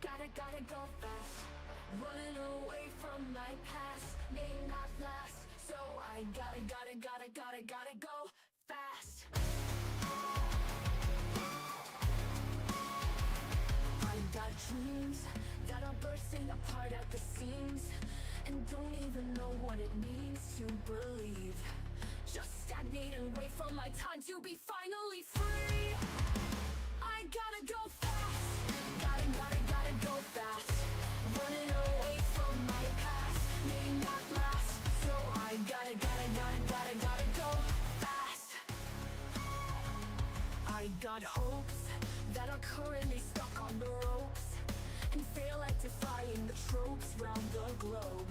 gotta go fast. Running away from my past may not last, so I gotta go fast. I got dreams that are bursting apart at the seams, and don't even know what it means to believe. Just stagnating, wait for my time to be finally free. I gotta go fast, gotta go fast. Running away from my past may not last, so I gotta go fast. I got hopes that are currently stuck on the ropes and fail at defying the tropes round the globe.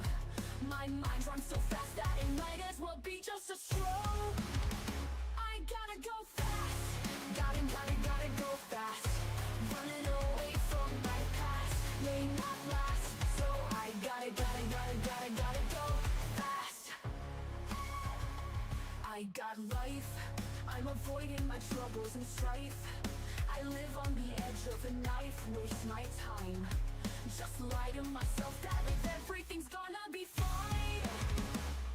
My mind runs so fast that it might as well be just a stroke. I gotta go fast, gotta go fast. Running away from my past may not last, so I gotta go fast. I got life, I'm avoiding my troubles and strife. I live on the edge of a knife, waste my time. Just lie to myself that everything's gonna be fine.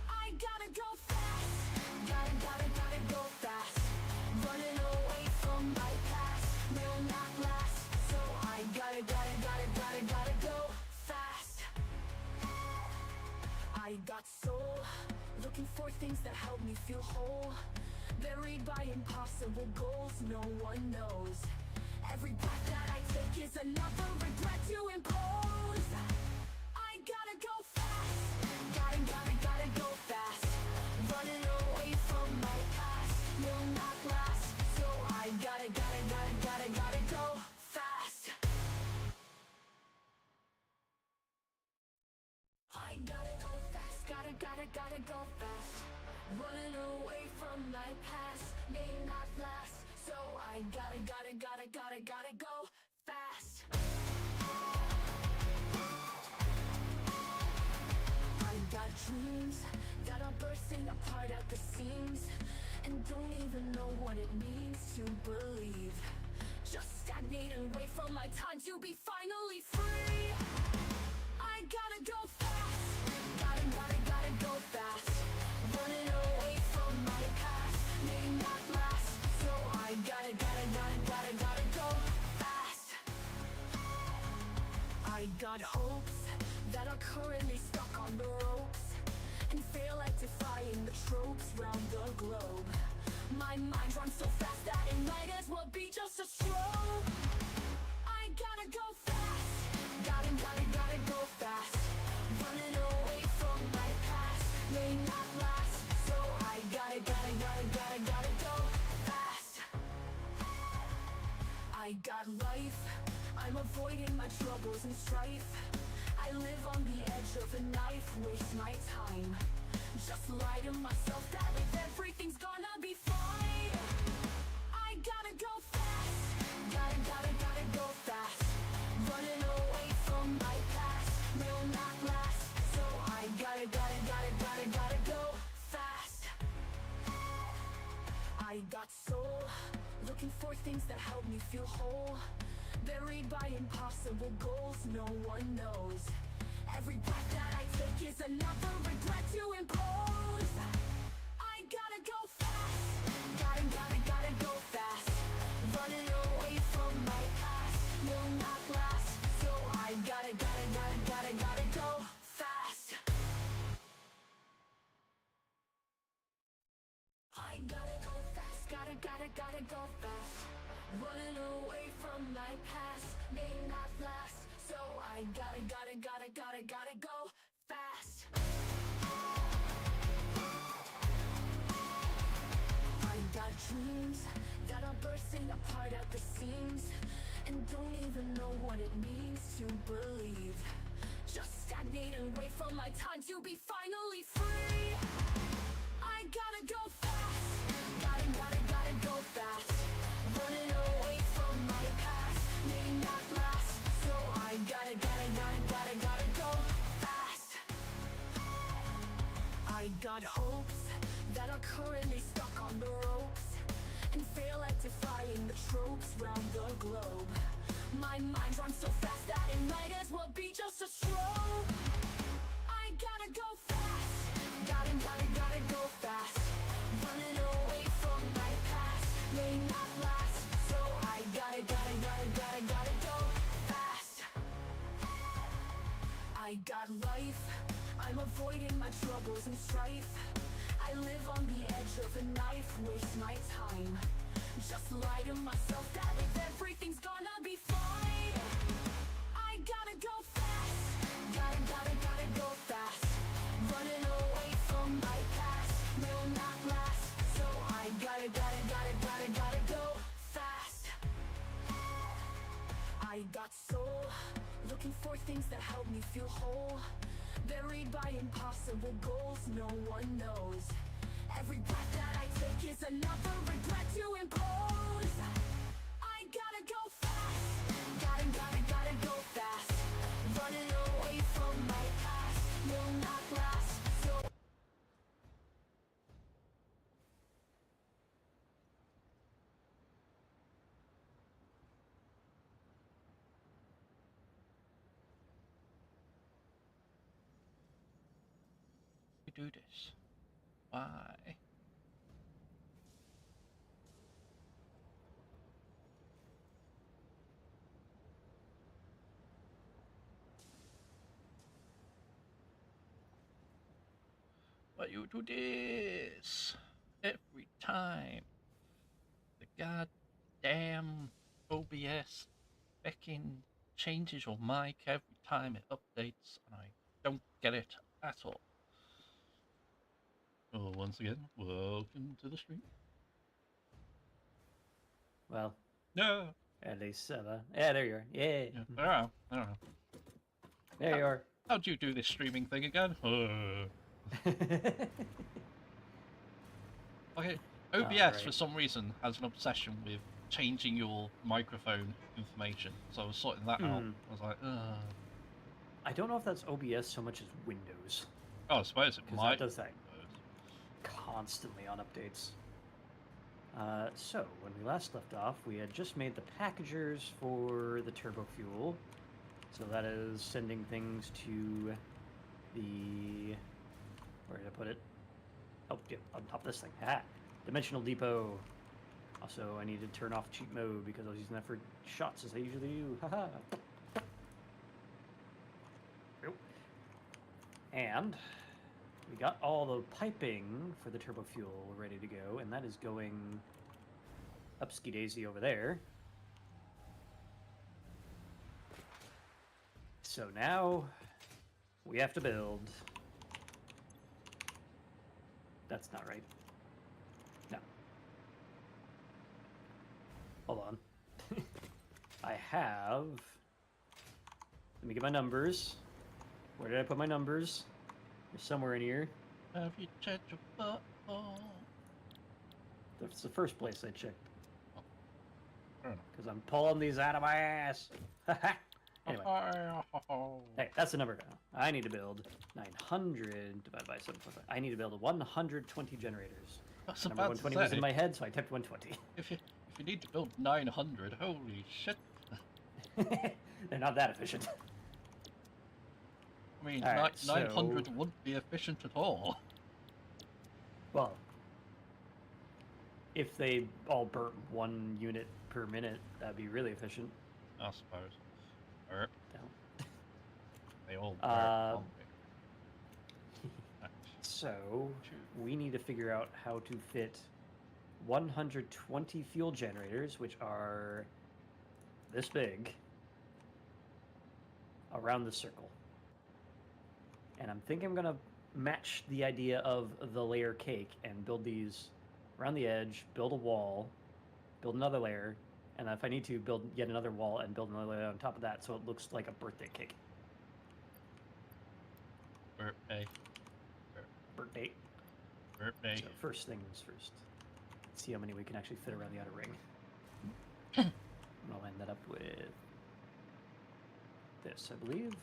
I gotta go fast, gotta go fast. Running away from my past will not last, so I gotta go fast. I got soul, looking for things that help me feel whole. Buried by impossible goals no one knows. Every breath that I take is another regret to impose. I gotta go fast, gotta go fast. Running away from my past will not last, so I gotta go fast. I gotta go fast, gotta go fast. Running away from my past may not last, so I gotta go fast. I got dreams that are bursting apart at the seams, and don't even know what it means to believe. Just stagnate and wait for my time to be finally free. I gotta go fast, gotta go fast. Running away from my past may not last, so I gotta go fast. I got hopes that are currently stuck on the ropes and fail at defying the tropes round the globe. My mind runs so fast that it might as well be just a stroke. I gotta go fast, gotta go fast. Running away from my past may not last, so I gotta go fast. I got life, I'm avoiding my troubles and strife. I live on the edge of a knife, waste my time. Just lie to myself that everything's gonna be fine. I gotta go fast, gotta go fast. Running away from my past will not last, so I gotta go fast. I got soul, looking for things that help me feel whole. Buried by impossible goals no one knows. Every breath that I take is another regret to impose. I gotta go fast, gotta go fast. Running away from my past will not last, so I gotta go fast. I gotta go fast, gotta go fast. Running away from my past may not last, so I gotta go fast. I got dreams that are bursting apart at the seams, and don't even know what it means to believe. Just stagnate and wait for my time to be finally free. I gotta go fast, gotta go fast. Running away from my past may not last, so I gotta go fast. I got hopes that are currently stuck on the ropes and fail at defying the tropes round the globe. My mind runs so fast that it might as well be just a stroll. I gotta go fast. Gotta go fast. Running away from my past may not last. So I gotta go fast. I got life. I'm avoiding my troubles and strife. I live on the edge of a knife, waste my time. Just lie to myself that everything's gonna be fine. I gotta go fast. Gotta go fast. Running away from my past will not last. So I gotta go fast. I got soul, looking for things that help me feel whole. Buried by impossible goals, no one knows. Every breath that I take is another regret to impose. I gotta go fast. Gotta go fast. Running away from my past will not last. So You do this? Why? Why you do this every time? The goddamn OBS fucking changes your mic every time it updates, and I don't get it at all. Oh, once again, welcome to the stream. Well, No, at least, yeah, there you are. Yeah. yeah, I don't know. There you are. How'd you do this streaming thing again? Okay, OBS right. for some reason has an obsession with changing your microphone information. So I was sorting that out. I was like, I don't know if that's OBS so much as Windows. oh, I suppose it Because might. that does that constantly on updates. So, when we last left off, we had just made the packagers for the turbo fuel. So that is sending things to the... Where did I put it? Oh, yeah, on top of this thing. Ha! Dimensional Depot. Also, I need to turn off cheat mode because I was using that for shots as I usually do. Haha! Nope. And we got all the piping for the turbo fuel ready to go, and that is going upski daisy over there. So now we have to build. That's not right. No. Hold on. I have... Let me get my numbers. Where did I put my numbers? They're somewhere in here. Have you checked your butthole? That's the first place I checked. Oh, fair enough. Because I'm pulling these out of my ass. Anyway. Hey, that's the number now. I need to build 900 divided by 7.5. I need to build 120 generators. That's Number about 120 to was say, in my head, so I typed 120. if you need to build 900, holy shit. They're not that efficient. I mean, Alright, 900 so... wouldn't be efficient at all. Well, if they all burnt 1 unit per minute, that'd be really efficient. I suppose. Or No. they all burn. So, we need to figure out how to fit 120 fuel generators, which are this big, around the circle. And I'm thinking I'm going to match the idea of the layer cake and build these around the edge, build a wall, build another layer, and if I need to, build yet another wall and build another layer on top of that so it looks like a birthday cake. Birthday. Birthday. Birthday. So first things first. Let's see how many we can actually fit around the outer ring. And I'll end that up with this, I believe.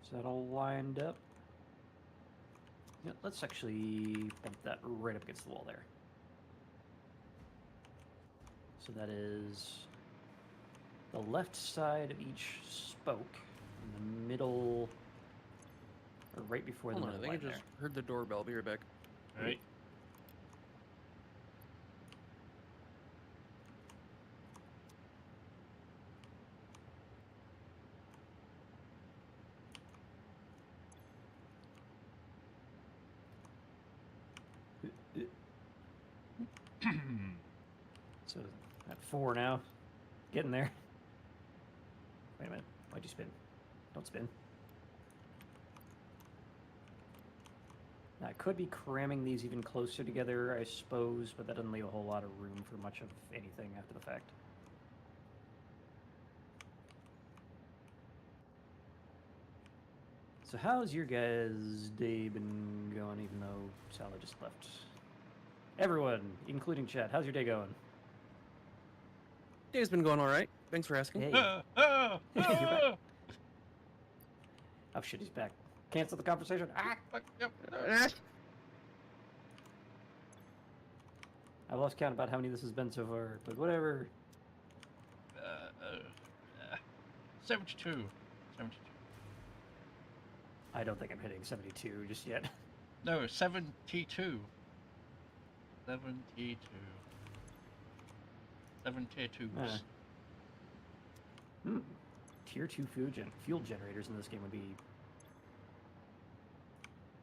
Is that all lined up? Yeah, let's actually bump that right up against the wall there. So that is the left side of each spoke, in the middle, or right before Hold the on, I middle think I line just heard the doorbell. Be right back. Right. there. So at 4 now, getting there. Wait a minute, why'd you spin? Don't spin. Now, I could be cramming these even closer together, I suppose, but that doesn't leave a whole lot of room for much of anything after the fact. So how's your guys' day been going, even though Sally just left? Everyone, including chat, how's your day going? Day's been going all right. Thanks for asking. Hey. Ah, ah, You're back. ah. Oh shit, he's back. Cancel the conversation. Ah! Fuck, yep. I lost count about how many this has been so far, but whatever. 72. 72. I don't think I'm hitting 72 just yet. No, 72. 72. 72s. Tier 2 fuel generators in this game would be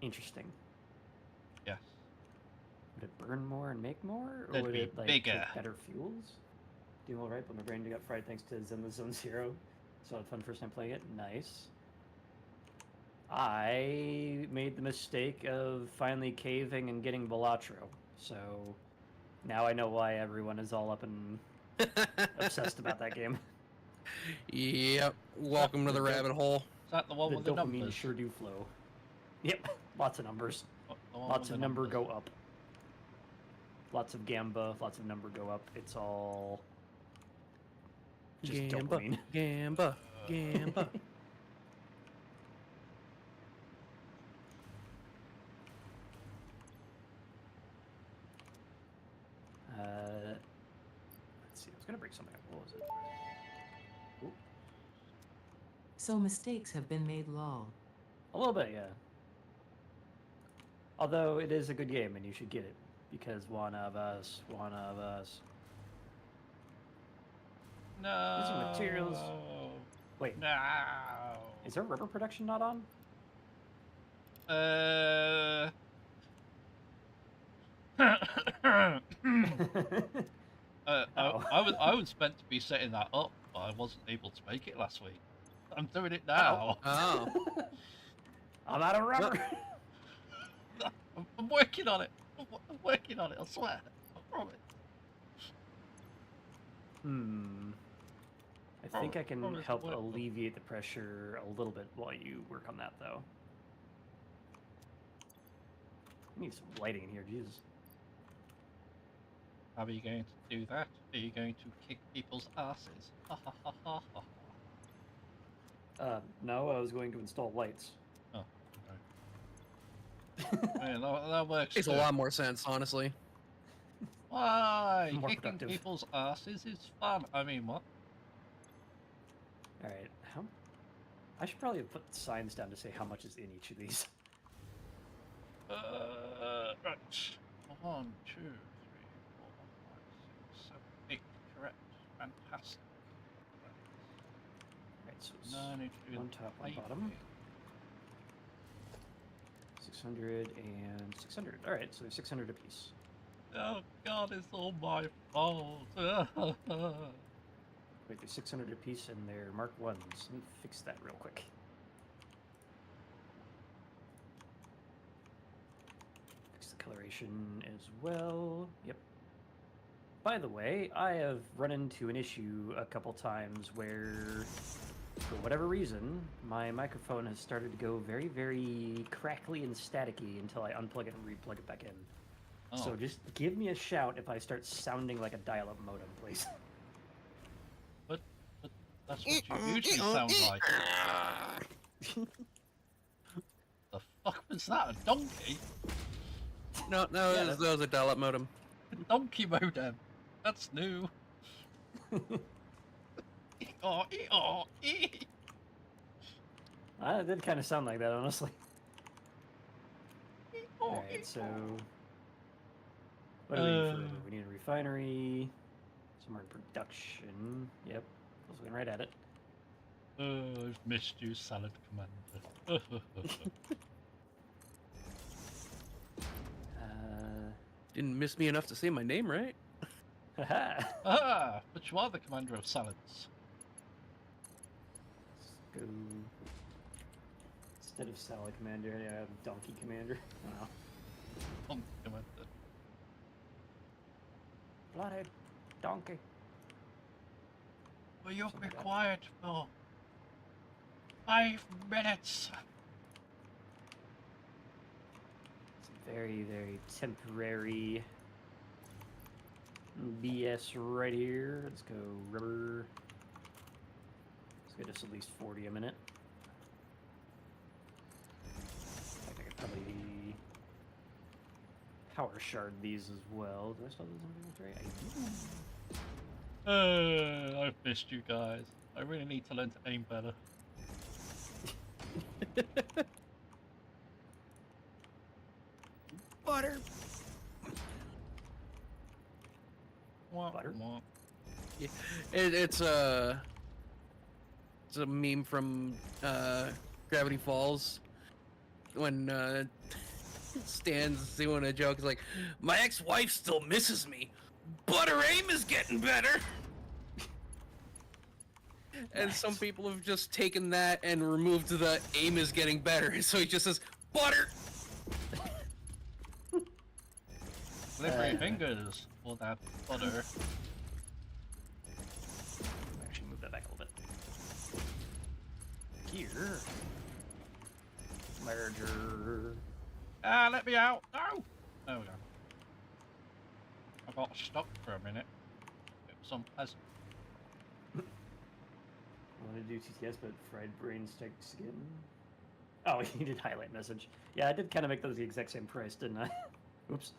interesting. Yes. Would it burn more and make more? Or That'd would be it like bigger. take better fuels? Doing alright, but my brain got fried thanks to Zen the Zone Zero. So I had fun first time playing it. Nice. I made the mistake of finally caving and getting Balatro. So now I know why everyone is all up and obsessed about that game. Yep. Welcome to the rabbit hole. Is that the one The with the dopamine numbers? sure do flow. Yep, lots of numbers. The one Lots with of the number numbers. go up. Lots of gamba, lots of number go up. It's all just Gamba, dopamine. gamba, gamba. Let's see. I was gonna bring something up. What was it? Ooh, So mistakes have been made, lol. a little bit, yeah. Although it is a good game, and you should get it because one of us. No. Using materials. Wait, No. is our rubber production not on? I was meant to be setting that up, but I wasn't able to make it last week. I'm doing it now. Oh. I'm out of rubber. I'm working on it. I'm working on it. I swear. I promise. I think I can Promise help what? alleviate the pressure a little bit while you work on that, though. I need some lighting in here, Jesus. How are you going to do that? Are you going to kick people's asses? Ha ha ha ha ha. No, I was going to install lights. Oh, okay. Yeah, that works. Makes a too. lot more sense, honestly. Why? More Kicking productive. people's asses is fun. I mean, what? All right, how? I should probably put signs down to say how much is in each of these. Right. 1, 2, 3, 4, 5, 6, 7, 8. Correct. Fantastic. Right, so it's Now I need to do one the top, one piping. bottom. 600 and 600. All right, so there's 600 apiece. Oh God, it's all my fault. Wait, there's 600 apiece and they're Mark 1s. Let me fix that real quick. Fix the coloration as well. Yep. By the way, I have run into an issue a couple times where, for whatever reason, my microphone has started to go very, very crackly and staticky until I unplug it and replug it back in. Oh. So just give me a shout if I start sounding like a dial-up modem, please. But that's what you usually sound like. The fuck was that? A donkey? No, Yeah, that was a dial-up modem. A donkey modem. That's new. It did kind of sound like that, honestly. Alright, so... What do we need for river? We need a refinery. Somewhere in production. Yep. I was looking right at it. I've missed you, Salad Commander. Didn't miss me enough to say my name, right? Haha! But you are the commander of salads. Let's go... Instead of Salad Commander, I have Donkey Commander. I don't know. Commander. Bloody donkey. Will you Something be like that. quiet for 5 minutes? It's very, very temporary BS right here. Let's go rubber. Let's get us at least 40 a minute. I think I could probably power shard these as well. Do I still have those on right? I do. I've missed you guys. I really need to learn to aim better. Butter. Butter? Yeah, it's a meme from Gravity Falls when Stan's doing a joke. It's like, my ex-wife still misses me. Butter aim is getting better. And some people have just taken that and removed the aim is getting better. So he just says, butter. Slippery fingers for that butter. Actually, move that back a little bit. Here. Merger. Let me out! No! There we go. I got stuck for a minute. It was unpleasant. I want to do TTS, but fried brain stick skin. Oh, he did highlight message. Yeah, I did kind of make those the exact same price, didn't I? Oops.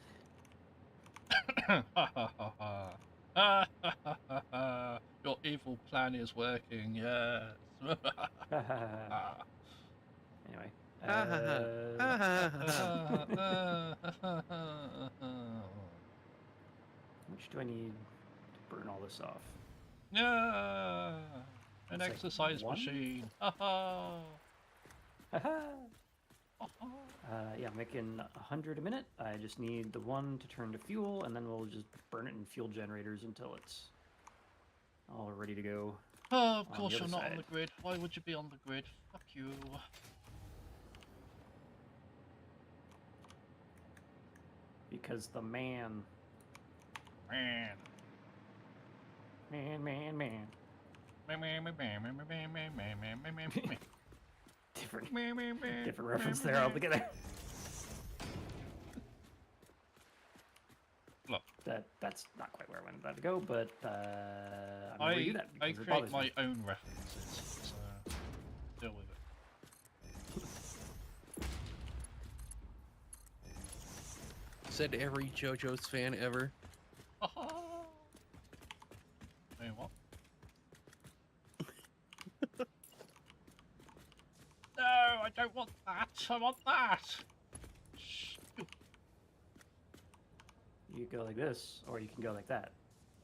Your evil plan is working, yes. Anyway. How much do I need to burn all this off? Yeah, an It's like exercise 1? machine. Yeah, I'm making 100 a minute. I just need the one to turn to fuel, and then we'll just burn it in fuel generators until it's all ready to go. Oh, of On course the you're other not on side. the grid. Why would you be on the grid? Fuck you. Because the man. Man. Man. Different reference there altogether. Look, That's not quite where I wanted that to go, but I'm gonna redo that I because it create bothers my me. own references, so deal with it. Said every JoJo's fan ever. Hey, what? No, I don't want that. I want that. You can go like this, or you can go like that.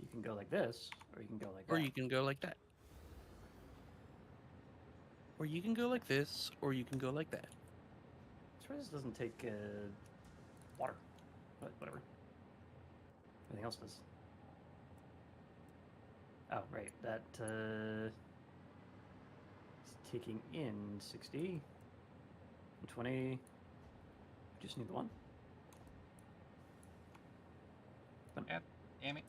You can go like this, or you can go like that. Or you can go like that. Or you can go like this, or you can go like that. I swear this doesn't take water, but whatever. Everything else does. Oh, right. That is taking in 60 and 20. Just need the one. God damn it.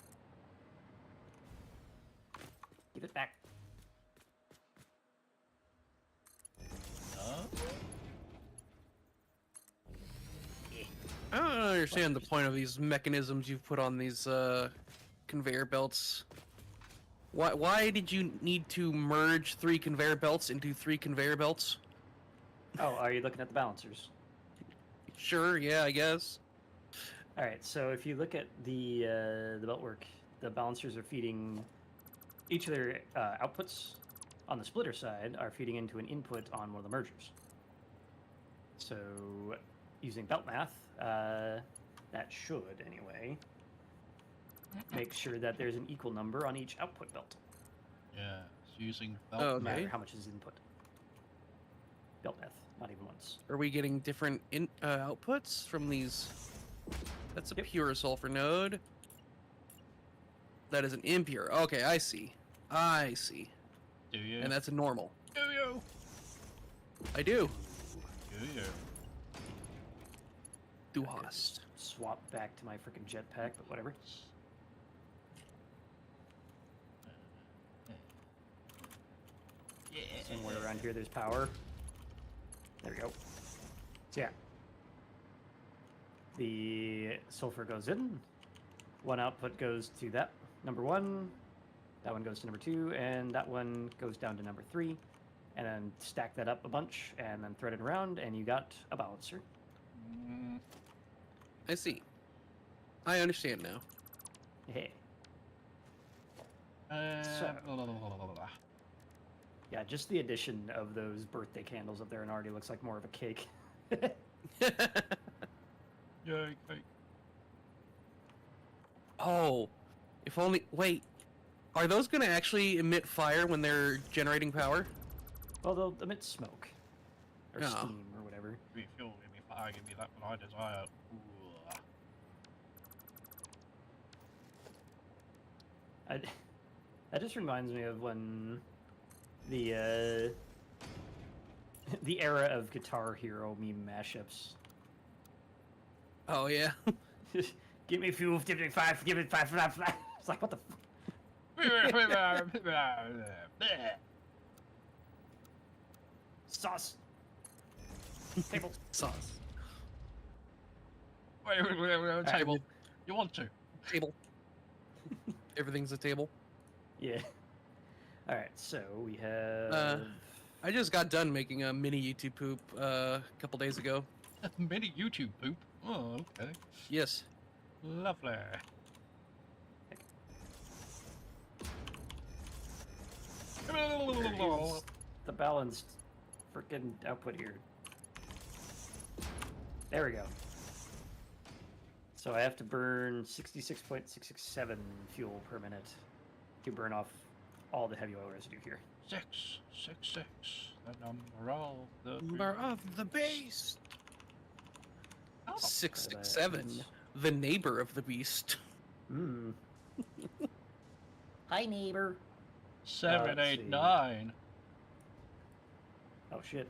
Give it back. I don't understand the point of these mechanisms you've put on these conveyor belts. Why did you need to merge 3 conveyor belts into 3 conveyor belts? Oh, are you looking at the balancers? Sure, yeah, I guess. All right. So if you look at the belt work, the balancers are feeding each of their outputs on the splitter side are feeding into an input on one of the mergers. So, using belt math, that should, anyway, make sure that there's an equal number on each output belt. Yeah, it's using belt. Oh, No matter okay. how much is input. Belt math, not even once. Are we getting different outputs from these? That's a Yep. pure sulfur node. That is an impure. Okay, I see. I see. Do you? And that's a normal. Do you? I do. Do you? Du Okay, hast. just swap back to my freaking jetpack, but whatever. Yeah. Somewhere around here there's power. There we go. So yeah. The sulfur goes in. One output goes to that number 1. That one goes to number 2, and that one goes down to number 3. And then stack that up a bunch, and then thread it around, and you got a balancer. Mm, I see. I understand now. Hey. blah, blah, blah, blah, blah. Yeah, just the addition of those birthday candles up there and already looks like more of a cake. Yay, cake. Oh, if only. Wait, are those going to actually emit fire when they're generating power? Well, they'll emit smoke. Or Oh. steam, or whatever. Give me fuel, give me fire, give me that what I desire. Ooh. That just reminds me of when the the era of Guitar Hero meme mashups. Oh, yeah. Give me fuel, give me 5, give me 5, 5, 5. It's like, what the sauce? Table. Sauce. Wait, table. You want to? Table. Everything's a table. Yeah. Alright, so we have... I just got done making a mini YouTube poop a couple days ago. Mini YouTube poop. Oh, okay. Yes. Lovely. Here's the balanced freaking output here. There we go. So I have to burn 66.667 fuel per minute to burn off all the heavy oil residue here. 666. The number of the Number of the beast. Oh, 667. The neighbor of the beast. Hmm. Hi, neighbor. 789. Oh shit.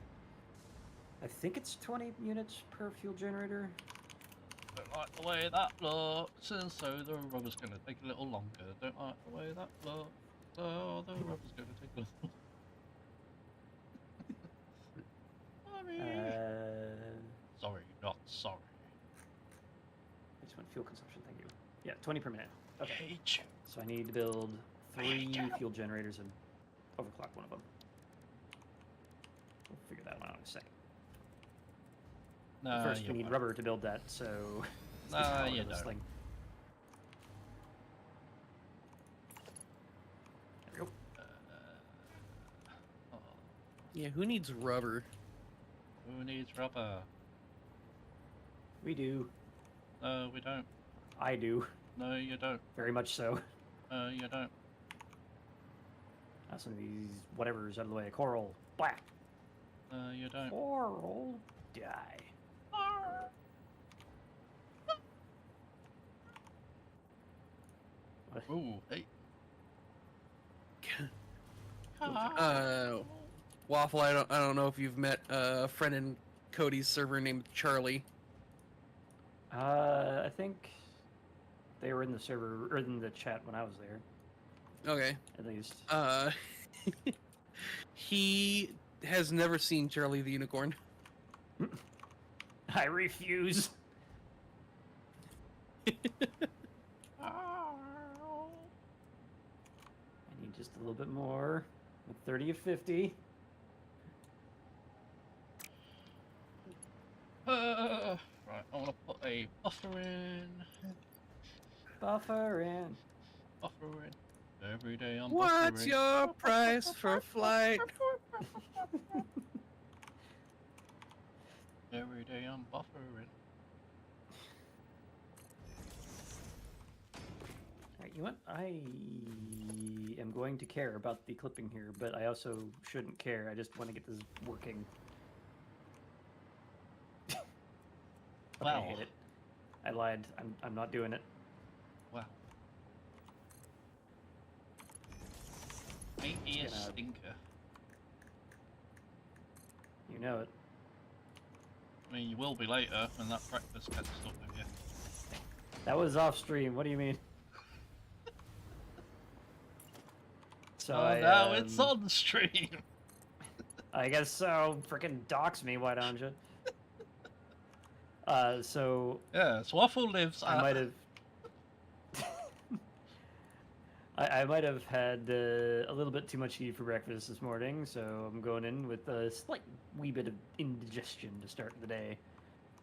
I think it's 20 units per fuel generator. Don't like the way that looks, and so the rubber's going to take a little longer. Don't like the way that looks, so the rubber's going to take a little Sorry, not sorry. I just want fuel consumption, thank you. Yeah, 20 per minute. Okay. Hate you. So I need to build 3 fuel generators and overclock one of them. We'll figure that one out in a second. No, First, you we need won't. rubber to build that, so... let's get Nah, power you to this don't. thing. There we go. Oh, Yeah, who needs rubber? who needs rubber? We do. No, we don't. I do. No, you don't. Very much so. No, you don't. Now some of these whatever's out of the way. Coral. Black. No, you don't. Coral. Die. What? Ooh, hey. Waffle, I don't know if you've met a friend in Cody's server named Charlie. I think they were in the server or in the chat when I was there, Okay. at least. He has never seen Charlie the Unicorn. I refuse. I need just a little bit more. 30 of 50. Right, I want to put a buffer in. Buffer in. Buffer in. Every day I'm What's buffering. your price for flight? Every day I'm buffering. Alright, you know what? I am going to care about the clipping here, but I also shouldn't care. I just want to get this working. Okay, I Wow. hate it. I lied. I'm not doing it. Wow. Ain't he a Gonna- stinker? You know it. I mean, you will be later when that breakfast gets stuck with you. That was off stream. What do you mean? So Oh, now it's on stream. I guess so. Frickin' dox me, why don't you? So Yes, Waffle lives I at... might have. I might have had a little bit too much to eat for breakfast this morning, so I'm going in with a slight wee bit of indigestion to start the day.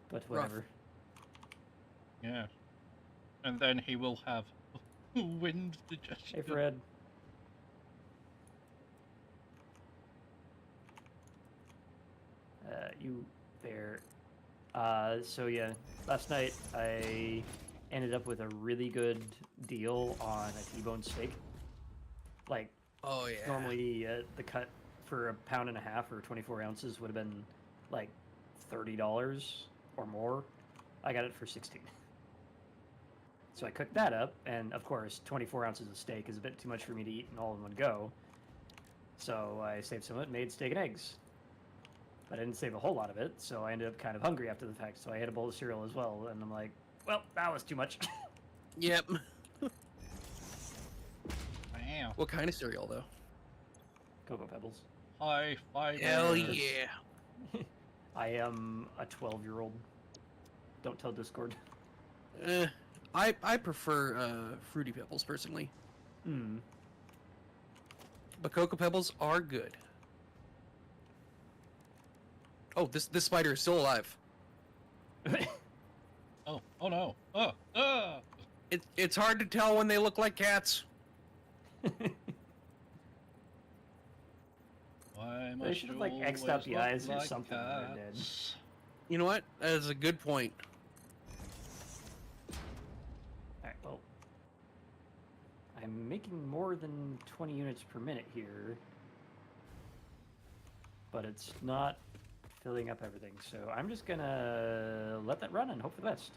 But whatever. Yeah. And then he will have wind digestion. Hey, Fred. You there. So yeah, last night I ended up with a really good deal on a T-bone steak. Like, Oh yeah. normally the cut for £1.50 or 24 ounces would have been like $30 or more. I got it for 16. So I cooked that up, and of course 24 ounces of steak is a bit too much for me to eat in all in one go. So I saved some of it, made steak and eggs. But I didn't save a whole lot of it, so I ended up kind of hungry after the fact, so I had a bowl of cereal as well, and I'm like, well, that was too much. Yep. Wow. What kind of cereal though? Cocoa Pebbles. High fiber. Hell yeah. I am a 12-year-old. Don't tell Discord. I prefer Fruity Pebbles personally, Hmm. but Cocoa Pebbles are good. Oh, this spider is still alive. Oh no. It's hard to tell when they look like cats. Why They must should have, you like, X'd out always the look eyes or like something when they're dead. cats? You know what? That is a good point. Alright, well. I'm making more than 20 units per minute here. But it's not filling up everything, so I'm just gonna let that run and hope for the best.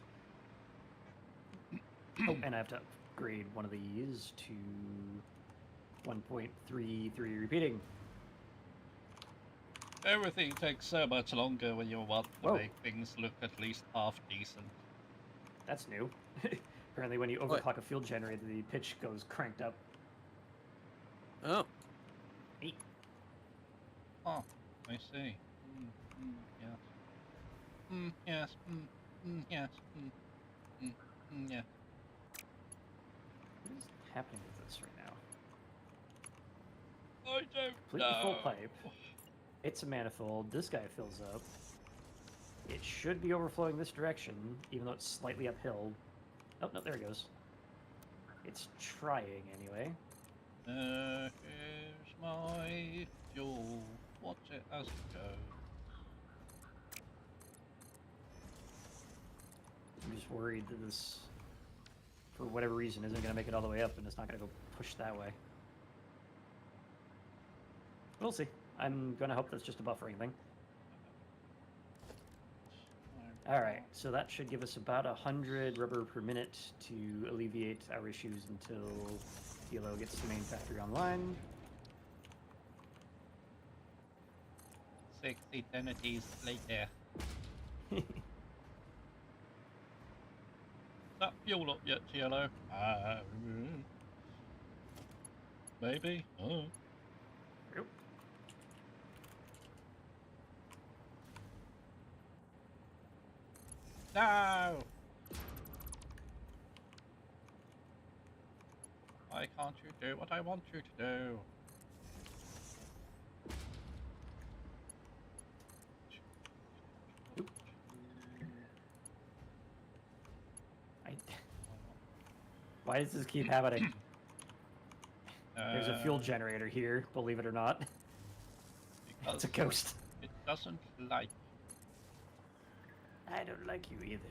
Oh, and I have to upgrade one of these to 1.33 repeating. Everything takes so much longer when you want to Whoa. make things look at least half decent. That's new. Apparently when you What? overclock a field generator, the pitch goes cranked up. Oh, Neat. Oh, I see. Yes. Yes. Yeah. What is happening with this right now? I don't Completely full know. pipe. It's a manifold. This guy fills up. It should be overflowing this direction, even though it's slightly uphill. Oh, no, there it goes. It's trying, anyway. Here's my fuel. Watch it as it goes. I'm just worried that this, for whatever reason, isn't going to make it all the way up, and it's not going to go push that way. We'll see. I'm going to hope that's just a buffering thing. Alright, so that should give us about 100 rubber per minute to alleviate our issues until Hilo gets the main factory online. 6 eternities later. That fuel up yet, Yellow? Maybe. Oh. Yep. No! Why can't you do what I want you to do? Why does this keep happening? There's a fuel generator here, believe it or not. It's a ghost. It doesn't like. I don't like you either.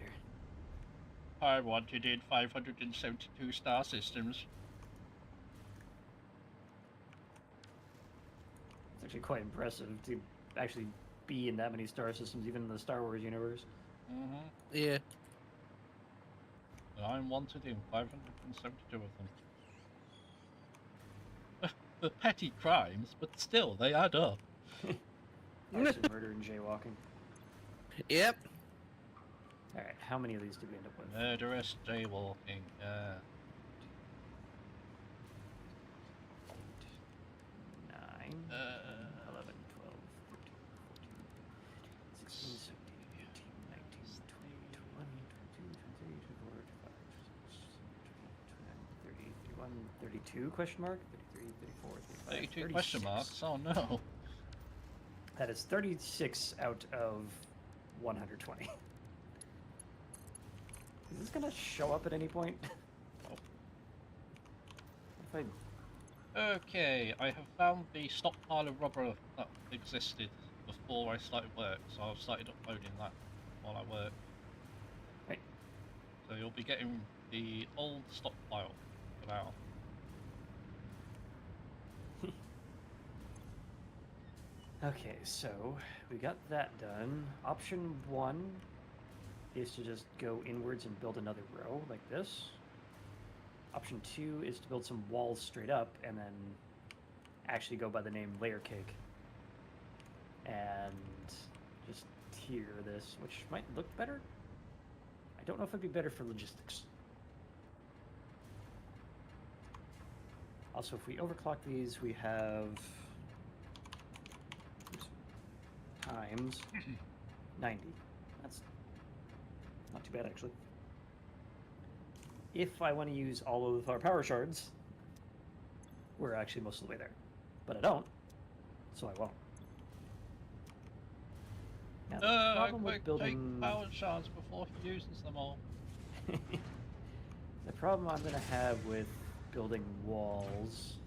I wanted in 572 star systems. It's actually quite impressive to actually be in that many star systems, even in the Star Wars universe. Mm-hmm. Yeah. And I'm wanted in 572 of them. The petty crimes, but still, they add up. Arson, murder, and jaywalking. Yep. Alright, how many of these did we end up with? Murderous jaywalking. 9, 11, 12, 13, 14, 16, 17, 18, 19, 20, 21, 22, 23, 24, 25, 30, 31, 32, question mark? 33, 34, 35, 32 question 36. marks? Oh no. That is 36 out of 120. Is this gonna show up at any point? If I... Okay, I have found the stockpile of rubber that existed before I started work, so I've started uploading that while I work. Right. So you'll be getting the old stockpile for now. Okay, so we got that done. Option 1 is to just go inwards and build another row like this. Option 2 is to build some walls straight up and then actually go by the name layer cake. And just tier this, which might look better. I don't know if it'd be better for logistics. Also, if we overclock these, we have times 90. That's not too bad, actually. If I want to use all of our power shards, we're actually most of the way there. But I don't, so I won't. Now, the problem with Quick, building... take power shards before he uses them all. The problem I'm going to have with building walls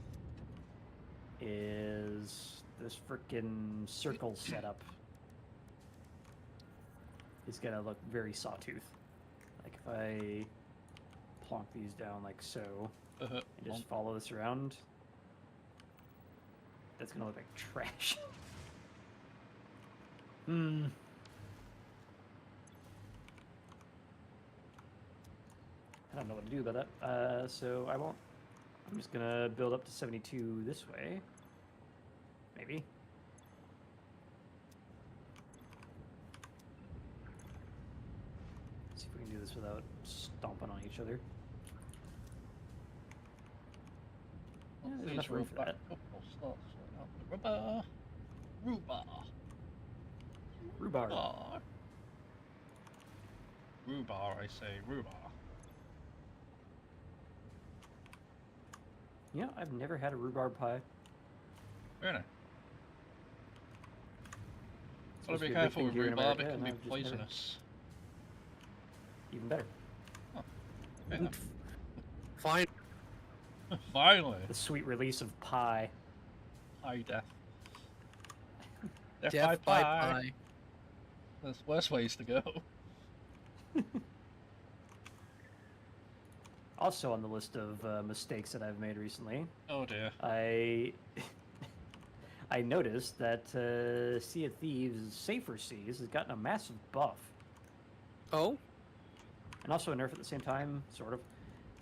is this frickin' circle setup is going to look very sawtooth. Like if I plonk these down like so and just follow this around, that's going to look like trash. I don't know what to do about that, so I won't. I'm just gonna build up to 72 this way. Maybe. See if we can do this without stomping on each other. Yeah, there's enough room for that. Rhubarb. Rhubarb. Rhubarb. Rhubarb. Rhubarb, I say rhubarb. Yeah, I've never had a rhubarb pie. Really? Gotta Supposed be to a big careful thing with here in rhubarb, it America, can and be I've just never- poisonous. Even better. Okay, Fine. then. Finally! The sweet release of pie. High death. Death, Death by by pie. pie. There's worse ways to go. Also on the list of mistakes that I've made recently, Oh dear. I noticed that Sea of Thieves Safer Seas has gotten a massive buff. Oh? And also a nerf at the same time, sort of.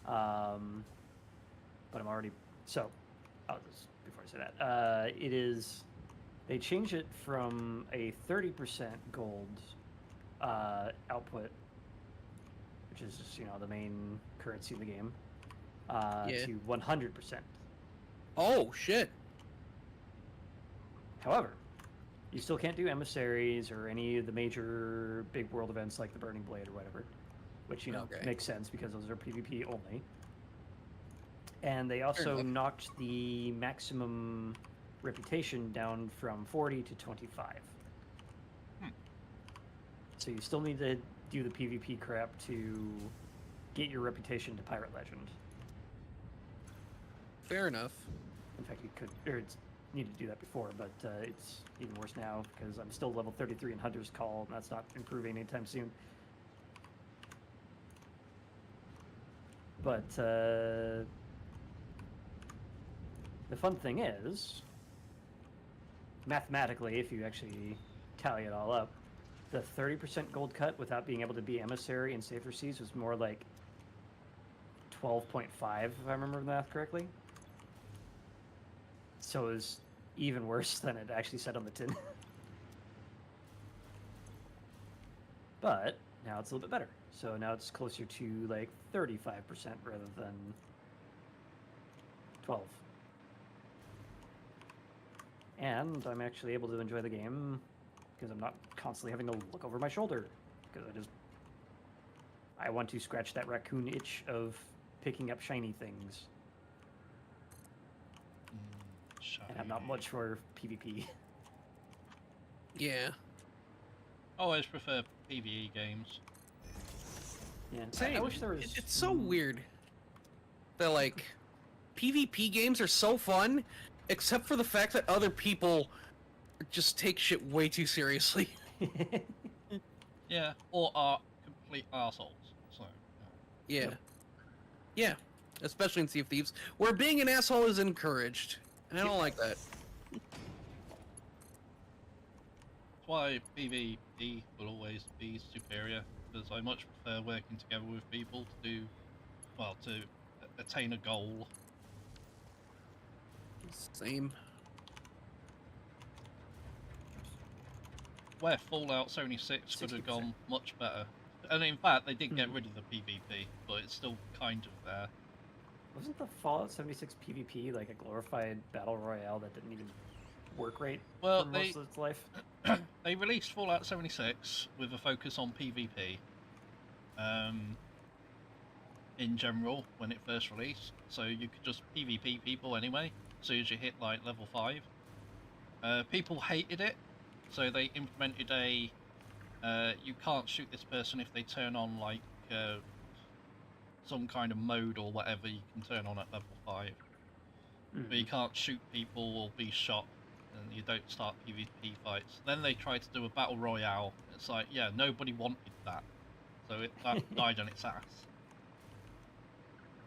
But I'm already... So, before I say that, it is... They changed it from a 30% gold output, which is just, the main currency in the game, Yeah. to 100%. Oh, shit. However, you still can't do emissaries or any of the major big world events like the Burning Blade or whatever, which, Okay. makes sense because those are PvP only. And they also enough. knocked the maximum reputation down from 40 to 25. So you still need to do the PvP crap to get your reputation to Pirate Legend. Fair enough. In fact, you could, or it's needed to do that before, but it's even worse now because I'm still level 33 in Hunter's Call, and that's not improving anytime soon. But the fun thing is, mathematically, if you actually tally it all up, the 30% gold cut without being able to be emissary in Safer Seas was more like 12.5, if I remember the math correctly. So it was even worse than it actually said on the tin. But now it's a little bit better. So now it's closer to like 35% rather than 12. And I'm actually able to enjoy the game because I'm not constantly having to look over my shoulder. Because I want to scratch that raccoon itch of picking up shiny things. And I'm not much for PvP. Yeah. Always prefer PvE games. Yeah, Same. I wish there was. It's so weird that like PvP games are so fun, except for the fact that other people just take shit way too seriously. Yeah, or are complete assholes. So, Yeah. Yep. Yeah. Especially in Sea of Thieves, where being an asshole is encouraged. And I don't like that. that's why PvP will always be superior, because I much prefer working together with people to do, well, to attain a goal. Same. Where Fallout 76 could have 60%. gone much better. And in fact, they did get rid of the PvP, but it's still kind of there. Wasn't the Fallout 76 PvP like a glorified battle royale that didn't even work right Well, for most of its life? They released Fallout 76 with a focus on PvP. In general, when it first released, so you could just PvP people anyway, as soon as you hit like level 5. People hated it, so they implemented a you can't shoot this person if they turn on like some kind of mode or whatever you can turn on at level 5. But you can't shoot people or be shot, and you don't start PvP fights. Then they tried to do a battle royale. It's like, yeah, nobody wanted that, so that died on its ass.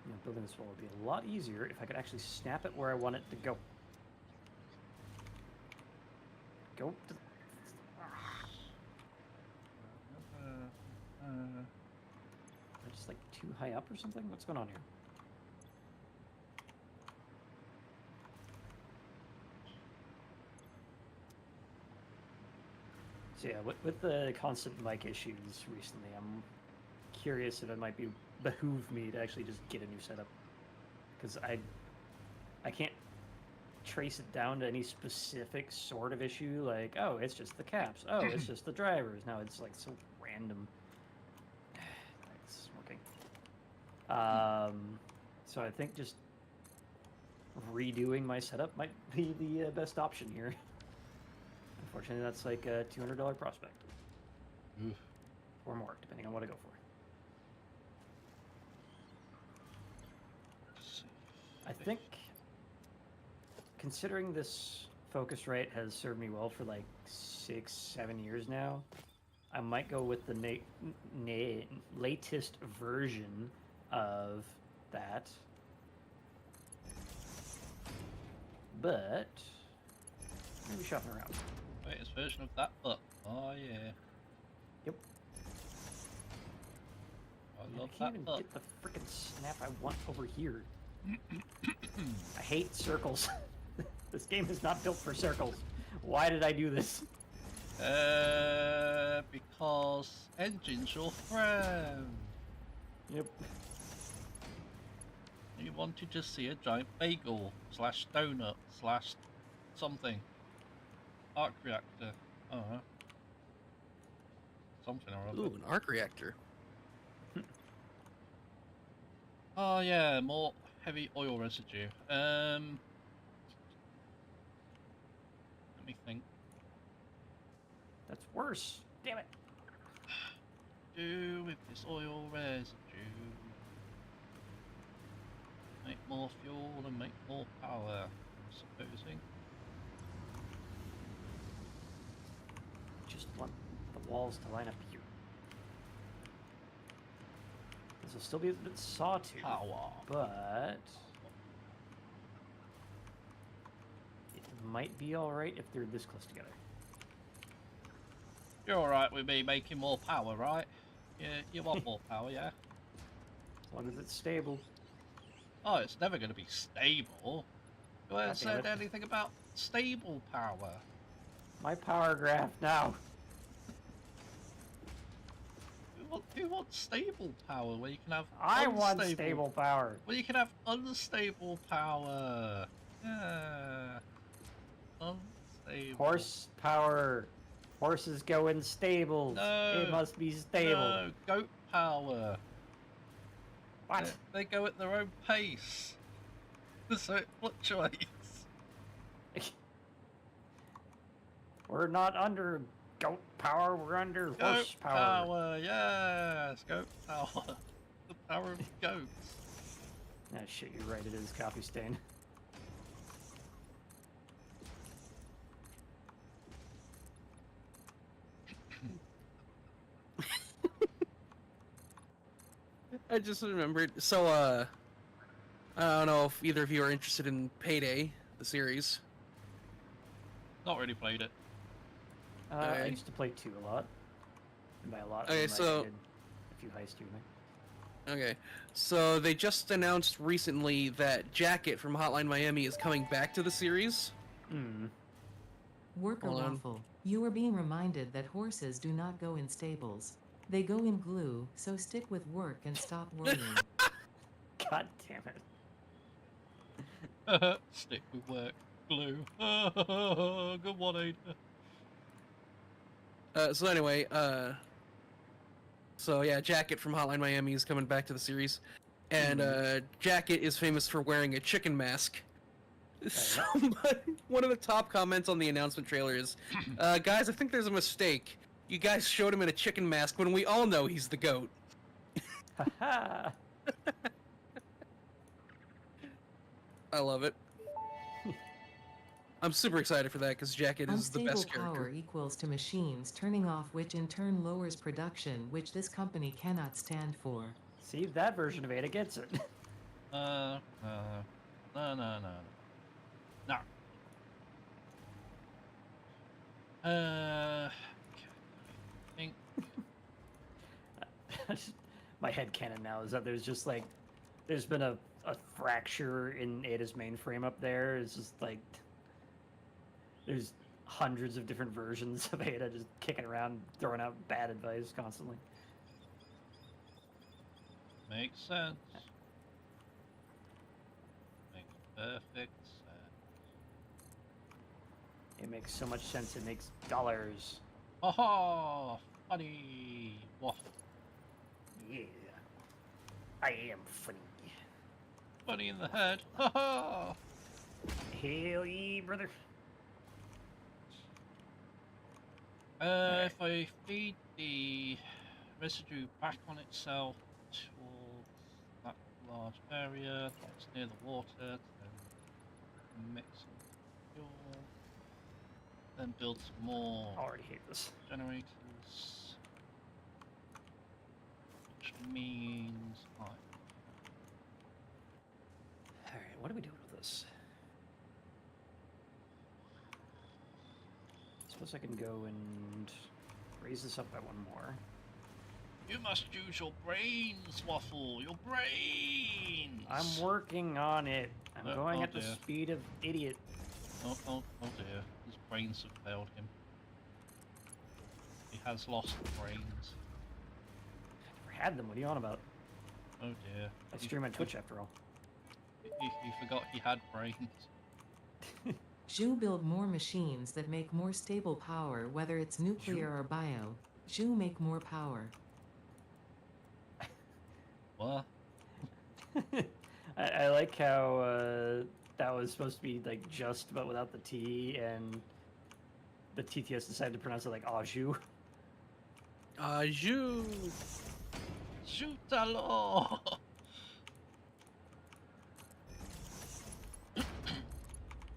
You know, building this wall would be a lot easier if I could actually snap it where I want it to go. Go to... Am I just like too high up or something? What's going on here? So yeah, with the constant mic issues recently, I'm curious if it might behoove me to actually just get a new setup, because I can't trace it down to any specific sort of issue. Like, oh, it's just the caps. Oh, it's just the drivers. No, it's like so random. It's working. So I think just redoing my setup might be the best option here. Unfortunately, that's like a $200 prospect. Oof. Or more, depending on what I go for. I think, considering this focus rate has served me well for like 6-7 years now, I might go with the latest version of that. But maybe shopping around. Latest version of that, but oh yeah. Yep. I love I can't that even butt. get the freaking snap I want over here. I hate circles. This game is not built for circles. Why did I do this? Because engine's your friend. Yep. You wanted to see a giant bagel slash donut slash something. Arc reactor. Something or other. Ooh, an arc reactor. Oh yeah, more heavy oil residue. Let me think. That's worse. Damn it. Do with this oil residue. Make more fuel and make more power. supposing. Just want the walls to line up here. This will still be a bit sawtooth, Power. but it might be alright if they're this close together. You're alright with me making more power, right? Yeah, you want more power, yeah? As long as it's stable. Oh, it's never going to be stable. You haven't God damn said it. anything about stable power. My power graph now. Who wants stable power where you can have I want unstable- stable power. Well, you can have unstable power. Yeah. Unstable. Horsepower. Horses go in stables. No. It must be stable. No, goat power. What? They go at their own pace. So it fluctuates. We're not under goat power, we're under Goat horsepower. power, yes, goat power. The power of goats. Ah, shit, you're right, it is coffee stain. I just remembered. So, I don't know if either of you are interested in Payday, the series. Not really played it. I Okay. used to play 2 a lot. And by a lot, Okay, I mean, so- I did a few heists here and Okay, so they just announced recently that Jacket from Hotline Miami is coming back to the series. there. Hmm. Worker Hold on. waffle. You are being reminded that horses do not go in stables. They go in glue, so stick with work and stop worrying. God damn it. Stick with work. Glue. Good one, Ada. So anyway, so yeah, Jacket from Hotline Miami is coming back to the series, and Jacket is famous for wearing a chicken mask. Somebody, one of the top comments on the announcement trailer is, guys, I think there's a mistake. You guys showed him in a chicken mask when we all know he's the GOAT. Haha. I love it. I'm super excited for that because Jacket is the Unstable best power character. equals to machines turning off, which in turn lowers production, which this company cannot stand for. See, that version of Ada gets it. No. No. I think My headcanon now is that there's just like, there's been a fracture in Ada's mainframe up there. It's just like, there's hundreds of different versions of Ada just kicking around, throwing out bad advice constantly. makes sense. Makes perfect sense. It makes so much sense, it makes dollars. Haha! Funny waffle. Yeah. I am funny. Funny in the head. Haha! Hell yeah, brother. If I feed the residue back on itself towards that large area that's near the water, then mix some fuel, then build some more I already hate this. generators, which means I Alright, what are we doing with this? Suppose I can go and raise this up by 1 more. You must use your brains, Waffle! Your brains! I'm working on it. I'm Oh, going oh at the dear. speed of idiot. Oh dear. His brains have failed him. He has lost brains. Never had them. What are you on about? Oh dear. I stream on Twitch after all. He forgot he had brains. Zhu build more machines that make more stable power, whether it's nuclear or bio. Zhu make more power. What? I like how that was supposed to be like just, but without the T, and the TTS decided to pronounce it like Aju. Ajou! Shoot alors!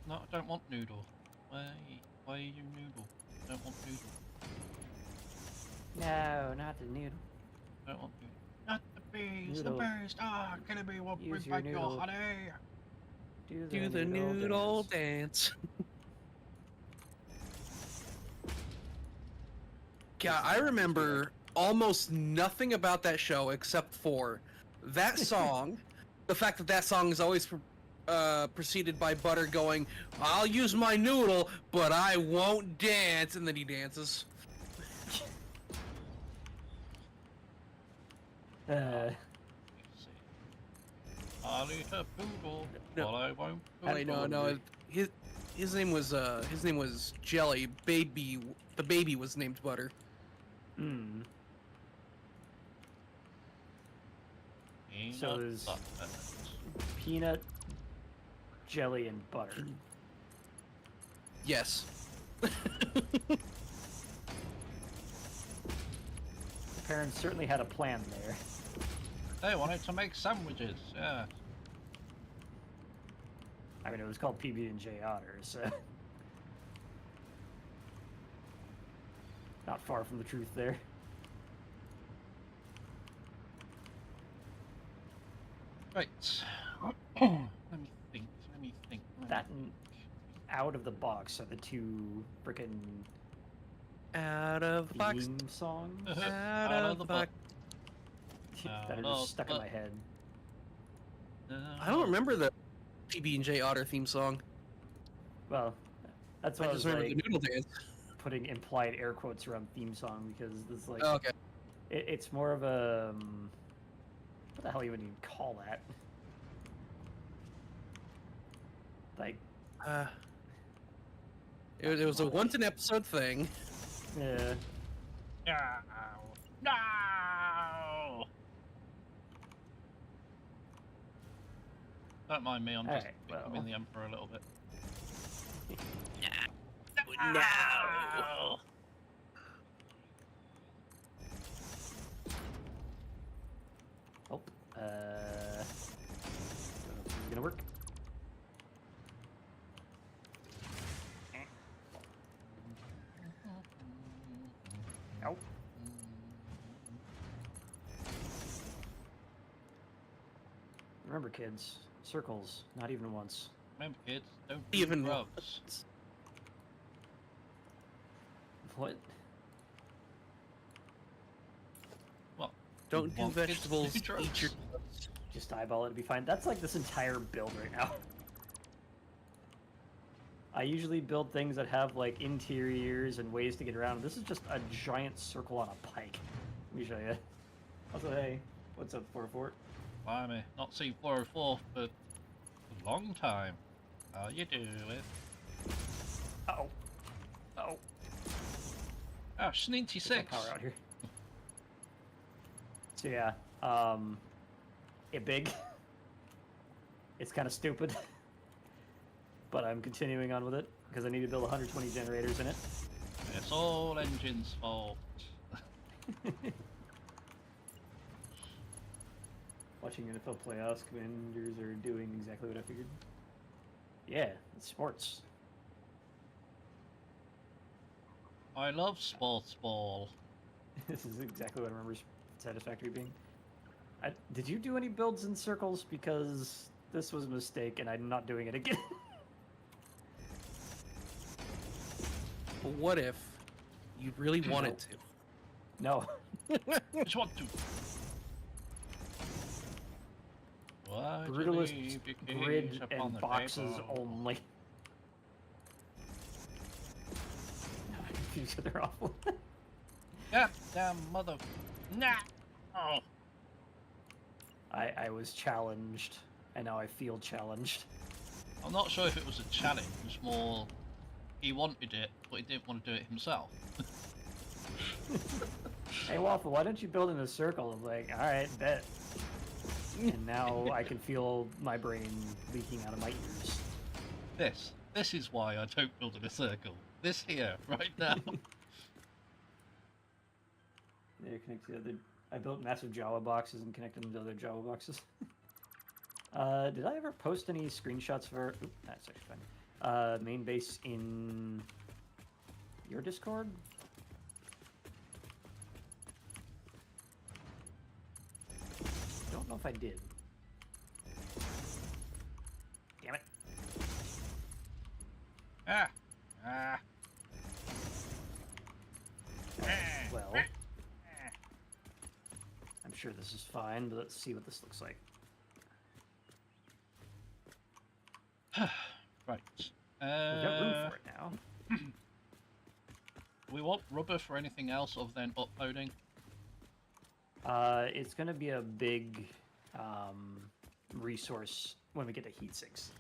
No, don't want noodle. Why are you noodle? I don't want noodle. No, not the noodle. I don't want noodle. Not the bees, Noodle. the bees. Ah, killing me won't bring Use your back your noodle. honey. Do the noodle dance. God, I remember almost nothing about that show except for that song, the fact that that song is always preceded by Butter going, "I'll use my noodle, but I won't dance," and then he dances. Let's see. I'll eat a poodle, No. but I won't. Wait, no, poodle. his name was Jelly. The baby was named Butter. Hmm. Peanut So is- butter. Peanut, jelly, and butter. Yes. Parents certainly had a plan there. They wanted to make sandwiches. Yeah. I mean, it was called PB&J Otter, so not far from the truth there. Right. Let me think. Let me think. That and Out of the Box are the two frickin' Out of the box. theme songs Out of the box. that are Out of just stuck in the- my head. I don't remember the PB&J Otter theme song. Well, that's I why I just was remember like the noodle dance. putting implied air quotes around theme song because this like Oh, okay. it's more of a what the hell you would even call that? Like, It was a once an episode thing. yeah. No. No. Don't mind me. I'm just Alright, becoming well. the emperor a little bit. No. Oh, don't know if this is gonna work. Ow. Remember, kids, circles, not even once. Remember, kids, don't do Even drugs. What? What? Don't do Want kids to vegetables. do Eat drugs? your. Just eyeball it to be fine. That's like this entire build right now. I usually build things that have like interiors and ways to get around. This is just a giant circle on a pike. Let me show you. Also, hey, what's up, 4-4? Blimey, not seen 404 for a long time. How you doing? Uh-oh. Uh-oh. Oh, Sneaky Get my 6. power out here. So yeah, it big. It's kind of stupid, but I'm continuing on with it because I need to build 120 generators in it. It's all engine's fault. Watching NFL playoffs, Commanders are doing exactly what I figured. Yeah, it's sports. I love sports ball. This is exactly what I remember Satisfactory being. Did you do any builds in circles? Because this was a mistake and I'm not doing it again. But what if you really wanted to? No. Just want to. Why Brutalist grid and boxes only. No, I confuse they're awful. Yeah, damn mother. Nah. Oh. I was challenged, and now I feel challenged. I'm not sure if it was a challenge, more he wanted it, but he didn't want to do it himself. Hey Waffle, why don't you build in a circle? I'm like, alright, bet. And now I can feel my brain leaking out of my ears. This is why I don't build in a circle. This here, right now. They're connected to other. I built massive Java boxes and connected them to other Java boxes. Did I ever post any screenshots for? Oop, that's actually fine. Main base in your Discord? Don't know if I did. Damn it. Ah! Ah! Well, I'm sure this is fine, but let's see what this looks like. Right. We've got room for it now. We want rubber for anything else other than uploading. It's going to be a big resource when we get to heat sinks.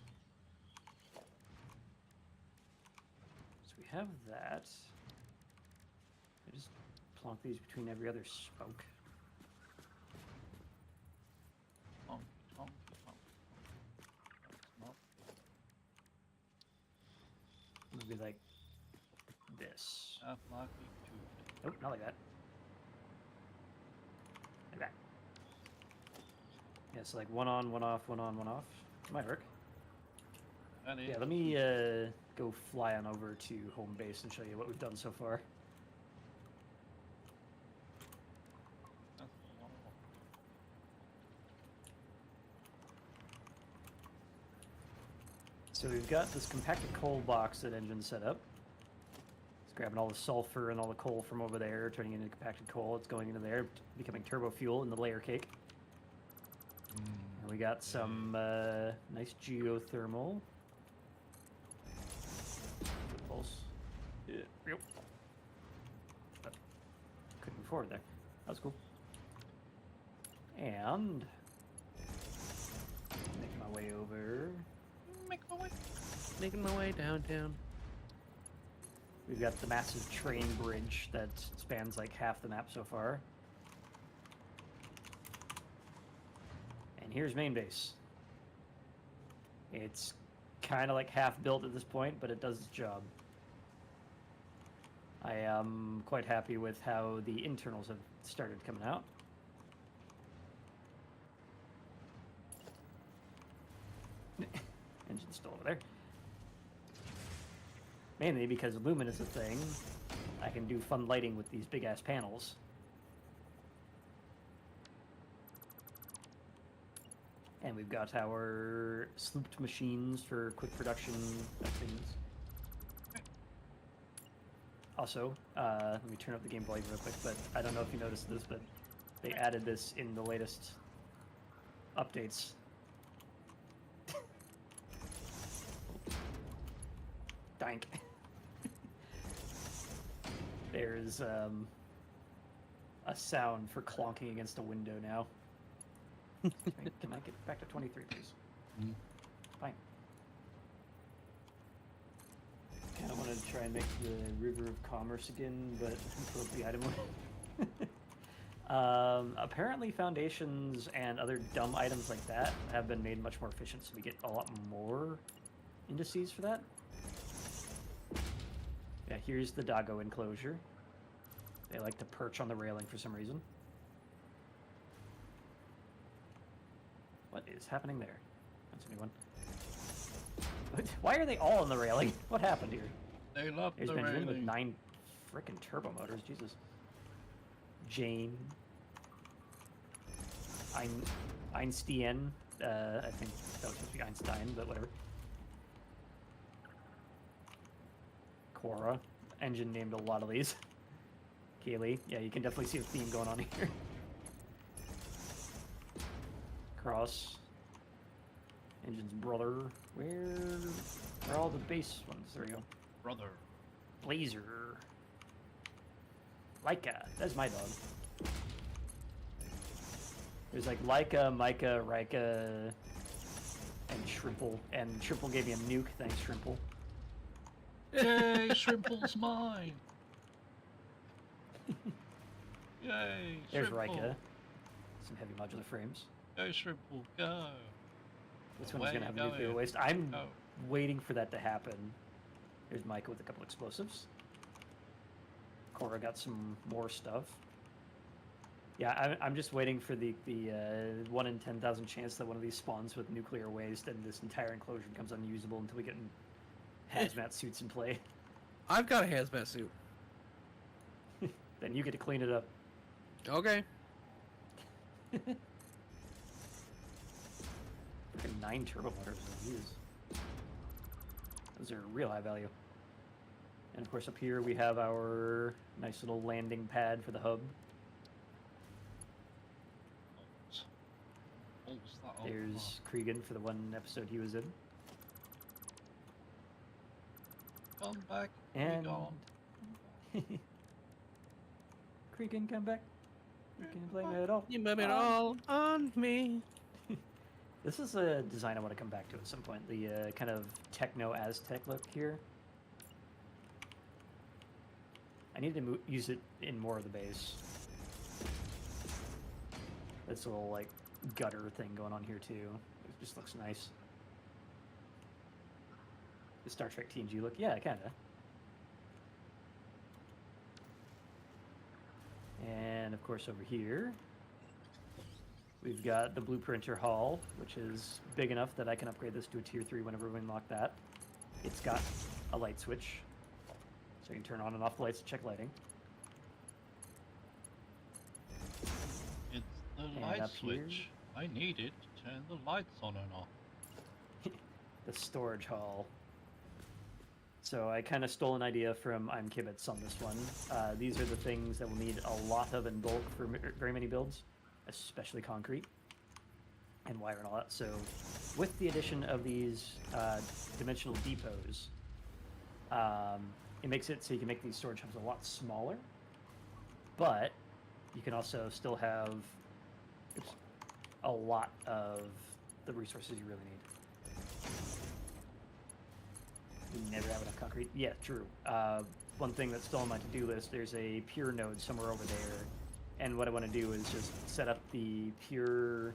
So we have that. I just plonk these between every other smoke. Honky, honky, honky. That's not Maybe like this. lucky too. Nope, not like that. Like that. Yeah, so like one on, one off, one on, one off. Might work. That is Yeah, let me go fly on over to home base and show you what we've done so far. that's a lot of So we've got this compacted coal box that Engine set up. It's grabbing all the sulfur and all the coal from over there, turning it into compacted coal. It's going into there, becoming turbo fuel in the layer cake. And we got some nice geothermal. Pulse. Yeah. Yep. Couldn't move forward there. That was cool. And making my way over. Making my way downtown. We've got the massive train bridge that spans like half the map so far. And here's main base. It's kind of like half built at this point, but it does its job. I am quite happy with how the internals have started coming out. Engine's still over there. Mainly because Lumen is a thing. I can do fun lighting with these big ass panels. And we've got our slooped machines for quick production of things. Also, let me turn up the game volume real quick, but I don't know if you noticed this, but they added this in the latest updates. Dank. There's a sound for clonking against a window now. Can I get back to 23, please? Fine. Kind of want to try and make the River of Commerce again, but throw up the item. Apparently foundations and other dumb items like that have been made much more efficient, so we get a lot more indices for that. Yeah, here's the doggo enclosure. They like to perch on the railing for some reason. What is happening there? That's a new one. Why are they all on the railing? What happened here? They love There's the Benjamin with railing. 9 frickin' turbo motors. Jesus. Jane. Einstein. I think that was supposed to be Einstein, but whatever. Cora. Engine named a lot of these. Kaylee. Yeah, you can definitely see a theme going on here. Cross. Engine's brother. Where are all the base ones? There we go. Brother. Blazer. Leica. That's my dog. There's like Leica, Micah, Rika, and Shrimple. And Shrimple gave me a nuke. Thanks, Shrimple. Yay, Shrimple's mine. Yay, There's Shrimple. Rika. Some heavy modular frames. Go, Shrimple, go. This one's Away gonna have you a go, nuclear yeah. waste. I'm Go. waiting for that to happen. There's Micah with a couple explosives. Cora got some more stuff. Yeah, I'm just waiting for the 1 in 10,000 chance that one of these spawns with nuclear waste and this entire enclosure becomes unusable until we get hazmat suits in play. I've got a hazmat suit. Then you get to clean it up. Okay. Freaking 9 turbo motors. Jeez. Those are real high value. And of course, up here we have our nice little landing pad for the hub. What was that all There's Cregan for the one episode he was in. for? Come back. And Be gone. Cregan, come back. You can blame it all. You blame it all on me. This is a design I want to come back to at some point. The kind of techno-Aztec look here. I need to use it in more of the base. This little, like, gutter thing going on here, too. It just looks nice. The Star Trek TNG look? Yeah, kinda. And, of course, over here, we've got the Blueprinter Hall, which is big enough that I can upgrade this to a Tier 3 whenever we unlock that. It's got a light switch, so you can turn on and off the lights to check lighting. It's the And light up here- switch. I need it to turn the lights on and off. The storage hall. So I kind of stole an idea from I'm Kibbitz on this one. These are the things that we'll need a lot of in bulk for very many builds, especially concrete and wire and all that. So with the addition of these dimensional depots, it makes it so you can make these storage hubs a lot smaller, but you can also still have a lot of the resources you really need. We never have enough concrete. Yeah, true. One thing that's still on my to-do list, there's a pure node somewhere over there, and what I want to do is just set up the pure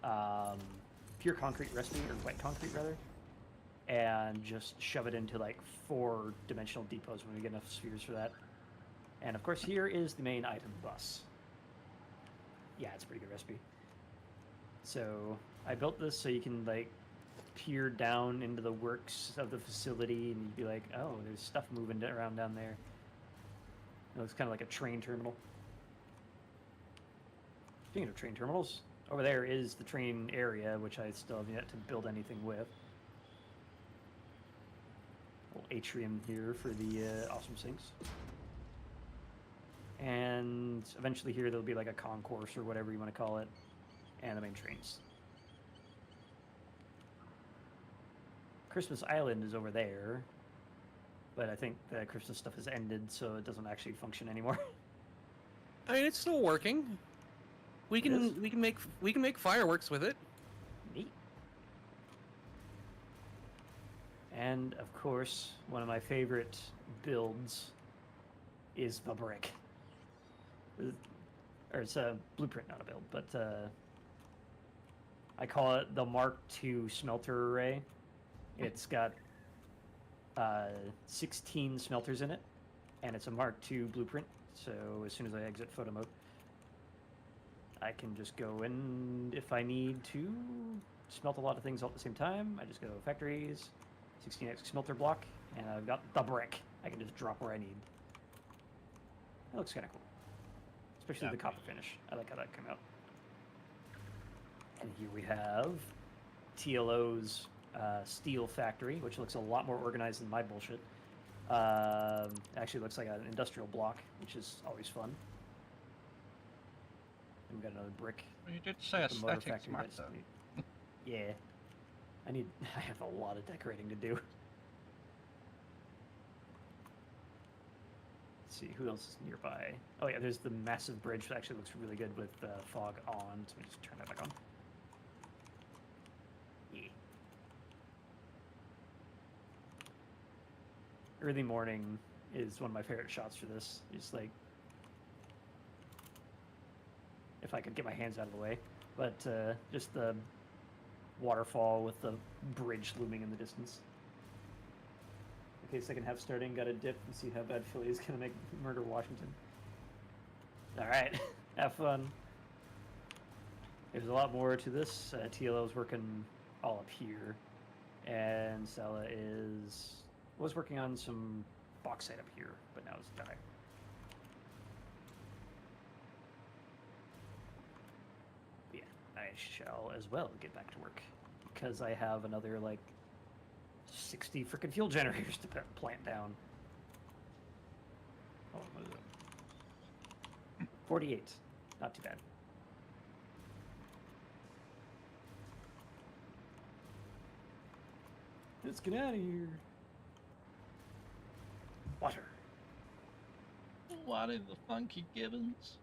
concrete recipe, or wet concrete rather, and just shove it into like 4-dimensional depots when we get enough spheres for that. And of course, here is the main item bus. Yeah, it's a pretty good recipe. So I built this so you can like peer down into the works of the facility, and you'd be like, oh, there's stuff moving around down there. It looks kind of like a train terminal. Speaking of train terminals, over there is the train area, which I still have yet to build anything with. Little atrium here for the awesome sinks. And eventually here there'll be like a concourse or whatever you want to call it, and the main trains. Christmas Island is over there, but I think the Christmas stuff has ended, so it doesn't actually function anymore. I mean, it's still working. We It is? can make fireworks with it. Neat. And of course, one of my favorite builds is the brick. Or it's a blueprint, not a build, but I call it the Mark II smelter array. It's got 16 smelters in it, and it's a Mark II blueprint. So as soon as I exit photo mode, I can just go in if I need to smelt a lot of things all at the same time. I just go factories, 16x smelter block, and I've got the brick. I can just drop where I need. That looks kind of cool, especially Yeah. the copper finish. I like how that came out. And here we have TLO's steel factory, which looks a lot more organized than my bullshit. Actually looks like an industrial block, which is always fun. And we've got another brick. Well, you did say with the motor aesthetics factory that's matter. neat. Yeah. I have a lot of decorating to do. Let's see, who else is nearby? Oh yeah, there's the massive bridge that actually looks really good with fog on. So let me just turn that back on. Yeah. Early morning is one of my favorite shots for this. Just like, if I could get my hands out of the way, but just the waterfall with the bridge looming in the distance. Okay, second half starting, got a dip and see how bad Philly is gonna make murder Washington. Alright, have fun. There's a lot more to this. TLO's working all up here, and Sella is was working on some bauxite up here, but now it's done. Yeah, I shall as well get back to work because I have another like 60 frickin' fuel generators to plant down. Oh, what is it? 48. Not too bad. Let's get out of here. Water. What in the funky gibbons?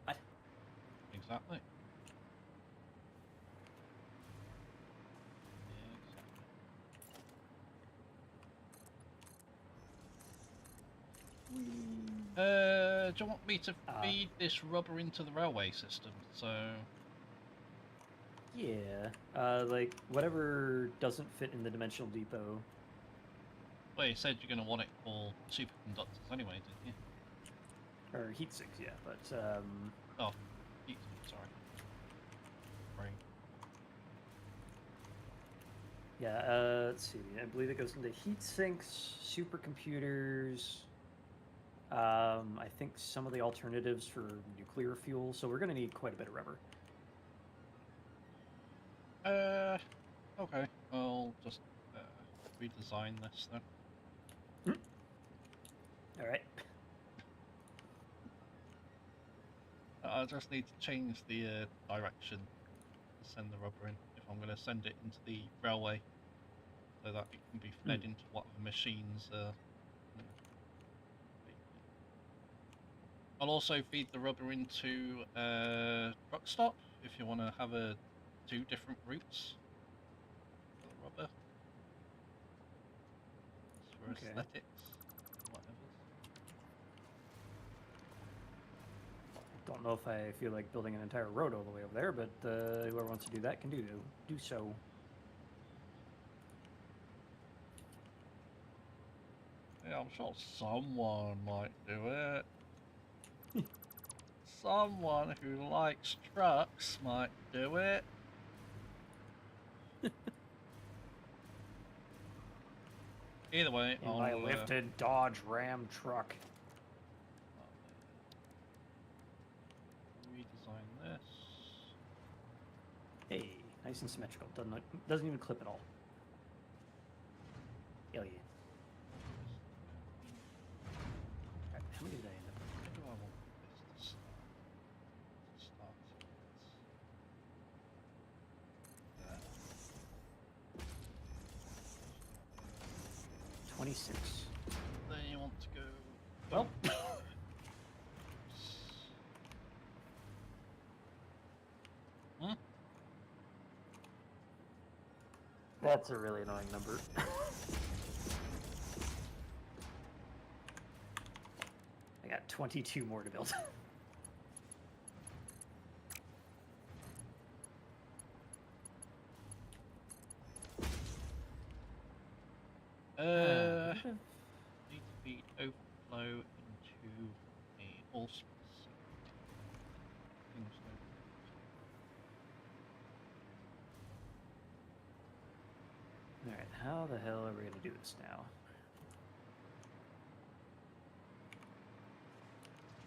What? Exactly. Do you want me to feed this rubber into the railway system? So. Yeah, like whatever doesn't fit in the dimensional depot. Well, you said you're going to want it for superconductors anyway, didn't you? Or heat sinks, yeah, but Oh, heat, sorry. Brain. yeah, let's see. I believe it goes into heat sinks, supercomputers. I think some of the alternatives for nuclear fuel. So we're going to need quite a bit of rubber. Okay. I'll just redesign this then. All right. I just need to change the direction to send the rubber in if I'm going to send it into the railway, so that it can be fed into whatever machines. I'll also feed the rubber into truck stop if you want to have two different routes for the rubber. For Okay. aesthetics, whatever. Don't know if I feel like building an entire road all the way over there, but whoever wants to do that can do so. Yeah, I'm sure someone might do it. Someone who likes trucks might do it. Either way, In I'll my lifted Dodge Ram truck. redesign this. Hey, nice and symmetrical. Doesn't even clip at all. Hell yeah. All right, how many did I end up with? Where do I want this to start? There. 26. Then you want to go. Well, that's a really annoying number. I got 22 more to build. Need to feed overflow into a allspice. Things like Alright, how the hell are we going to do this now?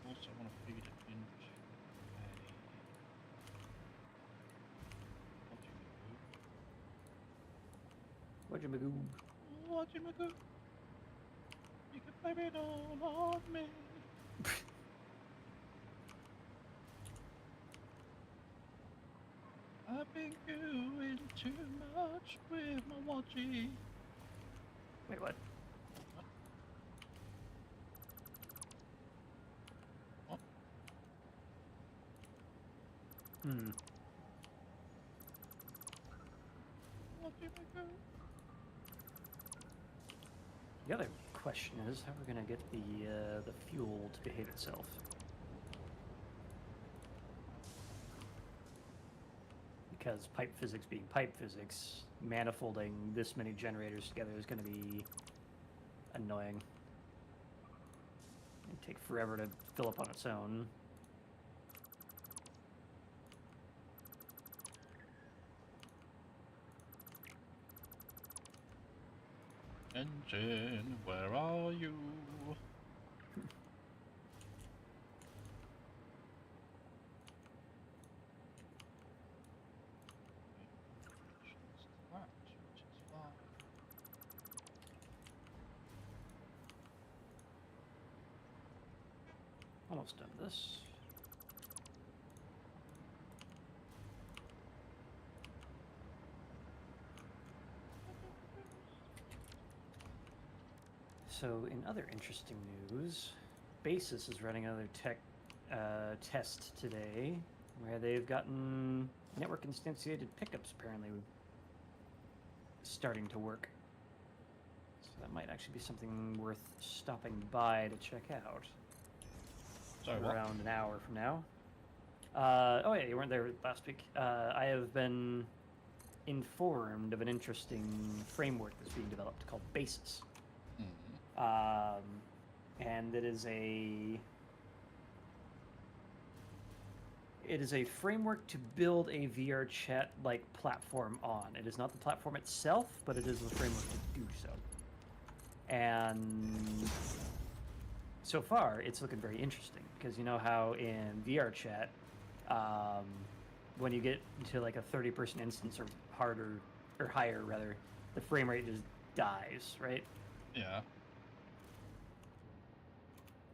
also want to feed it into a Whatchamagoo? Whatchamagoo? You can blame it all on me. I've been doing too much with my watchy. Wait, what? What? Hmm. Whatchamagoo? The other question is how we're going to get the fuel to behave itself. Because pipe physics being pipe physics, manifolding this many generators together is going to be annoying. It'd take forever to fill up on its own. Engine, where are you? Which is fine. Almost done this. So, in other interesting news, Basis is running another test today, where they've gotten network instantiated pickups apparently starting to work. So that might actually be something worth stopping by to check out. Sorry, what? Around an hour from now. Oh yeah, you weren't there last week. I have been informed of an interesting framework that's being developed called Basis. And it is a framework to build a VR chat like platform on. It is not the platform itself, but it is the framework to do so. And so far, it's looking very interesting because you know how in VR chat, when you get to like a 30-person instance or higher rather, the frame rate just dies, right? Yeah.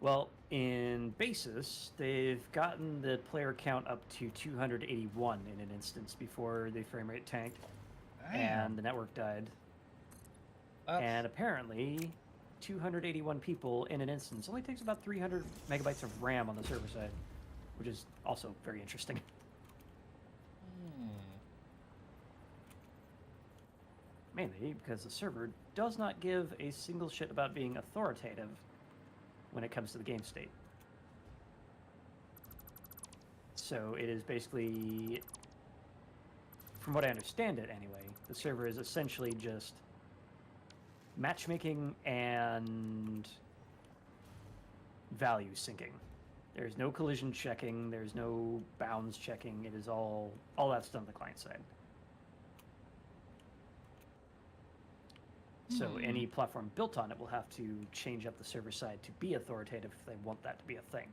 Well, in Basis, they've gotten the player count up to 281 in an instance before the frame rate tanked and the network died. And apparently, 281 people in an instance only takes about 300 megabytes of RAM on the server side, which is also very interesting. Mainly because the server does not give a single shit about being authoritative when it comes to the game state. So it is basically, from what I understand it anyway, the server is essentially just matchmaking and value syncing. There's no collision checking, there's no bounds checking, it is all that's done on the client side. So any platform built on it will have to change up the server side to be authoritative if they want that to be a thing.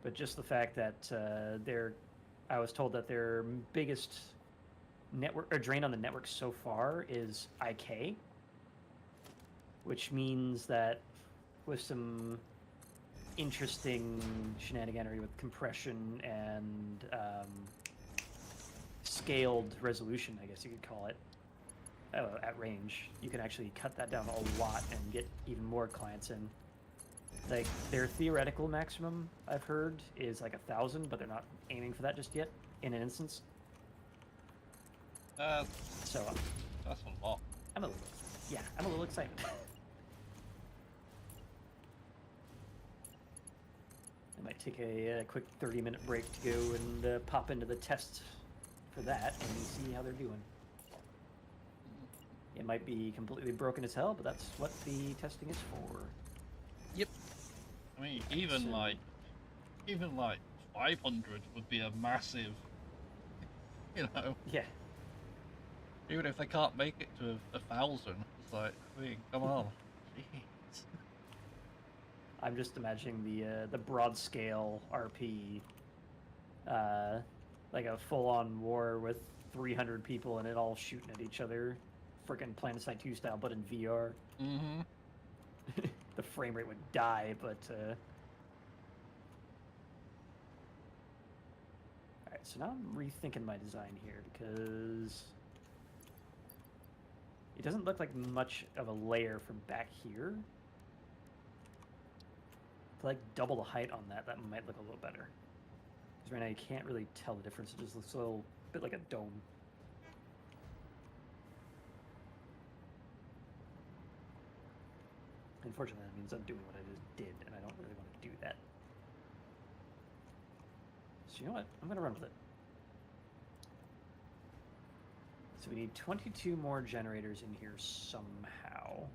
But just the fact that I was told that their biggest network or drain on the network so far is IK, which means that with some interesting shenaniganery with compression and scaled resolution, I guess you could call it, at range, you can actually cut that down a lot and get even more clients in. Like, their theoretical maximum, I've heard, is like 1,000, but they're not aiming for that just yet in an instance. So That's a lot. I'm a little excited. I might take a quick 30-minute break to go and pop into the test for that and see how they're doing. It might be completely broken as hell, but that's what the testing is for. Yep. I mean, even like 500 would be a massive, you know. Yeah. Even if they can't make it to 1,000, it's like, I mean, come on. Jeez. I'm just imagining the broad scale RP, like a full-on war with 300 people and it all shooting at each other, freaking PlanetSide 2 style, but in VR. Mm-hmm. The frame rate would die, but alright, so now I'm rethinking my design here because it doesn't look like much of a layer from back here. To like double the height on that might look a little better. Because right now you can't really tell the difference, it just looks a little bit like a dome. Unfortunately, that means I'm doing what I just did, and I don't really want to do that. So you know what? I'm going to run with it. So we need 22 more generators in here somehow.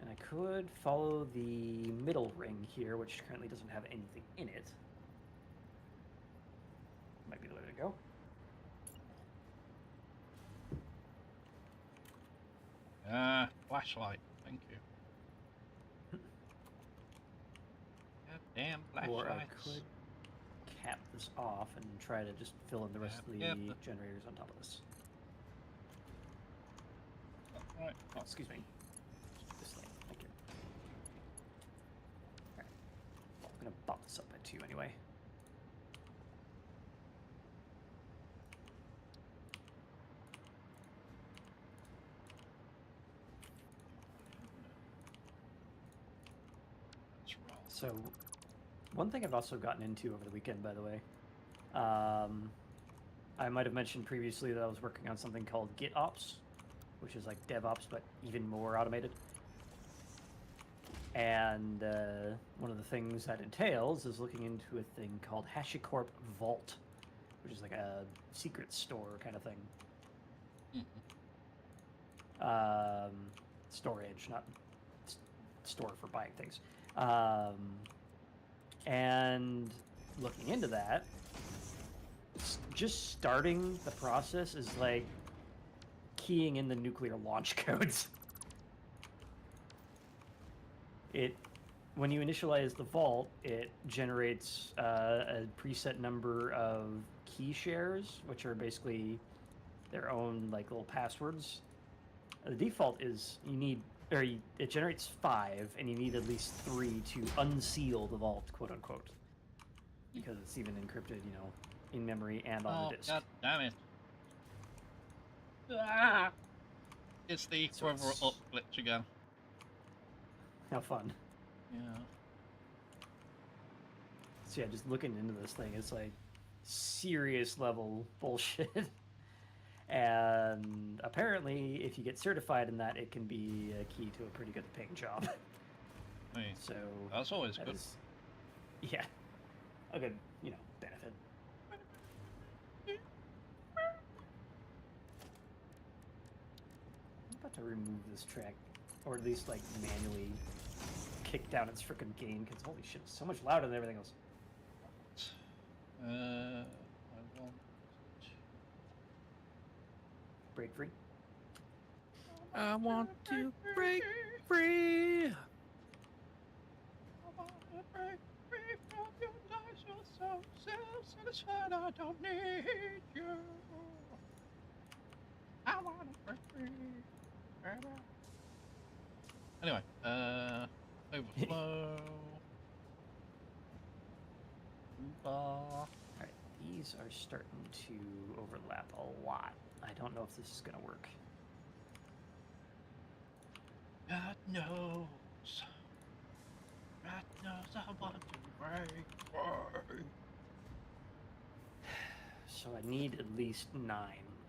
And I could follow the middle ring here, which currently doesn't have anything in it. Might be the way to go. Ah, flashlight. Thank you. Goddamn Or I flashlights. could cap this off and try to just fill in the rest of the Yep. generators on top of this. Right. Oh, excuse me. This lane. Thank you. Alright. Well, I'm gonna bump this up by 2 anyway. Let's roll. So, one thing I've also gotten into over the weekend, by the way, I might have mentioned previously that I was working on something called GitOps, which is like DevOps, but even more automated. And one of the things that entails is looking into a thing called HashiCorp Vault, which is like a secret store kind of thing. Storage, not store for buying things. And looking into that, just starting the process is like keying in the nuclear launch codes. When you initialize the vault, it generates a preset number of key shares, which are basically their own like little passwords. The default is it generates 5, and you need at least 3 to unseal the vault, quote unquote, because it's even encrypted, in memory and on the disk. God damn it. Ah! It's the So forever it's- up glitch again. How fun! Yeah. So yeah, just looking into this thing, it's like serious level bullshit. And apparently, if you get certified in that, it can be a key to a pretty good paying job. Hey, So that's always that good. is, yeah, a good, benefit. I'm about to remove this track, or at least like manually kick down its freaking gain, because holy shit, it's so much louder than everything else. I want Break free. I want to break free. I want to break free from your lies. You're so self-satisfied. I don't need you. I want to break free. Anyway, overflow. Bar. Alright, these are starting to overlap a lot. I don't know if this is going to work. God knows. God knows I want to break free. So I need at least 9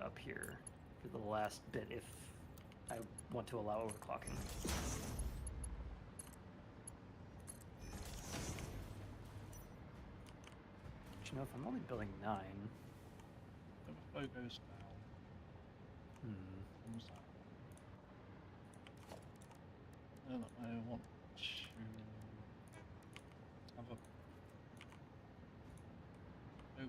up here for the last bit if I want to allow overclocking. But if I'm only building 9, Overflow goes down. Comes down. Then I want to have a overflow.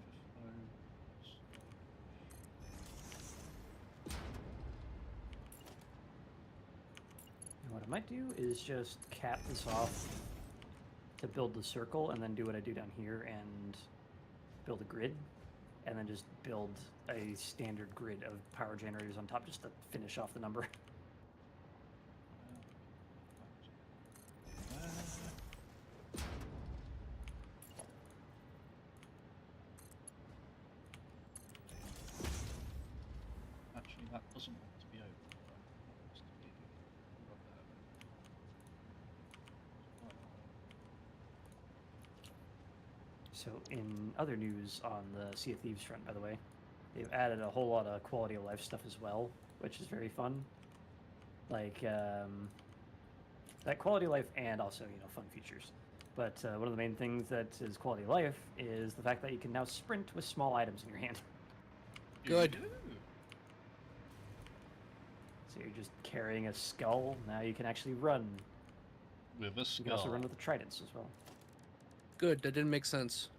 And what I might do is just cap this off to build the circle, and then do what I do down here and build a grid, and then just build a standard grid of power generators on top just to finish off the number. Actually, that doesn't want to be open. That wants to be above there. So in other news on the Sea of Thieves front, by the way, they've added a whole lot of quality of life stuff as well, which is very fun. Like that quality of life and also, fun features. But one of the main things that is quality of life is the fact that you can now sprint with small items in your hand. Good. Ooh. So you're just carrying a skull. Now you can actually run. With a You skull. can also run with the tridents as well. Good. That didn't make sense.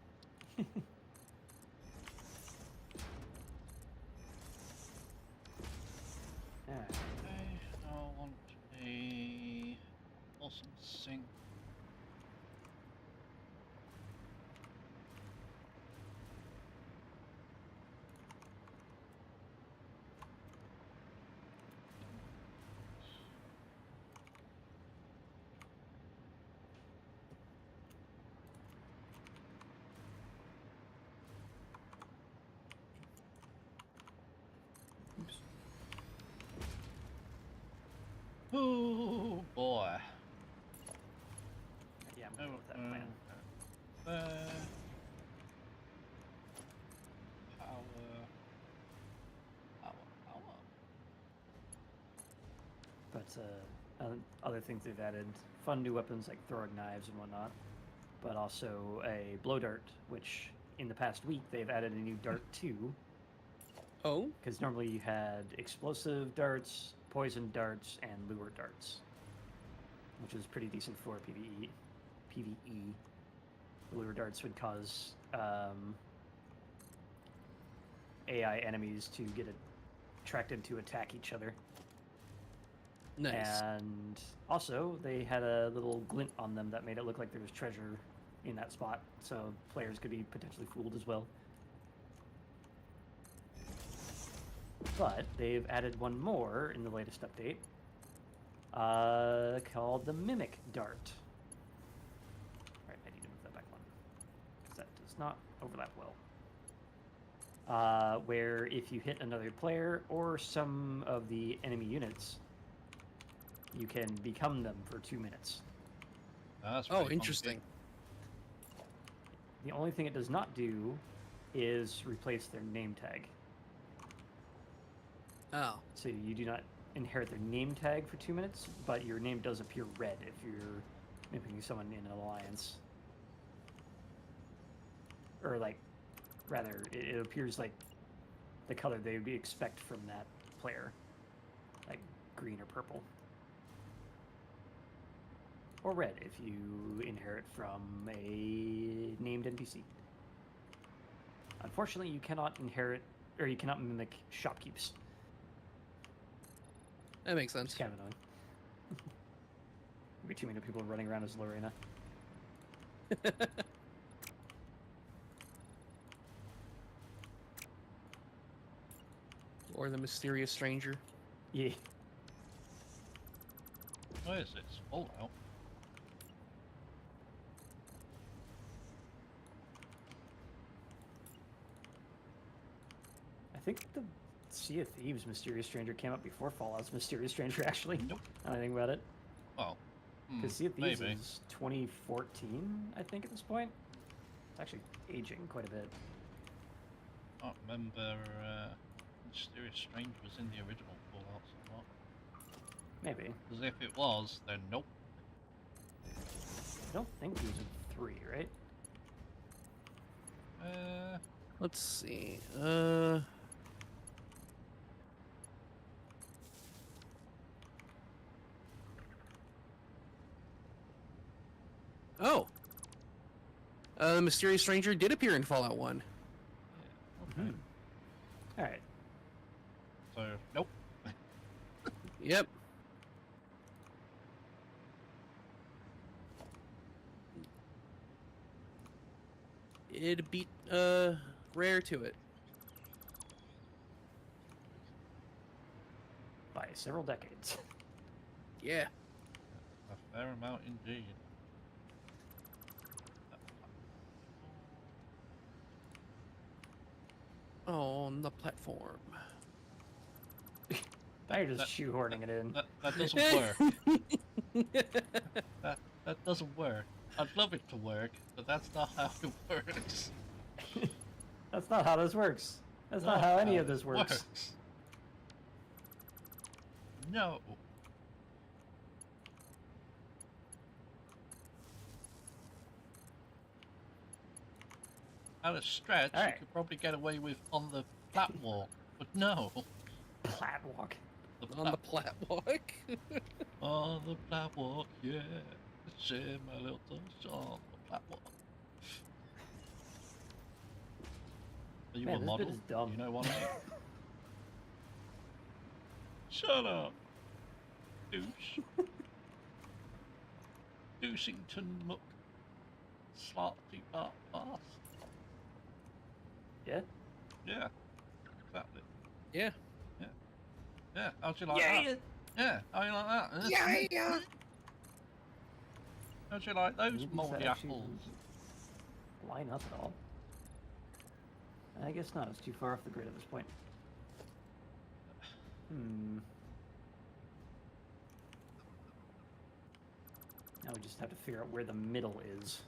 Alright. Okay, I want other things they've added. Fun new weapons like throwing knives and whatnot. But also a blow dart, which in the past week they've added a new dart too. Oh, Because normally you had explosive darts, poison darts, and lure darts, which was pretty decent for PvE. PvE. The lure darts would cause AI enemies to get attracted to attack each other. nice. And also, they had a little glint on them that made it look like there was treasure in that spot, so players could be potentially fooled as well. But they've added one more in the latest update, called the Mimic Dart. Alright, I need to move that back one, because that does not overlap well. Where if you hit another player or some of the enemy units, you can become them for 2 minutes. That's Oh, pretty interesting. The only thing it does not do is replace their name tag. Oh, So you do not inherit their name tag for 2 minutes, but your name does appear red if you're mimicking someone in an alliance. Or like, rather, it appears like the color they would expect from that player, like green or purple. Or red if you inherit from a named NPC. Unfortunately, you cannot inherit, or you cannot mimic shopkeeps. that makes It's sense. kind of annoying. There'll be too many people running around as Lorena. Or the mysterious stranger. Yeah. Where is this? Fallout. I think the Sea of Thieves Mysterious Stranger came up before Fallout's Mysterious Stranger, actually. Nope. I don't think about it. Well, Because Sea of Thieves maybe. is 2014, I think, at this point. It's actually aging quite a bit. I can't remember Mysterious Strange was in the original Fallout or not. Maybe. Because if it was, then nope. I don't think he was in 3, right? Let's see. Oh. The mysterious stranger did appear in Fallout 1. Yeah, okay. Alright. So, nope. Yep. It beat rare to it. By several decades. Yeah. A fair amount indeed. On the platform. Now you're just that- shoehorning it in. That doesn't work. That doesn't work. I'd love it to work, but that's not how it works. That's not how this works. That's not how any of this it works. No. At a stretch, you Alright. could probably get away with on the platwalk, but no. Platwalk. On the platwalk. On the platwalk, yeah. Share my little touch on the platwalk. Are you Man, a this model? bit is dumb. You know what I mean? Shut up, douche. Douchington muck. Slarty part fast. Yeah? Yeah, exactly. Yeah. Yeah, how'd you like that? Yeah, how you like that? Huh? Yeah. How'd you like those Maybe does moldy that actually apples? line up at all? I guess not. It's too far off the grid at this point. Now we just have to figure out where the middle is.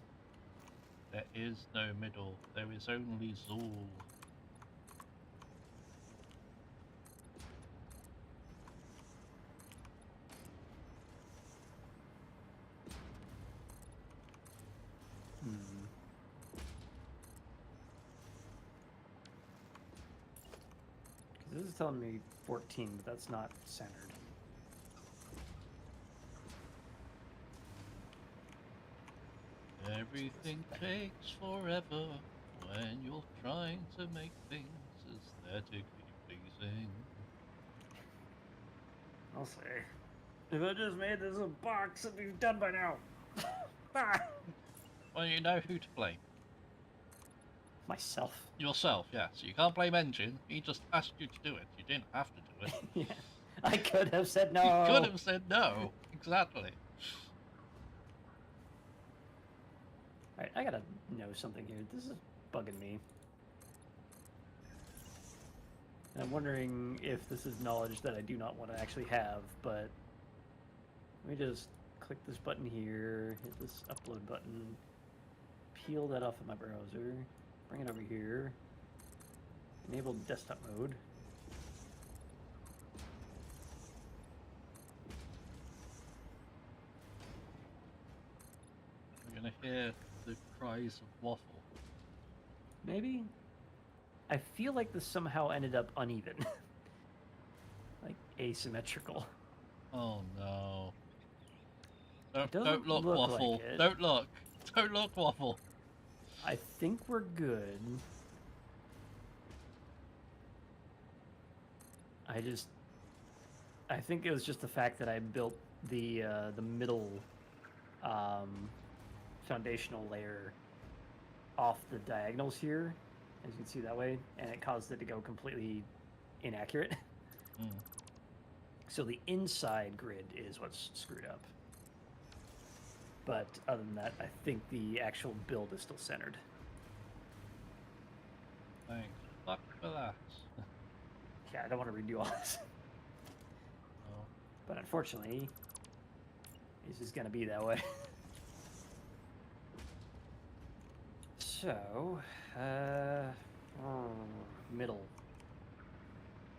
There is no middle. There is only Zool. This is telling me 14, but that's not centered. Everything takes forever when you're trying to make things aesthetically pleasing. I'll say. If I just made this a box, it'd be done by now. Ah! Well, you know who to blame. Myself. Yourself, yeah. So you can't blame Engine. He just asked you to do it. You didn't have to do it. Yeah. I could have said no. You could have said no. Exactly. Alright, I gotta know something here. This is bugging me. And I'm wondering if this is knowledge that I do not want to actually have, but let me just click this button here, hit this upload button, peel that off of my browser, bring it over here, enable desktop mode. We're gonna hear the cries of waffle. Maybe? I feel like this somehow ended up uneven. Like asymmetrical. Oh no. It doesn't Don't look, look like waffle. it. Don't look. Don't look, waffle. I think we're good. I think it was just the fact that I built the middle foundational layer off the diagonals here, as you can see that way, and it caused it to go completely inaccurate. Mm. So the inside grid is what's screwed up. But other than that, I think the actual build is still centered. Thanks. Fuck for that. Yeah, I don't want to redo all this. Oh. But unfortunately, it's just going to be that way. So, middle.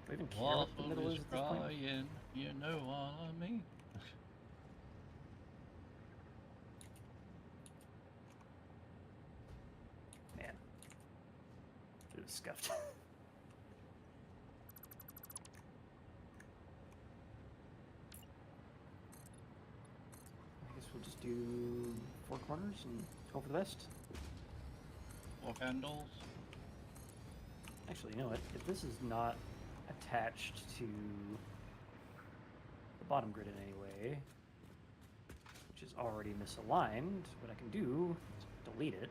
Do I even care what the Waffle middle is is at this point? crying. You know what I mean. Man. It was scuffed. I guess we'll just do 4 corners and hope for the best. 4 candles. Actually, you know what? If this is not attached to the bottom grid in any way, which is already misaligned, what I can do is delete it.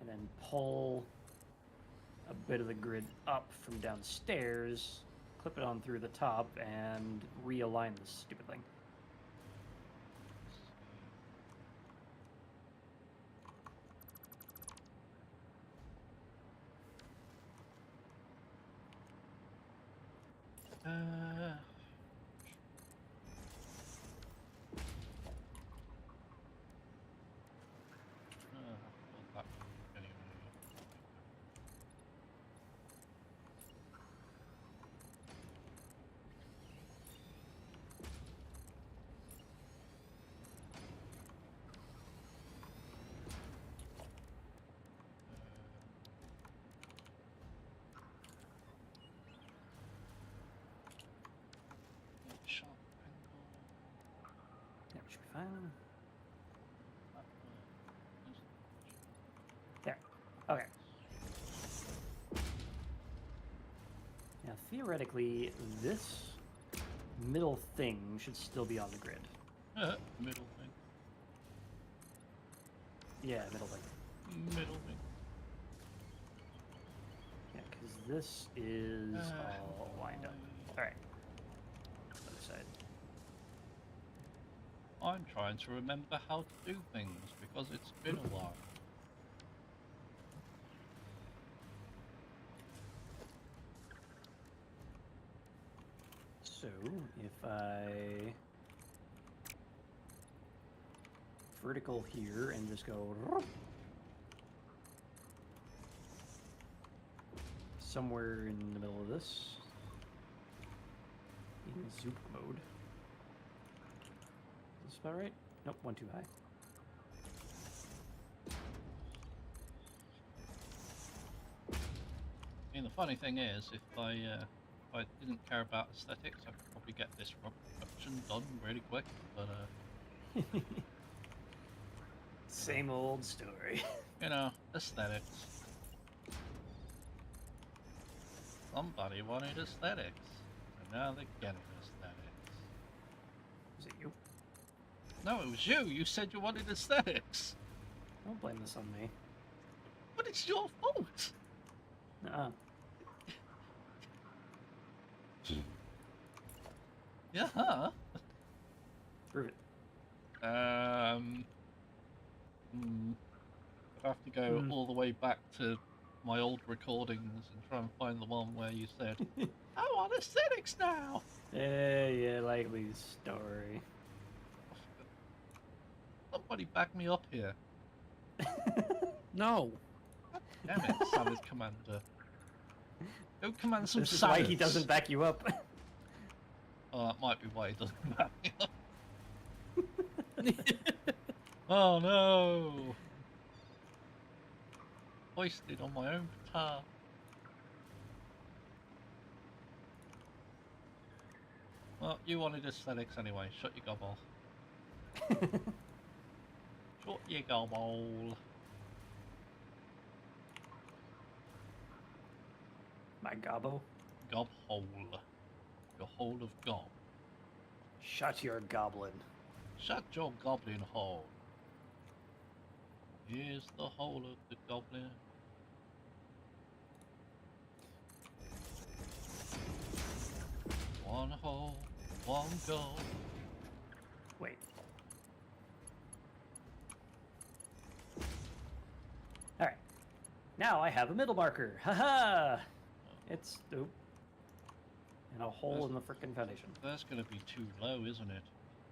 And then pull a bit of the grid up from downstairs, clip it on through the top, and realign this stupid thing. Well, that anyway. Sharp angle. Yeah, should be fine. That one. There. Okay. Now, theoretically, this middle thing should still be on the grid. Middle thing. Yeah, middle thing. Middle thing. Yeah, because this is all lined up. Alright. Other side. I'm trying to remember how to do things because it's been a while. So, if I vertical here and just go somewhere in the middle of this in zoop mode. Is this about right? Nope, one too high. mean, the funny thing is, if I didn't care about aesthetics, I could probably get this production done really quick. But Same old story. you know, aesthetics. Somebody wanted aesthetics, and now they're getting aesthetics. Is it you? No, it was you. You said you wanted aesthetics. Don't blame this on me. But it's your fault. Nuh-uh. Yeah. Huh? Prove it. I'd have to go all the way back to my old recordings and try and find the one where you said, "I want aesthetics now." Yeah, likely story. Somebody back me up here. No. Damn it, Salad Commander. Go command some This is salads. why he doesn't back you up. Oh, that might be why he doesn't back me up. Oh no! Hoisted on my own guitar. Well, you wanted aesthetics anyway. Shut your gob off. Shut your gob hole. My gobbo. Gob hole. Your hole of gob. Shut your goblin. Shut your goblin hole. Here's the hole of the goblin. One hole, one goal. Wait. Alright. Now I have a middle marker. Haha! It's oop. And a hole in the frickin' foundation. That's gonna be too low, isn't it?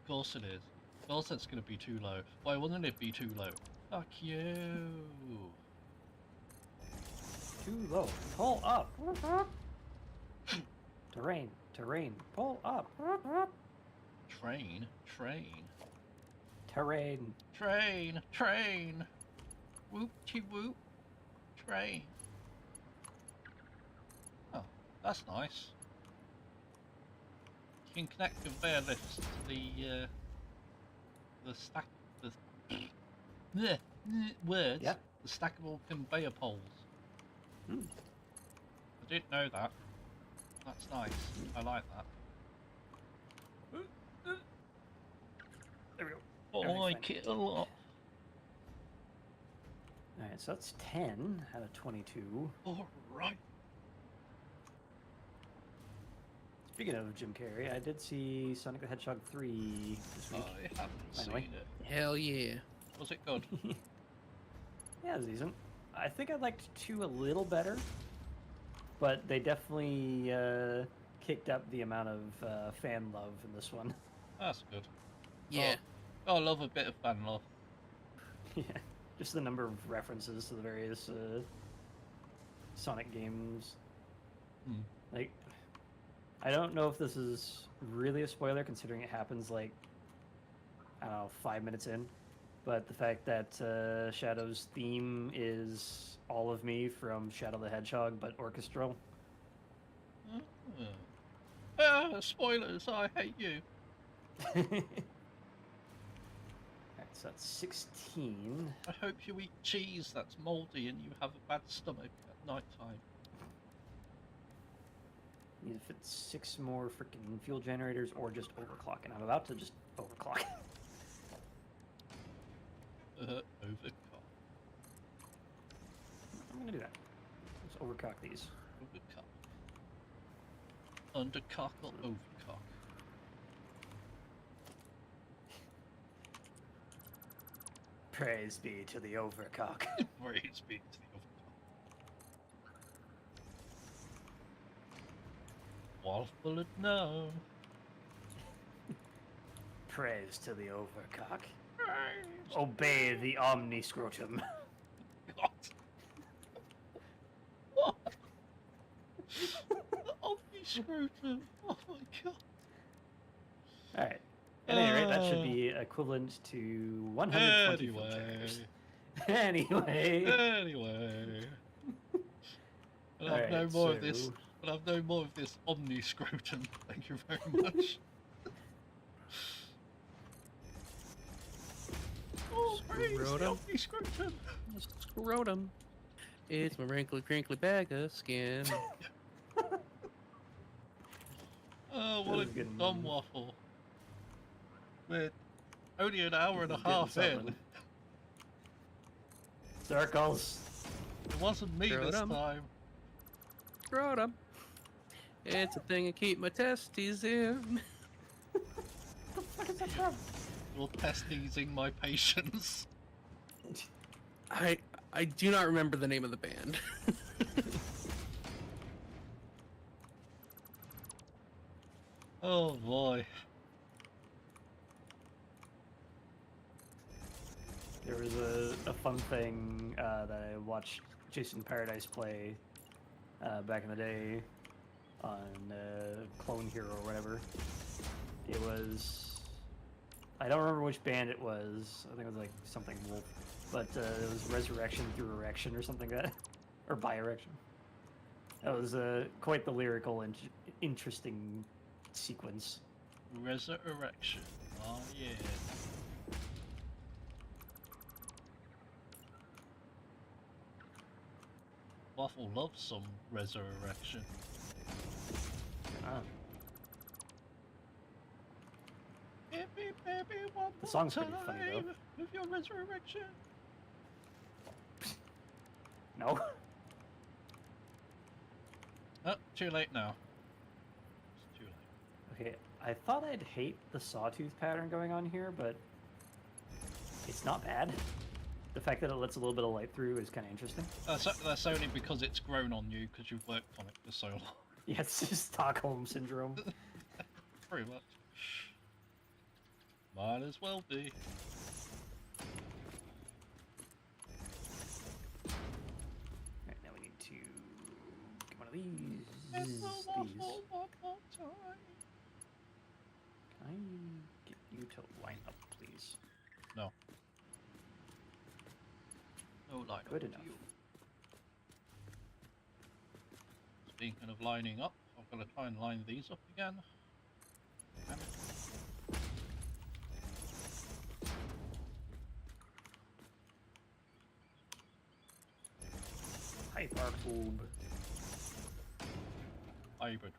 Of course it is. Of course that's gonna be too low. Why wouldn't it be too low? Fuck you. Too low. Pull up. Terrain. Terrain. Pull up. Train. Terrain. Train. Whoop-chi whoop. Train. Oh, that's nice. You can connect conveyor lifts to the stack, the words, Yeah. the stackable conveyor poles. Hmm. I didn't know that. That's nice. I like that. There we go. I Everything's like fine. it a lot. Alright, so that's 10 out of 22. Alright. Speaking of Jim Carrey, I did see Sonic the Hedgehog 3 this week. I haven't Finally. seen it. Hell yeah. Was it good? Yeah, it was decent. I think I liked 2 a little better, but they definitely kicked up the amount of fan love in this one. That's good. Yeah. Oh, I love a bit of fan love. Yeah, just the number of references to the various Sonic games. Hmm. Like, I don't know if this is really a spoiler, considering it happens like, I don't know, 5 minutes in. But the fact that Shadow's theme is All of Me from Shadow the Hedgehog, but orchestral. Spoilers, I hate you. Alright, so that's 16. I hope you eat cheese that's mouldy and you have a bad stomach at night time. Need to fit 6 more freaking fuel generators or just overclock, and I'm about to just overclock. Overcock. I'm gonna do that. Let's overclock these. Overcock. Undercock or overcock? Praise be to the overcock. Praise be to the overcock. Waffle it now. Praise to the overcock. Praise. Obey the omniscrotum. God. What? The omniscrotum. Oh my god. Alright. At any rate, that should be equivalent to 120 fuel generators. Anyway. Anyway. But I've no Alright, more of this. so- But I've no more of this omni scrotum. Thank you very much. Oh, praise the Scrotum. omni scrotum. Scrotum. It's my wrinkly, crinkly bag of skin. Oh, That what a was good dumb news. waffle. We're only an hour and a This is getting half in. something. Circles. It wasn't me this Scrotum. time. Scrotum. It's a thing I keep my testes in. You're testing my patience. I do not remember the name of the band. Oh boy. There was a fun thing that I watched Jason Paradise play back in the day on Clone Hero or whatever. It was... I don't remember which band it was. I think it was like something Wolf. But it was Resurrection Through Erection or something like that. Or By Erection. That was quite the lyrical and interesting sequence. Resurrection. Oh yeah. Waffle loves some resurrection. Ah. Hit me, baby, one The song's more pretty funny, though. time with your resurrection. No? Oh, too late now. It's too late. Okay, I thought I'd hate the sawtooth pattern going on here, but it's not bad. The fact that it lets a little bit of light through is kind of interesting. That's only because it's grown on you because you've worked on it for so long. Yeah, it's just Stockholm Syndrome. Pretty much. Might as well be. Right, now we need to get one of these. And the These. waffle one more time. Can I get you to line up, please? No. No line Good up enough. to you. Speaking of lining up, I've got to try and line these up again. Damn it. Hypertube. Fiber.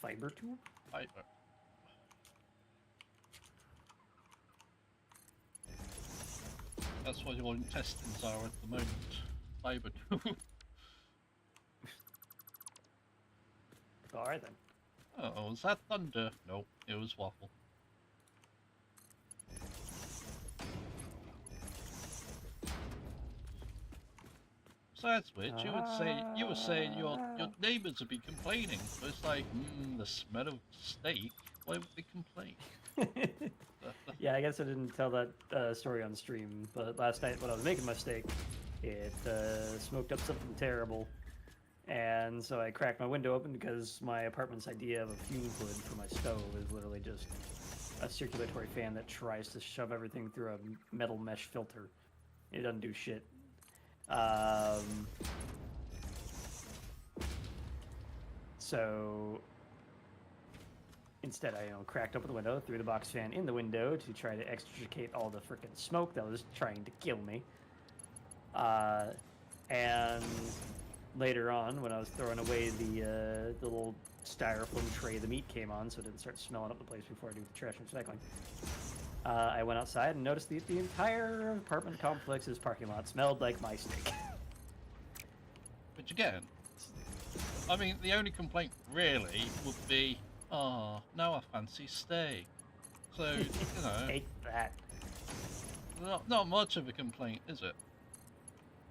Fiber tube? Fiber. That's what your intestines are at the moment. Fiber tube. Alright then. Oh, was that thunder? Nope, it was waffle. Besides which, you were saying your neighbours would be complaining. But it's like, the smell of steak. Why would they complain? Yeah, I guess I didn't tell that story on stream, but last night when I was making my steak, it smoked up something terrible. And so I cracked my window open because my apartment's idea of a fume hood for my stove is literally just a circulatory fan that tries to shove everything through a metal mesh filter. It doesn't do shit. So instead, I cracked open the window, threw the box fan in the window to try to extricate all the freaking smoke that was trying to kill me. And later on, when I was throwing away the little styrofoam tray the meat came on, so it didn't start smelling up the place before I do the trash and recycling, I went outside and noticed that the entire apartment complex's parking lot smelled like my steak. Which again, I mean, the only complaint really would be, oh, now I fancy steak. So, you know, Hate that. not much of a complaint, is it?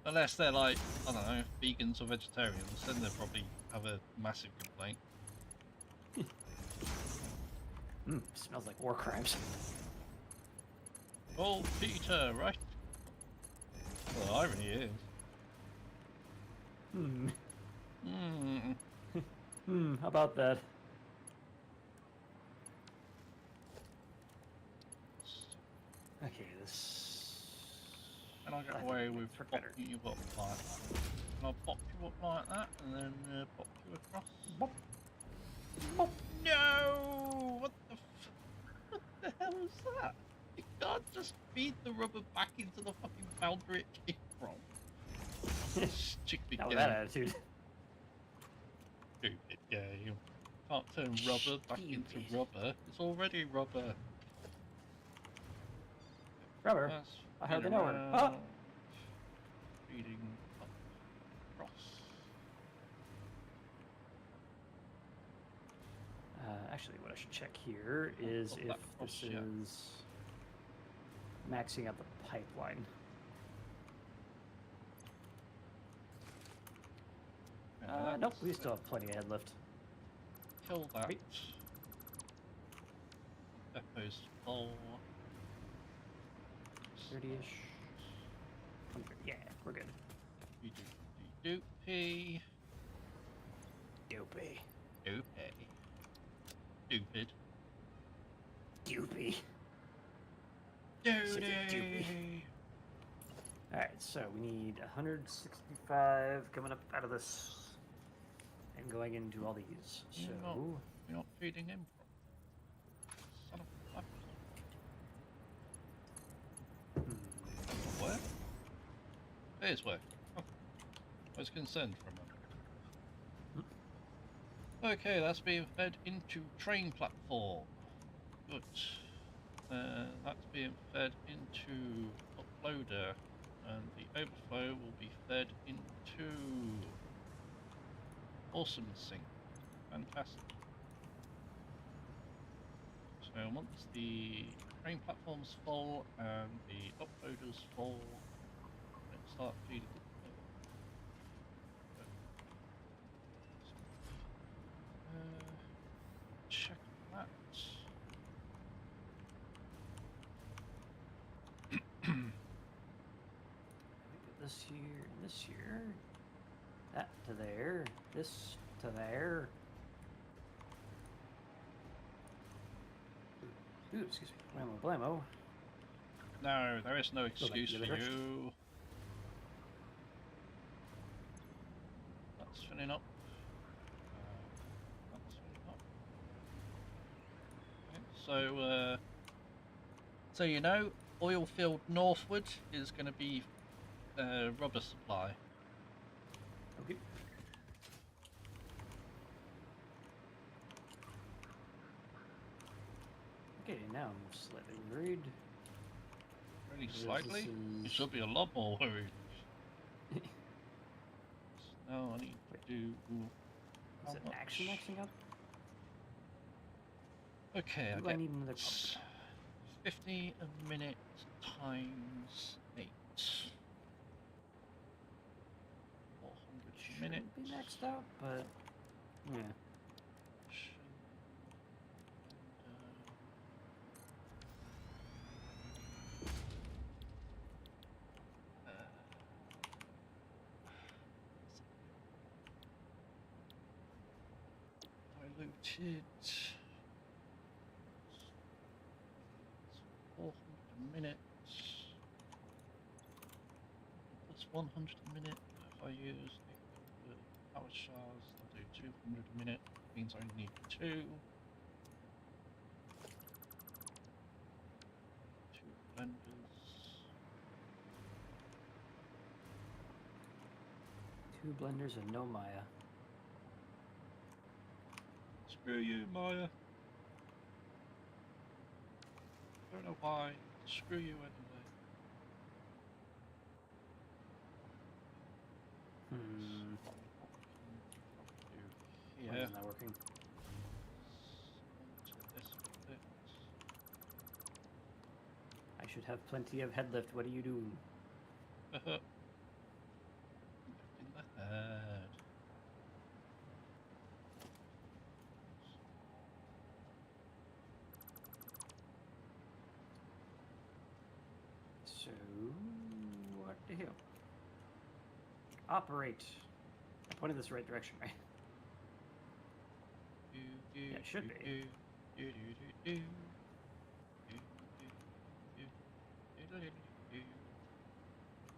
Unless they're like, I don't know, vegans or vegetarians, then they'll probably have a massive complaint. Smells like war crimes. Oh, Peter, right? Well, the irony is. How about that? Okay, this... And I got I way think with it's work better. popping you up like that. And I'll pop you up like that, and then pop you across. Bop. Bop. No! What the hell is that? You can't just feed the rubber back into the fucking boundary it came from. Stupid Not with game. that attitude. Stupid game. Can't turn rubber back into Stupid. rubber. It's already rubber. Rubber. That's I hardly feeding know her. around, feeding up, across. Actually, what I should check here is Put if that this across, yeah. is maxing out the pipeline. Nope, we still have plenty of head lift. Kill that. Wait. Depot's full. 30-ish. 100. Yeah, we're good. Doopy. Dopey. Doopy. Stupid. Doopey. Doopy. Doopy. Alright, so we need 165 coming up out of this and going into all these. So, You're not feeding him. Son of a fuck. Where? There's where. Oh. I was concerned for a moment. Okay, that's being fed into train platform. Good. That's being fed into uploader, and the overflow will be fed into awesome sync. Fantastic. So once the train platform's full and the uploader's full, let's start feeding it. Check that. this here and this here. That to there. This to there. Ooh, excuse me. Blammo, blammo. No, there is no back excuse the for other direction. you. That's filling up. That's filling up. Okay, so you know, oil field northward is going to be rubber supply. Okay. Okay, now I'm slightly worried. Really Because slightly? this You is- should be a lot more worried. No, I need to do. Is it actually maxing up? Okay, Do I I get need another pump? 50 a minute times 8. 400 minutes. Shouldn't be maxed out, but yeah. Diluted. 400 a minute. That's 100 a minute. If I use the power shards, I'll do 200 a minute. Means I only need 2. 2 blenders. 2 blenders and no Maya. Screw you, Maya. Don't know why. Screw you anyway. Why Yeah. isn't that working? I should have plenty of head lift. What are you doing? In the head. So, what the hell? Operate. I pointed this the right direction, right? Yeah, it should be.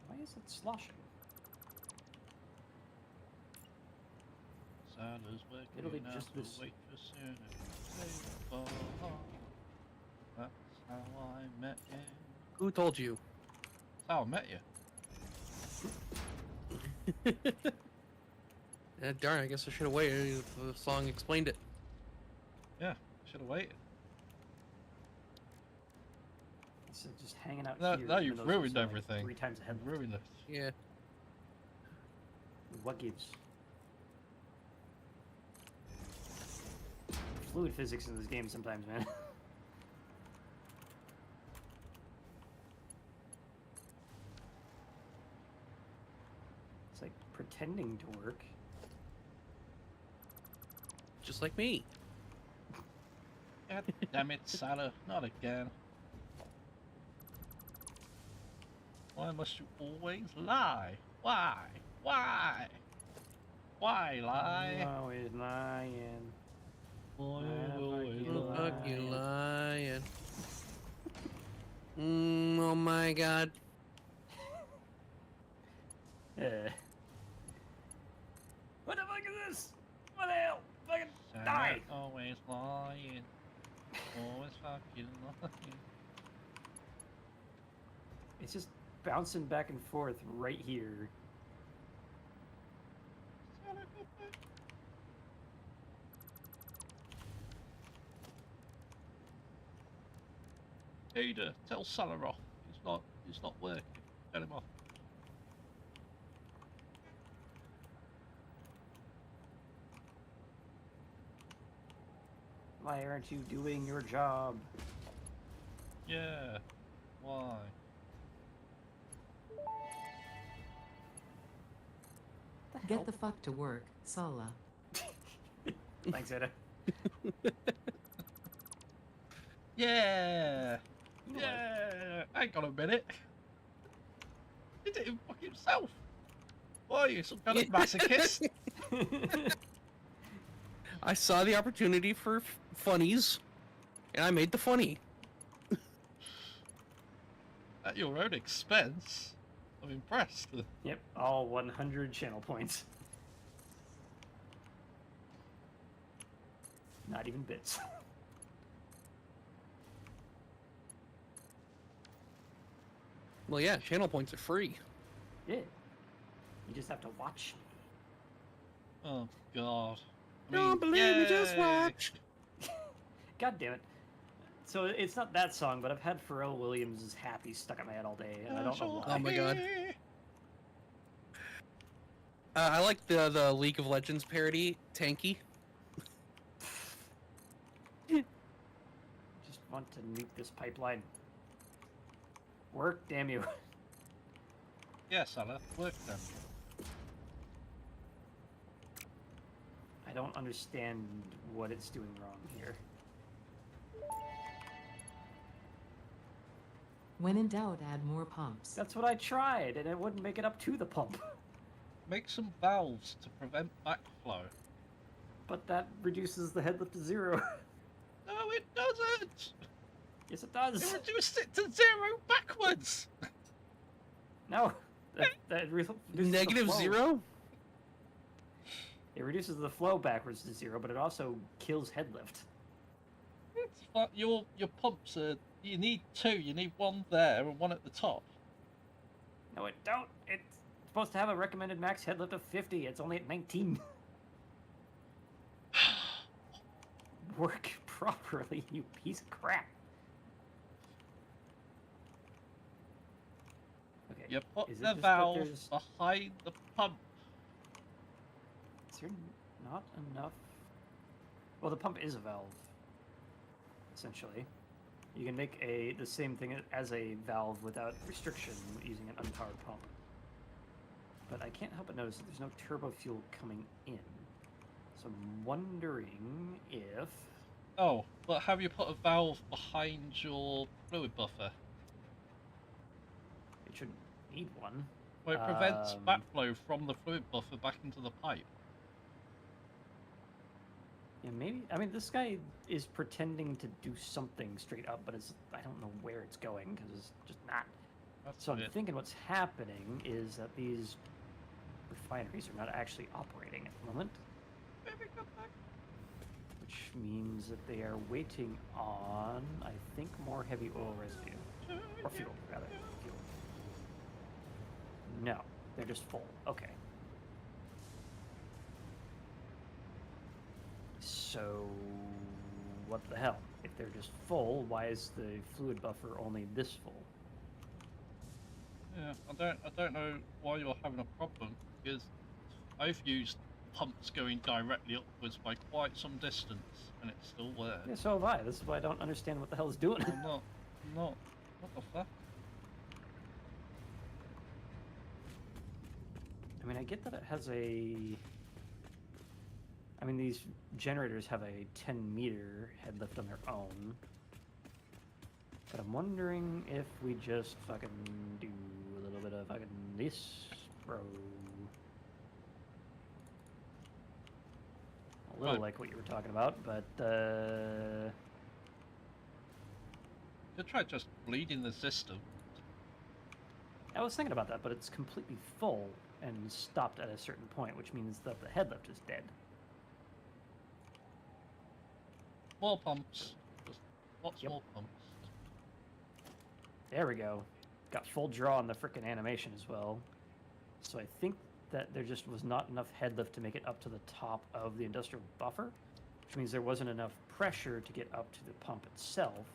Why is it sloshing? Sally's Literally working as just a this. waitress in a bar. That's how I met you. Who told you? That's how I met you. Darn, I guess I should have waited if the song explained it. Yeah, should have waited. It's just hanging out No, here. no, even you've though it's ruined also, like, everything. 3 times ahead. You've ruined it. Yeah. What gives? Fluid physics in this game sometimes, man. It's like pretending to work. Just like me. God damn it, Sally, not again. Why must you always lie? Why? Why? Why lie? Always lying. Why Why the always fuck Fuck you you lie? lying. Oh my god. What the fuck is this? What the hell? Fucking Sally die! always lying. Always fucking lying. It's just bouncing back and forth right here. Ada, tell Salah off. It's not working. Tell him off. Why aren't you doing your job? Yeah. Why? Get the fuck to work, Sala. Thanks, Ada. Yeah. You know what? Yeah. Hang on a minute. He did it fucking himself. Why are you some kind of masochist? I saw the opportunity for funnies, and I made the funny. At your own expense. I'm impressed. Yep, all 100 channel points. Not even bits. Well, yeah, channel points are free. Yeah. You just have to watch me. Oh God. I Don't mean, believe me, just yay. watch. God damn it. So it's not that song, but I've had Pharrell Williams' Happy stuck in my head all day, and I don't know why. Oh my God. I like the League of Legends parody, Tanky. Just want to nuke this pipeline. Work, damn you. Yes, Salah. Work them. I don't understand what it's doing wrong here. When in doubt, add more pumps. That's what I tried, and it wouldn't make it up to the pump. Make some valves to prevent backflow. But that reduces the headlift to 0. No, it doesn't. Yes, it does. It reduced it to 0 backwards. No. That reduces the Negative flow. 0? It reduces the flow backwards to 0, but it also kills headlift. It's fine. Your pumps are. You need 2. You need 1 there and 1 at the top. No, it don't. It's supposed to have a recommended max headlift of 50. It's only at 19. Work properly, you piece of crap. Okay. You put is it the just that valve there's- behind the pump. Is there not enough? Well, the pump is a valve, essentially. You can make the same thing as a valve without restriction using an unpowered pump. But I can't help but notice that there's no turbo fuel coming in. So I'm wondering if... Oh, but have you put a valve behind your fluid buffer? It shouldn't need one. Where it prevents Um, backflow from the fluid buffer back into the pipe. Yeah, maybe. I mean, this guy is pretending to do something straight up, but I don't know where it's going because it's just not. That's So I'm weird. thinking what's happening is that these refineries are not actually operating at the moment, which means that they are waiting on, I think, more heavy oil residue. Or fuel, rather. Fuel. No, they're just full. Okay. So, what the hell? If they're just full, why is the fluid buffer only this full? Yeah, I don't know why you're having a problem, because I've used pumps going directly upwards by quite some distance, and it's still there. Yeah, so have I. This is why I don't understand what the hell it's doing. I'm not. What the fuck? I mean, I get that it has a... I mean, these generators have a 10-meter head lift on their own. But I'm wondering if we just fucking do a little bit of fucking this, bro. A little Right. like what you were talking about, but You try just bleeding the system. I was thinking about that, but it's completely full and stopped at a certain point, which means that the head lift is dead. More pumps. Just lots Yep. more pumps. There we go. Got full draw on the frickin' animation as well. So I think that there just was not enough head lift to make it up to the top of the industrial buffer, which means there wasn't enough pressure to get up to the pump itself.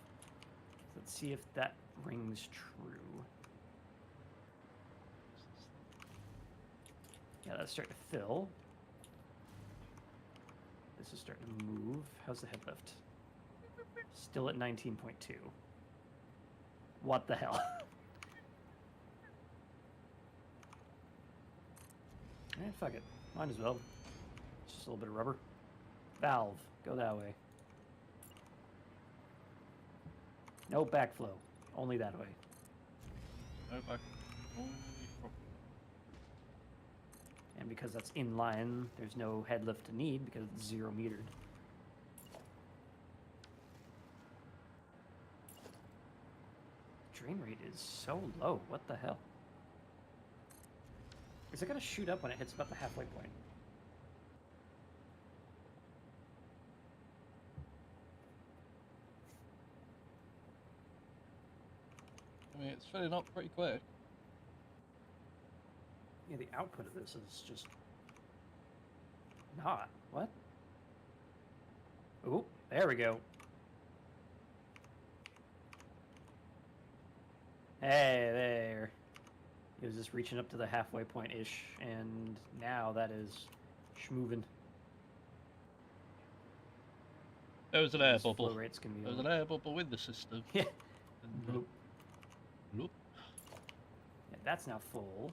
Let's see if that rings true. Yeah, that's starting to fill. This is starting to move. How's the head lift? Still at 19.2. What the hell? Fuck it. Might as well. Just a little bit of rubber. Valve, go that way. No backflow. Only that way. No back. And because that's in line, there's no head lift to need because it's 0 metered. Drain rate is so low. What the hell? Is it going to shoot up when it hits about the halfway point? I mean, it's filling up pretty quick. Yeah, the output of this is just not. What? Oh, there we go. Hey, there. It was just reaching up to the halfway point-ish, and now that is schmoving. There was an air These flow bubble. rates can be There was low. an air bubble in the system. Yeah. And, Bloop. Look. Yeah, that's now full.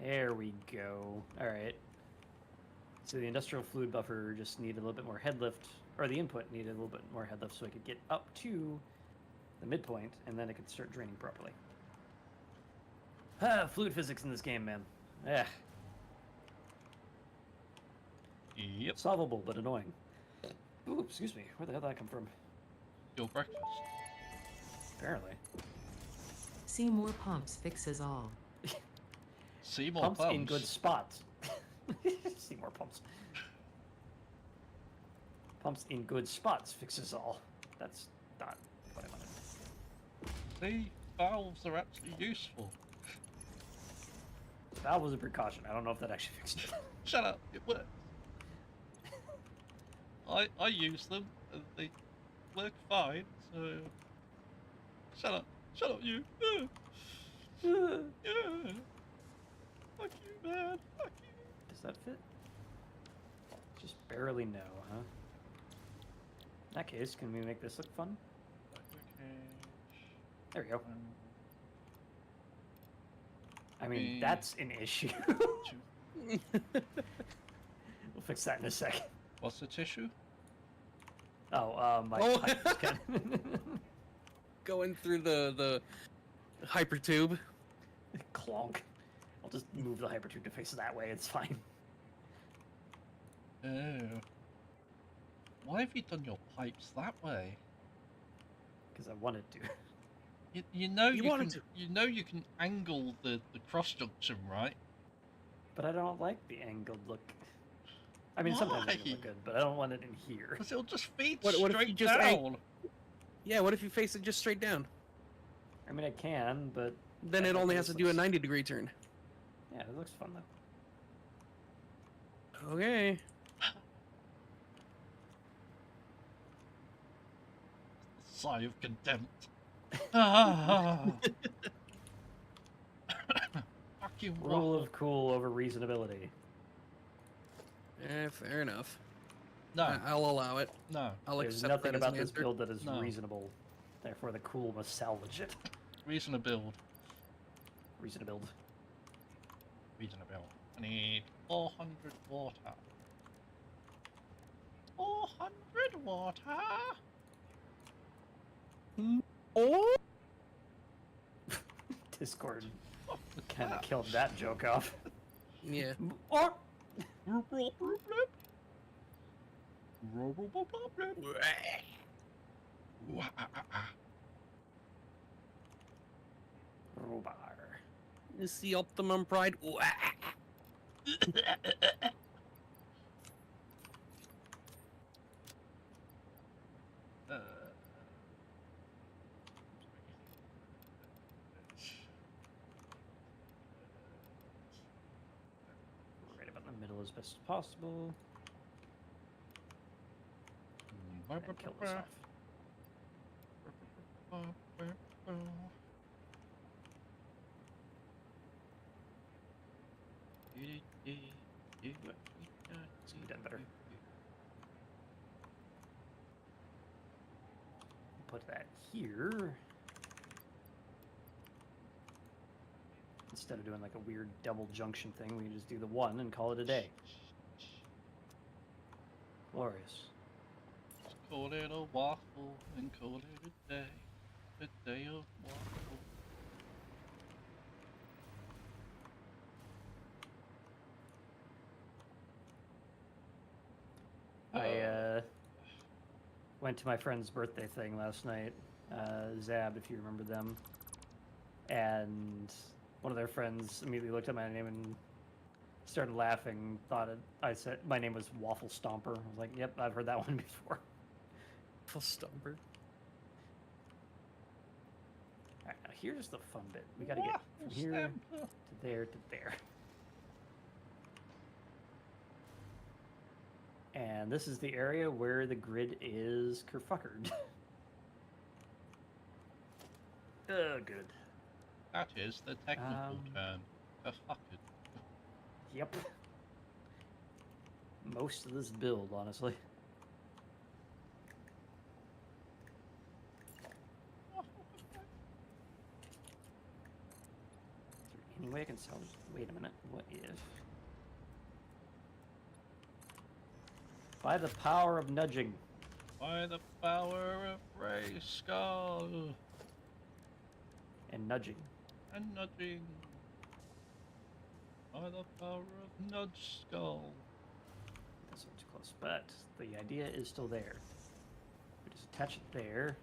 There we go. All right. So the industrial fluid buffer just needed a little bit more head lift, or the input needed a little bit more head lift so it could get up to the midpoint, and then it could start draining properly. Fluid physics in this game, man. Yeah. Yep. Solvable, but annoying. Ooh, excuse me. Where the hell did that come from? Your breakfast. Apparently. See more pumps fixes all. See more Pumps pumps. in good spots. See more pumps. Pumps in good spots fixes all. That's not what I wanted. See, valves are actually useful. That was a precaution. I don't know if that actually fixed it. Shut up. It works. I use them and they work fine. So shut up. Shut up, you. Yeah. Fuck you, man. Fuck you. Does that fit? Just barely no, huh? In that case, can we make this look fun? Okay. There we go. Um, I mean, we- that's an issue. two- We'll fix that in a second. What's the tissue? Oh, my Oh. pipe is kind of Going through the hyper tube. clonk. I'll just move the hypertube to face that way. It's fine. Oh. Why have you done your pipes that way? because I wanted to. You know You wanted can to. you know you can angle the cross junction, right? But I don't like the angled look. I mean, sometimes it can look Why? good, but I don't want it in here. Because it'll just feed What if you straight just down. Yeah, what if you face it just straight down? I mean, I can, but Then I it think only it has to just do a looks- 90-degree turn. Yeah, it looks fun though. Okay. Sigh of contempt. Ah. Fucking Rule waffle. of cool over reasonability. Fair enough. No, I'll allow it. no. I'll There's accept nothing that as about an this answer. build that is No. reasonable. Therefore, the cool must salvage it. Reason to build. Reason to build. Reason to build. I need 400 water. 400 water? Oh! Discord kind of killed that joke off. Yeah. Or Robar. Is the Optimum Pride? Right about in the middle as best as possible. And kill this off. Done better. Put that here. Instead of doing like a weird double junction thing, we can just do the one and call it a day. Glorious. Call it a waffle and call it a day. A day of waffle. I went to my friend's birthday thing last night, Zab, if you remember them, and one of their friends immediately looked at my name and started laughing. I said my name was Waffle Stomper. I was like, "Yep, I've heard that one before." Full stumper. All right, now here's the fun bit. We got to get from here to there to there. And this is the area where the grid is kerfuckered. Oh, good. That is the technical term. A fucker. Yep. Most of this build, honestly. Is there any way I can salvage? Wait a minute. What if? By the power of nudging. By the power of Ray Skull And nudging. and nudging. By the power of Nudge Skull. That's not too close, but the idea is still there. We just attach it there.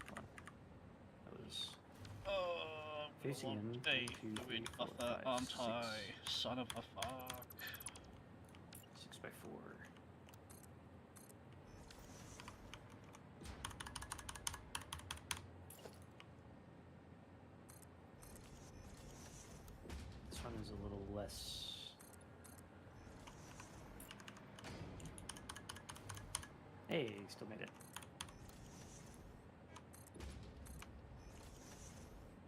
Come on. That was Oh, Facing one him. day, 1, 2, doing 3, 4, other 5, aren't 6. I? Son of a fuck. 6x4. This one is a little less. Hey, still made it.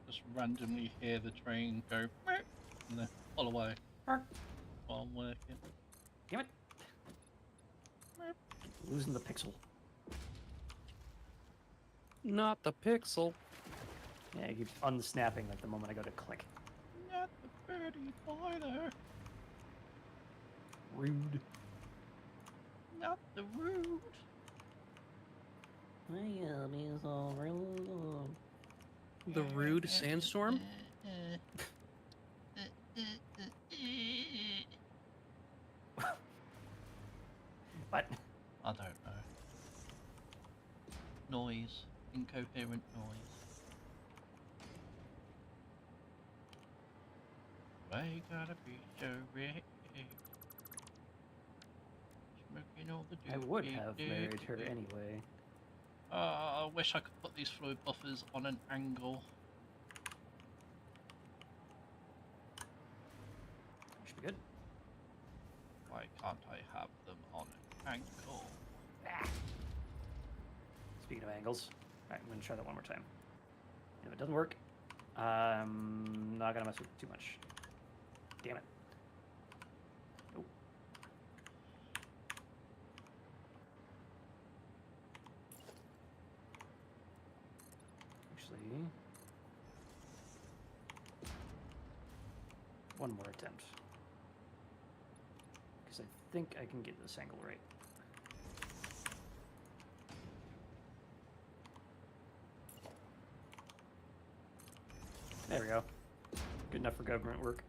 Just randomly hear the train go "Meow," and then pull away Arr. while I'm working. Damn it. Losing the pixel. Not the pixel. Yeah, it keeps unsnapping like the moment I go to click. Not the birdie either. Rude. Not the rude. I am is all rude. The rude sandstorm? What? I don't know. incoherent noise. Why gotta be so red? Smoking all the I would doobie have married her doobie. anyway. I wish I could put these fluid buffers on an angle. Should be good. Why can't I have them on an angle? Speaking of angles, alright, I'm gonna try that one more time. If it doesn't work, I'm not gonna mess with it too much. Damn it. Nope. Actually, one more attempt. Because I think I can get this angle right. There we go. Good enough for government work.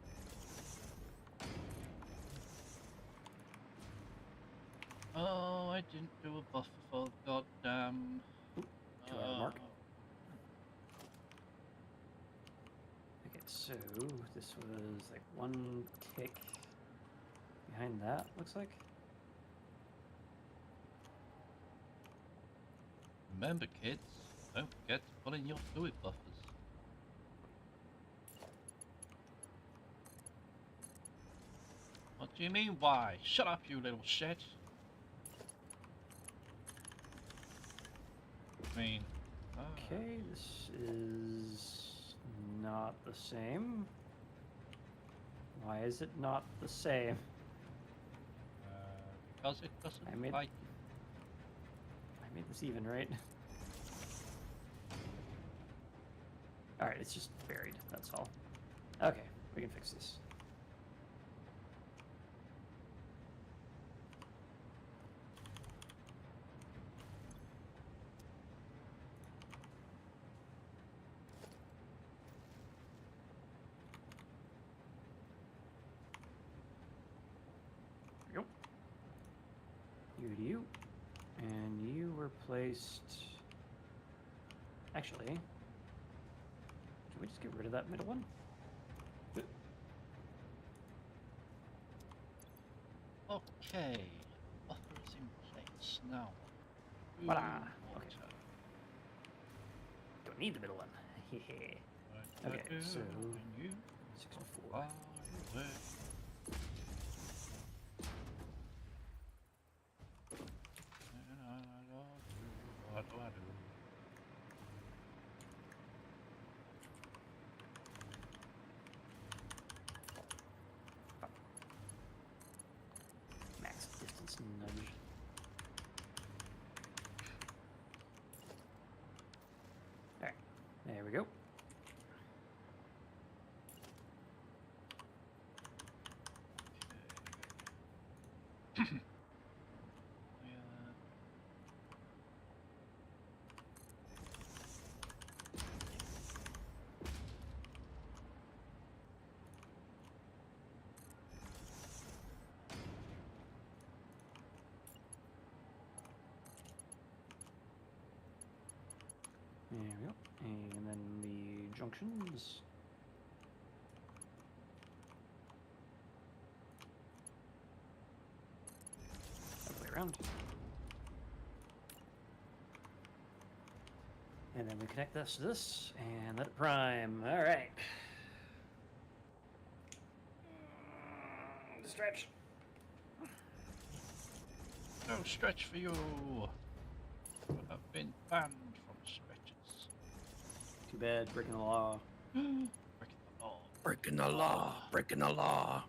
Oh, I didn't do a buffer for goddamn. 2 hour mark. Okay, so this was like 1 tick behind that, looks like. Remember, kids, don't forget to put in your fluid buffers. What do you mean, why? Shut up, you little shit. I mean, Okay, this is not the same. Why is it not the same? because it doesn't I made- like I made this even, right? Alright, it's just buried, that's all. Okay, we can fix this. There we go. You to you. And you were placed... Actually, can we just get rid of that middle one? Okay, buffer is in place now. Voila. Water. Don't need the middle one. What Okay, to do so- when you 64. are away. What do I do? Max distance nudge. Alright, there we go. Yeah. There we go. And then the junctions. Other way around. And then we connect this to this and let it prime. Alright. Stretch. No stretch for you. You have been banned from stretches. Too bad, breaking the law. Breaking the law. Breaking the law. Breaking the law.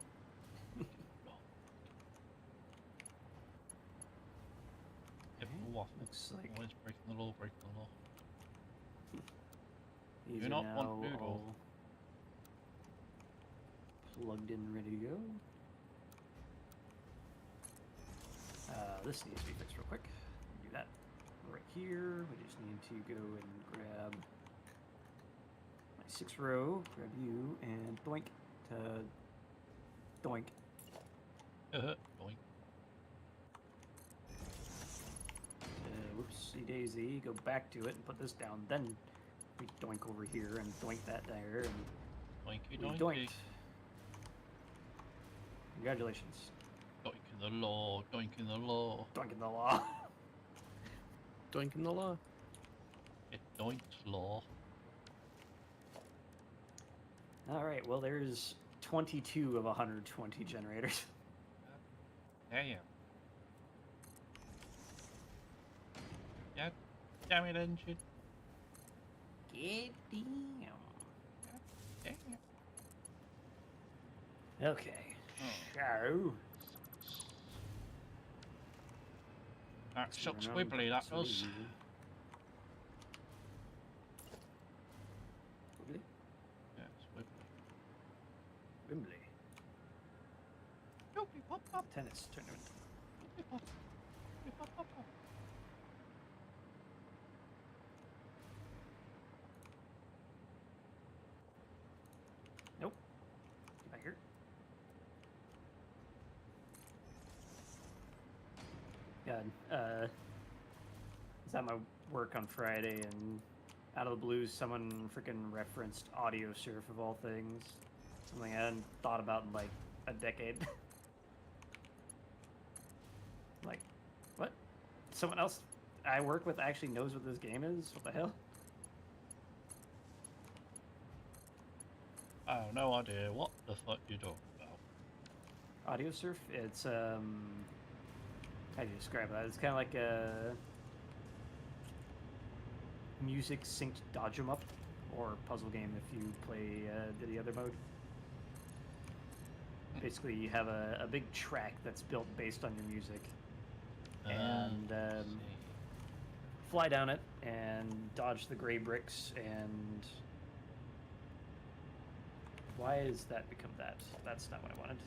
Everyone Looks like always breaking the law, breaking the law. these Do are not now want noodle. all plugged in, ready to go. This needs to be fixed real quick. Do that right here. We just need to go and grab my 6th row, grab you, and doink to doink. Boing. Whoops. whoopsie daisy, go back to it and put this down. Then we doink over here and doink that there, and Doinky we doinky. doinked. Congratulations. Doinking the law, doinking the law. Doinking the law. Doinking the law. It doinked law. Alright, well, there's 22 of 120 generators. Damn. God damn it, engine. Get damn. Damn. Okay. So. That sucks Run wibbly, that does. sleeve. Wibbly? Yeah, it's wibbly. Wimbly. Wibbly pop pop, Tennis tournament. wibbly pop. Wibbly pop pop pop. Nope. Get back here. God, was at my work on Friday, and out of the blue, someone freaking referenced audio surf of all things. Something I hadn't thought about in like a decade. Like, what? Someone else I work with actually knows what this game is? What the hell? I have no idea what the fuck you're talking about. Audio surf? It's, how do you describe that? It's kind of like a music synced dodge 'em up, or puzzle game if you play the other mode. Basically, you have a big track that's built based on your music, and I see. fly down it and dodge the gray bricks. And why has that become that? That's not what I wanted.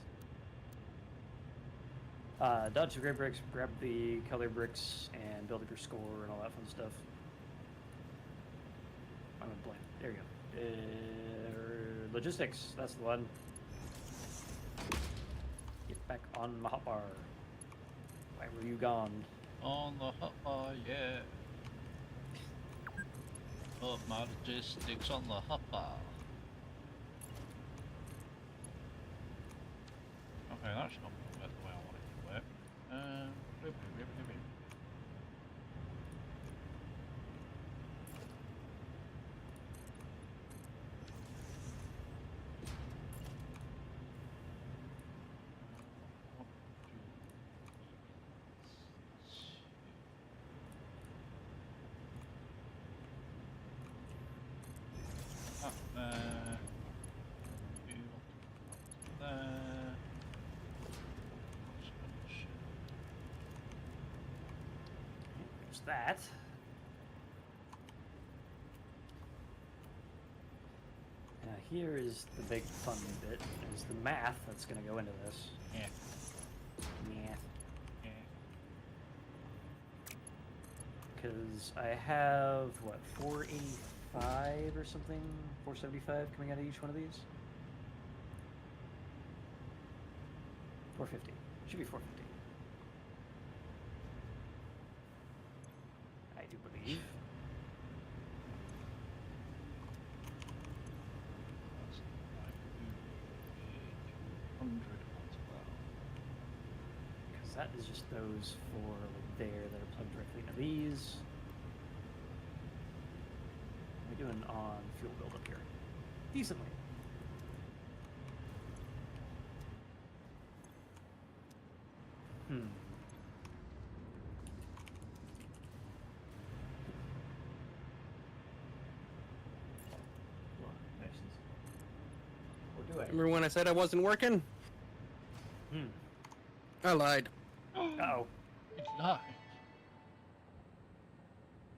Dodge the gray bricks, grab the color bricks, and build up your score and all that fun stuff. I'm gonna blank. There you go. Logistics, that's the one. Get back on my hotbar. Why were you gone? On the hot bar, yeah. Up my logistics on the hot bar. Okay, that's not the way I want it to work. Ribbly. Up there. You there. There's that. Now here is the big fun bit, is the math that's going to go into this. Yeah. Math. Yeah. Because I have, what, 485 or something? 475 coming out of each one of these? 450. Should be 450. I do believe. That's like 200 as well. Because that is just those four over there that are plugged directly into these. What are we doing on fuel buildup here? Decently. We're doing. Remember when I said I wasn't working? I lied. Uh-oh. It's not.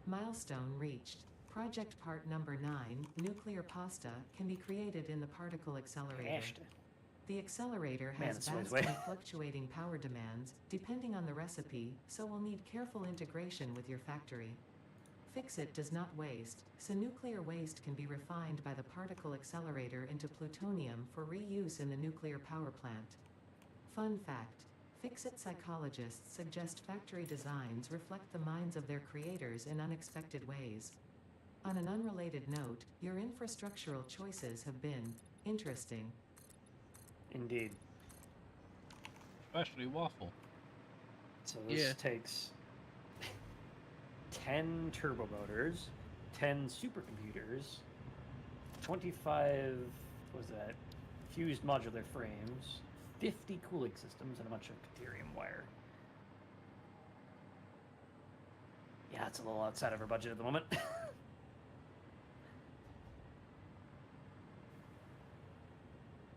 Milestone reached. Project part number 9, nuclear pasta, can be created in the particle accelerator. Crashed. The accelerator Man, has this way, this vastly way. fluctuating power demands, depending on the recipe, so will need careful integration with your factory. Fix-It does not waste, so nuclear waste can be refined by the particle accelerator into plutonium for reuse in the nuclear power plant. Fun fact, Fix-It psychologists suggest factory designs reflect the minds of their creators in unexpected ways. On an unrelated note, your infrastructural choices have been interesting. Indeed. Especially waffle. So this Yeah. takes 10 turbo motors, 10 supercomputers, 25, what was that, fused modular frames, 50 cooling systems, and a bunch of Caterium wire. Yeah, it's a little outside of our budget at the moment.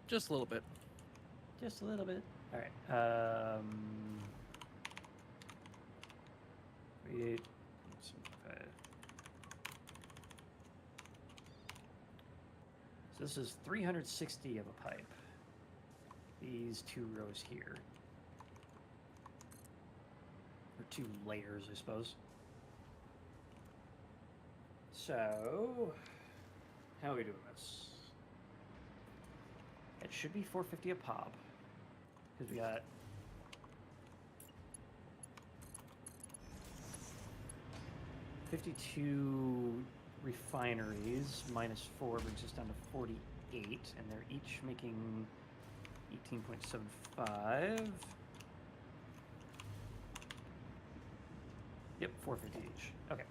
Just a little bit. Just a little bit. All right. Create. So this is 360 of a pipe. These 2 rows here. Or 2 layers, I suppose. So, how are we doing this? It should be 450 a pop. Because we got 52 refineries minus 4 brings us down to 48, and they're each making 18.75. Yep, 450 each. Okay.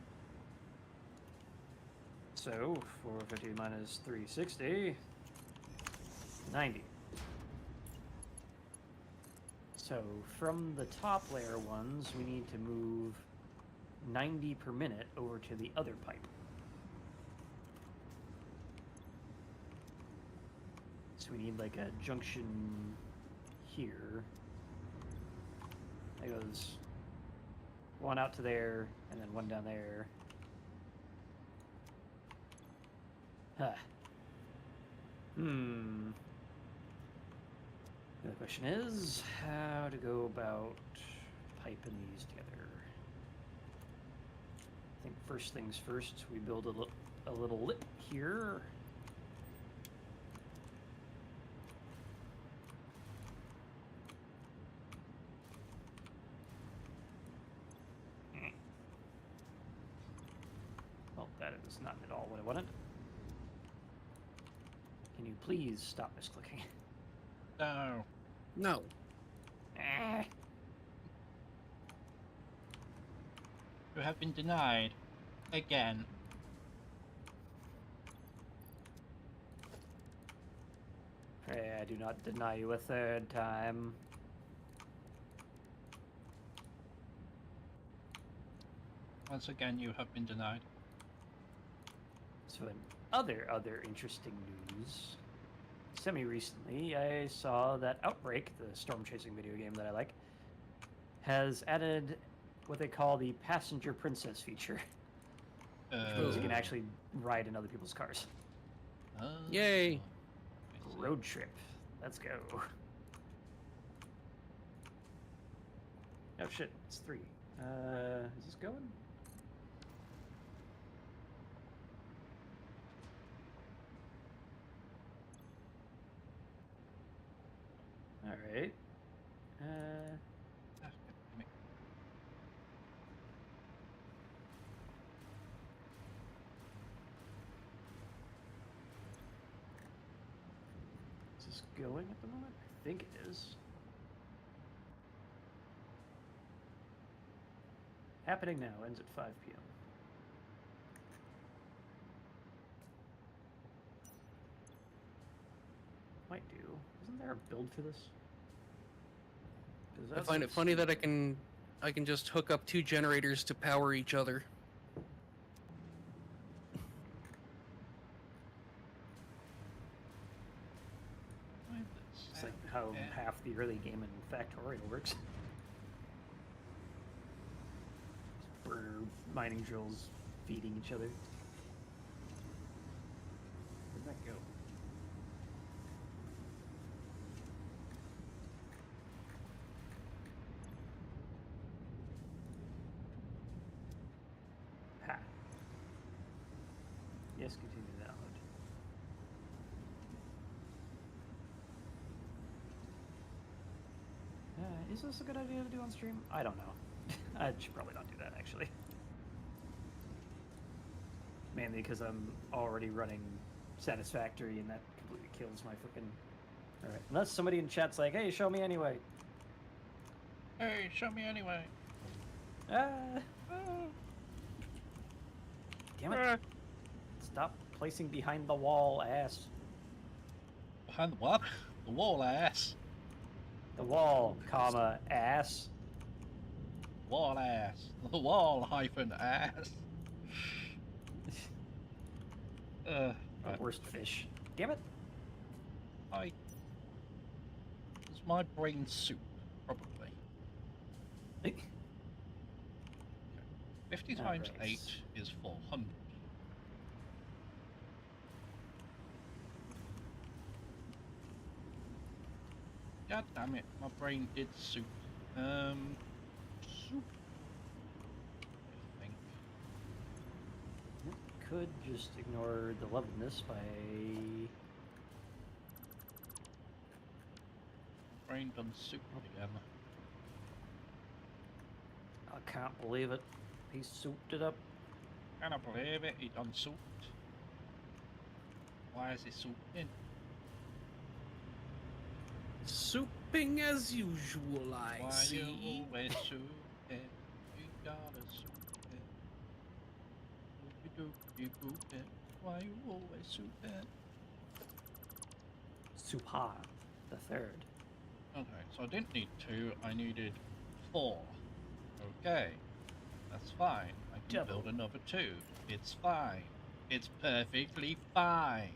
So 450 minus 360, 90. So from the top layer ones, we need to move 90 per minute over to the other pipe. So we need like a junction here. That goes one out to there, and then one down there. Huh. The question is how to go about piping these together. I think first things first, we build a little lip here. Well, that is not at all what I wanted. Can you please stop misclicking? No. No. You have been denied. Again. Pray I do not deny you a third time. Once again, you have been denied. So in other interesting news, semi-recently I saw that Outbreak, the storm chasing video game that I like, has added what they call the passenger princess feature. Which means you can actually ride in other people's cars. Yay. I see. Road trip. Let's go. Oh shit, it's 3. Is this going? Alright. Is this going at the moment? I think it is. Happening now, ends at 5 p.m. Might do. Isn't there a build for this? 'Cause I that's find it funny that I can just hook up 2 generators to power each other. It's like how half the early game in Factorial works. Burner mining drills feeding each other. Where'd that go? Ha. Yes, continue to download. Is this a good idea to do on stream? I don't know. I should probably not do that, actually. Mainly because I'm already running Satisfactory, and that completely kills my freaking... Alright, unless somebody in chat's like, hey, show me anyway. Hey, show me anyway. Ah! Oh. Damn it. Stop placing behind the wall, ass. Behind the what? The wall, ass. The wall, comma, ass. Wall ass. The wall hyphen ass. The Right. worst fish. Damn it. It's my brain soup, probably. 50 times Alright. 8 is 400. God damn it, my brain did soup. Soup. I think. Could just ignore the loveliness by... Brain done soup again. I can't believe it. He souped it up. Can I believe it? He done souped. Why is he souping? Souping as usual, I Why see. you always souping? You gotta souping. You pooping. Why you always souping? Supa, the third. Okay, so I didn't need 2, I needed 4. Okay, that's fine. I can Double. build another 2. It's fine. It's perfectly fine.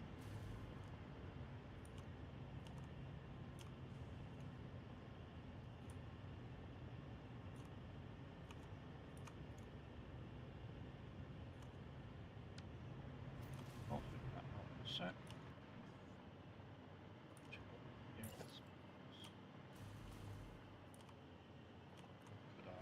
I'll pick that up in a sec. Yes. Could I?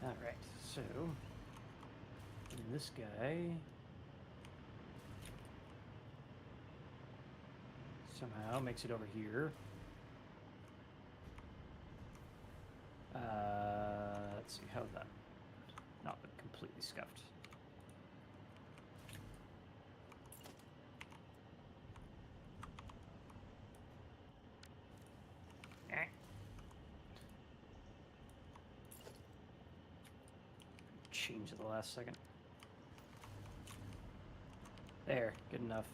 Alright, so... and this guy... somehow makes it over here. Let's see, how that... not been completely scuffed. Eh. Change at the last second. There, good enough.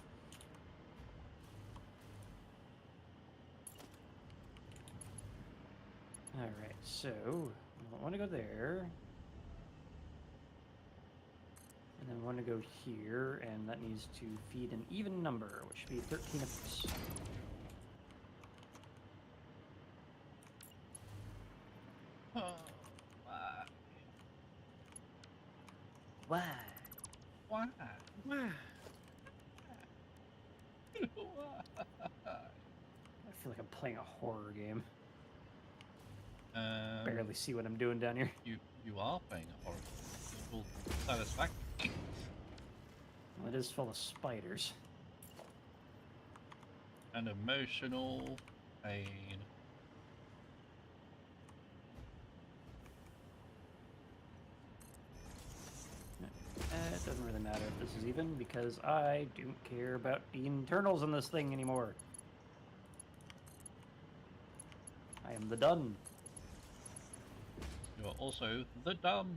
Alright, so I want to go there. And then want to go here, and that needs to feed an even number, which should be 13 apiece. Oh, why? Why? Why? Wah. Why? I feel like I'm playing a horror game. Um, Barely see what I'm doing down here. You are playing a horror. It's called Satisfactory. Well, it is full of spiders. And emotional pain. It doesn't really matter if this is even, because I don't care about the internals in this thing anymore. I am the done. You're also the dumb.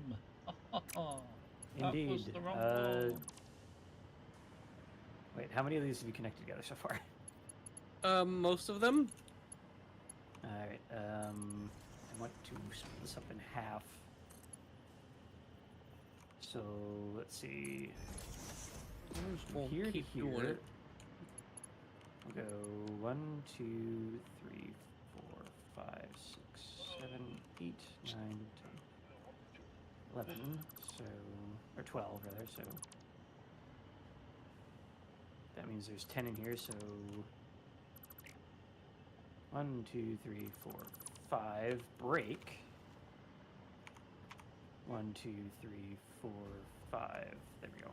That was Indeed. the wrong roll. Wait, how many of these have you connected together so far? Most of them. Alright, I want to split this up in half. So, let's see. From We'll here to keep doing here. it. We'll go 1, 2, 3, 4, 5, 6, 7, 8, 9, 10, 11. So, or 12 rather. So that means there's 10 in here. So 1, 2, 3, 4, 5 break. 1, 2, 3, 4, 5. There we go.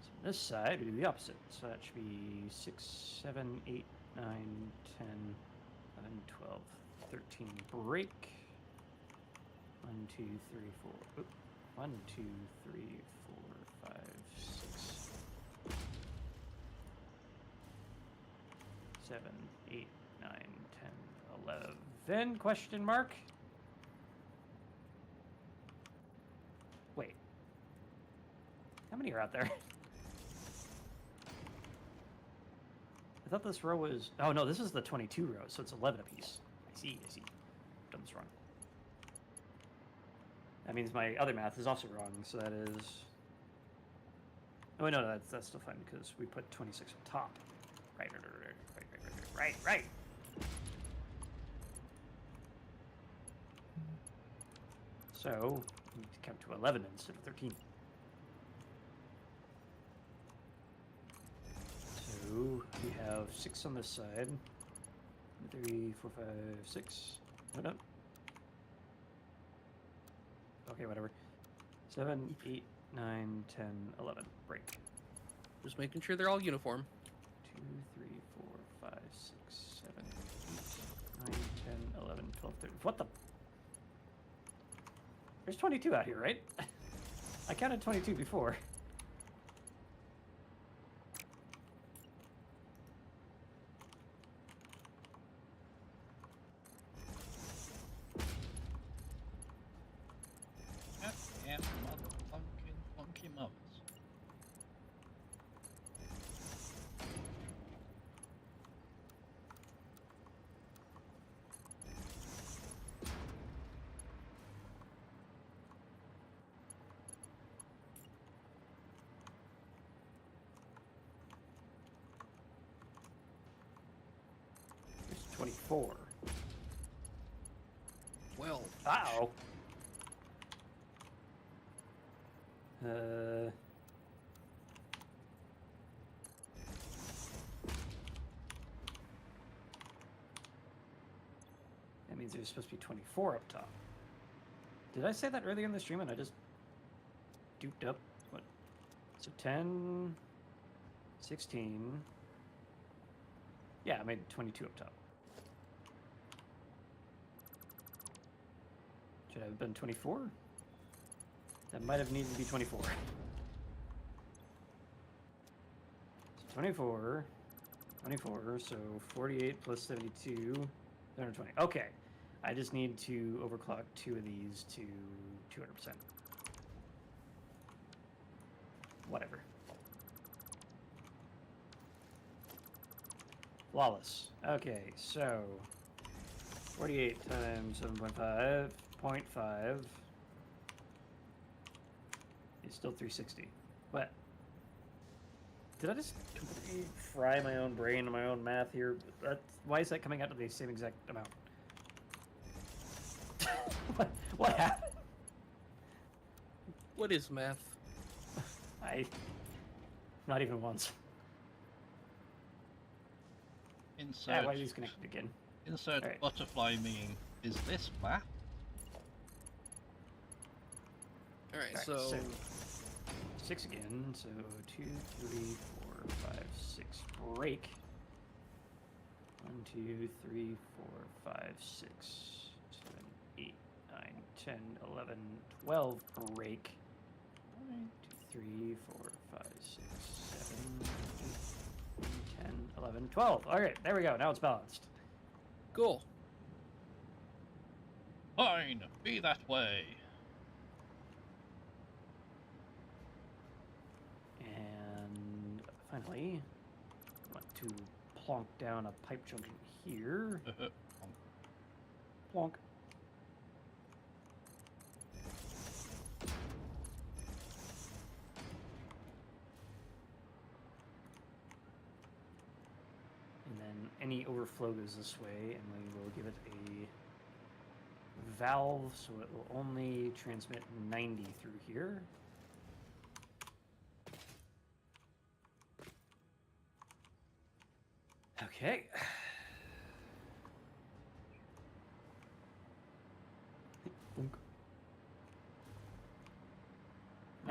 So on this side, we do the opposite. So that should be 6, 7, 8, 9, 10, 11, 12, 13. Break. 1, 2, 3, 4. Oop. 1, 2, 3, 4, 5, 6. 7, 8, 9, 10, 11. Question mark? Wait. How many are out there? I thought this row was... Oh, no, this is the 22 row, so it's 11 apiece. I see. Done this wrong. That means my other math is also wrong, so that is... Oh, no, that's still fine, because we put 26 on top. Right. So, we need to count to 11 instead of 13. So, we have 6 on this side. 3, 4, 5, 6. No. Okay, whatever. 7, 8, 9, 10, 11. Break. Just making sure they're all uniform. 2, 3, 4, 5, 6, 7, 8, 9, 10, 11, 12, 13. What the? There's 22 out here, right? I counted 22 before. Goddamn motherfucking funky mothers. There's 24. Well, Uh-oh. That means there's supposed to be 24 up top. Did I say that earlier in the stream and I just duped up? What? So 10, 16. Yeah, I made 22 up top. Should I have been 24? That might have needed to be 24. So 24, so 48 plus 72, 220. Okay, I just need to overclock 2 of these to 200%. Whatever. Flawless. Okay, so 48 times 7.5, 0.5 is still 360. What? Did I just completely fry my own brain and my own math here? Why is that coming out to the same exact amount? What happened? what is math? Not even once. Insert, Why are these connected again? insert Alright. butterfly meme. Is this math? Alright, Alright, so 6 again. So 2, 3, 4, 5, 6. Break. 1, 2, 3, 4, 5, 6, 7, 8, 9, 10, 11, 12. Break. 1, 2, 3, 4, 5, 6, 7, 8, 9, 10, 11, 12. Alright, there we go. Now it's balanced. cool. Fine, be that way. And finally, I want to plonk down a pipe junction here. Plonk. And then any overflow goes this way, and we will give it a valve, so it will only transmit 90 through here. Okay. Boink.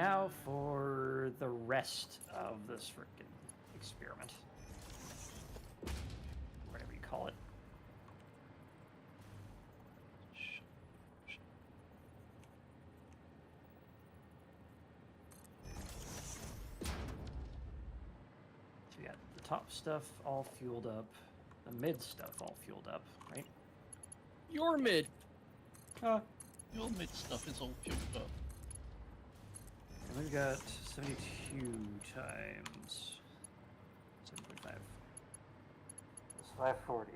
Now for the rest of this frickin' experiment. Whatever you call it. So we got the top stuff all fueled up, the mid stuff all fueled up, right? Your mid. Your mid stuff is all fueled up. And we've got 72 times 7.5. Plus 540.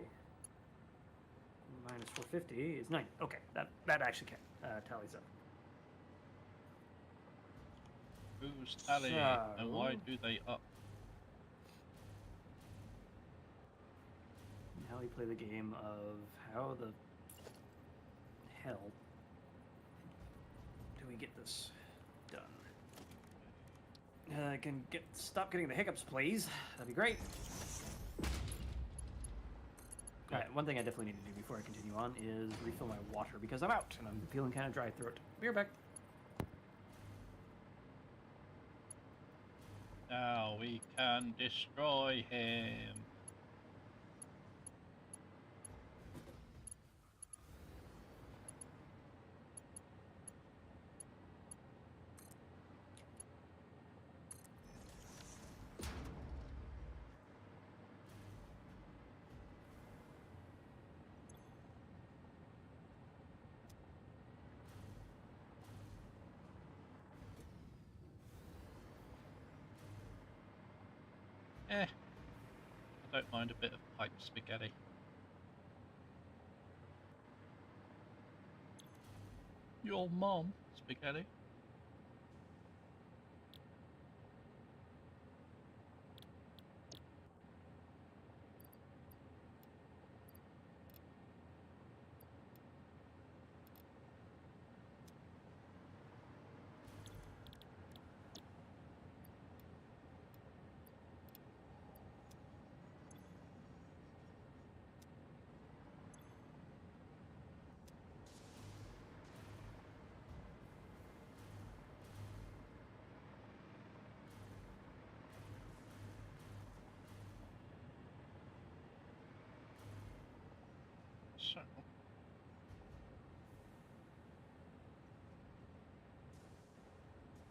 Minus 450 is 9. Okay, that actually tallies up. Who's tallying and why do they up? Now we play the game of how the hell do we get this done? I can stop getting the hiccups, please. That'd be great. Alright, one thing I definitely need to do before I continue on is refill my water because I'm out and I'm feeling kind of dry throat. Be right back. Now we can destroy him. I don't mind a bit of pipe spaghetti. Your mom, spaghetti. So,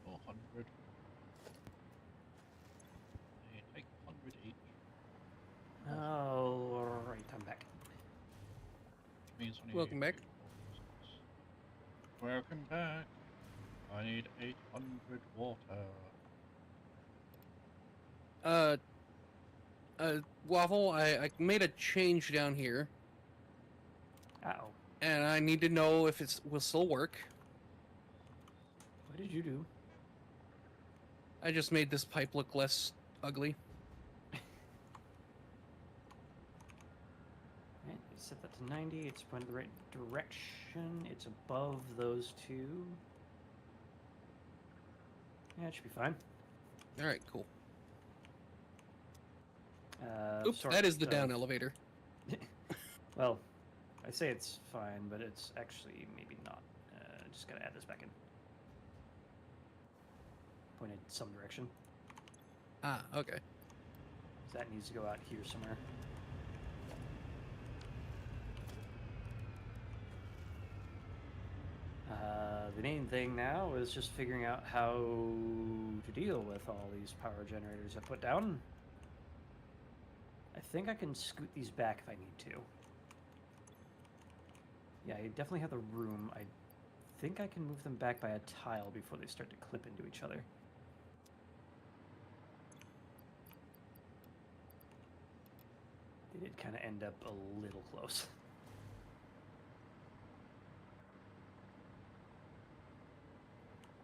$400. They take 100 each. Alright, I'm back. Means I need Welcome back. 2 Welcome back. I need 800 water. Waffle, I made a change down here, Uh-oh. and I need to know if it will still work. What did you do? I just made this pipe look less ugly. Right, set that to 90. It's pointed the right direction. It's above those two. Yeah, it should be fine. All right, cool. Oops, Sort that is the of- down elevator. Well, I say it's fine, but it's actually maybe not. Just gotta add this back in. Pointed some direction. Ah, okay. So that needs to go out here somewhere. The main thing now is just figuring out how to deal with all these power generators I put down. I think I can scoot these back if I need to. Yeah, I definitely have the room. I think I can move them back by a tile before they start to clip into each other. They did kind of end up a little close.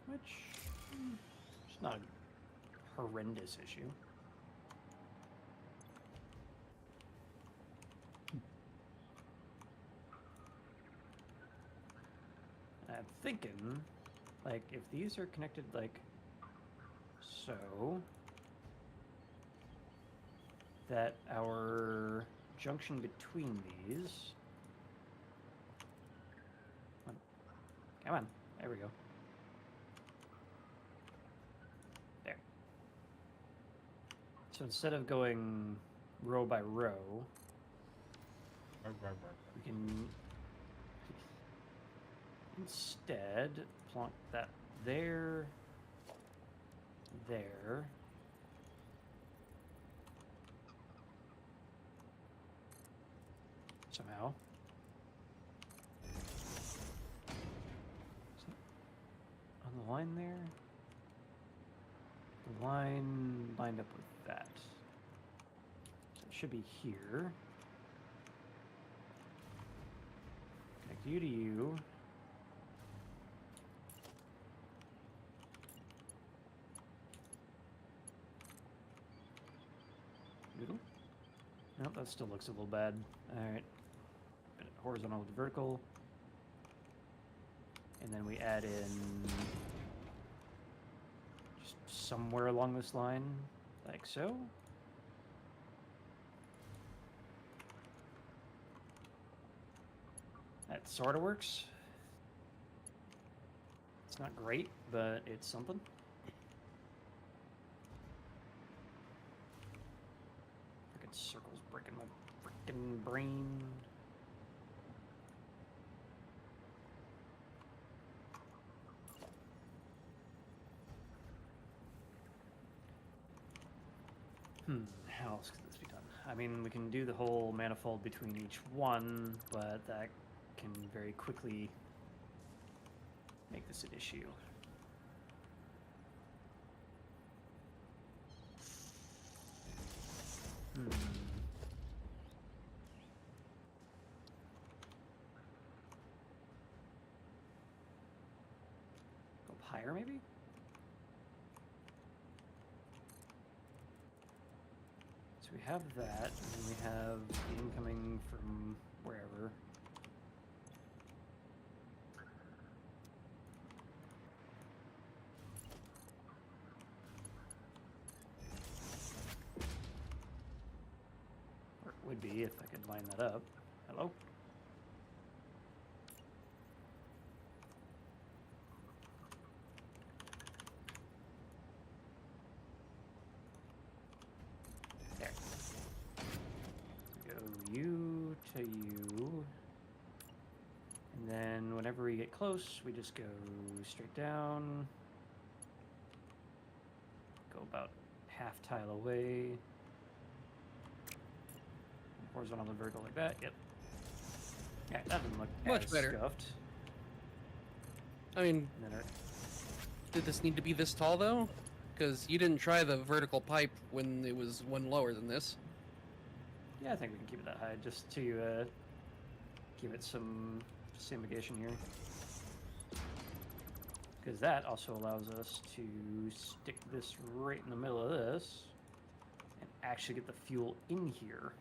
Which is not a horrendous issue. I'm thinking, like, if these are connected, like, so, that our junction between these, come on, there we go. So instead of going row by row, we can instead plonk that there, there. Somehow. Is it on the line there? The line lined up with that. So it should be here. Connect you to you. Noodle? Nope, that still looks a little bad. Alright. Horizontal to vertical. And then we add in just somewhere along this line, like so. That sort of works. It's not great, but it's something. Frickin' circles breaking my frickin' brain. How else could this be done? I mean, we can do the whole manifold between each one, but that can very quickly make this an issue. Go up higher, maybe? So we have that, and then we have the incoming from wherever. Or it would be if I could line that up. Hello? There. Go you to you. And then whenever we get close, we just go straight down. Go about half tile away. Horizontal and vertical like that, yep. Yeah, that doesn't look Much as better. scuffed. I mean, And then did this need to be this tall though? Because you didn't try the vertical pipe when it was one lower than this. yeah, I think we can keep it that high just to give it some mitigation here. Because that also allows us to stick this right in the middle of this and actually get the fuel in here.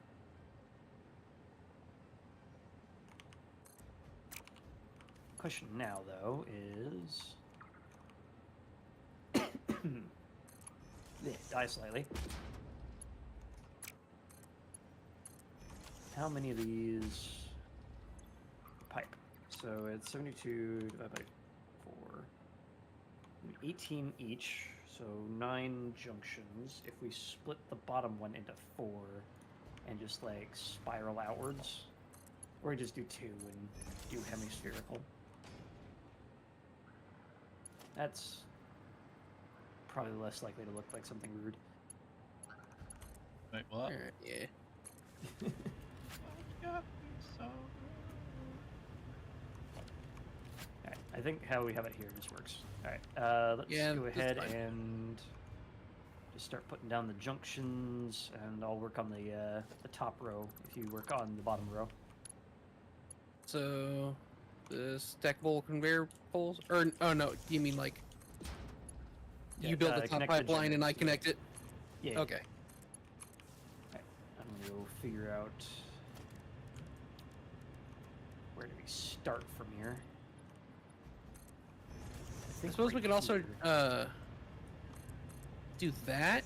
Question now, though, is... die slightly. How many of these pipe? So it's 72 divided by 4. 18 each, so 9 junctions. If we split the bottom one into 4 and just like spiral outwards, or we just do 2 and do hemispherical. That's probably less likely to look like something rude. Wait, what? Alright, yeah. Alright, I think how we have it here just works. Alright, let's Yeah, go that's ahead fine. and just start putting down the junctions, and I'll work on the top row if you work on the bottom row. So, the stackable conveyor poles? Or, oh no, you mean like, Yeah, you build the top connect the pipeline and I generators, connect it? Yeah. yeah. Okay. Alright, I'm gonna go figure out where do we start from here. I think suppose we right could also, here. do that.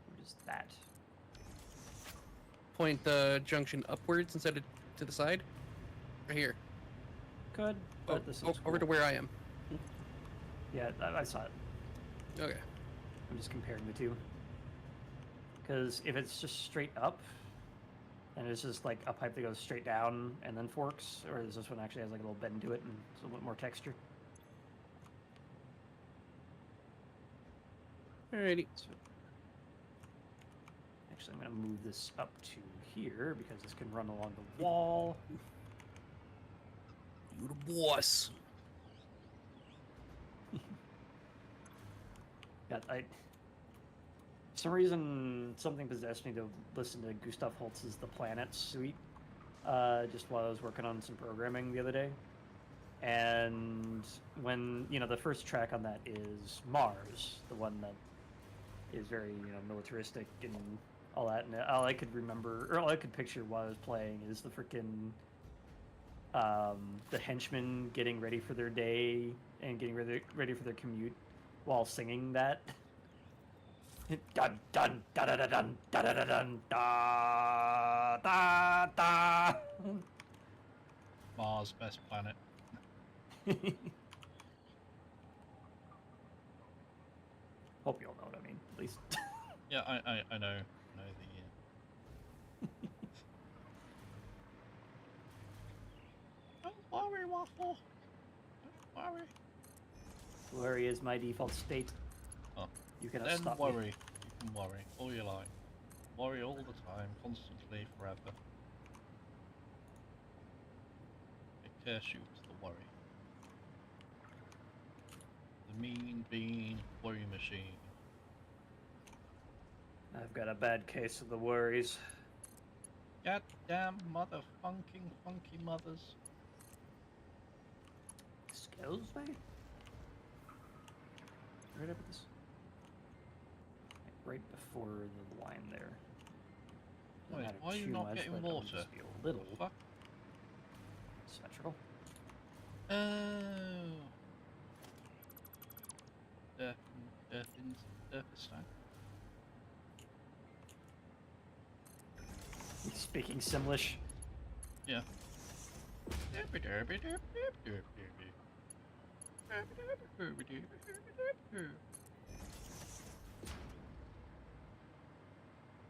What is that? Point the junction upwards instead of to the side. Right here. Could, but this Go looks over to cool. where I am. Yeah, I saw it. Okay. I'm just comparing the two. Because if it's just straight up, then it's just like a pipe that goes straight down and then forks, or is this one actually has like a little bend to it and it's a little bit more texture? Alrighty. So, actually, I'm going to move this up to here because this can run along the wall. You the boss. Yeah, for some reason, something possessed me to listen to Gustav Holst's The Planets suite, just while I was working on some programming the other day. And when, the first track on that is Mars, the one that is very, militaristic and all that. And all I could remember, or all I could picture while I was playing is the freaking, the henchmen getting ready for their day and getting ready for their commute while singing that. Dun dun da da da dun da da da dun da da da. Mars, best planet. Hope you all know what I mean, at least. Yeah, I know the. Don't worry, Waffle. Don't worry. Worry is my default state. Oh, You cannot then stop worry. me. You can worry all you like. Worry all the time, constantly, forever. It curse you to the worry. The mean bean worry machine. I've got a bad case of the worries. Goddamn funky mothers. Excuse me? Right up at this. Right before the line there. Doesn't Wait, matter why are you too not much, getting but it'll water? just be a little The fuck? symmetrical. Oh. Durfenstein. Speaking Simlish. Yeah.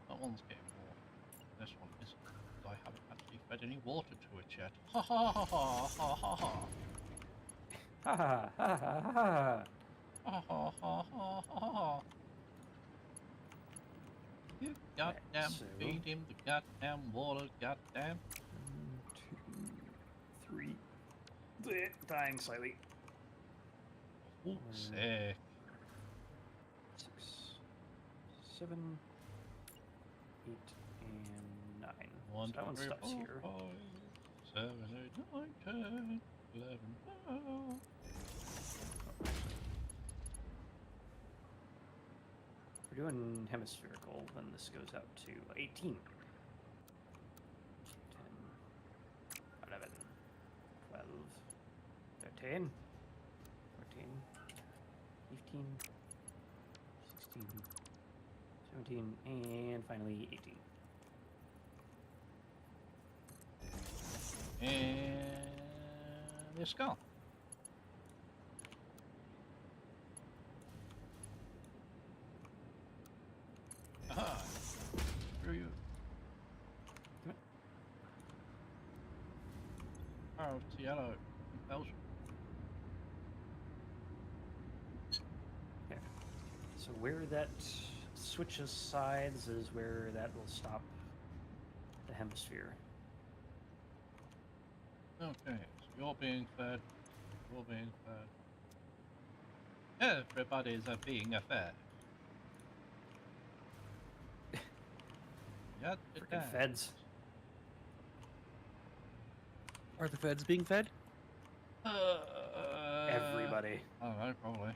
That one's getting more. This one isn't. I haven't actually fed any water to it yet. Ha ha ha ha ha ha ha. Ha ha ha ha ha. Ha ha ha ha ha ha. You goddamn so- feed him the goddamn water, goddamn. 1, 2, 3. Blech, dying slightly. Ooh, sick. 6, 7, 8, and 9. One, So that one two, three, stops four, here. 5, 7, 8, 9, 10, 11, 12. If we're doing hemispherical, then this goes out to 18. 10, 11, 12, 13, 14, 15, 16, 17, and finally 18. And it's gone. Aha! Screw you. Oh, it's yellow. Belgium. Okay. So where that switches sides is where that will stop the hemisphere. Okay, so you're being fed. You're being fed. Everybody's being fed. Yeah, Freaking feds. Are the feds being fed? Everybody. I don't know, probably.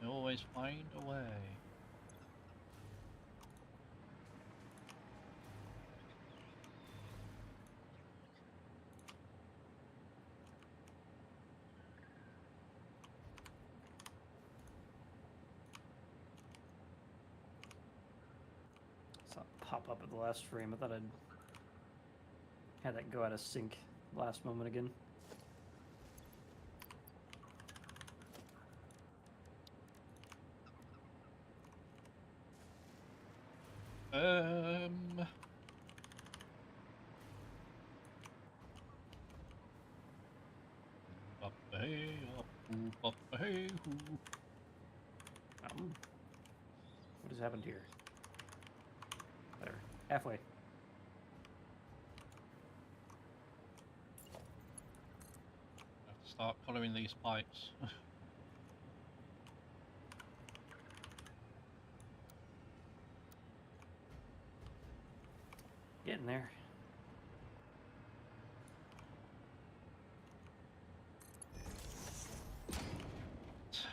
They always find a way. Saw it pop up at the last frame. I thought I'd had that go out of sync last moment again. Um. What has happened here? Whatever. Halfway. Start colouring these pipes. Getting there.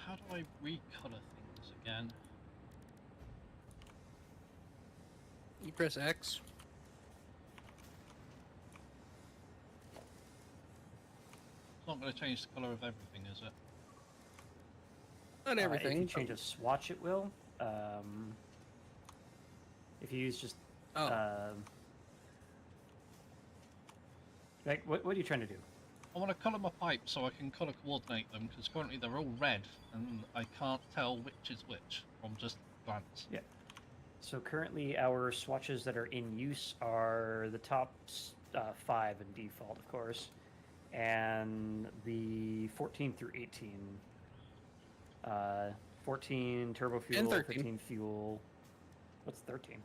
How do I recolour things again? You press X. It's not going to change the colour of everything, is it? Not everything. If you change a swatch, it will. If you use just... Oh. Like, what are you trying to do? I want to colour my pipes so I can colour coordinate them, because currently they're all red, and I can't tell which is which from just glance. Yeah. So currently our swatches that are in use are the top 5 in default, of course, and the 14 through 18. 14 turbo fuel, And 13. 15 fuel. What's 13?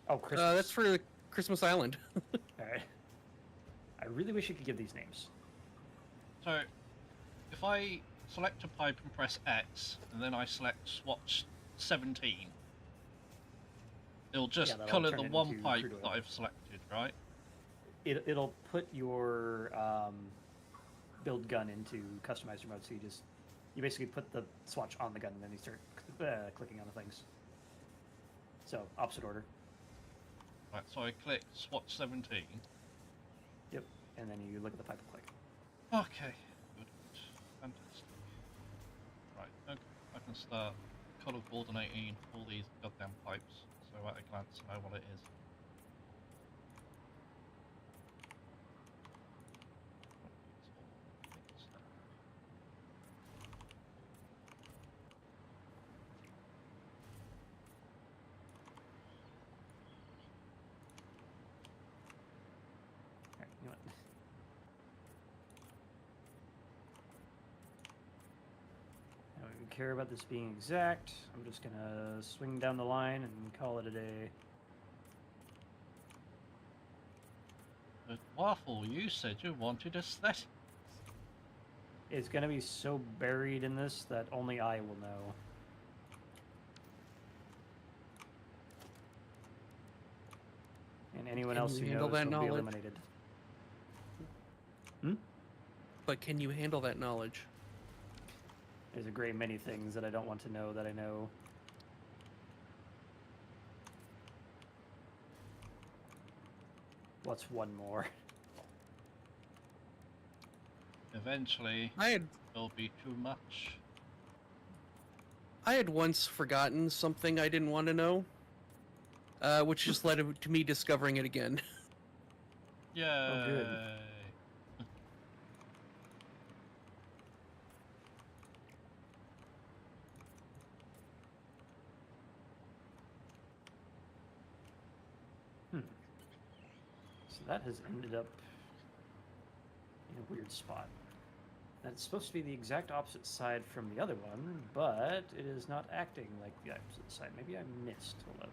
Oh, Christmas. That's for Christmas Island. All right. I really wish you could give these names. So, if I select a pipe and press X, and then I select swatch 17, it'll just that'll colour turn the it one into pipe crude oil. that I've selected, right? It'll put your build gun into customizer mode, so you basically put the swatch on the gun, and then you start clicking on the things. So, opposite order. Right, so I click swatch 17. Yep. And then you look at the pipe and click. Okay, good, fantastic. Right, okay, I can start colour coordinating all these goddamn pipes, so at a glance I know what it is. All right, you know what? I don't even care about this being exact. I'm just gonna swing down the line and call it a day. But Waffle, you said you wanted aesthetics. It's gonna be so buried in this that only I will know. And anyone Can else you who handle knows that will be knowledge? eliminated. Hmm? But can you handle that knowledge? There's a great many things that I don't want to know that I know. What's one more? Eventually, I it'll be too much. had once forgotten something I didn't want to know, which just led to me discovering it again. Yay! Oh, good. So that has ended up in a weird spot. That's supposed to be the exact opposite side from the other one, but it is not acting like the opposite side. Maybe I missed. Hold up.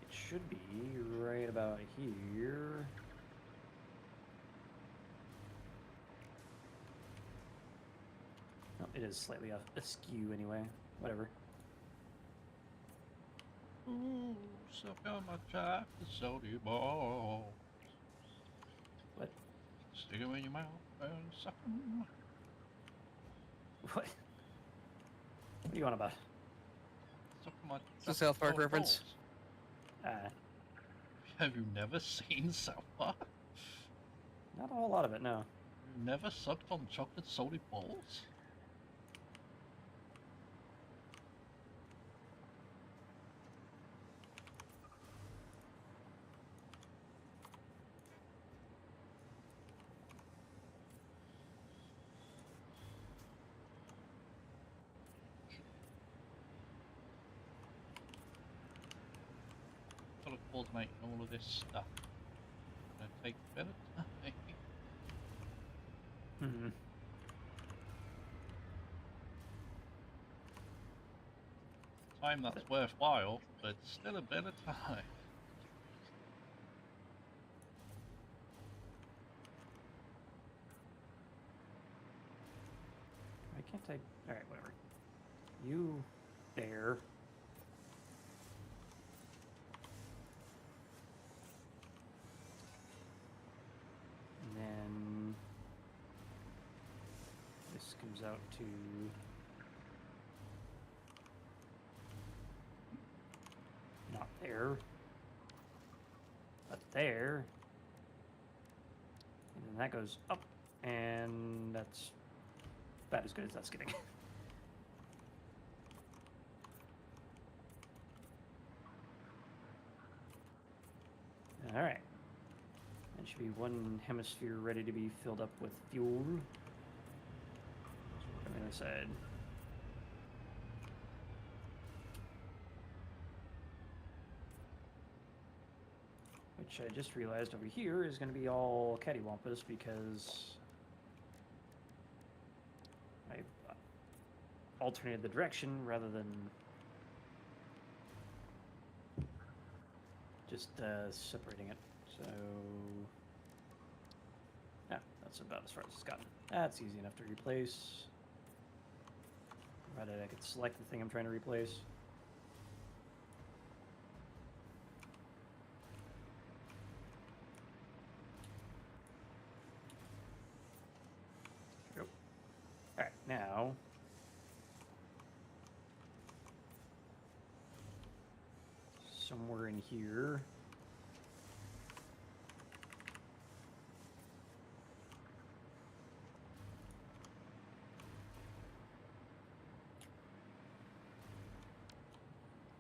It should be right about here. No, it is slightly askew anyway. Whatever. Ooh, suck on my chocolate soda ball. What? Stick 'em in your mouth and suck 'em. What? What are you on about? Suck on my It's a South Park chocolate reference. balls. Have you never seen South Park? Not a whole lot of it, no. You never sucked on chocolate soda balls? coordinating all of this stuff. Gonna take a bit of time. Hmm. Time that's worthwhile, but still a bit of time. Why can't I? All right, whatever. You there? And then this comes out to not there, but there. And then that goes up, and that's about as good as that's getting. All right. That should be one hemisphere ready to be filled up with fuel. Let's work on the other side. Which I just realized over here is going to be all cattywampus because I alternated the direction rather than just separating it. So yeah, that's about as far as it's gotten. That's easy enough to replace. Provided I could select the thing I'm trying to replace. There we go. Alright, now somewhere in here.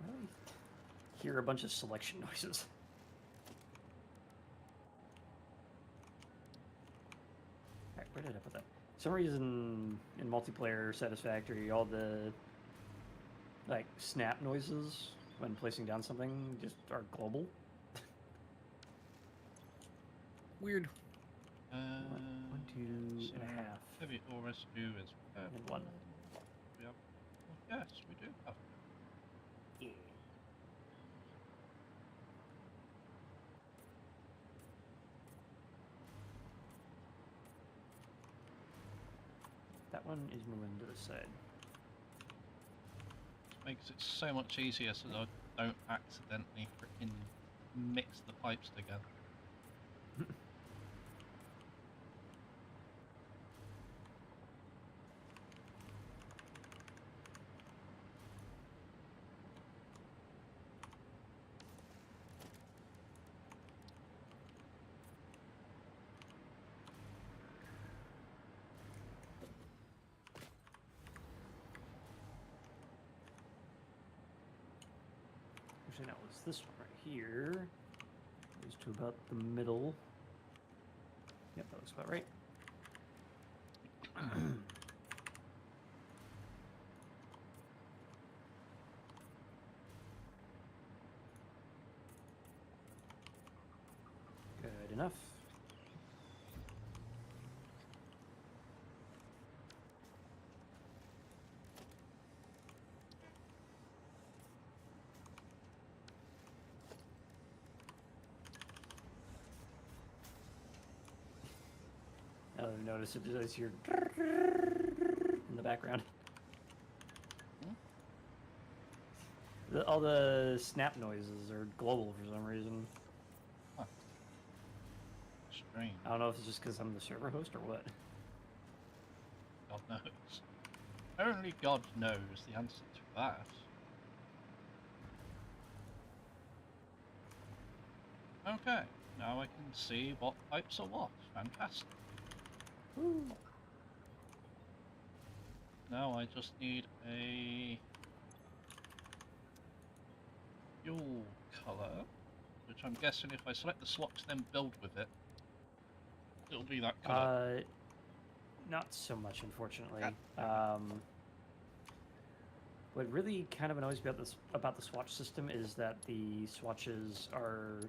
I hear a bunch of selection noises. Alright, where did I put that? For some reason in multiplayer Satisfactory, all the like snap noises when placing down something just are global. Weird. One, two so and a half. Heavy ore residue is And one. We have, well, yes, we do have. Yeah. That one is moving to the side. Makes it so much easier so that I don't accidentally freaking mix the pipes together. Actually, no, it's this one right here. Goes to about the middle. Yep, that looks about right. Good enough. Now I've noticed it does hear in the background. All the snap noises are global for some reason. Strange. I don't know if it's just because I'm the server host or what. God knows. Only God knows the answer to that. Okay, now I can see what pipes are what. Fantastic. Woo. Now I just need a fuel colour, which I'm guessing if I select the slots then build with it, it'll be that colour. Not so much, unfortunately. What really kind of annoys me about the swatch system is that the swatches are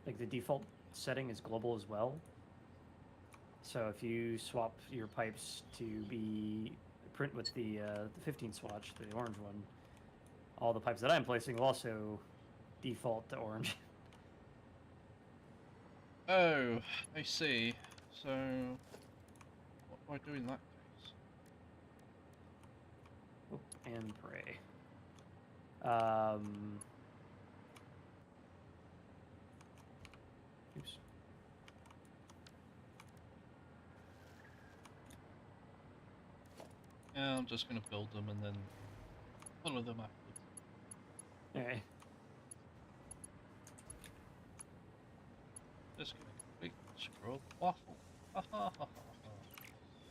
like the default setting is global as well. So if you swap your pipes to be print with the 15 swatch, the orange one, all the pipes that I'm placing will also default to orange. Oh, I see. So, what do I do in that case? Oh, and pray. Oops. Yeah, I'm just gonna build them and then follow them afterwards. Alright. Just gonna complete scroll waffle. Ha ha ha ha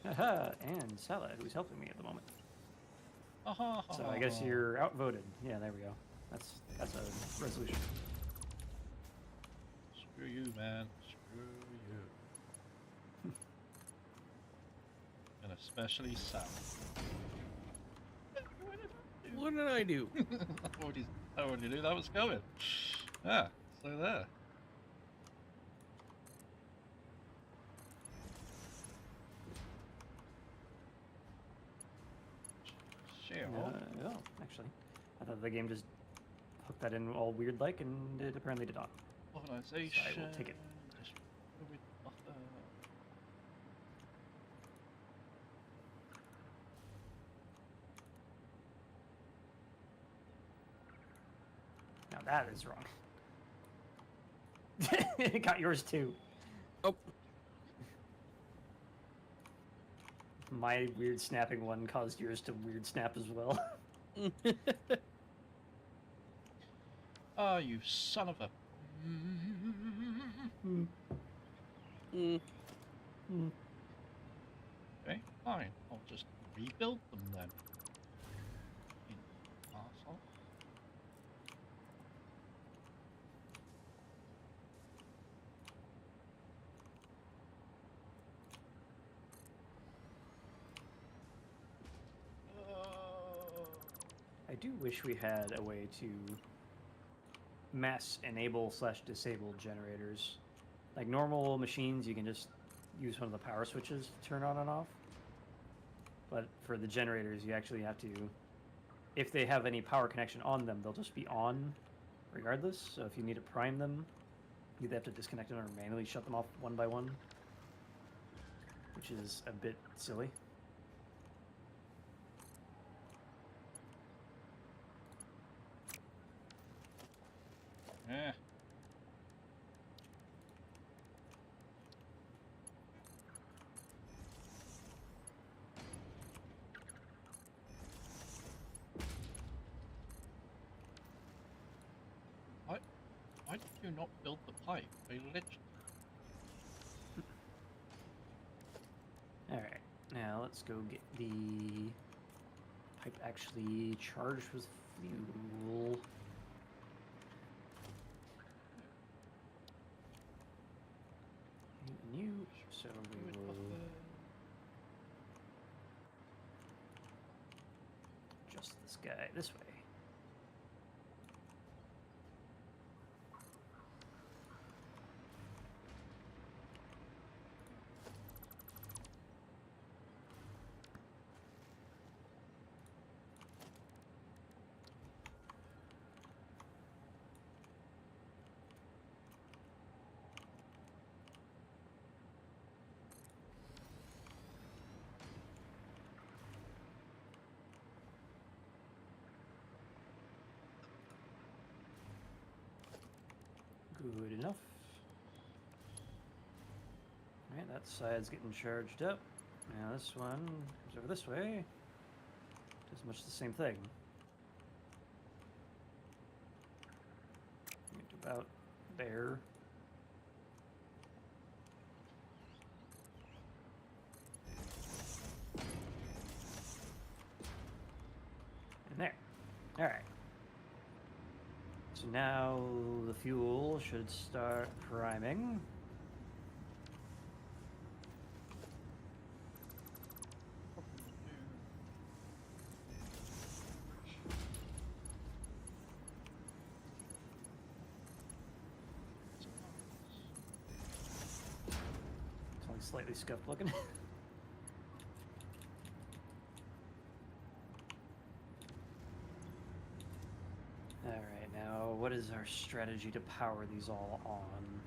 Haha, and Salad, who's helping me at the moment. ha. Ha ha So ha I guess ha. you're outvoted. Yeah, there we go. That's a resolution. Screw you, man. Screw you. And especially Sal. What did I do? I already knew that was coming. Yeah, so there. Sure. Oh, actually. I thought the game just hooked that in all weird like, and it apparently did not. Organization. So I will take it. Distribute buffer. Now that is wrong. It got yours too. Oh, My weird snapping one caused yours to weird snap as well. Oh, you son of a. Mm. mm, Mm. Okay, fine. I'll just rebuild them then. You arsehole. I do wish we had a way to mass enable / disable generators. Like normal machines, you can just use one of the power switches to turn on and off. But for the generators, you actually have to, if they have any power connection on them, they'll just be on regardless. So if you need to prime them, you either have to disconnect them or manually shut them off one by one, which is a bit silly. Yeah. Why did you not build the pipe? I literally. Alright, now let's go get the pipe actually charged with fuel. You, so we will adjust this guy this way. Good enough. Alright, that side's getting charged up. Now this one comes over this way. Does much the same thing. About there. And there. Alright. So now the fuel should start priming. slightly scuffed looking. Alright, now what is our strategy to power these all on?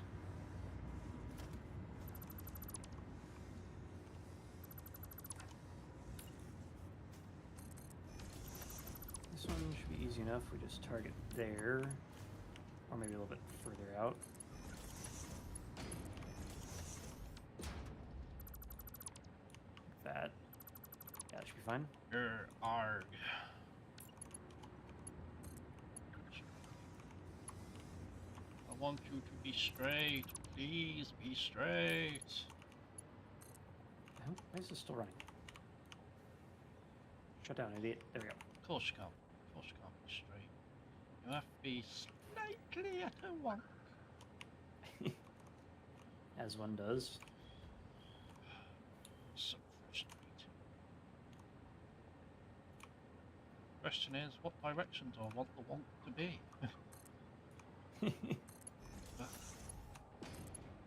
This one should be easy enough. We just target there, or maybe a little bit further out. Like that. Yeah, that should be fine. Arg. I want you to be straight. Please be straight. Oh, why is this still running? Shut down, idiot. There we go. Of course you can't. Of course you can't be straight. You have to be slightly at a wonk. As one does. So frustrating. Question is, what direction do I want the wonk to be?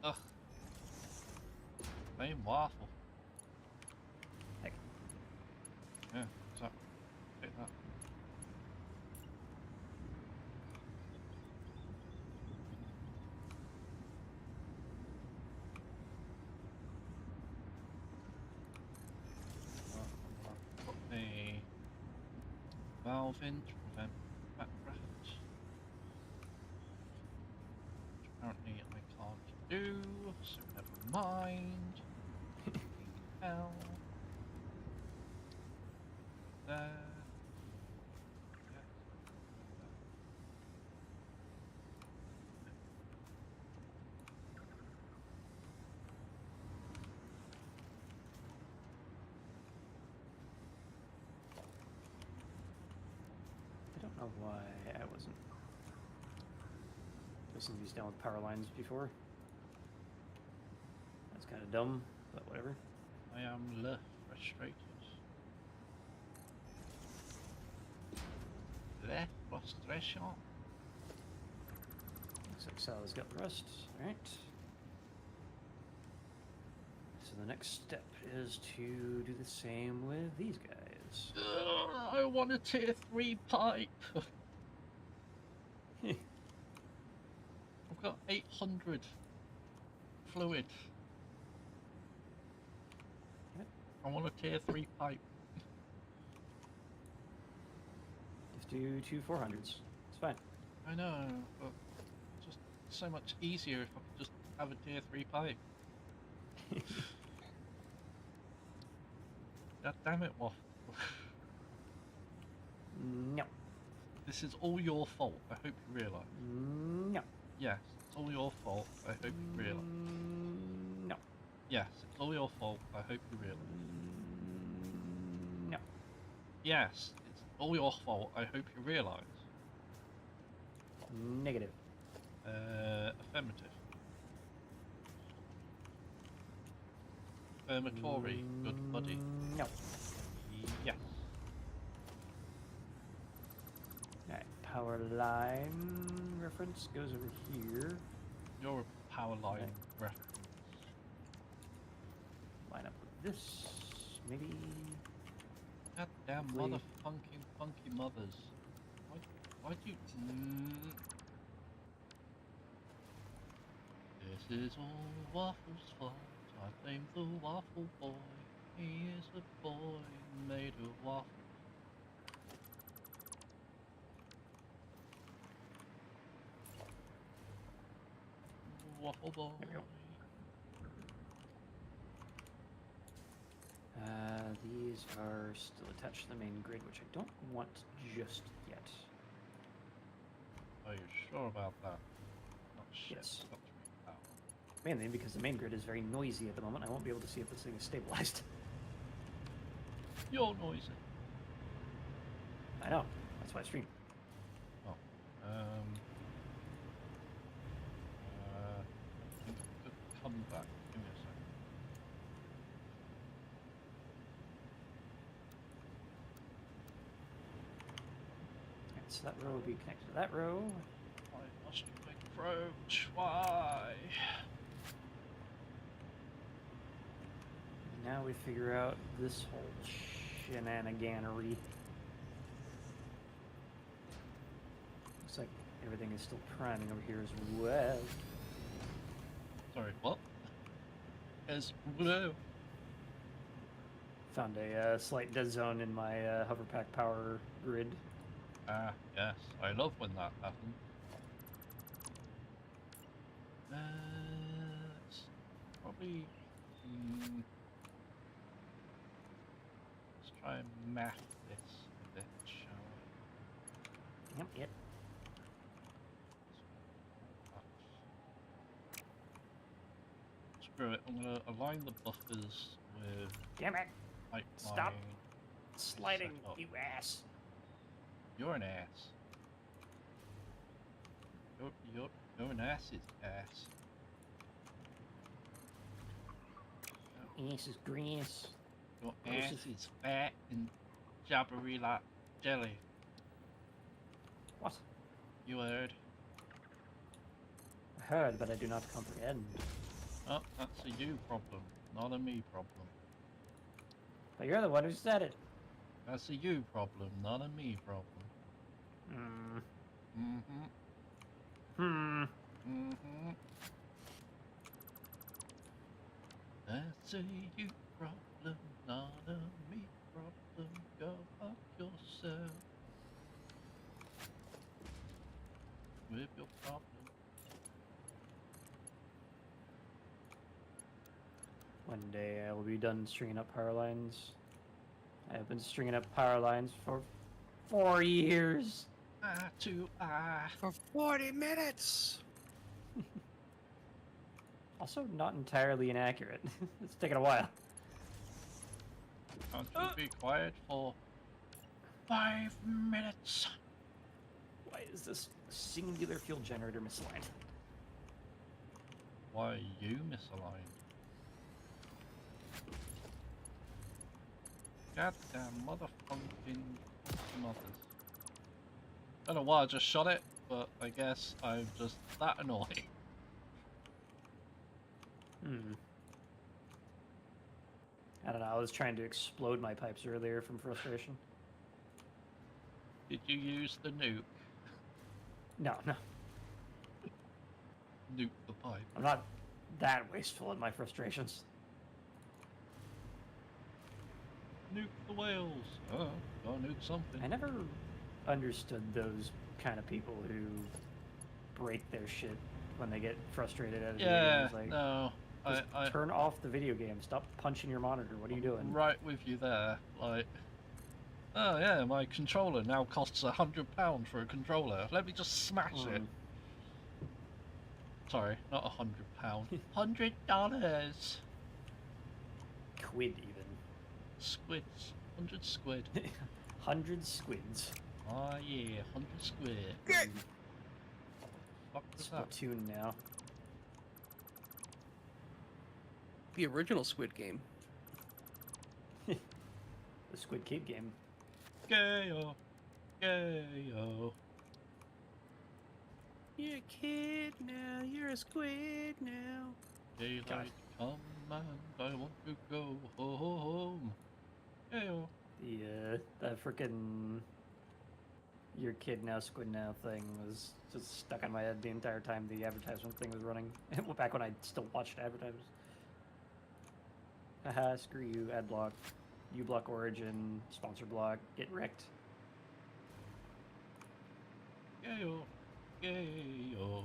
Ugh. Plain waffle. Heck. Yeah, exactly. Take that. Put a valve in to prevent backdraft. Which apparently I can't do, so never mind. Hell. There. Yes. I don't know why I wasn't placing these down with power lines before. That's kind of dumb, but whatever. I am le frustrated. Le frustration. Looks like Sal's got the rest. Alright. So the next step is to do the same with these guys. I want a tier 3 pipe. I've got 800 fluid. Yep. I want a tier 3 pipe. Just do two 400s. It's fine. I know, but it's just so much easier if I could just have a tier 3 pipe. God damn it, Waffle. No. This is all your fault. I hope you realise. No. Yes, it's all your fault. I hope you realise. No. Yes, it's all your fault. I hope you realise. No. Yes, it's all your fault. I hope you realise. Negative. Affirmative. Affirmatory, good buddy. No. Yes. Alright, power line reference goes over here. You're a power line Okay. reference. Line up with this, maybe. Goddamn Hopefully- motherfucking funky mothers. Why do you... This is all Waffle's fault. I blame the Waffle Boy. He is a boy made of waffle. Waffle Boy. There we go. These are still attached to the main grid, which I don't want just yet. Are you sure about that? Not shit. Yes. Got to be power. Mainly because the main grid is very noisy at the moment. I won't be able to see if this thing is stabilized. You're noisy. I know. That's why I stream. Oh. I think I could come back. Give me a second. Alright, so that row will be connected to that row. Why must you approach? Why? now we figure out this whole shenaniganery. Looks like everything is still priming over here as well. Sorry, what? As well. Found a slight dead zone in my hoverpack power grid. Ah, yes. I love when that happens. Let's probably... let's try and map this a bit, shall we? Yep, yep. Screw it, I'm gonna align the buffers with Damn it! pipeline. Stop sliding, setup. you ass. You're an ass. You're an ass's ass. Ass is grass. Your This ass is- is fat and jabbery like jelly. What? You heard? I heard, but I do not comprehend. Oh, that's a you problem, not a me problem. But you're the one who said it. That's a you problem, not a me problem. Hmm. Mm-hmm. Hmm. Mm-hmm. That's a you problem, not a me problem. Go fuck yourself with your problem. One day I will be done stringing up power lines. I have been stringing up power lines for 4 years. Eye to eye. For 40 minutes! Also, not entirely inaccurate. It's taken a while. Can't you be quiet for 5 minutes? Why is this singular fuel generator misaligned? Why are you misaligned? Goddamn motherfucking mothers. Don't know why I just shot it, but I guess I'm just that annoying. I don't know, I was trying to explode my pipes earlier from frustration. Did you use the nuke? No, no. Nuke the pipe. I'm not that wasteful in my frustrations. Nuke the whales. Oh, gotta nuke something. I never understood those kind of people who break their shit when they get frustrated at a video Yeah, games. Like, no. just I turn off the video game. Stop punching your monitor. What are you doing? right with you there. Like, oh yeah, my controller now costs £100 for a controller. Let me just smash it. Mm. Sorry, not £100. $100. Quid even. Squids. 100 squid. 100 squids. Oh yeah, 100 squid. Good. Fuck was that? Splatoon now. The original Squid Game. The Squid Kid game. Gayo. Gayo. You're a kid now, you're a squid now. Daylight come and I want to go home. Gayo. The frickin' your kid now, squid now thing was just stuck in my head the entire time the advertisement thing was running. Back when I still watched advertisements. Haha, screw you, ad block. U block origin, sponsor block, get wrecked. Gayo. Gayo.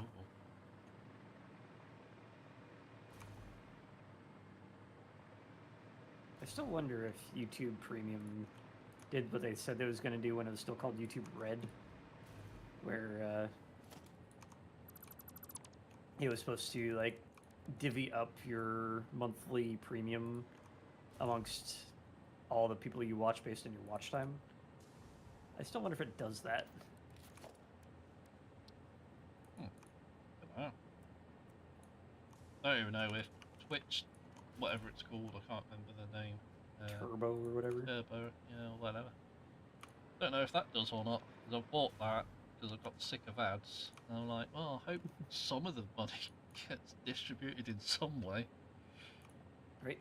I still wonder if YouTube Premium did what they said they was going to do when it was still called YouTube Red, where it was supposed to like divvy up your monthly premium amongst all the people you watch based on your watch time. I still wonder if it does that. Dunno. I don't even know if Twitch, whatever it's called, I can't remember the name. Turbo or whatever. Turbo, yeah, whatever. Don't know if that does or not, because I bought that because I got sick of ads. And I'm like, well, I hope some of the money gets distributed in some way. Right.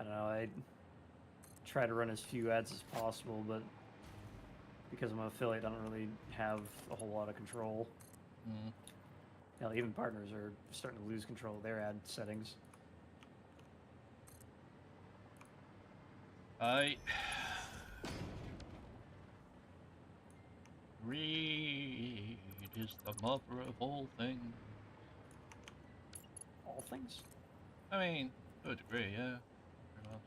don't know. I try to run as few ads as possible, but because I'm an affiliate, I don't really have a whole lot of control. Mm. Hell, even partners are starting to lose control of their ad settings. Greed is the mother of all things. All things? I mean, to a degree, yeah. Pretty much.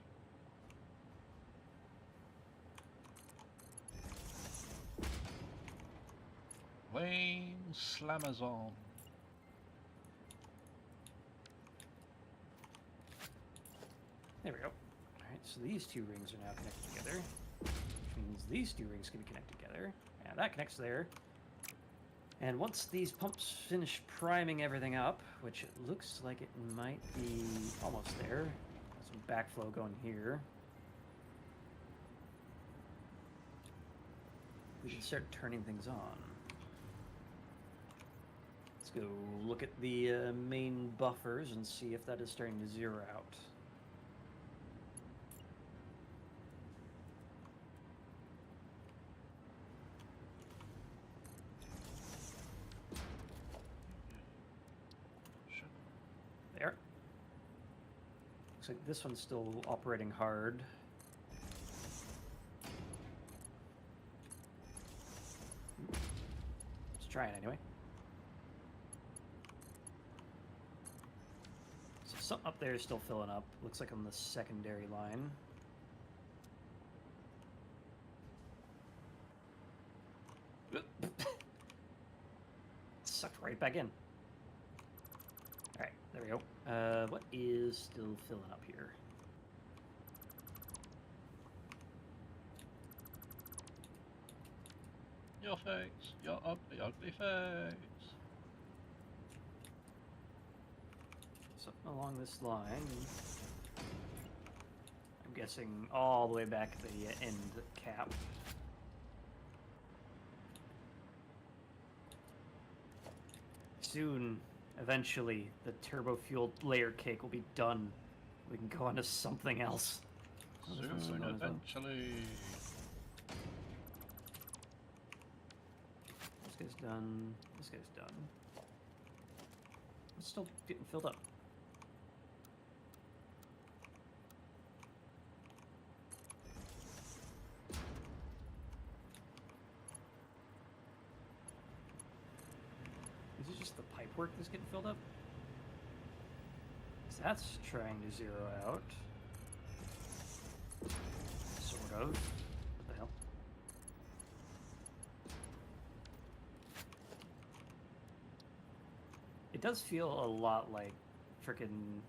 Flame Slamazon. There we go. Alright, so these two rings are now connected together. Which means these two rings can be connected together. And that connects there. And once these pumps finish priming everything up, which it looks like it might be almost there. Some backflow going here. We should start turning things on. Let's go look at the main buffers and see if that is starting to zero out. There. Looks like this one's still operating hard. Let's try it anyway. So something up there is still filling up. Looks like on the secondary line. Sucked right back in. Alright, there we go. What is still filling up here? Your face, your ugly, ugly face. Something along this line. I'm guessing all the way back to the end cap. Soon, eventually, the turbo-fueled layer cake will be done. We can go on to something else. Oh, this one's still Soon, going as well. eventually. This guy's done. This guy's done. It's still getting filled up. Is it just the pipe work that's getting filled up? 'Cause that's trying to zero out. Sort of. What the hell? It does feel a lot like frickin'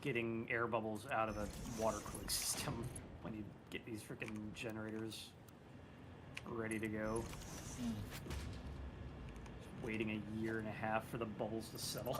getting air bubbles out of a water cooling system when you get these frickin' generators ready to go. Mm. Waiting a year and a half for the bubbles to settle.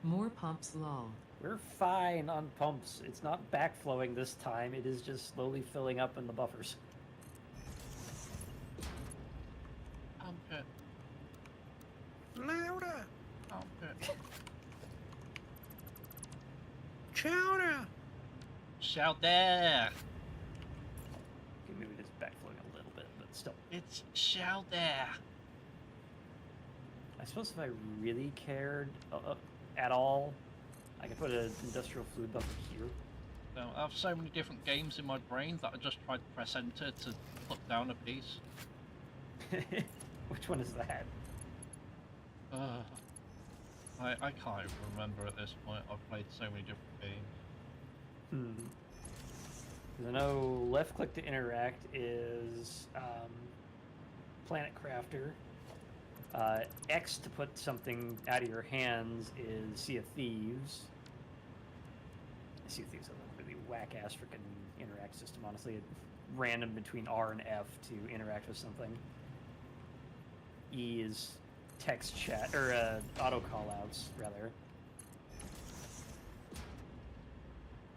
More pumps lol. We're fine on pumps. It's not backflowing this time. It is just slowly filling up in the buffers. Armpit, Louder! armpit. Chowder! Shout there! Okay, maybe it is backflowing a little bit, but still. It's shout there! I suppose if I really cared at all, I could put an industrial fluid buffer here. So I have so many different games in my brain that I just tried to press enter to put down a piece. Which one is that? I can't even remember at this point. I've played so many different games. 'Cause I know left click to interact is Planet Crafter. X to put something out of your hands is Sea of Thieves. Sea of Thieves has a really whack-ass freaking interact system, honestly. It's random between R and F to interact with something. E is text chat, or auto callouts, rather.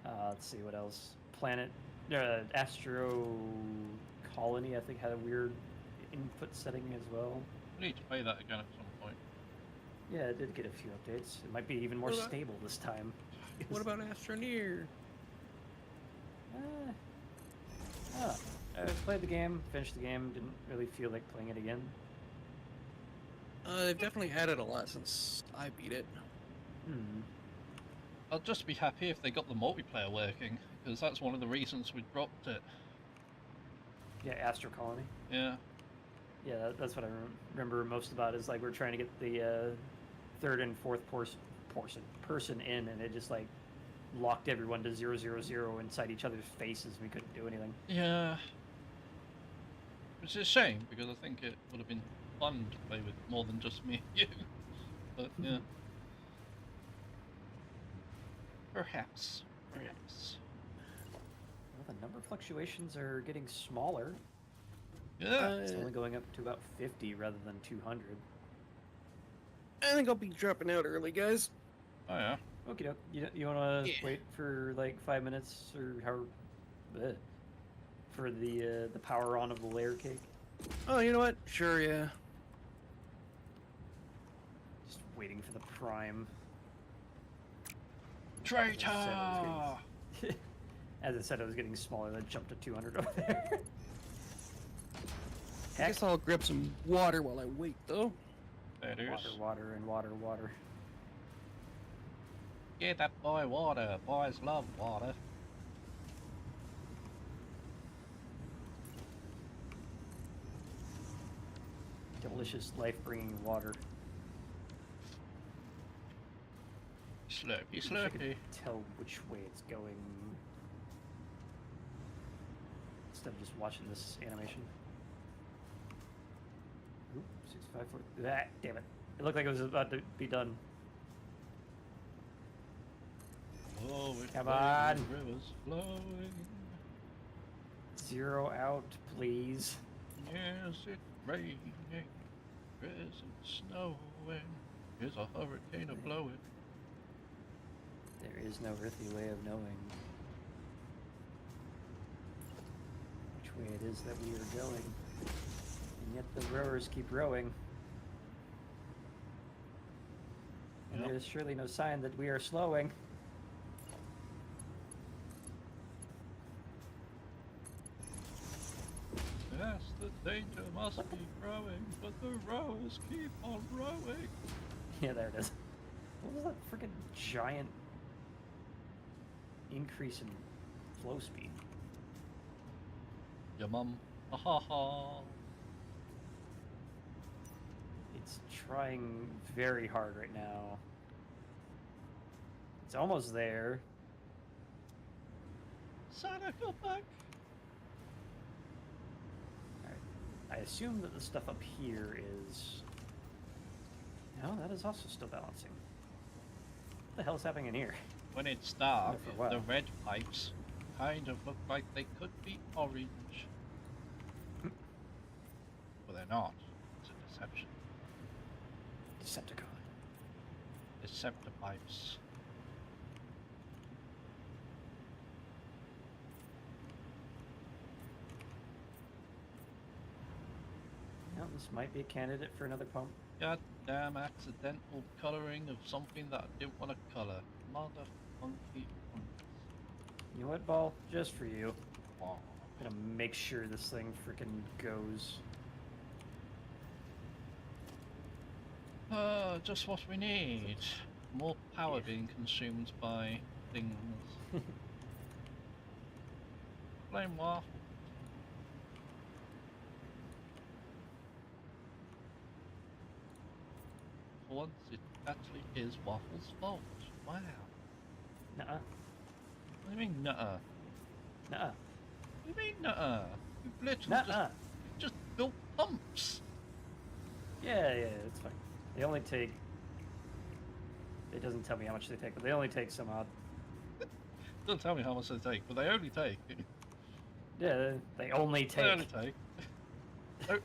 Let's see what else. Astro Colony, I think, had a weird input setting as well. We need to play that again at some point. Yeah, it did get a few updates. It might be even more What about- stable this time. What about Astroneer? I played the game, finished the game, didn't really feel like playing it again. They've definitely added a lot since I beat it. I'll just be happy if they got the multiplayer working, because that's one of the reasons we dropped it. Yeah, Astro Colony. Yeah. Yeah, that's what I remember most about. Is like we're trying to get the third and fourth person in, and it just like locked everyone to 000 inside each other's faces. We couldn't do anything. Yeah. Which is a shame, because I think it would have been fun to play with more than just me and you. But yeah. Perhaps. Perhaps. Well, the number fluctuations are getting smaller. Yeah. It's only going up to about 50 rather than 200. I think I'll be dropping out early, guys. Oh yeah. Okay, you want to Yeah. wait for like 5 minutes or however for the power on of the layer cake? Oh, you know what? Sure, yeah. Just waiting for the prime. Traitor! As I said, I was getting smaller. That jumped to 200 over there. I guess I'll grab some water while I wait, though. There it is. Water, and water. Get that boy water. Boys love water. Delicious, life-bringing water. Slurpy, Wish I could slurpy. tell which way it's going instead of just watching this animation. Oop, 654. Ah, damn it! It looked like it was about to be done. Oh, Come on. Rivers flowing. 0 out, please. Yes, it's raining. Yes, it's snowing. There's a hurricane a blowing. There is no earthly way of knowing which way it is that we are going. And yet the rowers keep rowing. And Yep. there's surely no sign that we are slowing. Yes, the danger must be growing, but the rowers keep on rowing. Yeah, there it is. What was that freaking giant increase in flow speed? Your mum. Ha ha ha. It's trying very hard right now. It's almost there. Santa, go back. Alright. I assume that the stuff up here is... No, that is also still balancing. What the hell is happening in here? When it's dark, for a while. the red pipes kind of look like they could be orange. But they're not. It's a deception. Decepticon. Deceptipipes. No, this might be a candidate for another pump. Goddamn accidental coloring of something that I didn't want to color. Mother funky funks. You know what, Ball? Just for you. Wow. I'm gonna make sure this thing freaking goes. Just what we need. More power Yeah. being consumed by things. Flame waffle. For once, it actually is Waffle's fault. Wow. Nuh-uh. What do you mean, nuh-uh? Nuh-uh. What do you mean, nuh-uh? You've literally Nuh-uh. just built pumps. Yeah, it's fine. They only take... It doesn't tell me how much they take, but they only take some odd... Don't tell me how much they take, but they only take. Yeah, they only They only take. take.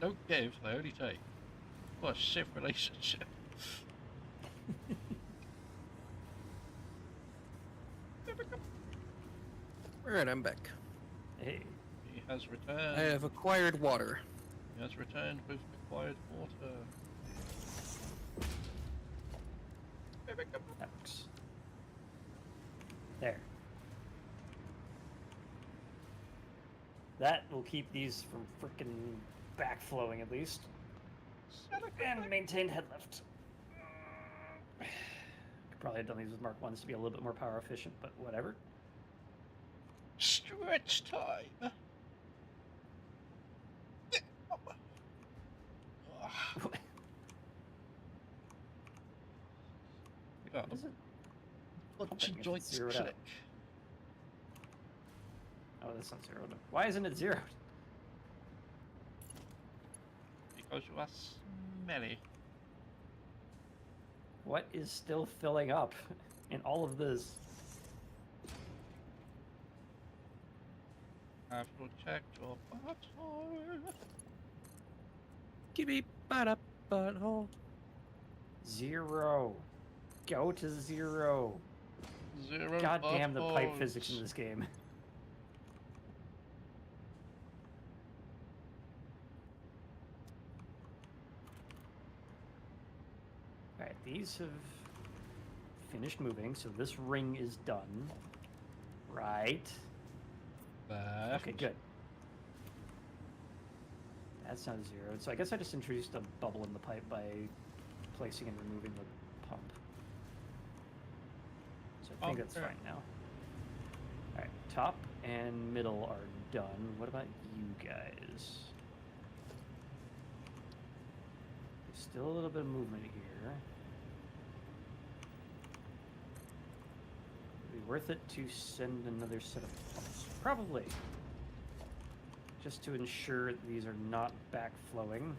Don't give, they only take. What a shit relationship. Alright, I'm back. Hey, He has returned. I have acquired water. He has returned with acquired water. that works. There. That will keep these from frickin' backflowing at least. And maintain head lift. Could probably have done these with Mark 1s to be a little bit more power efficient, but whatever. Stretch time. Yeah, What is it? punchy Pumping if joints it's zeroed out. click. Oh, that's not zeroed. Why isn't it zeroed? Because you are smelly. What is still filling up in all of this? Have you checked your butthole? Keep bada butthole. 0. Go to 0. Zero. God damn the pipe buttholes. physics in this game. Alright, these have finished moving, so this ring is done. Right. Left. Okay, good. That's not zeroed. So I guess I just introduced a bubble in the pipe by placing and removing the pump. So I think that's Okay. fine now. Alright, top and middle are done. What about you guys? There's still a little bit of movement here. Would it be worth it to send another set of pumps? Probably. Just to ensure that these are not backflowing.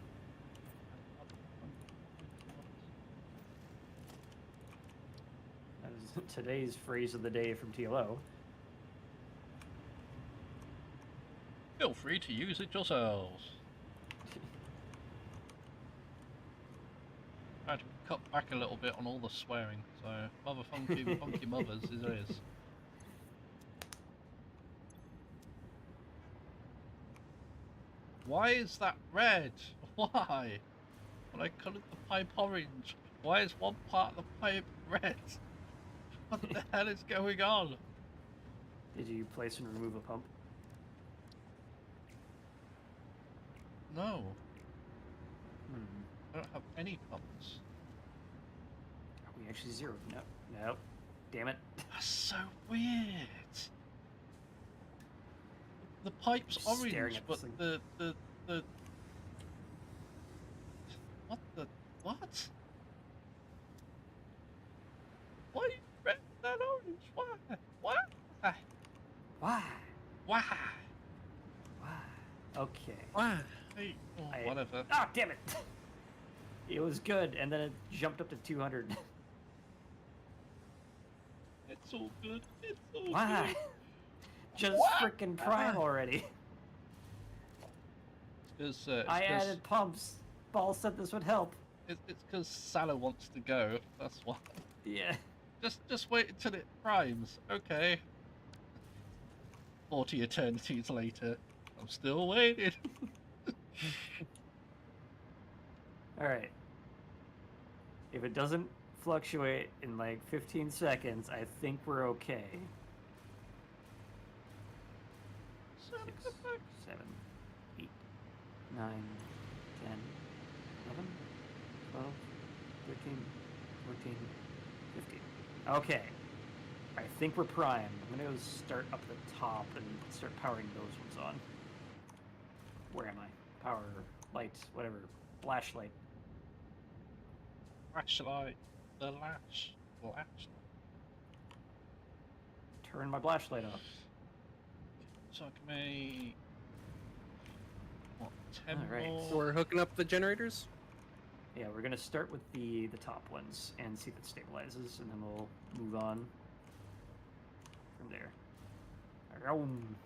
That is today's phrase of the day from TLO. Feel free to use it yourselves. I had to cut back a little bit on all the swearing, so mother funky, funky mothers is is. Why is that red? Why? When I colored the pipe orange, why is one part of the pipe red? What the hell is going on? Did you place and remove a pump? No, Hmm. I don't have any pumps. Are we actually zeroed? No. No. Damn it. That's so weird. The pipe's Just staring orange, at but this the what the what? Why you red that orange? Why? Why? Why? Why? Why? Okay. Wow. Hey, oh, I- whatever. Ah, damn it! It was good, and then it jumped up to 200. It's all good. It's all Why? good. Just What? frickin' prime already. It's I added pumps. Ball said this would help. It's because Salah wants to go. That's why. Yeah. Just wait until it primes. Okay. 40 eternities later, I'm still waiting. Alright. If it doesn't fluctuate in like 15 seconds, I think we're okay. 6, 7, 8, 9, 10, 11, 12, 13, 14, 15. Okay. I think we're primed. I'm gonna go start up the top and start powering those ones on. Where am I? Power, light, whatever. Flashlight. Flashlight. The flashlight. Turn my flashlight off. Took me. What, 10 Alright. more? So we're hooking up the generators? Yeah, we're gonna start with the top ones and see if it stabilizes, and then we'll move on from there. Vroom.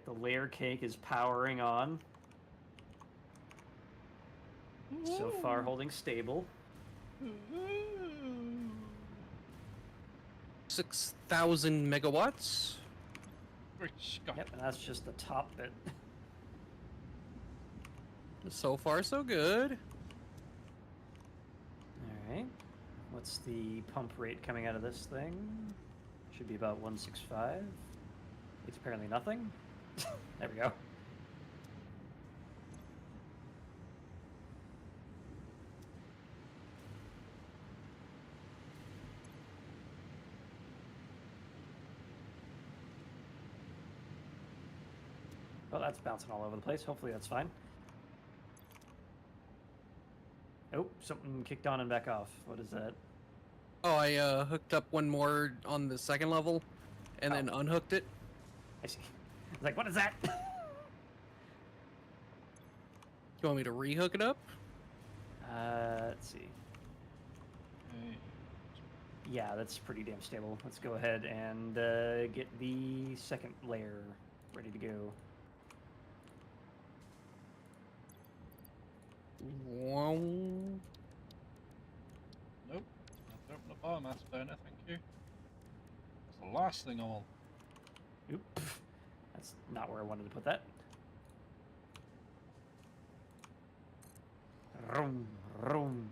The layer cake is powering on. So far, holding stable. 6,000 megawatts. Great Scott. Yep, and that's just the top bit. So far, so good. Alright. What's the pump rate coming out of this thing? Should be about 165. It's apparently nothing. There we go. Well, that's bouncing all over the place. Hopefully that's fine. Oh, something kicked on and back off. What is that? Oh, I hooked up one more on the second level, and then unhooked it. I see. I was like, what is that? You want me to rehook it up? Let's see. Yeah, that's pretty damn stable. Let's go ahead and get the second layer ready to go. Wow. Nope. Not open a biomass burner, thank you. That's the last thing I want. Oop. That's not where I wanted to put that. Vroom, vroom.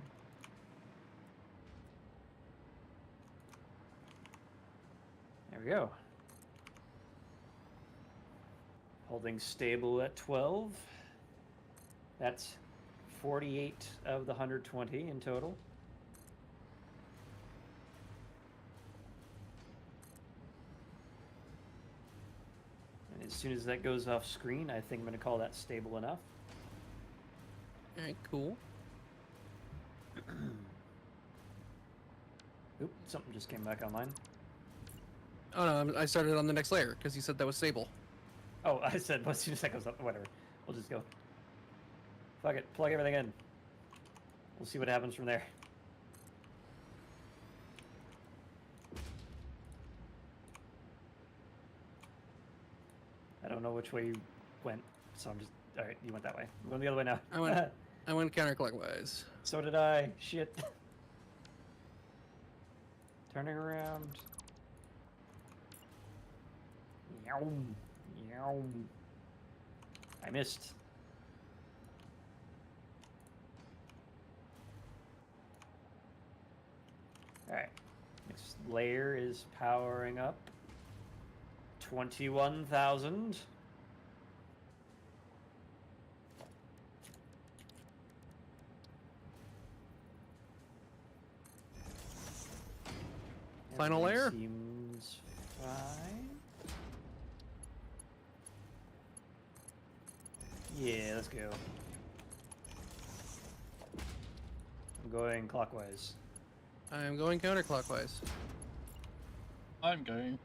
There we go. Holding stable at 12. That's 48 of the 120 in total. And as soon as that goes off screen, I think I'm going to call that stable enough. Alright, cool. Oop, something just came back online. Oh no, I started on the next layer because you said that was stable. Oh, I said, well, as soon as that goes up, whatever. We'll just go. Fuck it, plug everything in. We'll see what happens from there. I don't know which way you went, so I'm just... Alright, you went that way. I'm going the other way now. I went counterclockwise. So did I. Shit. Turning around. Yowm. Yowm. I missed. Alright. Next layer is powering up. 21,000. Final layer? Seems fine. Yeah, let's go. I'm going clockwise. I'm going counterclockwise. I'm going.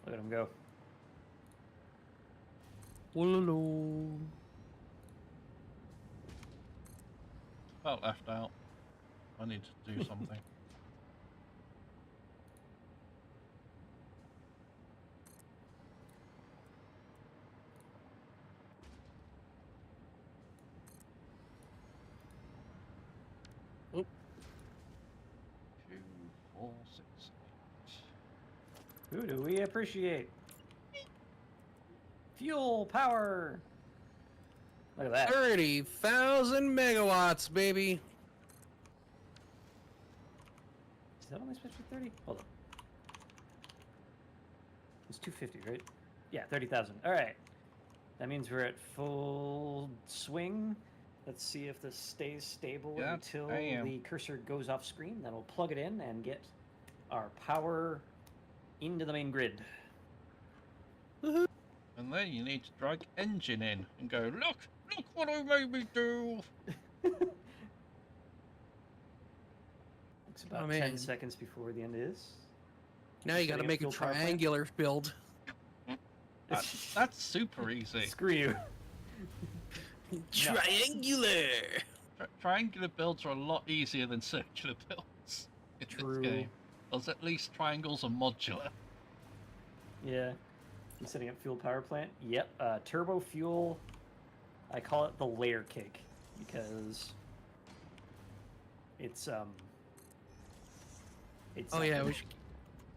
Look at him go. Whoa. Felt left out. I need to do something. Oop. 2, 4, 6, 8. Who do we appreciate? Fuel power. Look at that. 30,000 megawatts, baby. Is that only supposed to be 30? Hold on. It's 250, right? Yeah, 30,000. All right. That means we're at full swing. Let's see if this stays stable Yeah, until I am. the cursor goes off screen. Then we'll plug it in and get our power into the main grid. And then you need to drag engine in and go, look what I made me do. It's about Oh, 10 man. seconds before the end is. Now you gotta Setting up make a fuel power plant. triangular build. That's super easy. Screw you. Triangular! Triangular builds are a lot easier than circular builds in True. this game. Because at least triangles are modular. Yeah. You setting up fuel power plant? Yep. Turbo fuel. I call it the layer cake because it's Oh yeah, we should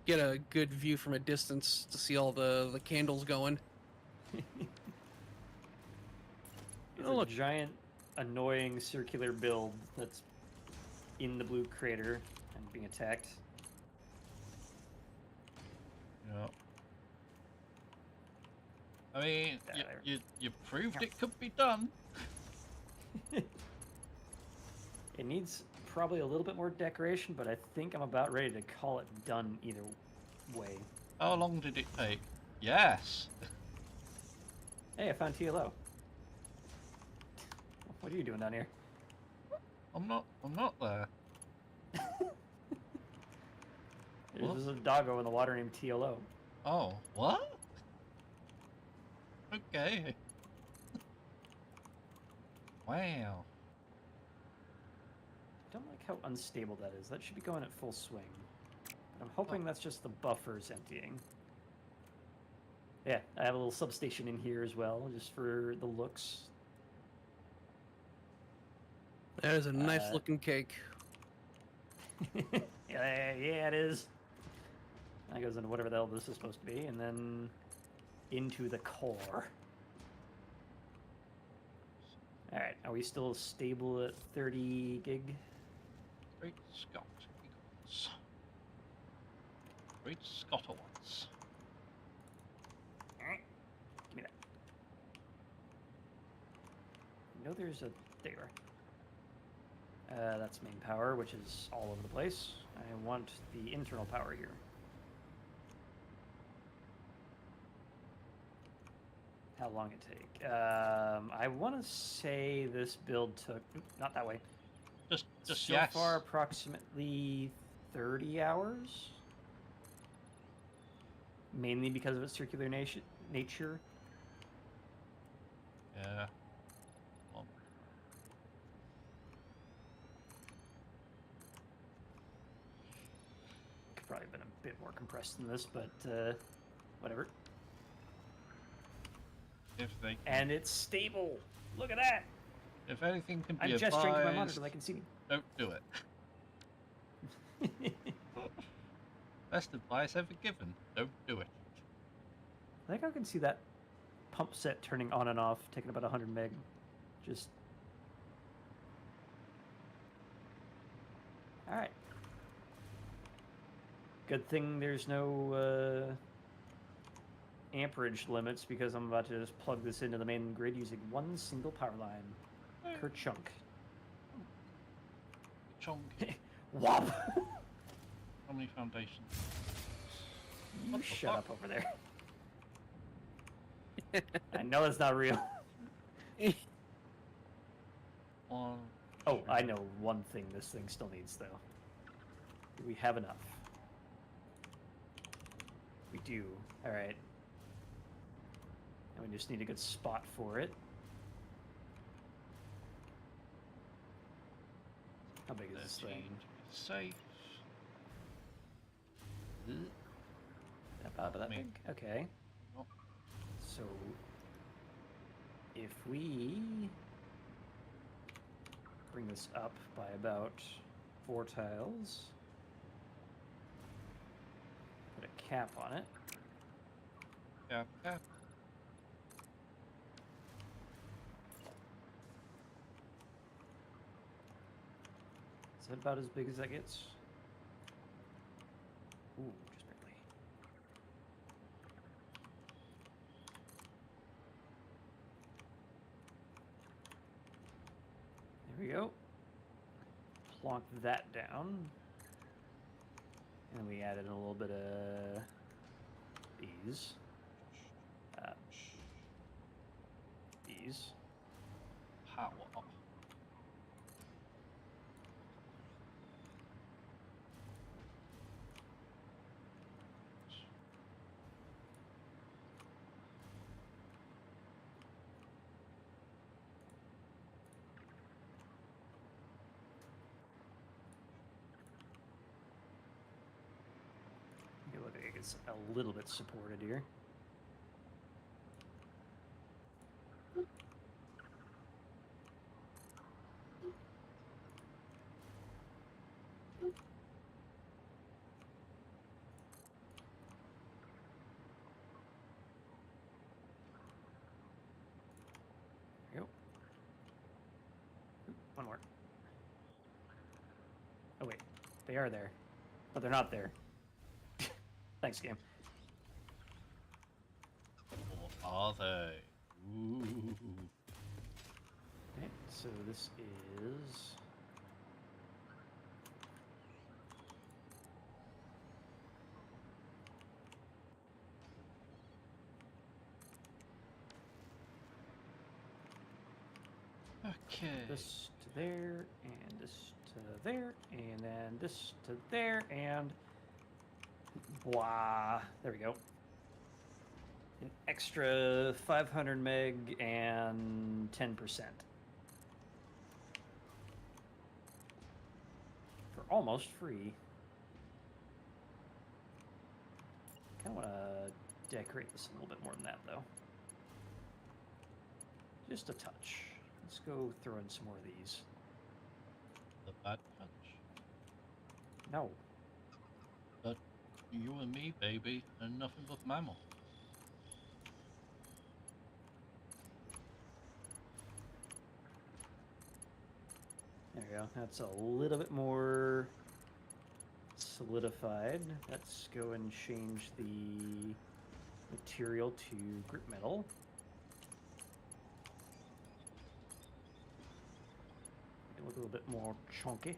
get a good view from a distance to see all the candles going. It's Oh, a look. giant, annoying circular build that's in the blue crater and being attacked. Yeah. I mean, There. you proved it could be done. It needs probably a little bit more decoration, but I think I'm about ready to call it done either way. How long did it take? Yes. Hey, I found TLO. What are you doing down here? I'm not there. There's a doggo in the water named TLO. Oh, what? Okay. Wow. Don't like how unstable that is. That should be going at full swing. But I'm hoping that's just the buffers emptying. Yeah, I have a little substation in here as well, just for the looks. That is a nice looking cake. Yeah, it is. That goes into whatever the hell this is supposed to be, and then into the core. Alright, are we still stable at 30 gig? Great Scott Eagles. Great Scott Awards. Alright, give me that. I know there's a... There you are. That's main power, which is all over the place. I want the internal power here. How long it take? I want to say this build took... Not that way. Just so yes. far, approximately 30 hours. Mainly because of its circular nature. Yeah. Well, Could probably have been a bit more compressed than this, but whatever. if they And it's stable. Look at that. if anything can be I'm advised, gesturing to my monitor like I can see. don't do it. Best advice ever given. Don't do it. I think I can see that pump set turning on and off, taking about 100 meg. Just... Alright. Good thing there's no amperage limits, because I'm about to just plug this into the main grid using one single power line. Kerchunk. Chonky. Wop! How many foundations? You What the shut fuck? up over there. I know it's not real. One. Oh, I know one thing this thing still needs, though. Do we have enough? We do. Alright. And we just need a good spot for it. How big is this 13 thing? Safe. About that Me. big? Okay. Oh. So, if we bring this up by about 4 tiles, put a cap on it. Yeah. Yeah. Is that about as big as that gets? Ooh, just barely. There we go. Plonk that down. And we added a little bit of these. These. Power. it's a little bit supported here. There we go. One more. Oh wait, they are there. But they're not there. Thanks, game. Or are they? Ooh. Okay, so this is... Okay. this to there, and this to there, and then this to there, and... Blah. There we go. An extra 500 meg and 10%. For almost free. Kind of want to decorate this a little bit more than that, though. Just a touch. Let's go throw in some more of these. The bad touch. No. But you and me, baby, and nothing but mammal. There we go. That's a little bit more solidified. Let's go and change the material to group metal. Make it look a little bit more chunky.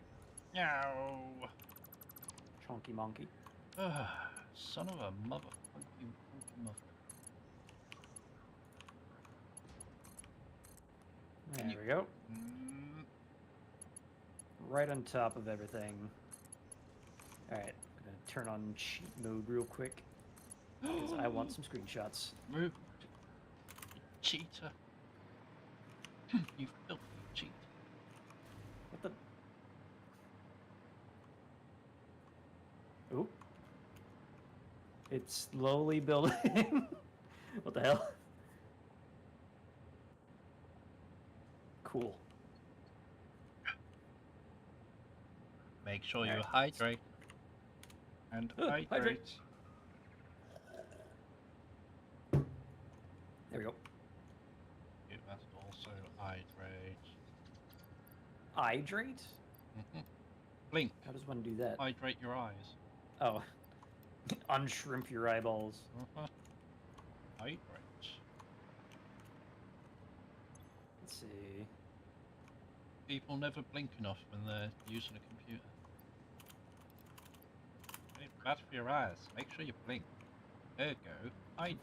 No. Chunky monkey. Son of a motherfucking mother. There we go. Mm, Right on top of everything. Alright, I'm gonna turn on cheat mode real quick. Because I want some screenshots. rude. Cheater. You filthy cheat. What the? Oop. It's slowly building. What the hell? Cool. Make sure you Alright. hydrate. And Hydrate. hydrate. There we go. You must also hydrate. Hydrate? Mhm. Blink. How does one do that? Hydrate your eyes. Oh. Unshrimp your eyeballs. Hydrate. Let's see. People never blink enough when they're using a computer. It's bad for your eyes. Make sure you blink. There you go. Hydrate.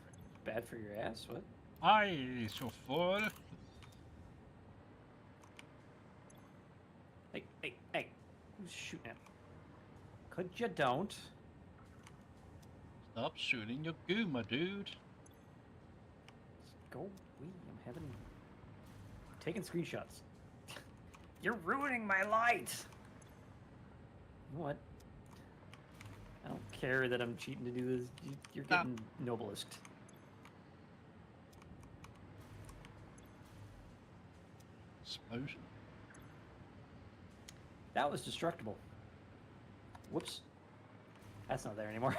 Bad for your ass? What? Eyes, you fool. Hey, hey, hey. Who's shooting at me? Could you don't? Stop shooting your goo, my dude. Go away. I'm having... taking screenshots. You're ruining my light! You know what? I don't care that I'm cheating to do this. You're Stop. getting noblest. Explosion. That was destructible. Whoops. That's not there anymore.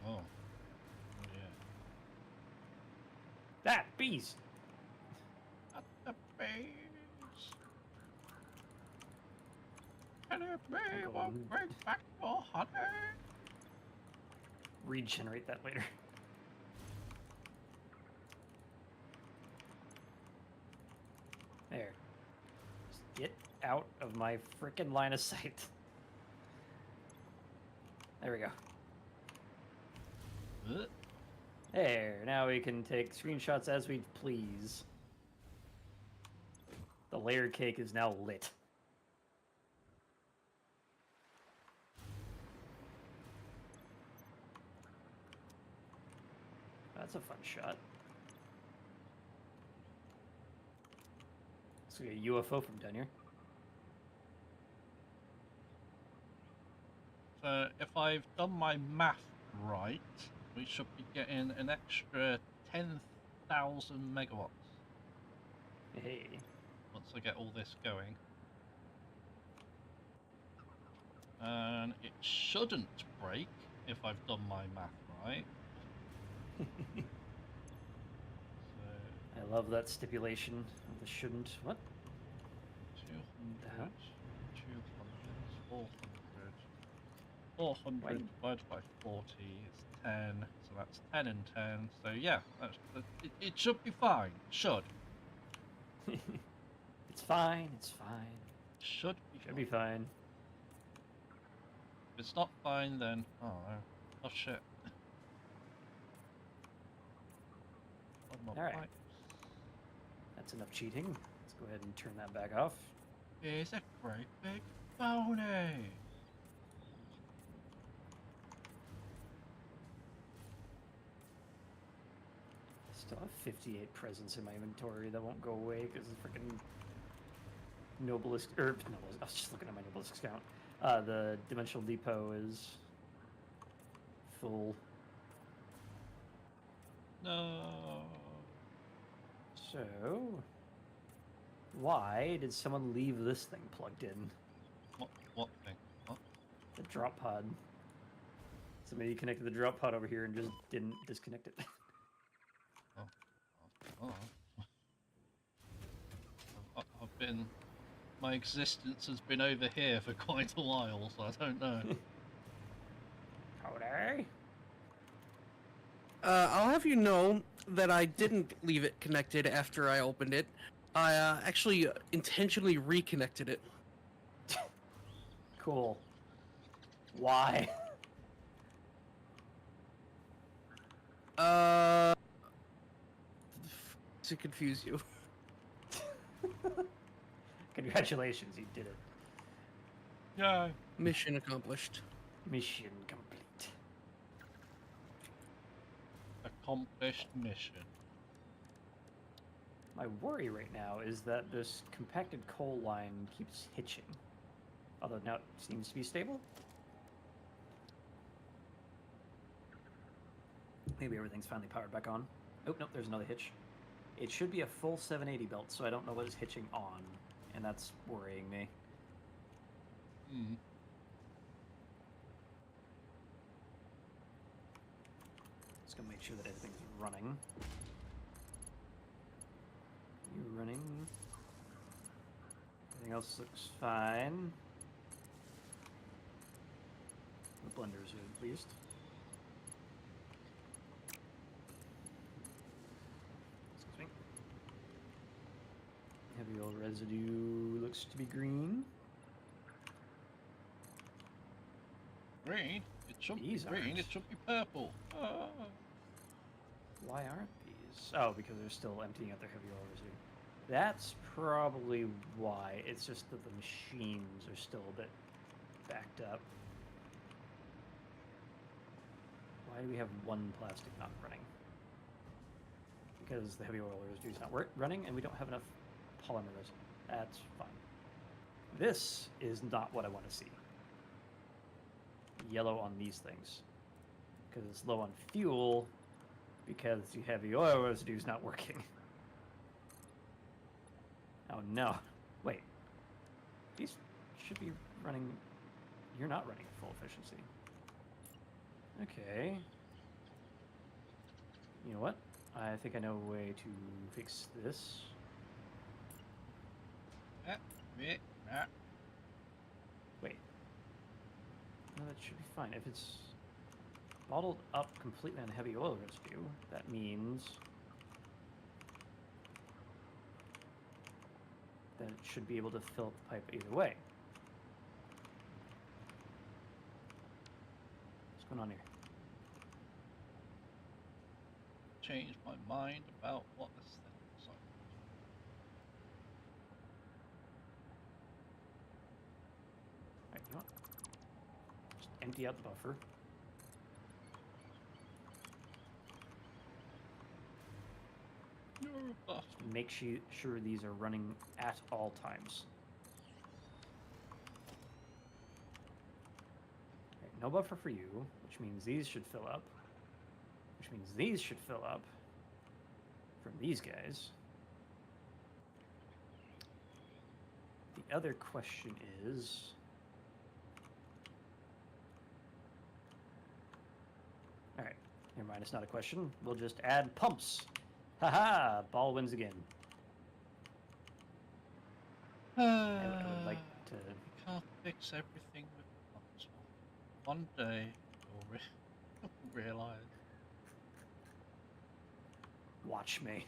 Oh. Oh yeah. That! Bees! At the base. And if I'm we going- will bring back for honey. Regenerate that later. There. Just get out of my frickin' line of sight. There we go. There. Now we can take screenshots as we please. The layer cake is now lit. That's a fun shot. Looks like a UFO from down here. So if I've done my math right, we should be getting an extra 10,000 megawatts Hey. once I get all this going. And it shouldn't break if I've done my math right. So, I love that stipulation of the shouldn't. What? 200, hell? 200, 400. 400 Why- divided by 40 is 10, so that's 10 and 10. So yeah, it should be fine. Should. It's fine. It's fine. Should be Should fine. be fine. If it's not fine, then oh no. Oh shit. One more Alright. pipe. That's enough cheating. Let's go ahead and turn that back off. It's a great big phony. Still have 58 presents in my inventory that won't go away because the freaking Noblest, I was just looking at my Noblest count. The Dimensional Depot is full. No. So, why did someone leave this thing plugged in? What thing? What? The drop pod. Somebody connected the drop pod over here and just didn't disconnect it. Oh. I've been. My existence has been over here for quite a while, so I don't know. Howdy. I'll have you know that I didn't leave it connected after I opened it. I actually intentionally reconnected it. Cool. Why? To confuse you. Congratulations, you did it. Yeah. Mission accomplished. Mission complete. Accomplished mission. My worry right now is that this compacted coal line keeps hitching. Although now it seems to be stable. Maybe everything's finally powered back on. Oh, no, there's another hitch. It should be a full 780 belt, so I don't know what is hitching on, and that's worrying me. Hmm. Just gonna make sure that everything's running. You running? Everything else looks fine. The blenders are at least. Excuse me. Heavy oil residue looks to be green. Green? It should These be green, aren't. it should be purple. Oh. Why aren't these? Oh, because they're still emptying out their heavy oil residue. That's probably why. It's just that the machines are still a bit backed up. Why do we have one plastic not running? Because the heavy oil residue is not running, and we don't have enough polymers. That's fine. This is not what I want to see. Yellow on these things. Because it's low on fuel, because the heavy oil residue is not working. Oh no. Wait. These should be running... You're not running at full efficiency. Okay. You know what? I think I know a way to fix this. Wait. No, that should be fine. If it's bottled up completely on heavy oil residue, that means that it should be able to fill up the pipe either way. What's going on here? Changed my mind about what this thing looks like. Alright, you know what? Just empty out the buffer. You're a bastard. Make sure these are running at all times. Right, no buffer for you, which means these should fill up. Which means these should fill up from these guys. The other question is... Alright, never mind, it's not a question. We'll just add pumps. Haha, ball wins again. I would like to... You can't fix everything with pumps. One day you'll realize. Watch me.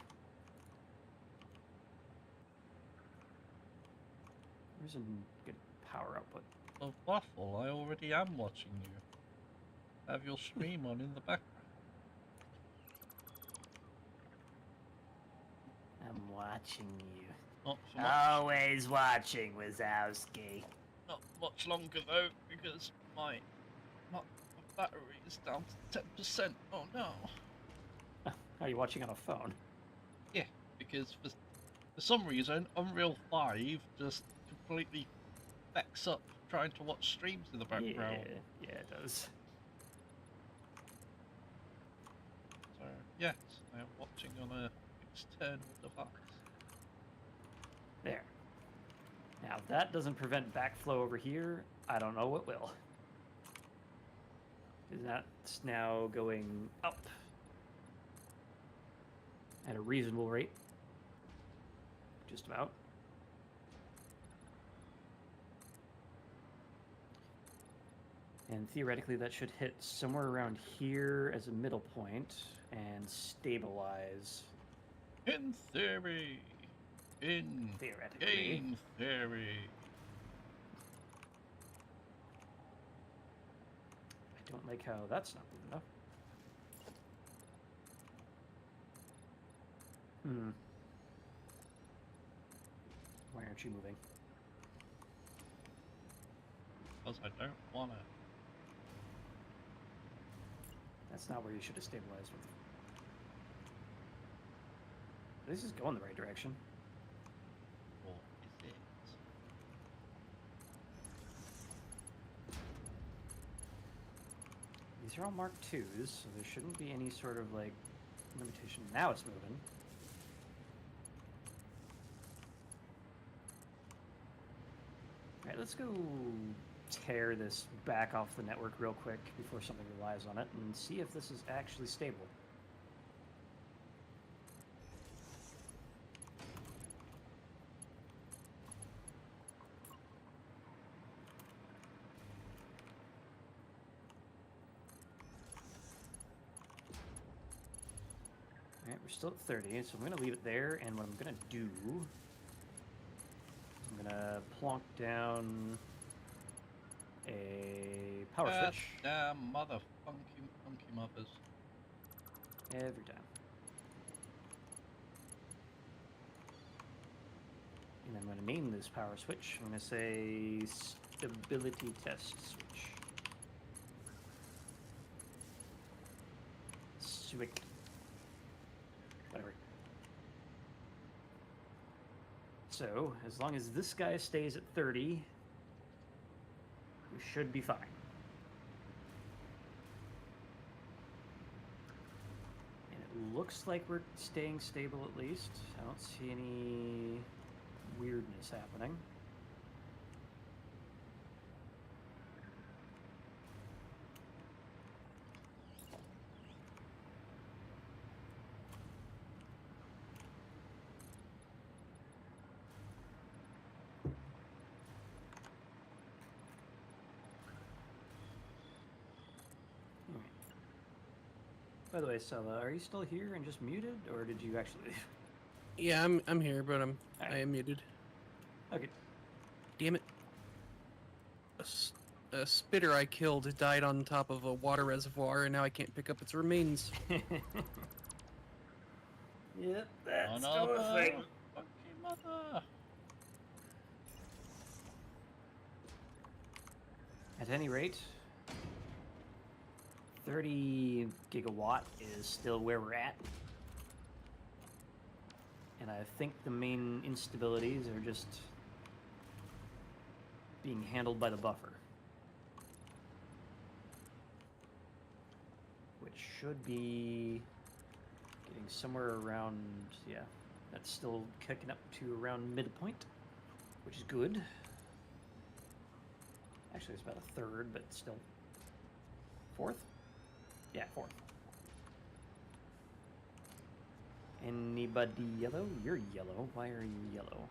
Where's a good power output? Well, Waffle, I already am watching you. Have your stream on in the background. I'm watching you. Not for much, Always watching, Wazowski. not much longer though, because my battery is down to 10%. Oh no. Are you watching on a phone? Yeah, because for some reason, Unreal 5 just completely backs up trying to watch streams in the background. Yeah, it does. So, yes, I'm watching on a external device. There. Now, if that doesn't prevent backflow over here, I don't know what will. Because that's now going up at a reasonable rate. Just about. And theoretically, that should hit somewhere around here as a middle point and stabilize. In theory. In Theoretically. game theory. I don't like how that's not good enough. Why aren't you moving? Because I don't wanna. That's not where you should have stabilized with. This is going the right direction. Or is it? These are all Mark IIs, so there shouldn't be any sort of like limitation. Now it's moving. Alright, let's go tear this back off the network real quick before something relies on it and see if this is actually stable. Alright, we're still at 30, so I'm going to leave it there, and what I'm going to do is I'm going to plonk down a power switch Damn funky mothers. every time. And I'm going to name this power switch. I'm going to say stability test switch. Switch. Whatever. So, as long as this guy stays at 30, we should be fine. And it looks like we're staying stable at least. I don't see any weirdness happening. By the way, Sella, are you still here and just muted, or did you actually leave? Yeah, I'm here, but I Alright. am muted. Okay. Damn it. A spitter I killed died on top of a water reservoir, and now I can't pick up its remains. Yep, that's Another the thing. funky mother. At any rate, 30 gigawatt is still where we're at. And I think the main instabilities are just being handled by the buffer. should be getting somewhere around, yeah, that's still kicking up to around midpoint, which is good. Actually, it's about a third, but still. Fourth? Yeah, fourth. Anybody yellow? You're yellow. Why are you yellow?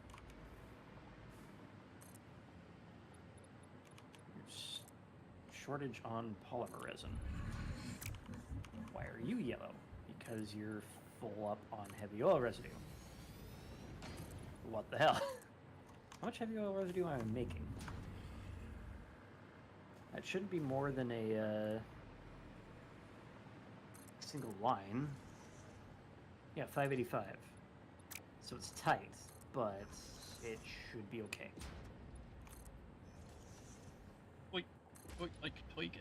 There's shortage on polymer resin. Why are you yellow? Because you're full up on heavy oil residue. What the hell? How much heavy oil residue am I making? That shouldn't be more than a single line. Yeah, 585. So it's tight, but it should be okay. Oi, like a tiger.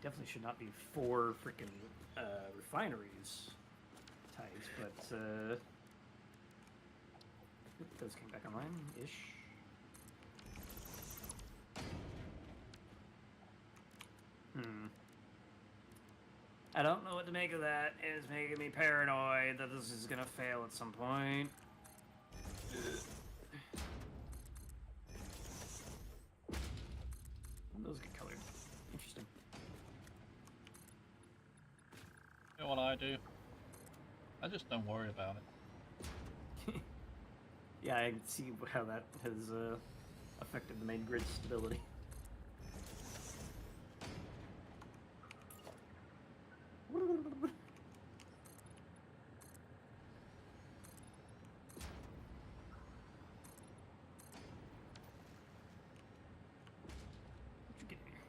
Definitely should not be 4 freaking refineries tight, but those came back online-ish. I don't know what to make of that. It's making me paranoid that this is gonna fail at some point. Those get colored. Interesting. You know what I do? I just don't worry about it. Yeah, I can see how that has affected the main grid stability. What you getting here?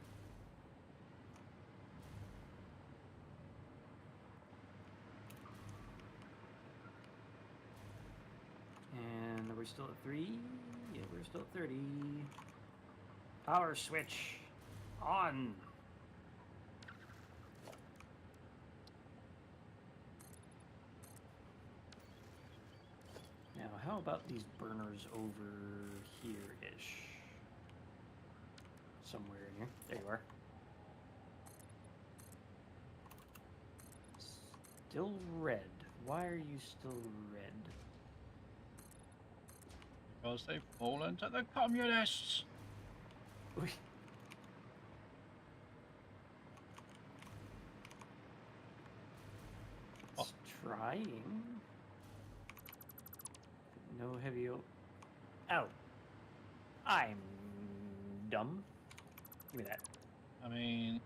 And are we still at 3? Yeah, we're still at 30. Power switch on. Now, how about these burners over here-ish? Somewhere in here. There you are. Still red. Why are you still red? Because they've fallen to the communists. Uy. Oh. It's trying. No heavy Oh. I'm dumb. Give me that. I mean,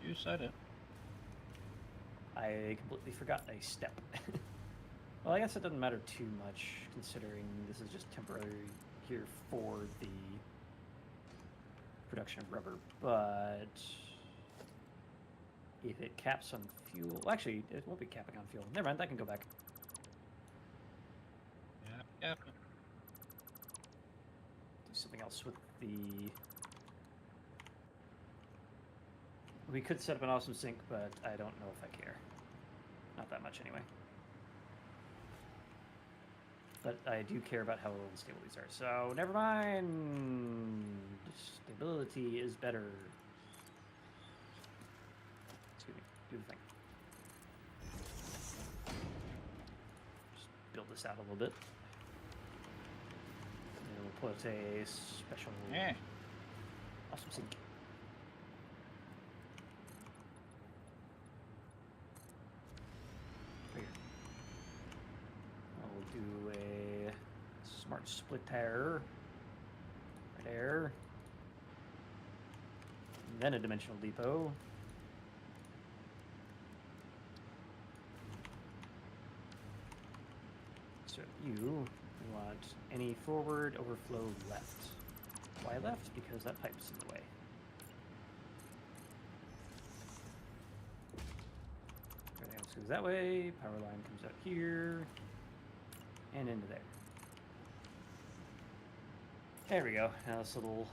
you said it. I completely forgot a step. Well, I guess it doesn't matter too much, considering this is just temporary here for the production of rubber, but if it caps on fuel... Well, actually, it won't be capping on fuel. Never mind, that can go back. Yeah. Do something else with the... We could set up an awesome sink, but I don't know if I care. Not that much, anyway. But I do care about how unstable these are, so never mind. Stability is better. Excuse me, do the thing. Just build this out a little bit. And we'll put a special awesome sink. Right here. I'll do a smart splitter right there. And then a dimensional depot. So you want any forward overflow left. Why left? Because that pipe's in the way. Everything else goes that way. Power line comes out here. And into there. There we go. Now this little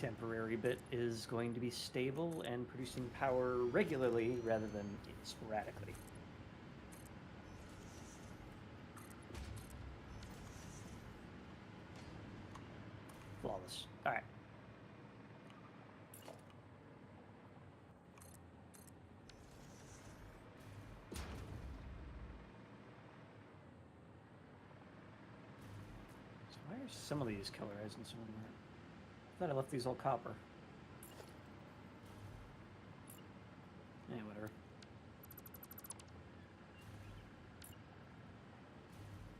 temporary bit is going to be stable and producing power regularly rather than sporadically. belts. All right. So why are some of these colorized and some of them aren't? I thought I left these all copper. Yeah, whatever.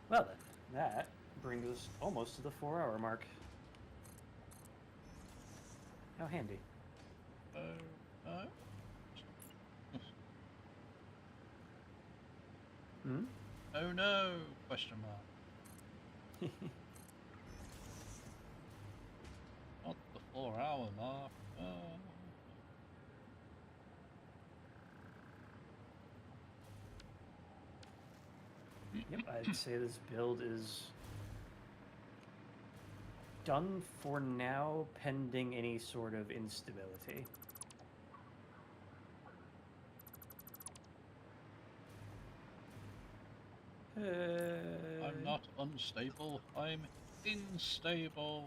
Well then, that brings us almost to the 4-hour mark. How handy. No. Hmm? Oh no? Question mark. Not the 4-hour mark. Yep, I'd say this build is done for now, pending any sort of instability. I'm not unstable. I'm unstable.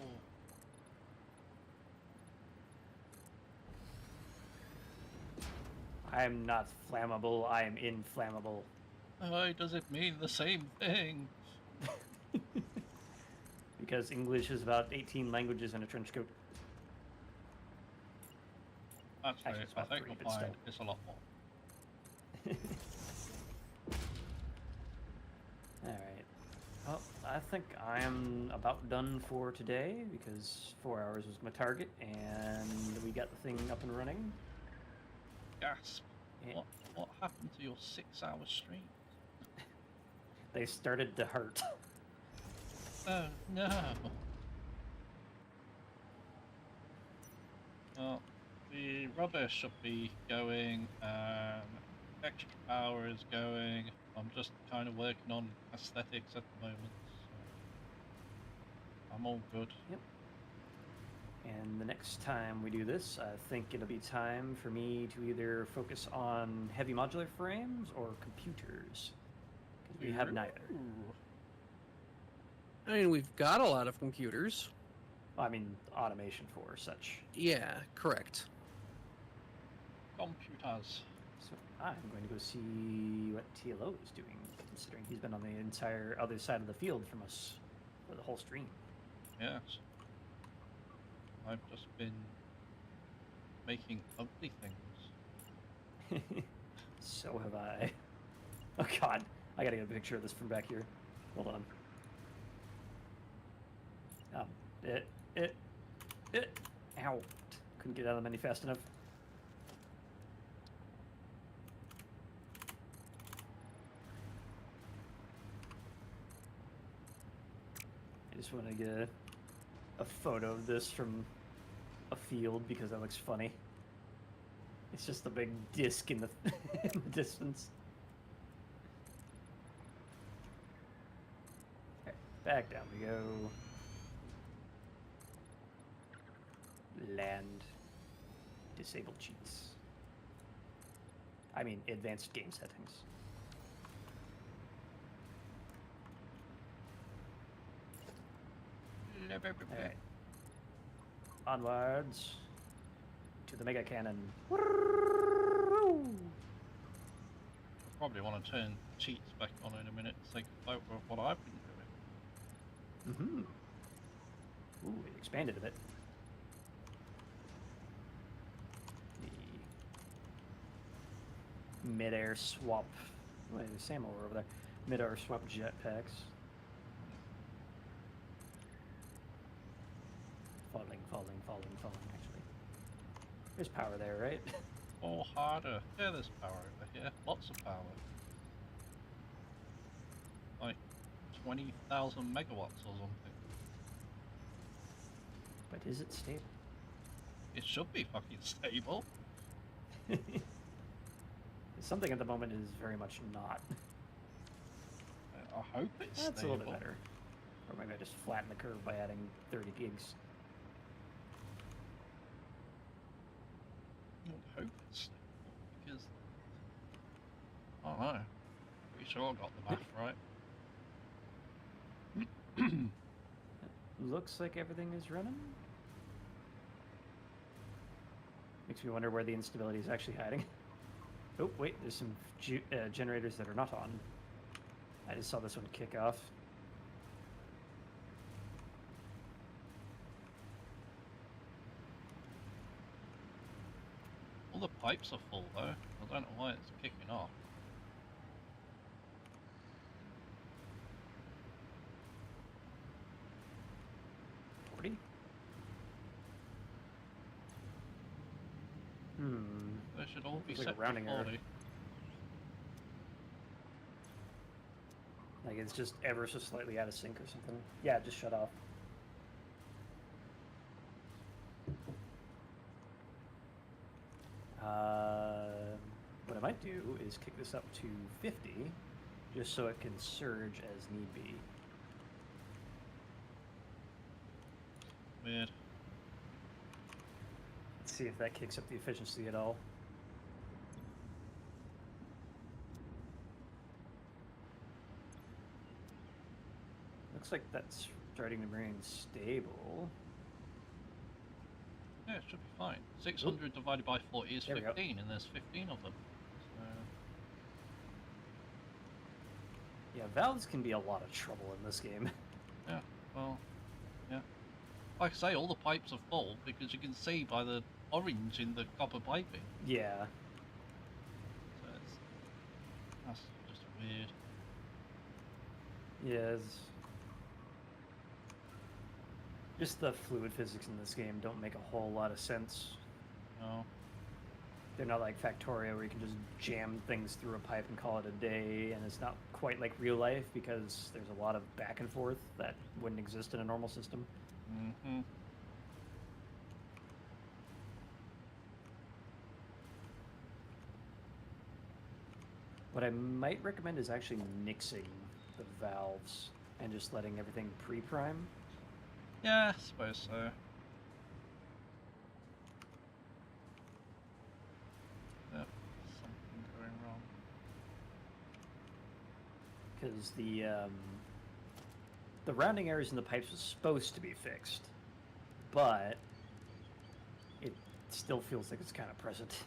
I'm not flammable, I am inflammable. Why does it mean the same thing? Because English is about 18 languages in a trench coat. Actually, Actually, it's I about think 3, you'll but find still. it's a lot more. Alright. Well, I think I am about done for today because 4 hours was my target and we got the thing up and running. Gasp. Yeah. What happened to your 6-hour stream? They started to hurt. Oh no. Well, the rubber should be going, extra power is going. I'm just kind of working on aesthetics at the moment, so I'm all good. Yep. And the next time we do this, I think it'll be time for me to either focus on heavy modular frames or computers. Because we have neither. Ooh. I mean, we've got a lot of computers. Well, I mean, automation for such. Yeah, correct. Computers. So I'm going to go see what TLO is doing, considering he's been on the entire other side of the field from us for the whole stream. Yes. I've just been making ugly things. So have I. Oh god, I gotta get a picture of this from back here. Hold on. Ow. Couldn't get out of the menu fast enough. I just want to get a photo of this from a field because that looks funny. It's just a big disc in the, in the distance. Okay, back down we go. Land. Disable cheats. I mean, advanced game settings. Alright. Onwards to the mega cannon. Probably want to turn cheats back on in a minute to take a photo of what I've been doing. Mm-hmm. Ooh, it expanded a bit. The mid-air swap. Wait, there's Sam over there. Mid-air swap jetpacks. Falling, actually. There's power there, right? Or harder. Yeah, there's power over here. Lots of power. Like 20,000 megawatts or something. But is it stable? It should be fucking stable. Something at the moment is very much not. I hope it's That's stable. a little bit better. Or maybe I just flatten the curve by adding 30 gigs. I hope it's stable because I don't know. Pretty sure I got the math right. Looks like everything is running. Makes me wonder where the instability is actually hiding. Oh, wait, there's some generators that are not on. I just saw this one kick off. All the pipes are full though. I don't know why it's kicking off. They should all be Feels like set a rounding to error. 40. Like it's just ever so slightly out of sync or something. Yeah, just shut off. What I might do is kick this up to 50, just so it can surge as need be. Weird. Let's see if that kicks up the efficiency at all. Looks like that's starting to remain stable. Yeah, it should be fine. 600 divided by 40 is There we go. 15, and there's 15 of them. So, Yeah, valves can be a lot of trouble in this game. yeah, well, yeah. Like I say, all the pipes are full because you can see by the orange in the copper piping. Yeah. So that's just weird. Yes. Just the fluid physics in this game don't make a whole lot of sense. No. They're not like Factorio where you can just jam things through a pipe and call it a day, and it's not quite like real life because there's a lot of back and forth that wouldn't exist in a normal system. Mm-hmm. What I might recommend is actually mixing the valves and just letting everything pre-prime. Yeah, I suppose so. Yep, something going wrong. Because the rounding errors in the pipes was supposed to be fixed, but it still feels like it's kind of present.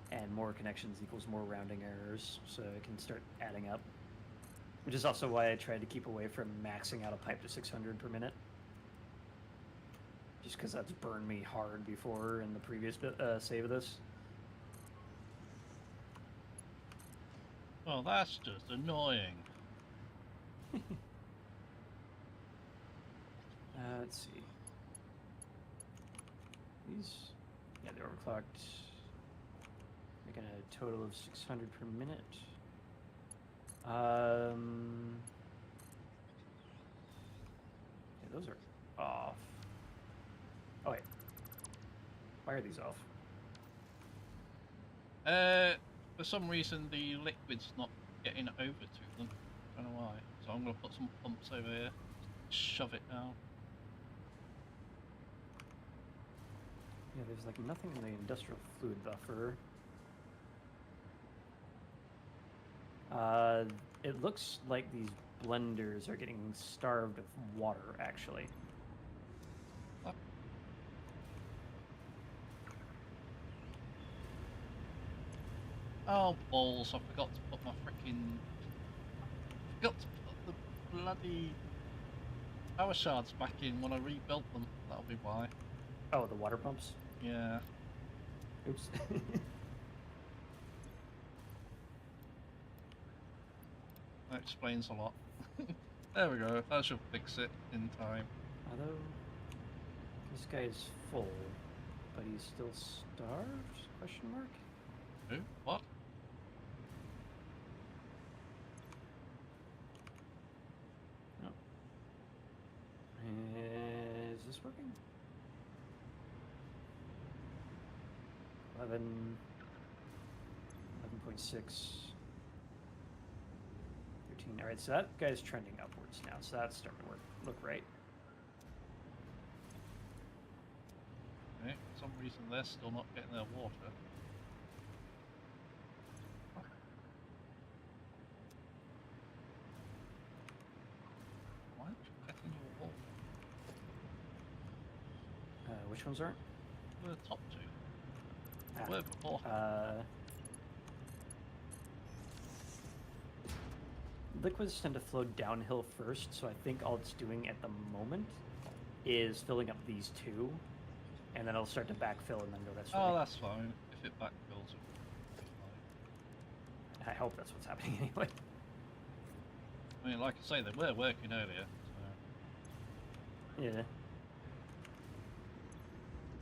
And more connections equals more rounding errors, so it can start adding up. Which is also why I tried to keep away from maxing out a pipe to 600 per minute. Just because that's burned me hard before in the previous save of this. Well, that's just annoying. Let's see. These, yeah, they're overclocked. Making a total of 600 per minute. Yeah, those are off. Oh wait, why are these off? For some reason the liquid's not getting over to them. I don't know why. So I'm gonna put some pumps over here. Shove it down. Yeah, there's like nothing in the industrial fluid buffer. It looks like these blenders are getting starved of water, actually. What? Oh balls! I forgot to put my freaking. Forgot to put the bloody power shards back in when I rebuilt them. That'll be why. Oh, the water pumps? Yeah. Oops. That explains a lot. There we go. That should fix it in time. Although, this guy's full, but he's still starved? Question mark? Who? What? No. Is this working? 11.6. 13. Alright, so that guy's trending upwards now, so that's starting to look right. Okay, for some reason they're still not getting their water. Why aren't you getting your water? which ones aren't? The top two. Ah, Were before. Liquids tend to flow downhill first, so I think all it's doing at the moment is filling up these two, and then it'll start to backfill and then go this way. Oh, that's fine. If it backfills, it will be fine. I hope that's what's happening anyway. I mean, like I say, they were working earlier. So. Yeah.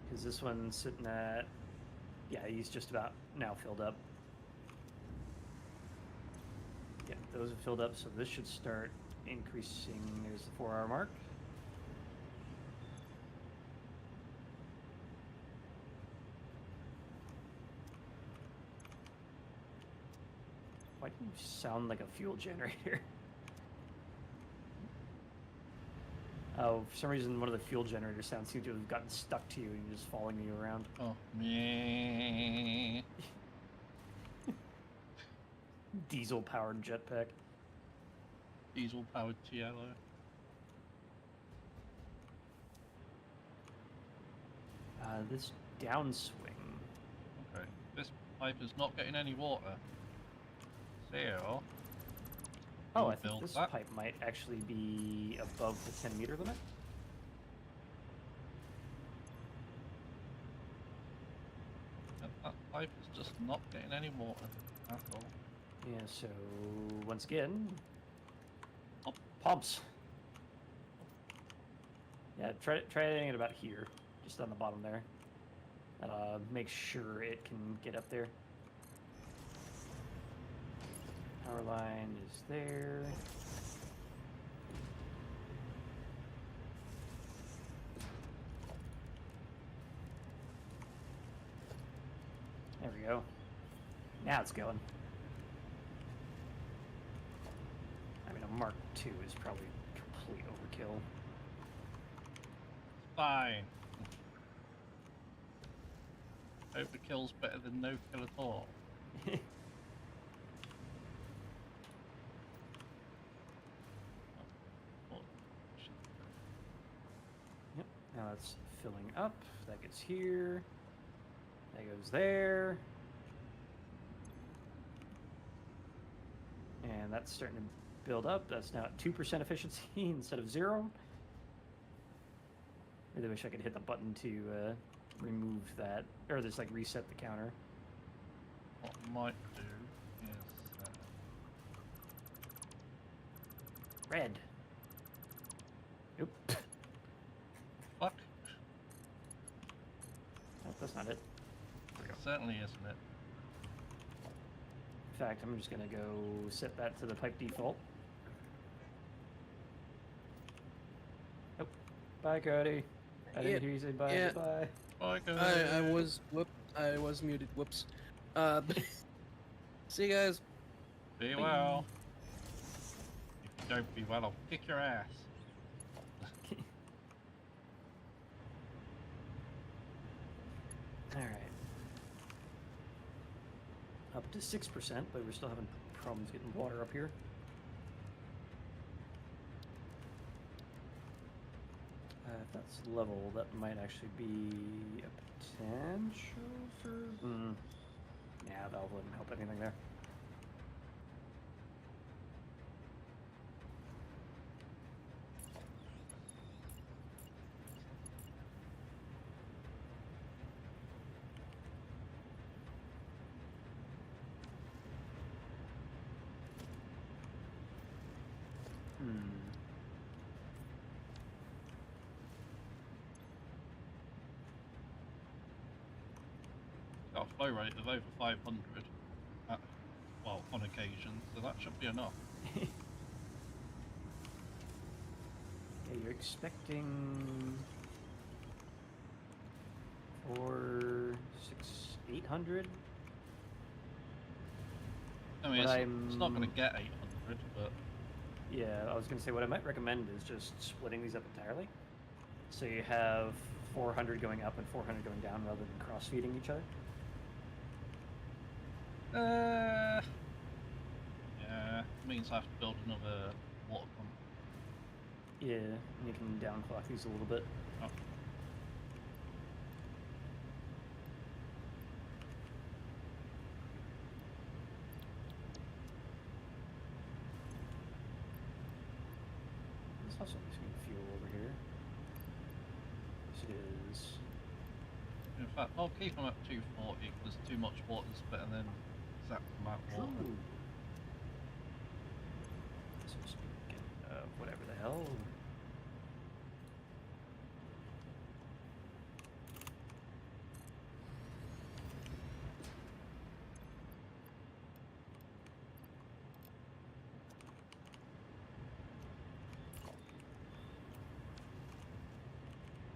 Because this one's sitting at... Yeah, he's just about now filled up. Yeah, those have filled up, so this should start increasing. There's the 4-hour mark. Why do you sound like a fuel generator? Oh, for some reason, one of the fuel generator sounds seems to have gotten stuck to you and just following you around. Oh, meh. Diesel-powered jetpack. Diesel-powered Tiello. This downswing. Okay, this pipe is not getting any water. So, Oh, we'll I think build this that. pipe might actually be above the 10-meter limit. That pipe is just not getting any water at all. Yeah, so once again, Oh. pumps. Yeah, try hitting it about here, just on the bottom there. Make sure it can get up there. Power line is there. There we go. Now it's going. I mean, a Mark II is probably complete overkill. Fine. Overkill's better than no kill at all. Oh, shit. Yep, now that's filling up. That gets here. That goes there. And that's starting to build up. That's now at 2% efficiency instead of 0. Really wish I could hit the button to remove that, or just like reset the counter. What I might do is Red. Oop. fuck. No, that's not it. There we go. Certainly isn't it? In fact, I'm just gonna go set that to the pipe default. Oh, bye, Cody. I didn't hear you say bye. Yeah. Goodbye. Bye, I guys. I was muted. Whoops. See you guys. Be well. If you don't be well, I'll kick your ass. All right. Up to 6%, but we're still having problems getting water up here. If that's level, that might actually be a potential for... Yeah, valve wouldn't help anything there. Got a flow rate of over 500. Well, on occasion, so that should be enough. Yeah, you're expecting 800. I mean, But it's not going to get 800, but Yeah, I was going to say what I might recommend is just splitting these up entirely. So you have 400 going up and 400 going down rather than cross-feeding each other. yeah, means I have to build another water pump. Yeah, and you can downclock these a little bit. Oh. it is. In fact, I'll keep them at 240 because too much water's better than zap them out water. True. So speaking of whatever the hell.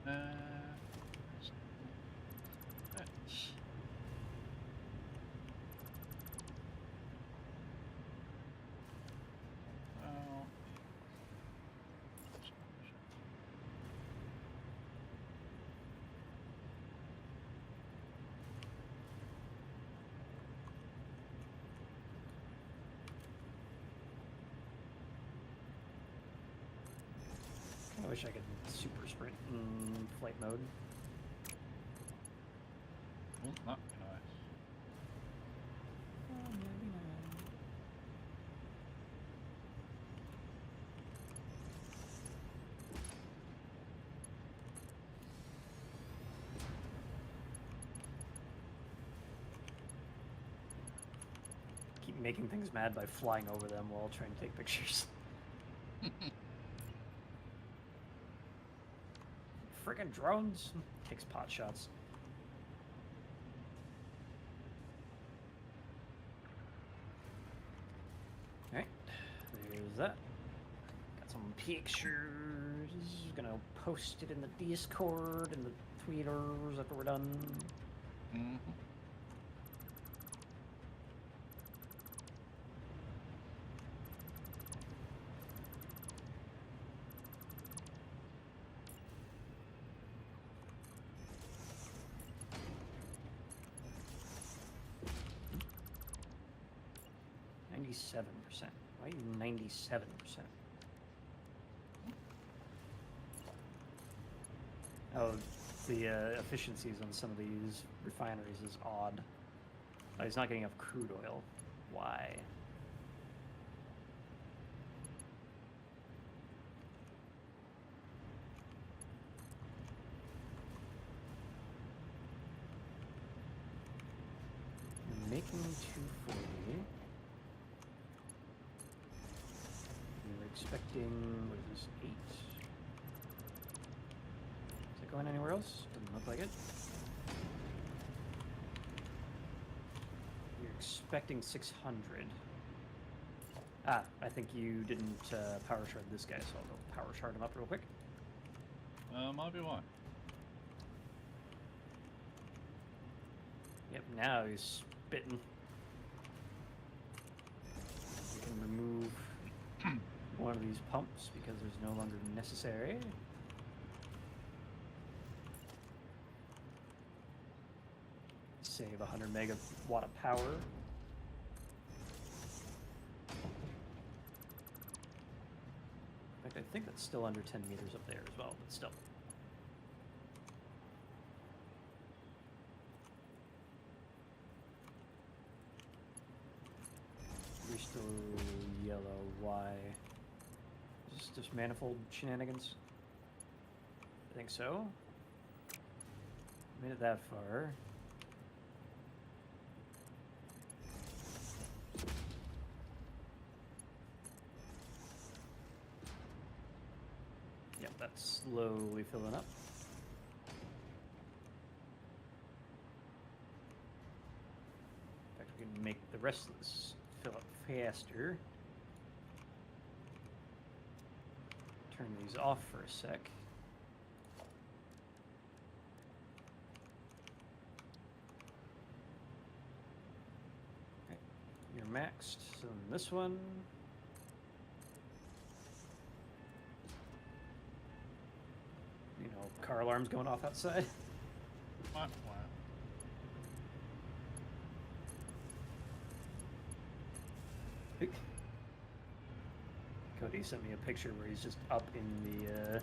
Let's well, I wish I could super sprint in flight mode. wouldn't that be nice? Keep making things mad by flying over them while trying to take pictures. Friggin' drones! Takes pot shots. Alright, there's that. Got some pictures. Gonna post it in the Discord and the tweeters after we're done. Mm-hmm. %. Why 97%? Oh, the efficiencies on some of these refineries is odd. Oh, he's not getting enough crude oil. Why? You're making 240. You're expecting, what is this, 8? Is it going anywhere else? Doesn't look like it. You're expecting 600. Ah, I think you didn't power shard this guy, so I'll go power shard him up real quick. Might be one. Yep, now he's spitting. We can remove one of these pumps because there's no longer necessary. Save 100 megawatt of power. In fact, I think that's still under 10 meters up there as well, but still. You're still yellow. Why? Is this just manifold shenanigans? I think so. Made it that far. Yep, that's slowly filling up. In fact, we can make the rest of this fill up faster. Turn these off for a sec. Okay, you're maxed. So then this one. You know, car alarms going off outside. Wow. Cody sent me a picture where he's just up in the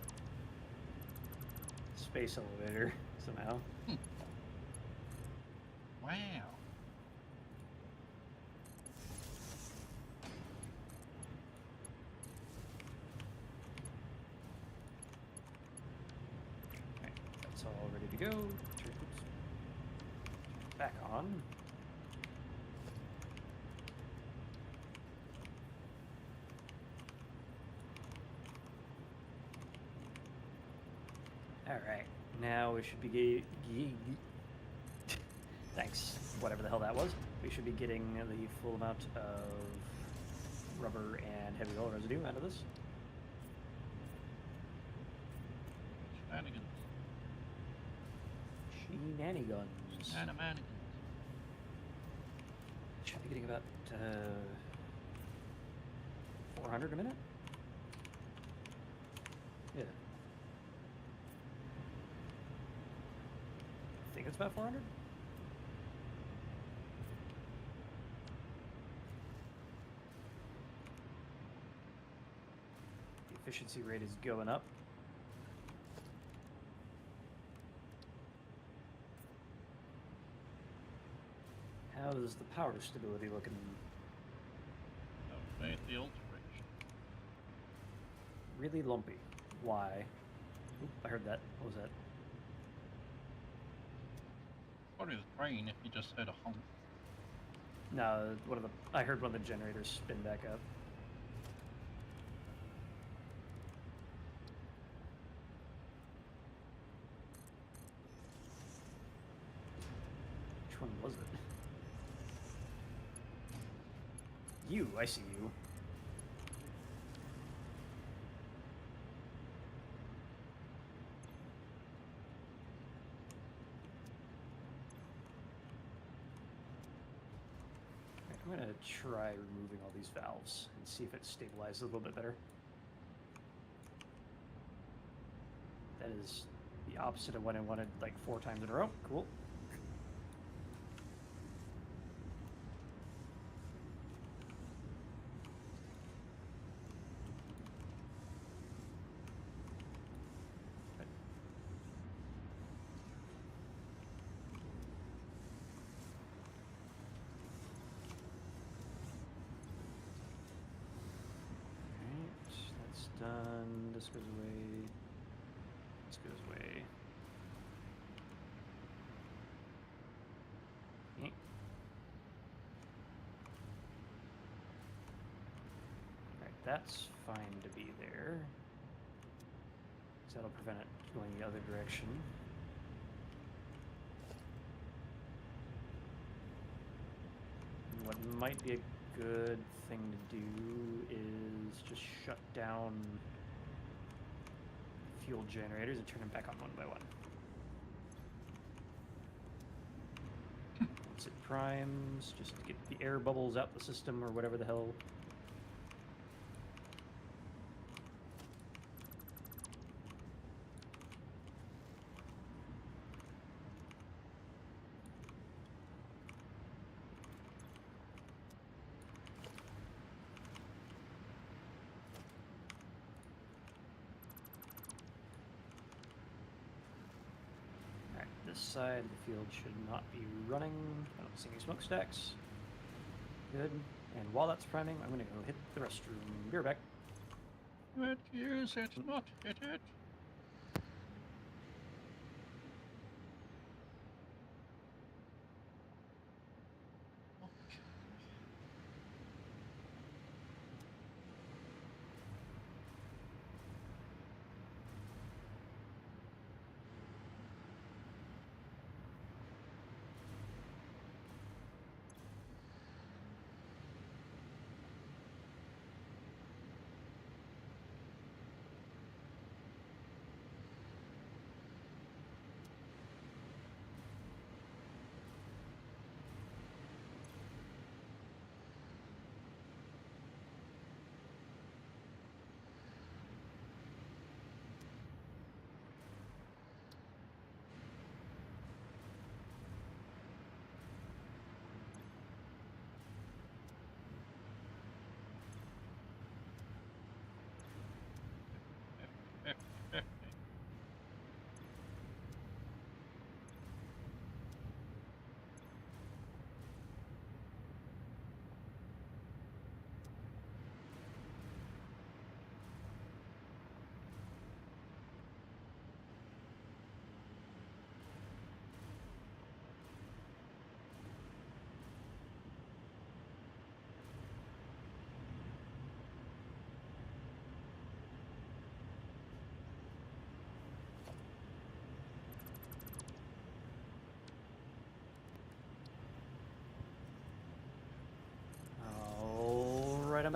space elevator somehow. Wow. Okay, got to go. Turn, oops. Back on. Alright, now we should be thanks, whatever the hell that was. We should be getting the full amount of rubber and heavy oil residue out of this. Shenanigans. Shenanigans. Shenanigans. Should be getting about 400 a minute? Yeah. I think it's about 400? The efficiency rate is going up. How is the power stability looking? That made the alteration. Really lumpy. Why? Oop, I heard that. What was that? Probably the train if you just heard a honk. No, I heard one of the generators spin back up. Which one was it? You, I see you. I'm gonna try removing all these valves and see if it stabilizes a little bit better. That is the opposite of what I wanted, like 4 times in a row. Cool. Done. This goes away. This goes away. Okay. Alright, that's fine to be there. So that'll prevent it going the other direction. And what might be a good thing to do is just shut down fuel generators and turn them back on one by one. Once it primes, just to get the air bubbles out the system or whatever the hell. This side of the field should not be running. I don't see any smokestacks. Good. And while that's priming, I'm going to go hit the restroom. Be right back. But use it, not hit it.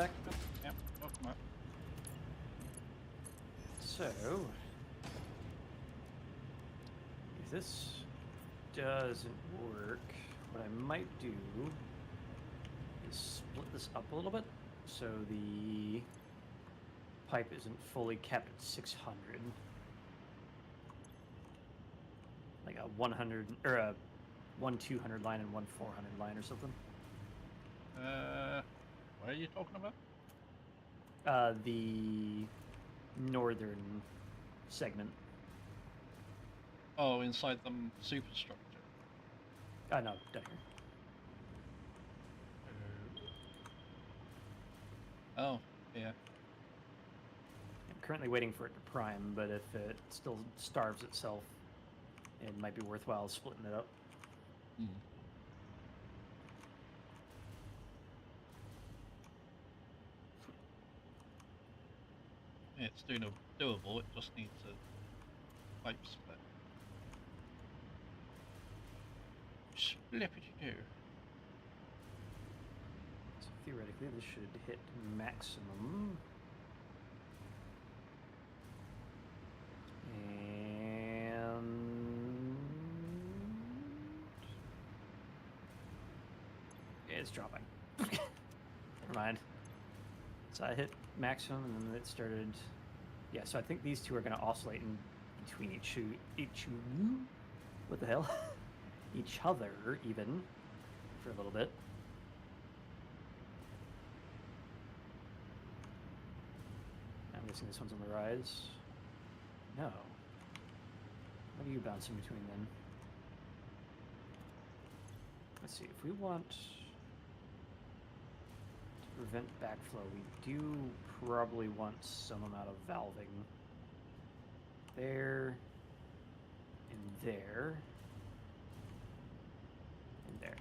back. Yep, welcome up. So, if this doesn't work, what I might do is split this up a little bit so the pipe isn't fully capped at 600. Like a 100 or a 200 line and 400 line or something. What are you talking about? The northern segment. Oh, inside the superstructure. No, down here. Oh, yeah. I'm currently waiting for it to prime, but if it still starves itself, it might be worthwhile splitting it up. Hmm. Yeah, it's doable. It just needs a pipe split. Splippity-doo. So theoretically, this should hit maximum. And it's dropping. Never mind. So I hit maximum, and then it started. Yeah, so I think these two are going to oscillate in between each. What the hell? Each other, even, for a little bit. I'm guessing this one's on the rise. No. What are you bouncing between then? Let's see, if we want to prevent backflow, we do probably want some amount of valving. There, and there, and there.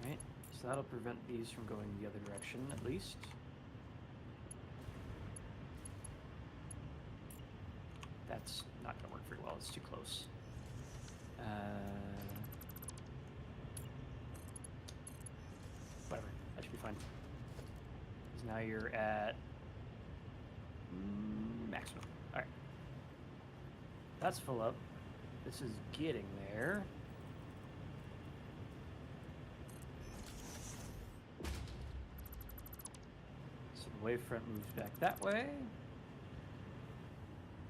Right, so that'll prevent these from going the other direction, at least. That's not going to work very well, it's too close. Whatever, that should be fine. Because now you're at maximum. Alright. That's full up. This is getting there. So the wavefront moves back that way.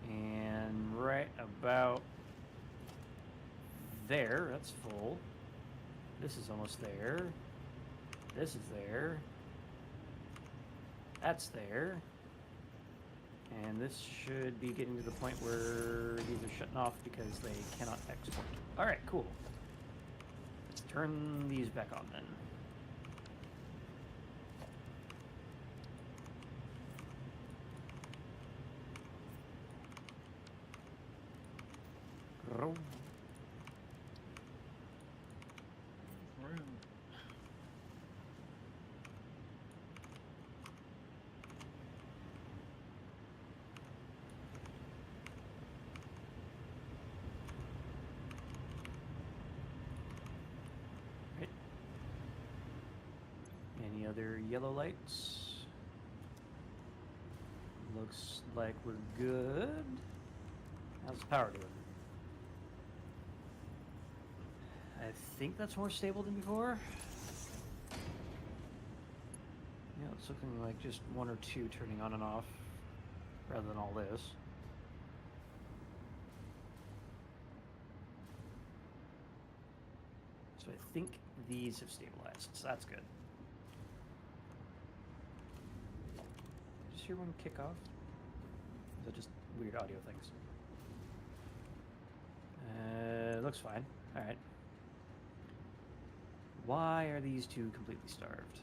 And right about there, that's full. This is almost there. This is there. That's there. And this should be getting to the point where these are shutting off because they cannot export. Alright, cool. Let's turn these back on then. Room. Right. Any other yellow lights? Looks like we're good. How's the power doing? I think that's more stable than before. Yeah, it's looking like just one or two turning on and off rather than all this. So I think these have stabilized, so that's good. Did you just hear one kick off? Is that just weird audio things? It looks fine. Alright. Why are these two completely starved?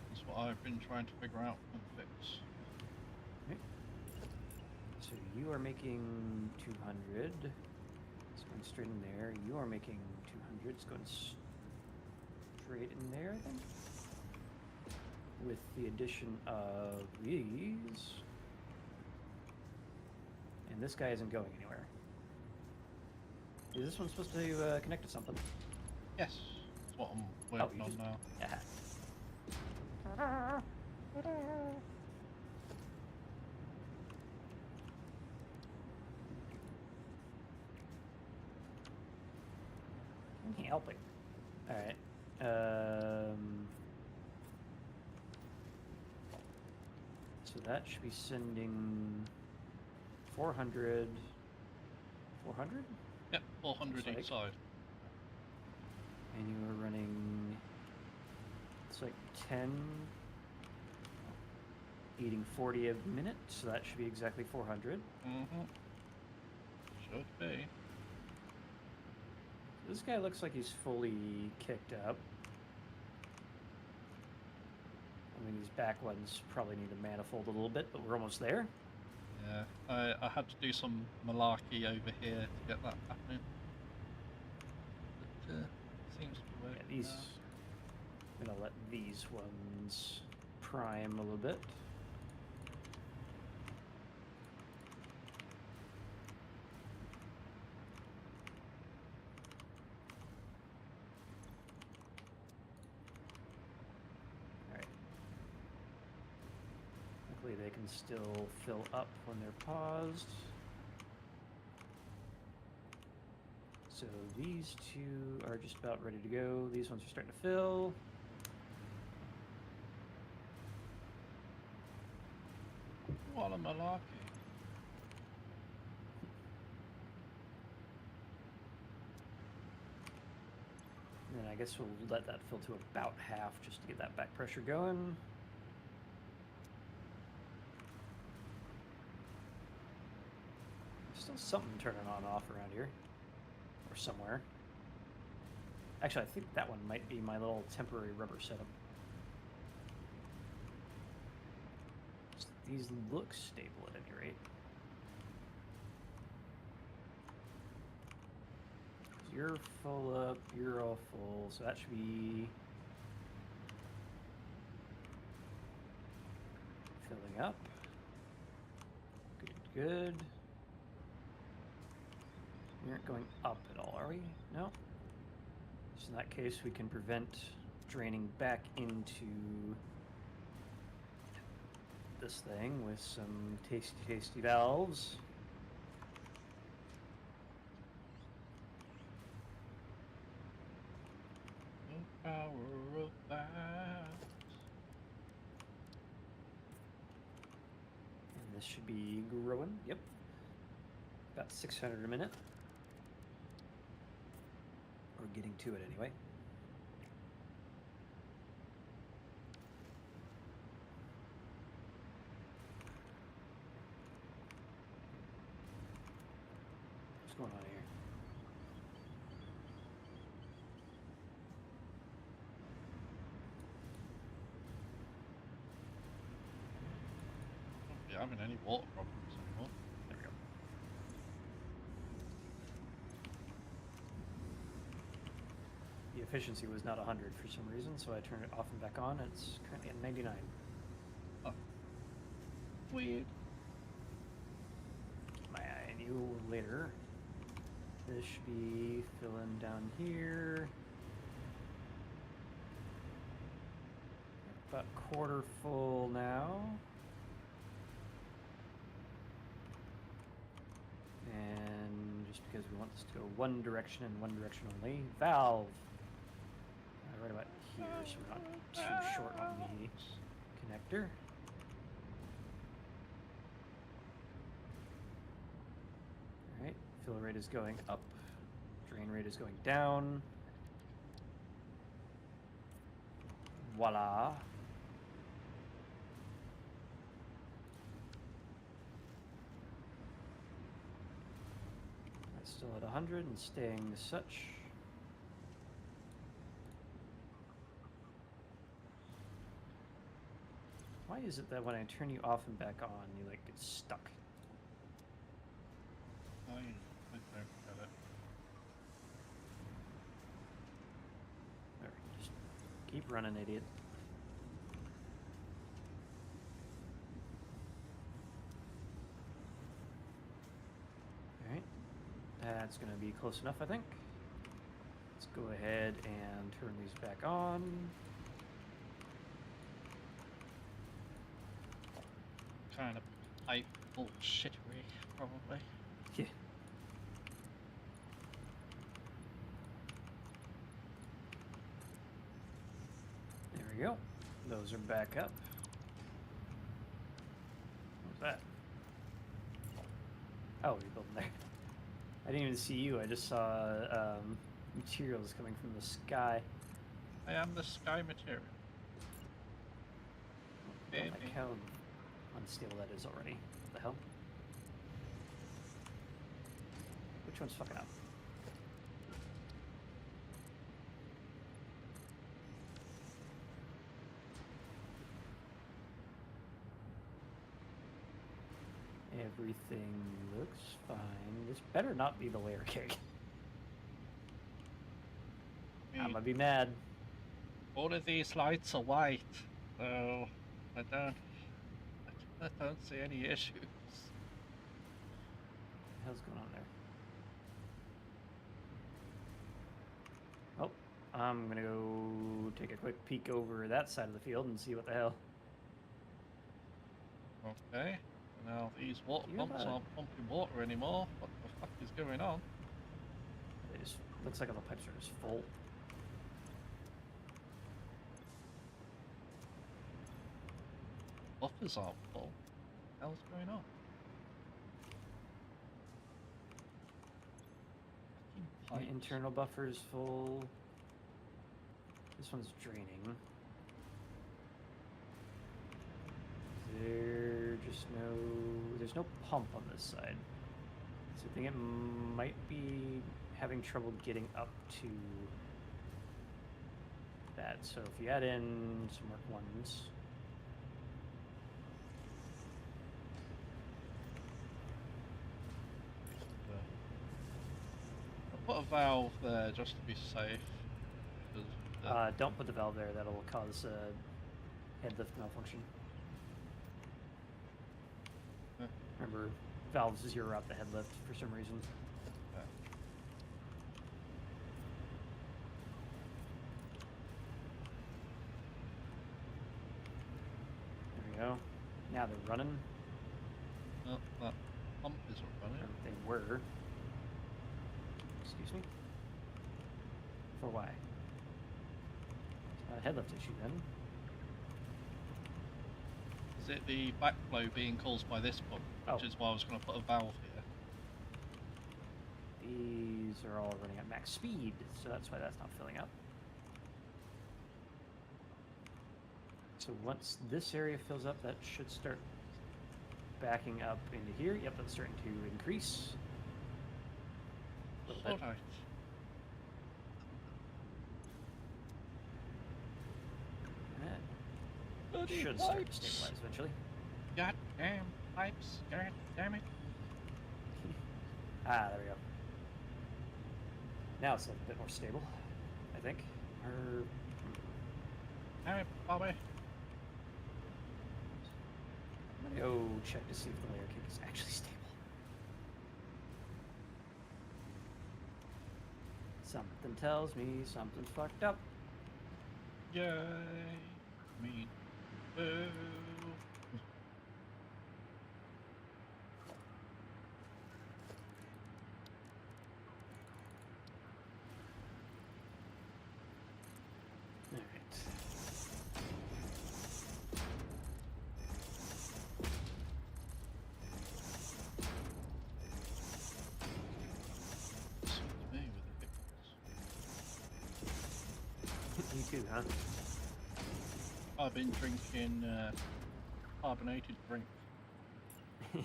That's what I've been trying to figure out and fix. Okay. So you are making 200. It's going straight in there. You are making 200. It's going straight in there, I think. with the addition of these. And this guy isn't going anywhere. Is this one supposed to connect to something? Yes, that's what I'm working you on just- now. Yeah. Helping. All right. So that should be sending 400. 400? Yep, 400 Looks each side. And you were running. It's like 10. Eating 40 a minute, so that should be exactly 400. Mm-hmm. Should be. This guy looks like he's fully kicked up. I mean, these back ones probably need a manifold a little bit, but we're almost there. Yeah, I had to do some malarkey over here to get that happening. But seems to be Yeah, working these. now. I'm gonna let these ones prime a little bit. Alright. Luckily they can still fill up when they're paused. So these two are just about ready to go. These ones are starting to fill. What a malarkey. And then I guess we'll let that fill to about half just to get that back pressure going. Still something turning on and off around here. Or somewhere. Actually, I think that one might be my little temporary rubber setup. These look stable at any rate. You're full up, you're all full, so that should be filling up. Good, good. We aren't going up at all, are we? No? So in that case, we can prevent draining back into this thing with some tasty, tasty valves. The power of that. And this should be growing. Yep. About 600 a minute. Or getting to it anyway. What's going on here? Don't be having any water problems anymore. There we go. The efficiency was not 100 for some reason, so I turned it off and back on. It's currently at 99. Weird. Keep my eye on you later. This should be filling down here. About quarter full now. And just because we want this to go one direction and one direction only, valve. Right about here, so we're not too short on the connector. Alright, fill rate is going up, drain rate is going down. Voila. That's still at 100 and staying as such. Why is it that when I turn you off and back on, you like get stuck? I don't get it. There, just keep running, idiot. That's going to be close enough, I think. Let's go ahead and turn these back on. Kind of pipe bullshittery, probably. Yeah. There we go. Those are back up. What's that? Oh, you're building there. I didn't even see you. I just saw materials coming from the sky. I am the sky material. I don't Baby. like how unstable that is already. What the hell? Which one's fucking up? Everything looks fine. This better not be the layer cake. I'm gonna be mad. All of these lights are white, so I don't see any issues. What the hell's going on there? Oh, I'm gonna go take a quick peek over that side of the field and see what the hell. Okay, now these water You have pumps a- aren't pumping water anymore. What the fuck is going on? It just looks like all the pipes are just full. Buffers aren't full. What the hell's going on? The Fucking pipes. internal buffer's full. This one's draining. There's no pump on this side. So I think it might be having trouble getting up to that. So if you add in some Mark 1s. I'll put a valve there just to be safe. 'Cause, Don't put the valve there, that'll cause head lift malfunction. Yeah. Remember, valves zero out the head lift for some reason. There we go. Now they're running. Oh, that pump isn't running. Or they were. Excuse me? For why? It's not a head lift issue then. Is it the backflow being caused by this pump? Which Oh. is why I was going to put a valve here. These are all running at max speed, so that's why that's not filling up. So once this area fills up, that should start backing up into here. Yep, that's starting to increase. A little bit. Alright. That Bloody should start to pipes. stabilize eventually. Goddamn pipes. God damn it. Ah, there we go. Now it's a bit more stable, I think. Or Damn it, Bobby. I'm gonna go check to see if the layer cake is actually stable. Something tells me something's fucked up. Yay. Me. Boo. Alright. Suits me with the pickles. You too, huh? I've been drinking carbonated drink. It's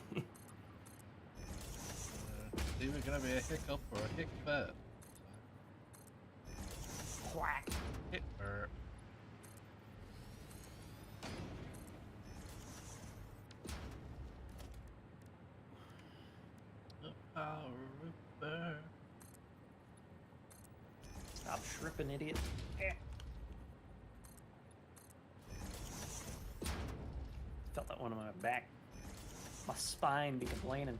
either going to be a hiccup or a hick burp. Quack. Hit burp. The power of burp. Stop shrimping, idiot. Felt that one on my back. My spine be complaining.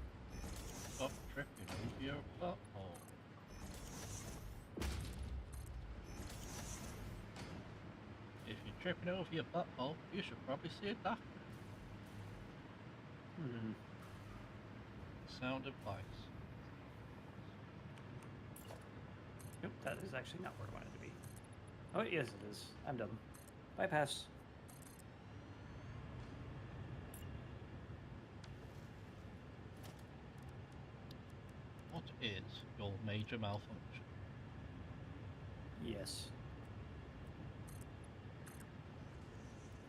stop tripping over your butthole. If you're tripping over your butthole, you should probably see a doctor. Hmm. Sound advice. Nope, that is actually not where I wanted to be. Oh, yes, it is. I'm dumb. Bypass. What is your major malfunction? Yes.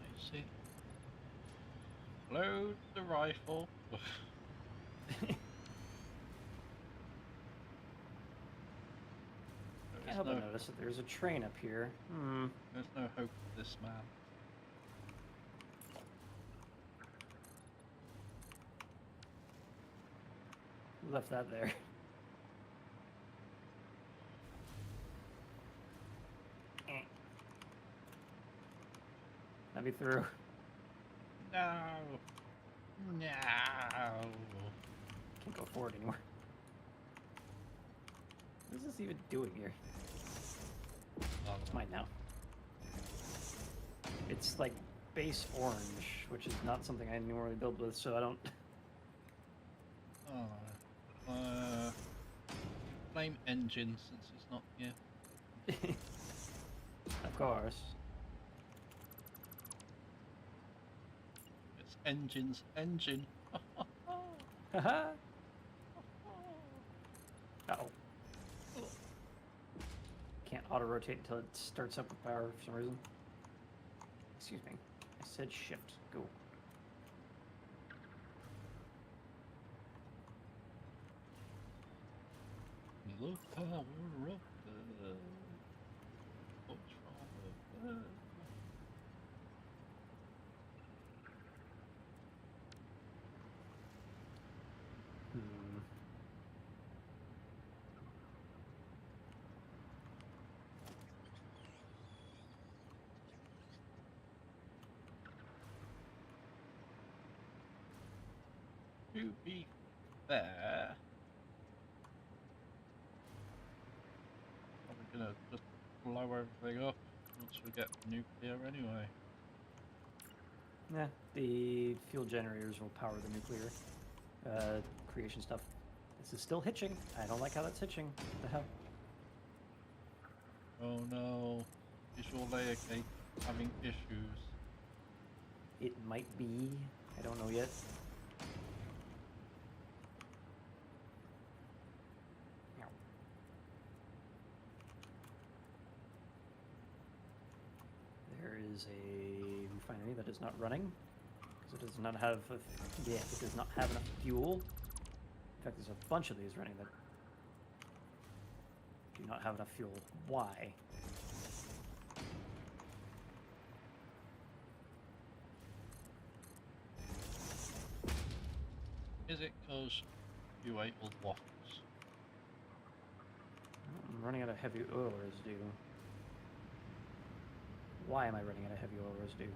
I see. Load the rifle. Can't help but notice that there's a train up here. Hmm. There's no hope for this man. Left that there. Let me through. No. No. Can't go forward anymore. What is this even doing here? Oh, It's mine now. It's like base orange, which is not something I normally build with, so I don't... blame engine since he's not here. Of course. It's engine's engine. Haha! Uh-oh. Can't auto-rotate until it starts up with power for some reason. Excuse me. I said shift. Go. The power of the... What's wrong with that? Hmm. To be fair, probably gonna just blow everything up once we get nuclear anyway. Yeah, the fuel generators will power the nuclear creation stuff. This is still hitching. I don't like how that's hitching. What the hell? Oh no, visual layer cake having issues. It might be. I don't know yet. There is a refinery that is not running because it does not have it does not have enough fuel. In fact, there's a bunch of these running that do not have enough fuel. Why? Is it because you ate all the waffles? I'm running out of heavy oil residue. Why am I running out of heavy oil residue?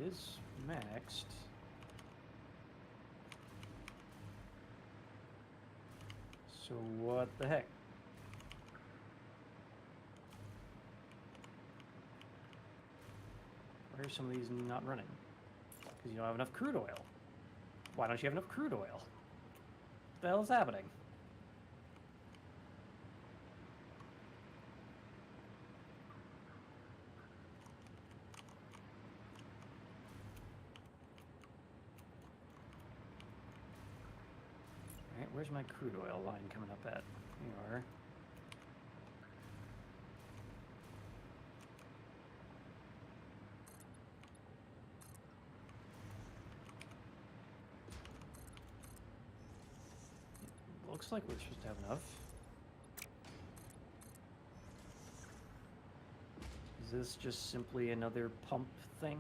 It is maxed. So what the heck? Why are some of these not running? Because you don't have enough crude oil. Why don't you have enough crude oil? What the hell is happening? Alright, where's my crude oil line coming up at? Here you are. Looks like we're supposed to have enough. Is this just simply another pump thing?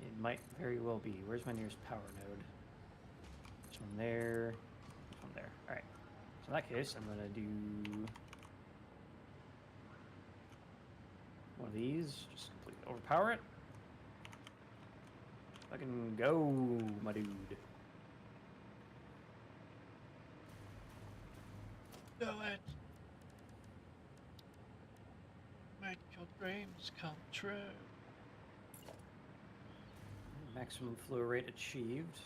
It might very well be. Where's my nearest power node? This one there. This one there. Alright. So in that case, I'm gonna do one of these. Just completely overpower it. Fucking go, my dude. Do it. Make your dreams come true. Maximum flow rate achieved.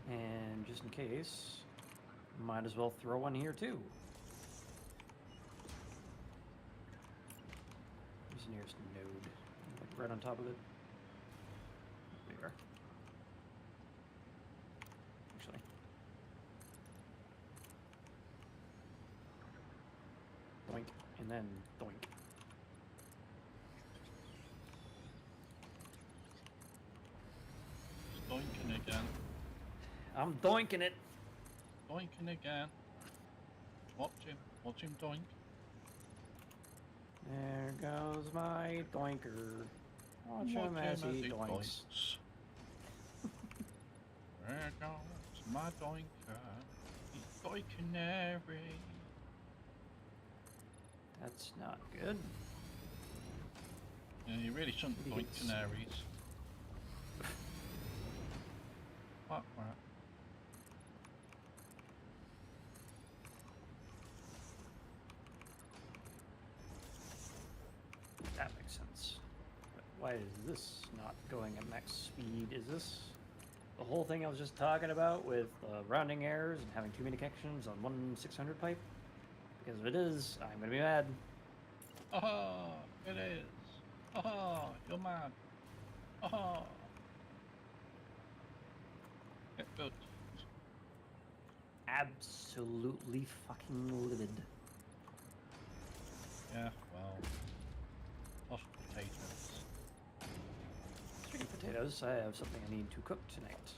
And just in case, might as well throw one here too. Where's the nearest node? Like right on top of it. There we are. Actually. Doink, and then doink. Doinking again. I'm doinking it. Doinking again. Watch him doink. There goes my doinker. Watch him as he doinks. There goes my doinker. He's doinking every. That's not good. Yeah, you really shouldn't doink Idiots. canaries. What? That makes sense. But why is this not going at max speed? Is this the whole thing I was just talking about with rounding errors and having too many connections on one 600 pipe? Because if it is, I'm gonna be mad. Oh, it is. Oh, you're mad. Oh. Get good. Absolutely fucking livid. Yeah, well. Lost potatoes. Speaking of potatoes, I have something I need to cook tonight.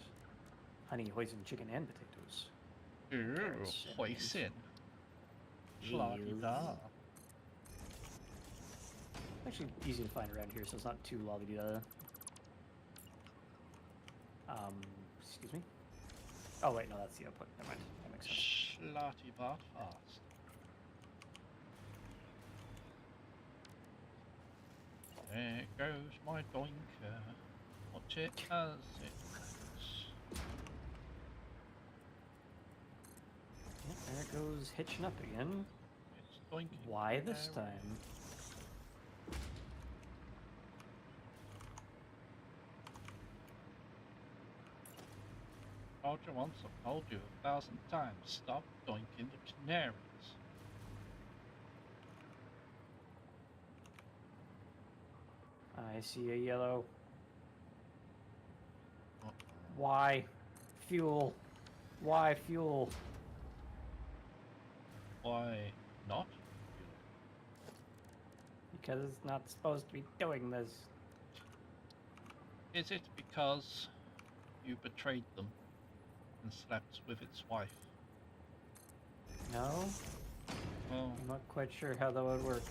Honey hoisin chicken and potatoes. Ooh, Carrots and hoisin. Schla-di-da. Actually easy to find around here, so it's not too lobby-da. Excuse me? Oh wait, no, that's the output. Never mind. That makes sense. Schla-di-ba-fast. There goes my doinker. Watch it as it goes. Yep, there it goes, hitching up again. It's doinking. Why this every- time? Told you once, I've told you 1,000 times. Stop doinking the canaries. I see a yellow. Uh-oh. Why? Fuel. Why fuel? Why not? Because it's not supposed to be doing this. Is it because you betrayed them and slept with its wife? No? Well, I'm not quite sure how that would work.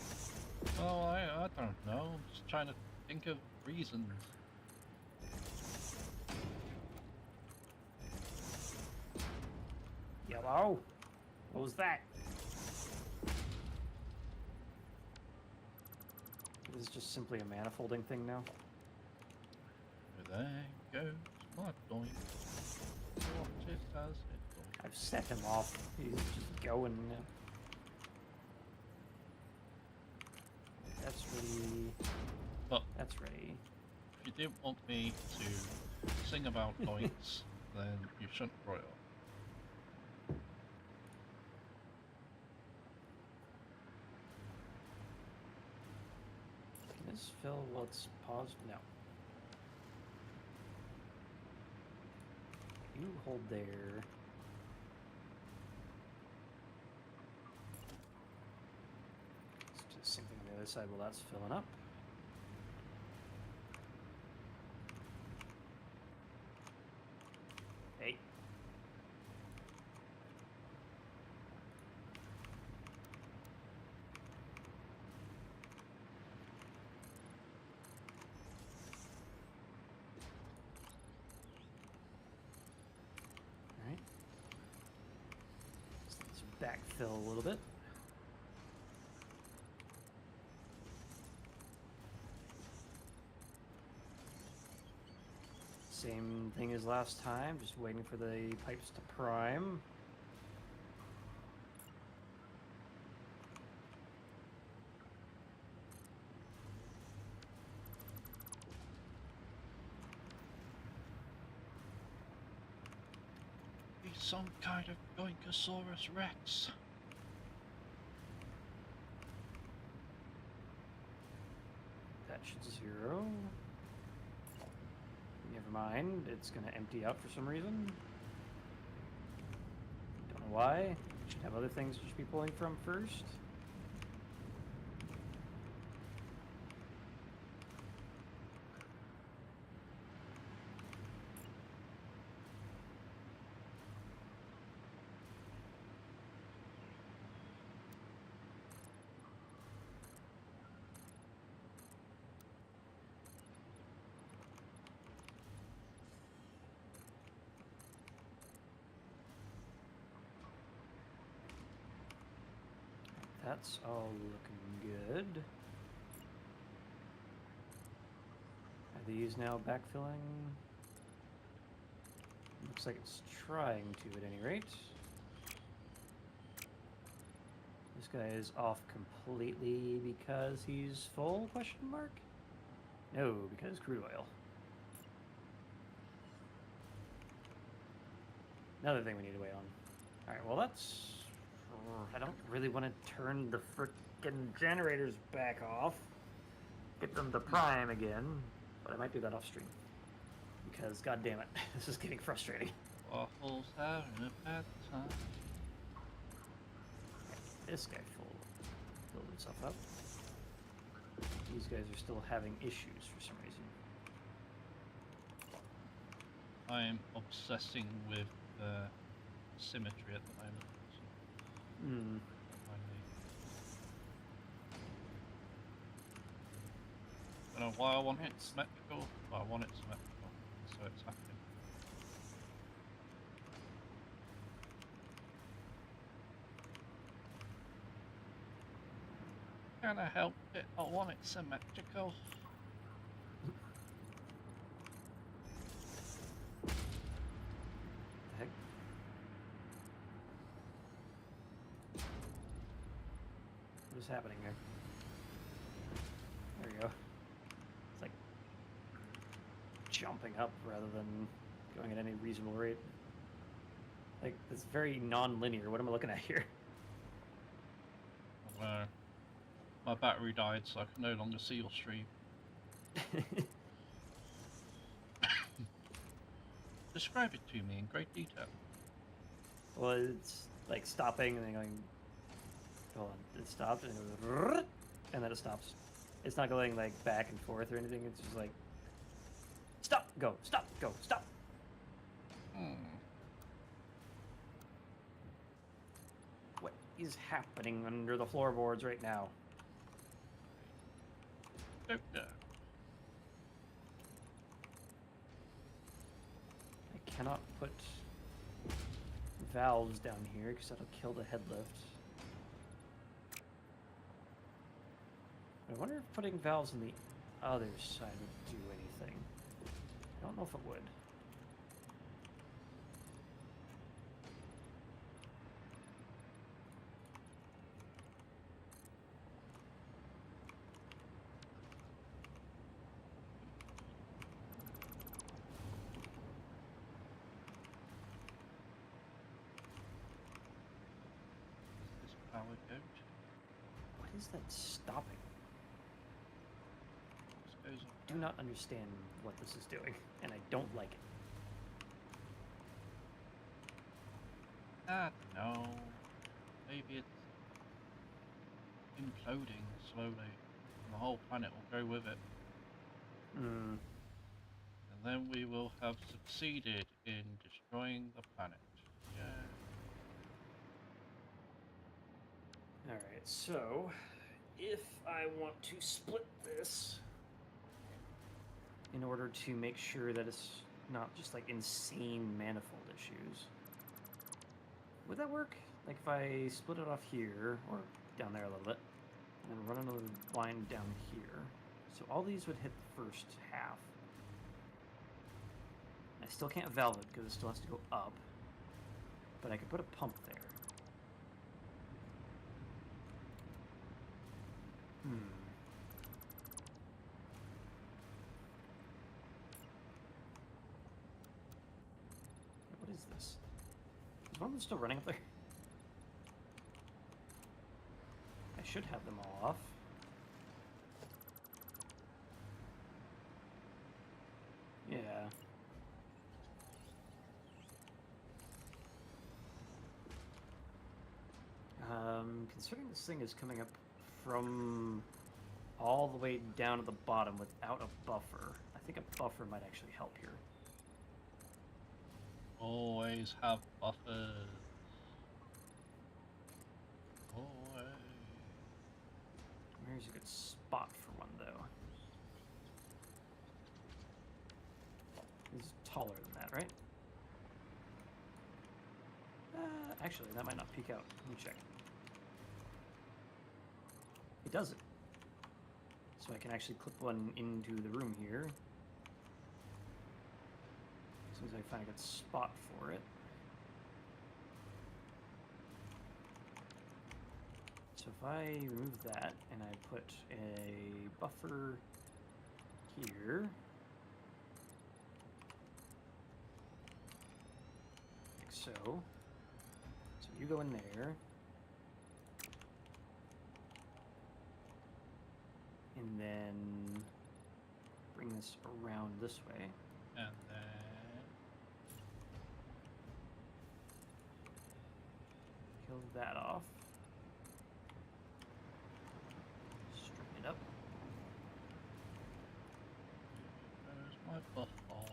I don't know. I'm just trying to think of reasons. Yellow? What was that? This is just simply a manifolding thing now. There goes my doink. Watch it as it doink. I've set him off. He's just going now. That's ready. But That's ready. if you didn't want me to sing about doinks, then you shouldn't roll. Can this fill while it's paused? No. You hold there. Let's do the same thing on the other side while that's filling up. Hey. backfill a little bit. Same thing as last time, just waiting for the pipes to prime. He's some kind of Goinkosaurus Rex. That should zero. Never mind, it's gonna empty out for some reason. Don't know why. Should have other things you should be pulling from first. That's all looking good. Are these now backfilling? Looks like it's trying to at any rate. This guy is off completely because he's full, question mark? No, because crude oil. Another thing we need to wait on. Alright, well that's... I don't really want to turn the frickin' generators back off. Get them to prime again. But I might do that off stream. Because, god damn it, this is getting frustrating. Waffles having a bad time. This guy filled himself up. These guys are still having issues for some reason. I am obsessing with symmetry at the moment. Hmm. I don't know why I want it symmetrical, but I want it symmetrical, so it's happening. Can I help it? I want it symmetrical. The heck? What is happening here? There we go. It's like jumping up rather than going at any reasonable rate. Like, it's very non-linear. What am I looking at here? My battery died, so I can no longer see your stream. Describe it to me in great detail. Well, it's like stopping and then going. Hold on, it stopped and it goes, and then it stops. It's not going like back and forth or anything. It's just like stop, go, stop, go, stop. What is happening under the floorboards right now? Don't know. I cannot put valves down here because that'll kill the head lift. I wonder if putting valves on the other side would do anything. I don't know if it would. Is this power goat? What is that stopping? This goes on. I do not understand what this is doing, and I don't like it. Ah, no. Maybe it's imploding slowly, and the whole planet will go with it. Hmm. And then we will have succeeded in destroying the planet. Yeah. Alright, so if I want to split this in order to make sure that it's not just like insane manifold issues, would that work? Like if I split it off here, or down there a little bit, and then run another line down here. So all these would hit the first half. I still can't valve it because it still has to go up. But I could put a pump there. What is this? Is one of them still running up there? I should have them all off. Yeah. Considering this thing is coming up from all the way down to the bottom without a buffer, I think a buffer might actually help here. Always have buffers. Always. Where's a good spot for one, though? This is taller than that, right? Actually, that might not peek out. Let me check. It doesn't. So I can actually clip one into the room here. As soon as I find a good spot for it. So if I remove that and I put a buffer here, like so. So you go in there. And then bring this around this way. And then Kill that off. Straighten it up. there's my buff ball.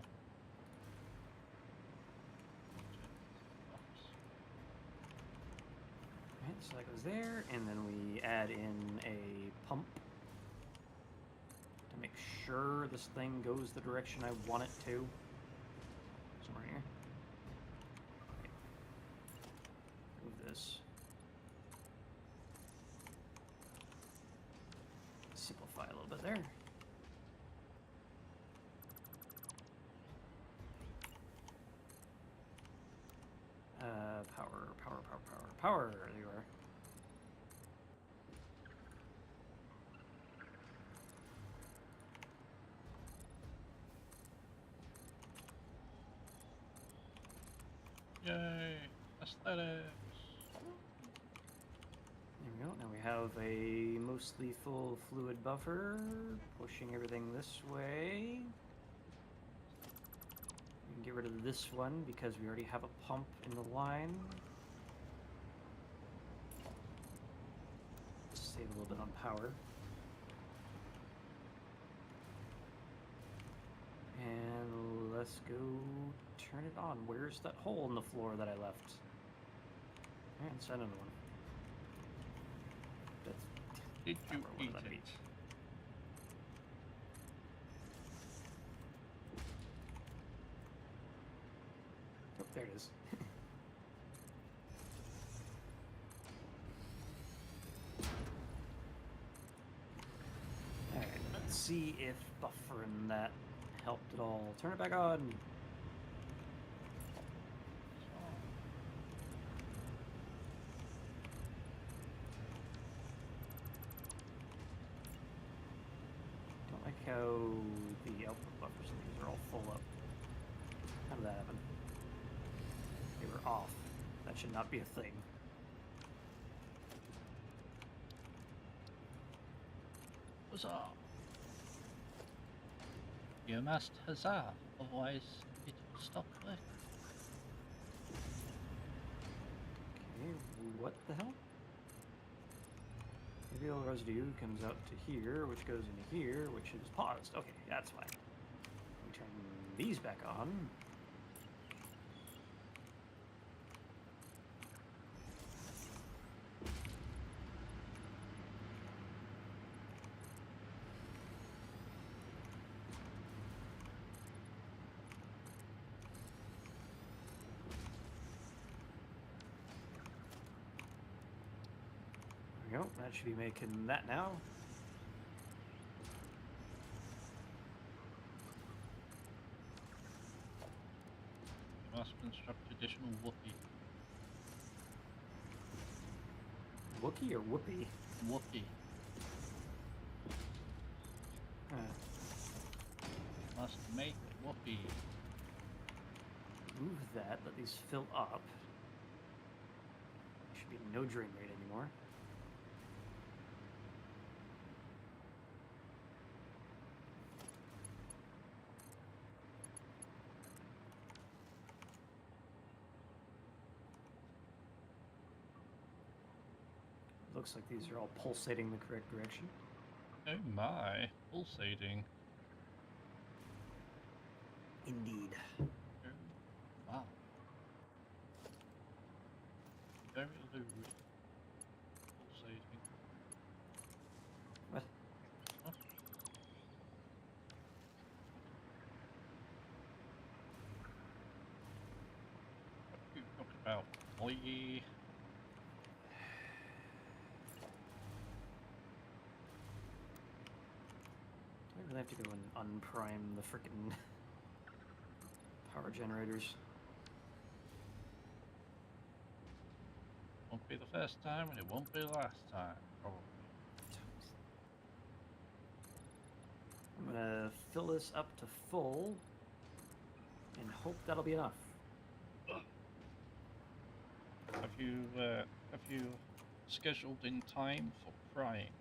Right, so that goes there, and then we add in a pump to make sure this thing goes the direction I want it to. Somewhere here. Okay. Move this. Simplify a little bit there. Power. There you are. Yay! Aesthetics! There we go. Now we have a mostly full fluid buffer, pushing everything this way. We can get rid of this one because we already have a pump in the line. Save a little bit on power. And let's go turn it on. Where's that hole in the floor that I left? Alright, let's add another one. That's Did you not where eat one of them it? eats. Oh, there it is. Alright, let's see if buffering that helped at all. Turn it back on. Don't like how the output buffers of these are all full up. How did that happen? They were off. That should not be a thing. Huzzah! You must huzzah, otherwise it will stop working. Okay, what the hell? Maybe all residue comes out to here, which goes into here, which is paused. Okay, that's fine. We turn these back on. go. That should be making that now. You must construct additional whoopee. Wookie or whoopee? Whoopee. Huh. Must make whoopee. Move that. Let these fill up. Should be no drain rate anymore. Looks like these are all pulsating the correct direction. Oh my, pulsating. Indeed. Oh, wow. Very loose. Pulsating. What? Huh? What are you talking about, boy? I really have to go and unprime the frickin' power generators. Won't be the first time and it won't be the last time, probably. I'm gonna fill this up to full and hope that'll be enough. Have you scheduled in time for crying?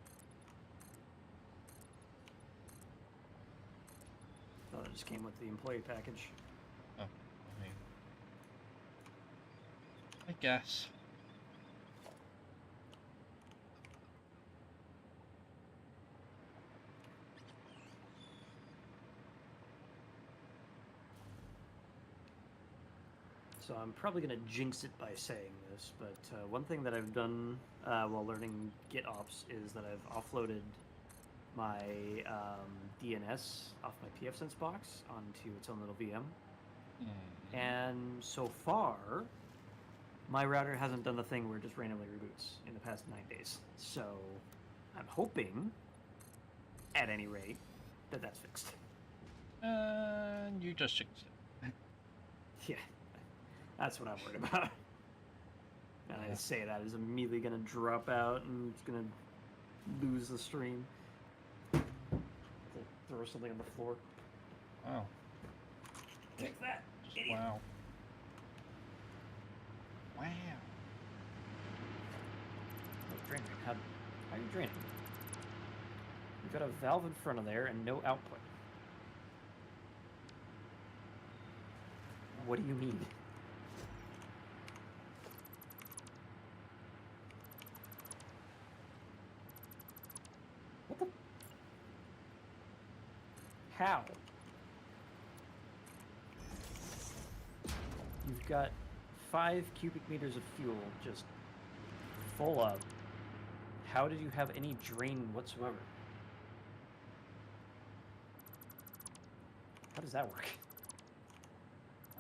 Oh, that just came with the employee package. Oh, I mean, I guess. So I'm probably going to jinx it by saying this, but one thing that I've done while learning GitOps is that I've offloaded my DNS off my pfSense box onto its own little VM. And so far, my router hasn't done the thing where it just randomly reboots in the past 9 days. So I'm hoping, at any rate, that that's fixed. And you just jinxed it. Yeah, that's what I'm worried about. And I say that is immediately going to drop out and it's going to lose the stream. Throw something on the floor. Wow. Take that! Just Idiot. wow. Wow. Oh, draining. How are you draining? You've got a valve in front of there and no output. What do you mean? What the? How? You've got 5 cubic meters of fuel just full up. How did you have any drain whatsoever? How does that work?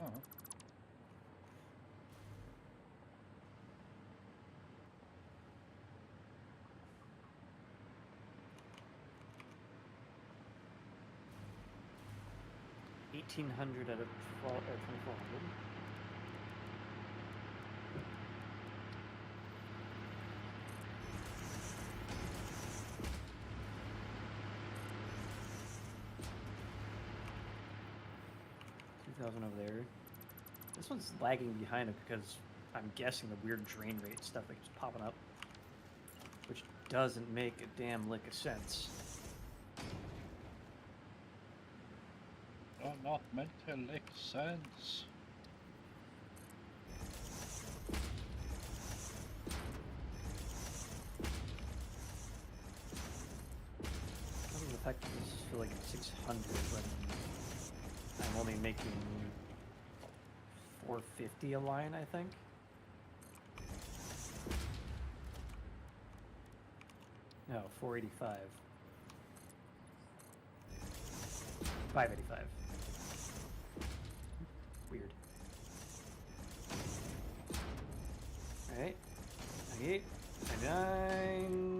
Oh. 1,800 out of 12 or 2,400. $2,000 over there. This one's lagging behind it because I'm guessing the weird drain rate stuff that keeps popping up, which doesn't make a damn lick of sense. You're not meant to make sense. Other than the fact that this is for like 600 when I'm only making 450 a line, I think. No, 485. 585. Weird. Alright. 98. 99.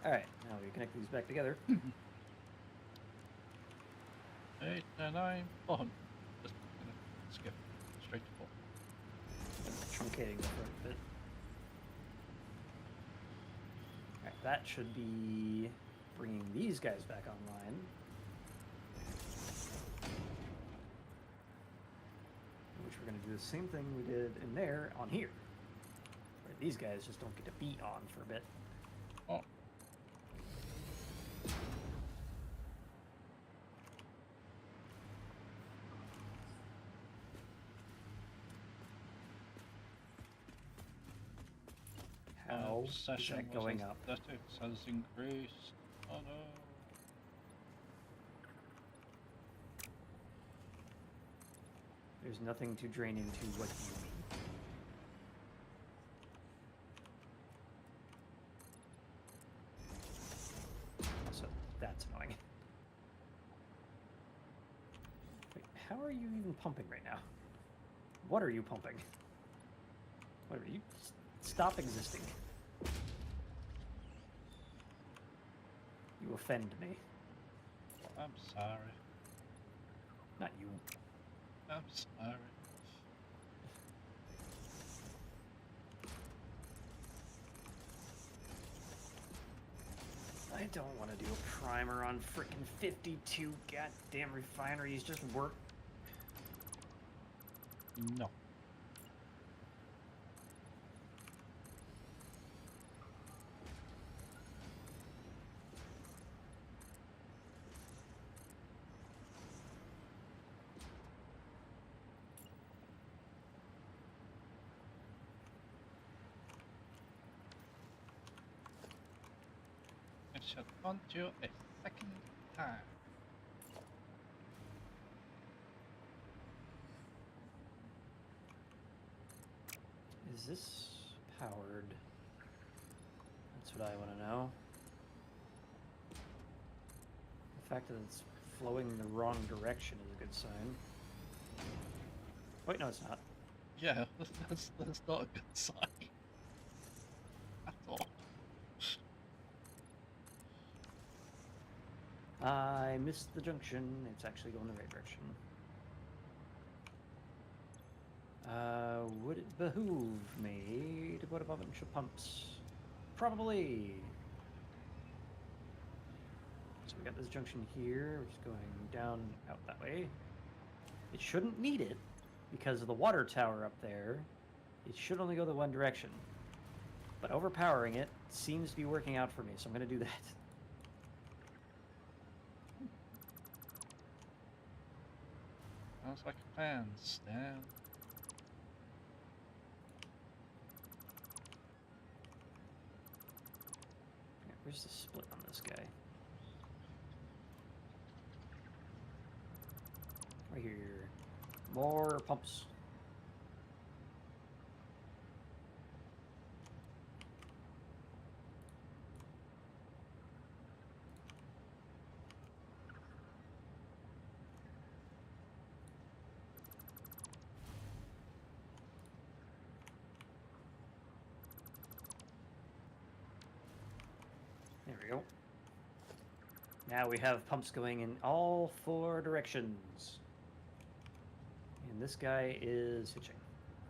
Alright, now we connect these back together. 8 and 9, 400. Just gonna skip straight to 4. Truncating the front bit. Alright, that should be bringing these guys back online. Which we're going to do the same thing we did in there on here. Where these guys just don't get to beat on for a bit. Oh. How is Session that going up? Athletics has increased. Oh no. There's nothing to drain into. What do you mean? So that's annoying. Wait, how are you even pumping right now? What are you pumping? Whatever, you stop existing. You offend me. I'm sorry. Not you. I'm sorry. I don't want to do a primer on frickin' 52 goddamn refineries. Just work. No. I shall hunt you a second time. Is this powered? That's what I want to know. The fact that it's flowing in the wrong direction is a good sign. Wait, no, it's not. Yeah, that's not a good sign. At all. I missed the junction. It's actually going the right direction. Would it behoove me to put up a bunch of pumps? Probably. So we got this junction here, which is going down out that way. It shouldn't need it because of the water tower up there. It should only go the one direction. But overpowering it seems to be working out for me, so I'm going to do that. Sounds like a plan, Stan. Yeah, where's the split on this guy? Right here. More pumps. There we go. Now we have pumps going in all 4 directions. And this guy is hitching.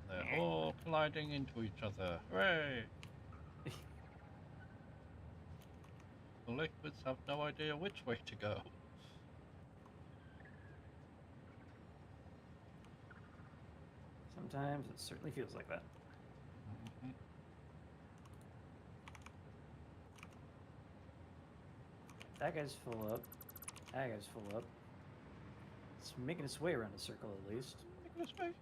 They're all colliding into each other. Hooray! The liquids have no idea which way to go. Sometimes it certainly feels like that. Mhm. That guy's full up. That guy's full up. It's making its way around the circle at least. Look at this way.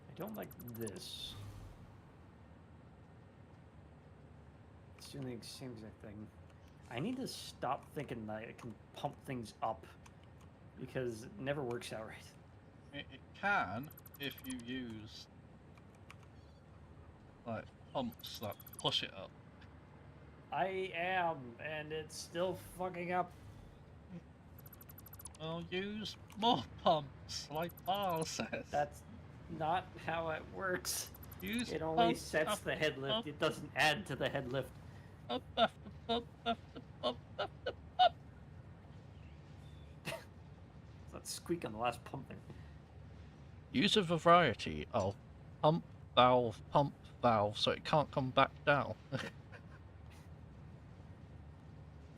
I don't like this. It's doing the same exact thing. I need to stop thinking that I can pump things up because it never works out right. It can if you use like pumps that push it up. I am, and it's still fucking up. Well, use more pumps, like Barl says. That's not how it works. Use It only pump sets after the head lift. pump, It doesn't add to the head lift. pump after pump after pump after pump. That squeak on the last pump there. Use a variety of pump valve, so it can't come back down.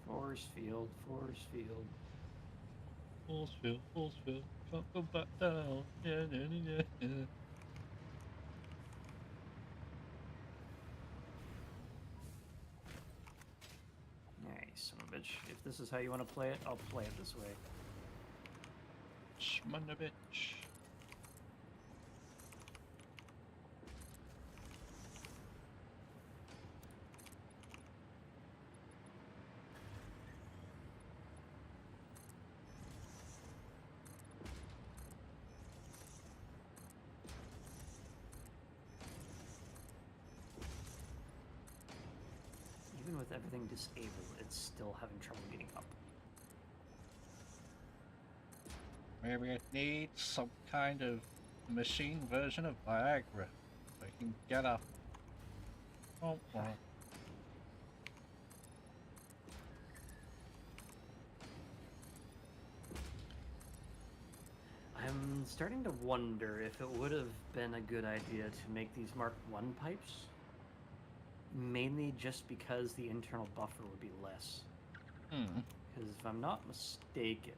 Force field, force field. Force field, can't come back down. Yeah, yeah, yeah, yeah. Nice, son of a bitch. If this is how you want to play it, I'll play it this way. Son of a bitch. Even with everything disabled, it's still having trouble getting up. Maybe it needs some kind of machine version of Viagra. So it can get up. Oh, well. I'm starting to wonder if it would have been a good idea to make these Mark I pipes. Mainly just because the internal buffer would be less. Hmm. Because if I'm not mistaken,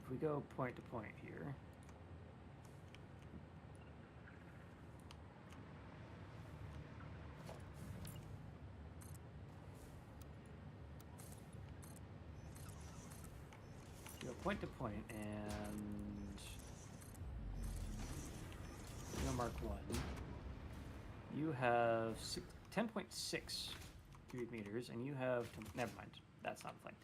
if we go point to point here, go point to point and no Mark 1, you have 10.6 cubic meters, and you have, never mind, that's not a thing.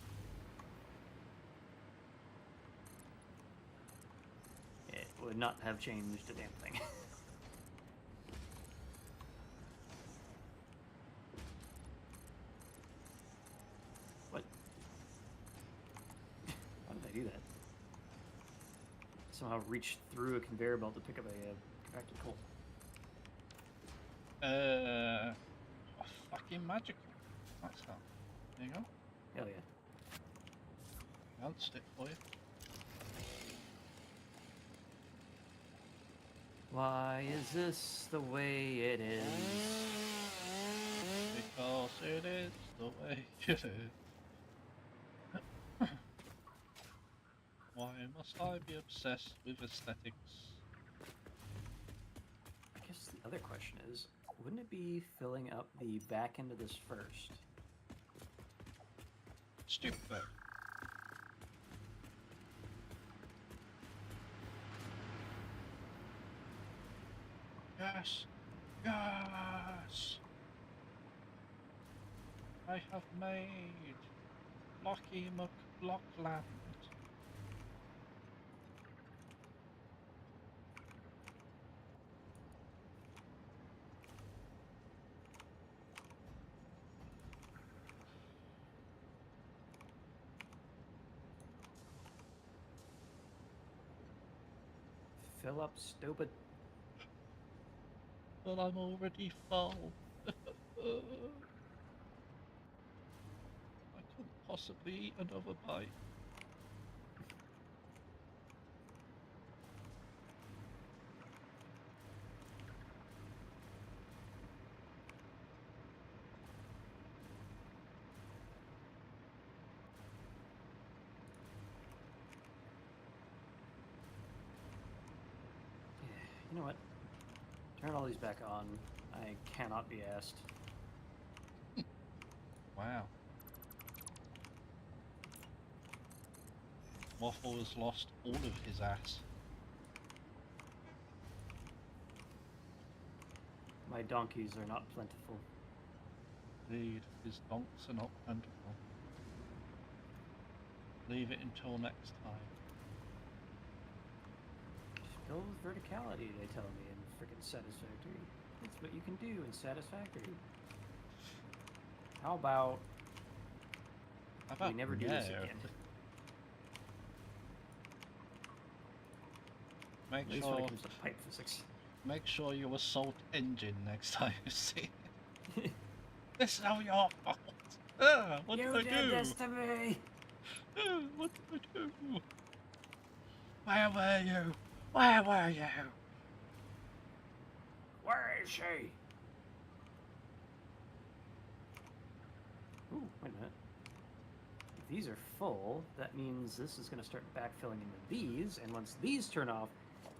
It would not have changed a damn thing. What? Why did I do that? Somehow reached through a conveyor belt to pick up a compacted coal. Fucking magical. That's that. There you go. Hell yeah. I'll stick for you. Why is this the way it is? Because it is the way it is. Why must I be obsessed with aesthetics? I guess the other question is, wouldn't it be filling up the back end of this first? Stupid. Yes! Yes! I have made Blocky McBlockland. Fill up, stupid. But I'm already full. I couldn't possibly eat another bite. You know what? Turn all these back on. I cannot be asked. Wow. Waffle has lost all of his ass. My donkeys are not plentiful. Indeed, his donks are not plentiful. Leave it until next time. Fill with verticality, they tell me in frickin' Satisfactory. That's what you can do in Satisfactory. How about How about we never do this no? again? Make At least when sure, it comes to pipe physics. Make sure you assault engine next time you see it. It's not your fault. What did I do? to me. What did I do? Where were you? Where were you? Where is she? Ooh, wait a minute. If these are full, that means this is going to start backfilling into these, and once these turn off,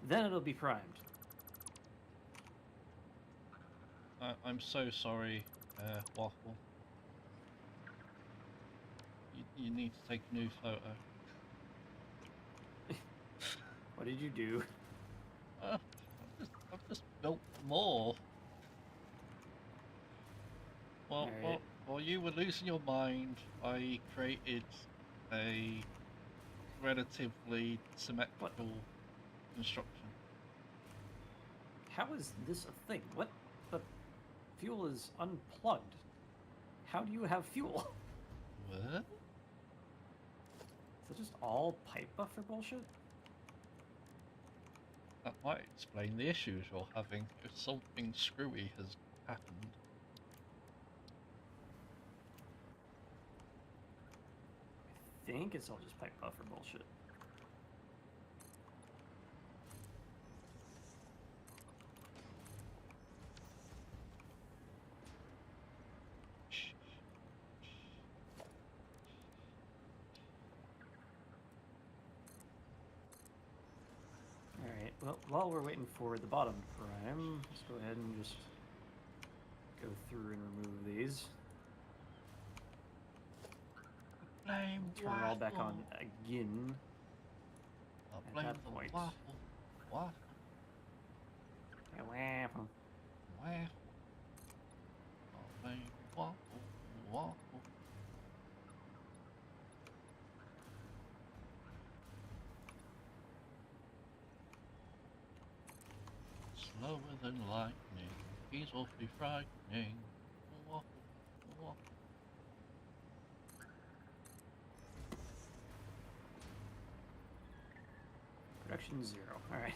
then it'll be primed. I'm so sorry, Waffle. You need to take a new photo. What did you do? I've just built more. Well, Alright. while you were losing your mind, I created a relatively symmetrical construction. How is this a thing? What? The fuel is unplugged. How do you have fuel? What? Is it just all pipe buffer bullshit? That might explain the issues you're having if something screwy has happened. I think it's all just pipe buffer bullshit. Alright, well, while we're waiting for the bottom to prime, let's go ahead and just go through and remove these. Blame Turn it all back on again. I'll at blame that the point. waffle. Waffle. Waffle. Waffle. I'll blame waffle. Waffle. Slower than lightning. He's awfully frightening. Waffle. Waffle. Production 0. Alright.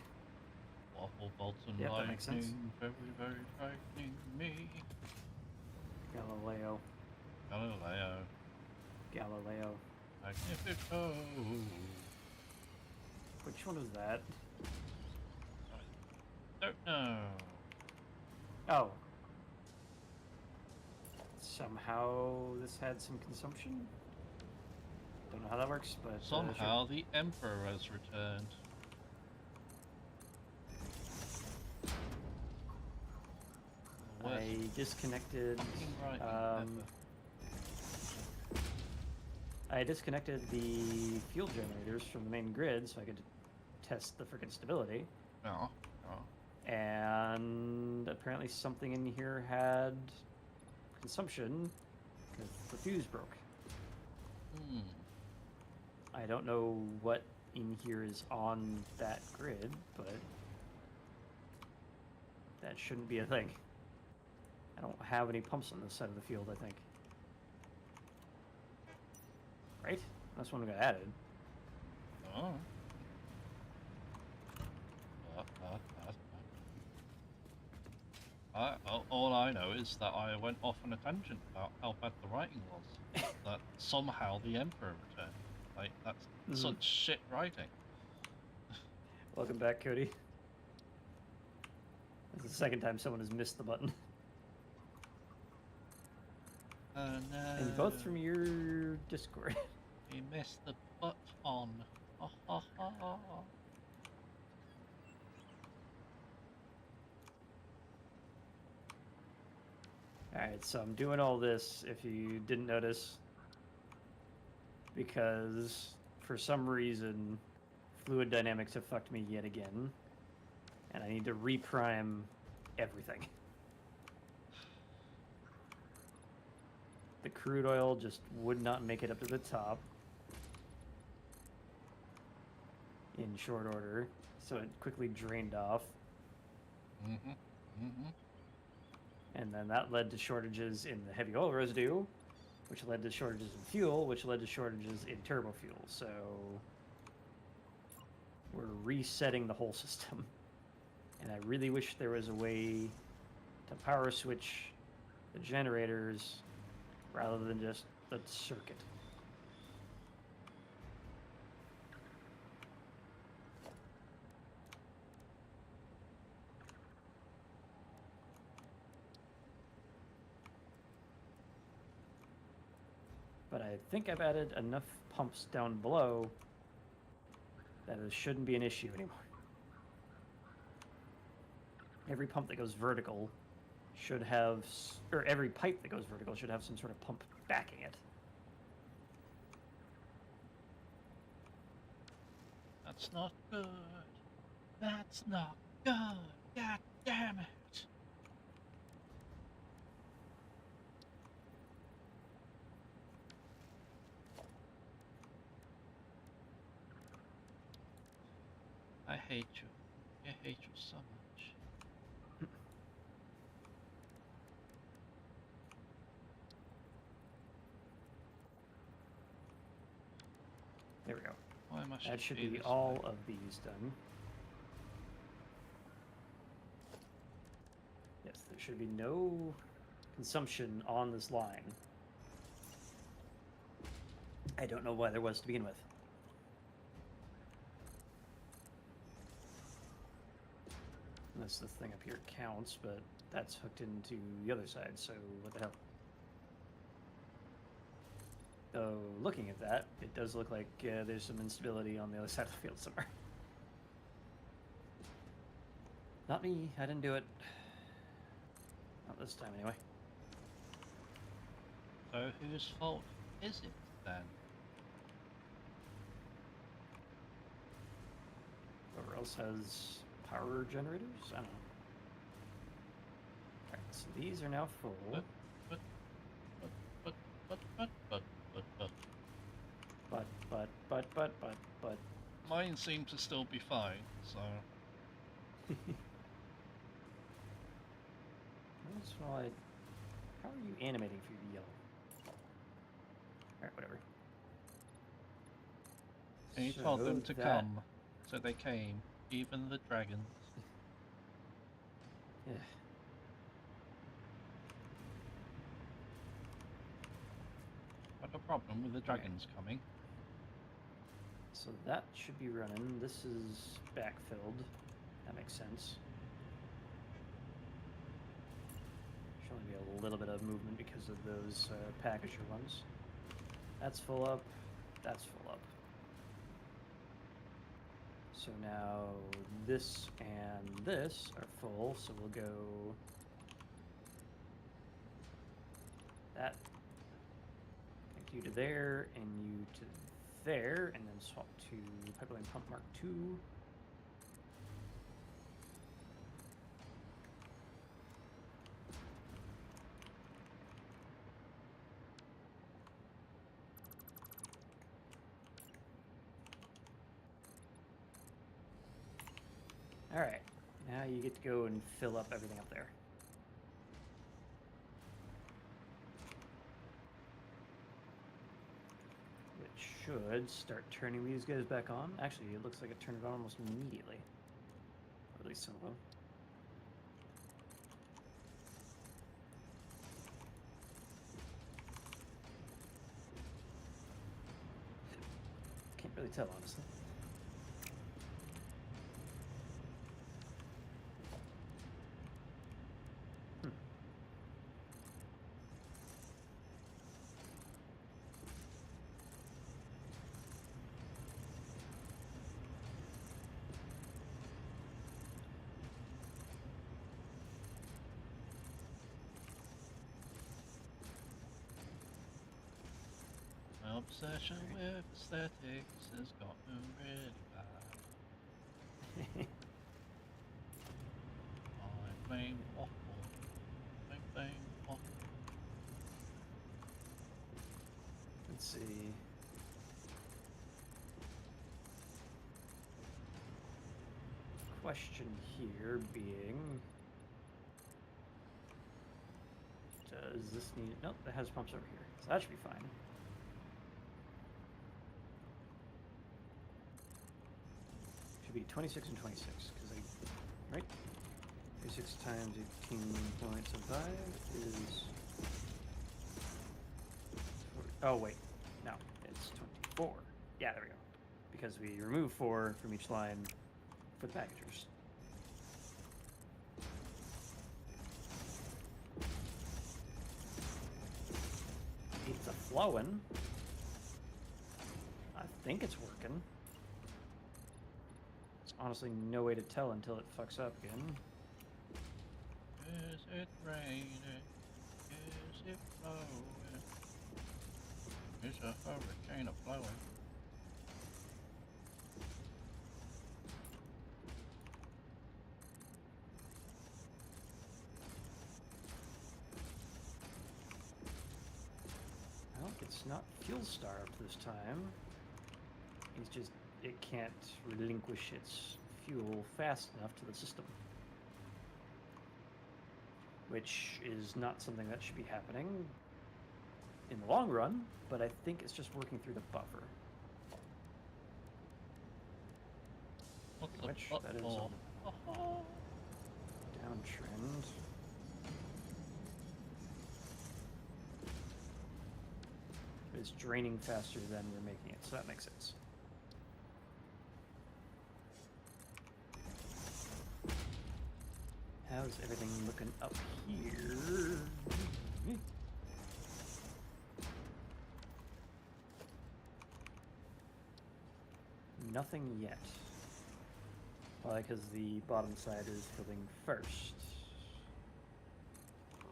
Waffle bolts and Yep, that makes sense. lightning. Very, very frightening me. Galileo. Galileo. Galileo. Magnifico. Which one was that? Don't know. Oh. Somehow this had some consumption? Don't know how that works, but Somehow the Emperor has returned. sure. I disconnected. Right, I disconnected the fuel generators from the main grid so I could test the freaking stability. No. And apparently something in here had consumption because the fuse broke. Hmm. I don't know what in here is on that grid, but that shouldn't be a thing. I don't have any pumps on this side of the field, I think. Right? That's when we got added. Oh. All I know is that I went off on a tangent about how bad the writing was. That somehow the Emperor returned. Like, that's such shit writing. Welcome back, Cody. That's the second time someone has missed the button. Oh no. And both from your Discord. He missed the butt on. Ha ha ha ha. Alright, so I'm doing all this, if you didn't notice, because for some reason fluid dynamics have fucked me yet again, and I need to reprime everything. The crude oil just would not make it up to the top in short order, so it quickly drained off. Mm-hmm. Mm-hmm. And then that led to shortages in the heavy oil residue, which led to shortages in fuel, which led to shortages in turbo fuel. So we're resetting the whole system. And I really wish there was a way to power switch the generators rather than just the circuit. But I think I've added enough pumps down below that it shouldn't be an issue anymore. Every pump that goes vertical should have, or every pipe that goes vertical should have some sort of pump backing it. That's not good. That's not good. God damn it. I hate you. I hate you so much. There we go. Why must That it should be be this all way? of these done. Yes, there should be no consumption on this line. I don't know why there was to begin with. Unless this thing up here counts, but that's hooked into the other side, so what the hell? Though, looking at that, it does look like there's some instability on the other side of the field somewhere. Not me, I didn't do it. Not this time, anyway. So whose fault is it then? Whoever else has power generators? I don't know. Alright, so these are now full. But, but, But. Mine seem to still be fine, so... That's why. How are you animating for your yellow? Alright, whatever. And you told them to that- come, so they came, even the dragons. Yeah. What a problem with the dragons coming. So that should be running. This is backfilled. That makes sense. Should only be a little bit of movement because of those packager ones. That's full up. That's full up. So now this and this are full, so we'll go that. Connect you to there and you to there, and then swap to pipeline pump mark 2. Alright, now you get to go and fill up everything up there. Which should start turning these guys back on. Actually, it looks like it turned it on almost immediately. Or at least some of them. Can't really tell, honestly. My obsession with aesthetics has gotten really bad. I blame waffle. I blame waffle. Let's see. Question here being, does this need? Nope, it has pumps over here, so that should be fine. Should be 26 and 26 because right? 36 times 18.75 is... Oh, wait. No, it's 24. Yeah, there we go. Because we remove 4 from each line for the packagers. It's a flowing. I think it's working. There's honestly no way to tell until it fucks up again. Is it raining? Is it blowing? Is a hurricane blowing? Well, it's not fuel starved this time. It's just, it can't relinquish its fuel fast enough to the system. Which is not something that should be happening in the long run, but I think it's just working through the buffer. What's the Which, butt that is for? on downtrend. It's draining faster than we're making it, so that makes sense. How's everything looking up here? Nothing yet. Well, because the bottom side is filling first.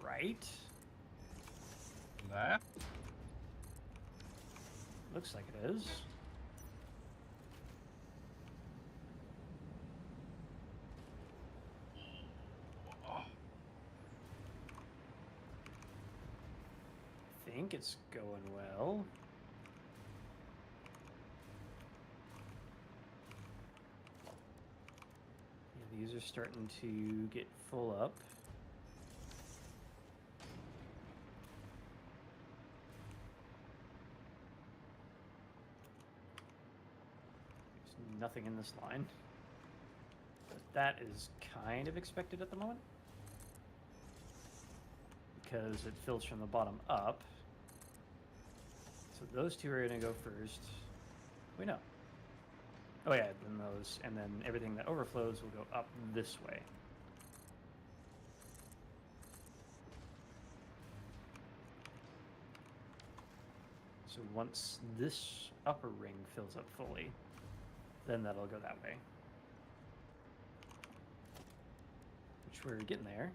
Right? There? Looks like it is. I think it's going well. Yeah, these are starting to get full up. There's nothing in this line. But that is kind of expected at the moment. Because it fills from the bottom up. So those two are going to go first. Wait, no. Oh yeah, then those, and then everything that overflows will go up this way. So once this upper ring fills up fully, then that'll go that way. Which we're getting there.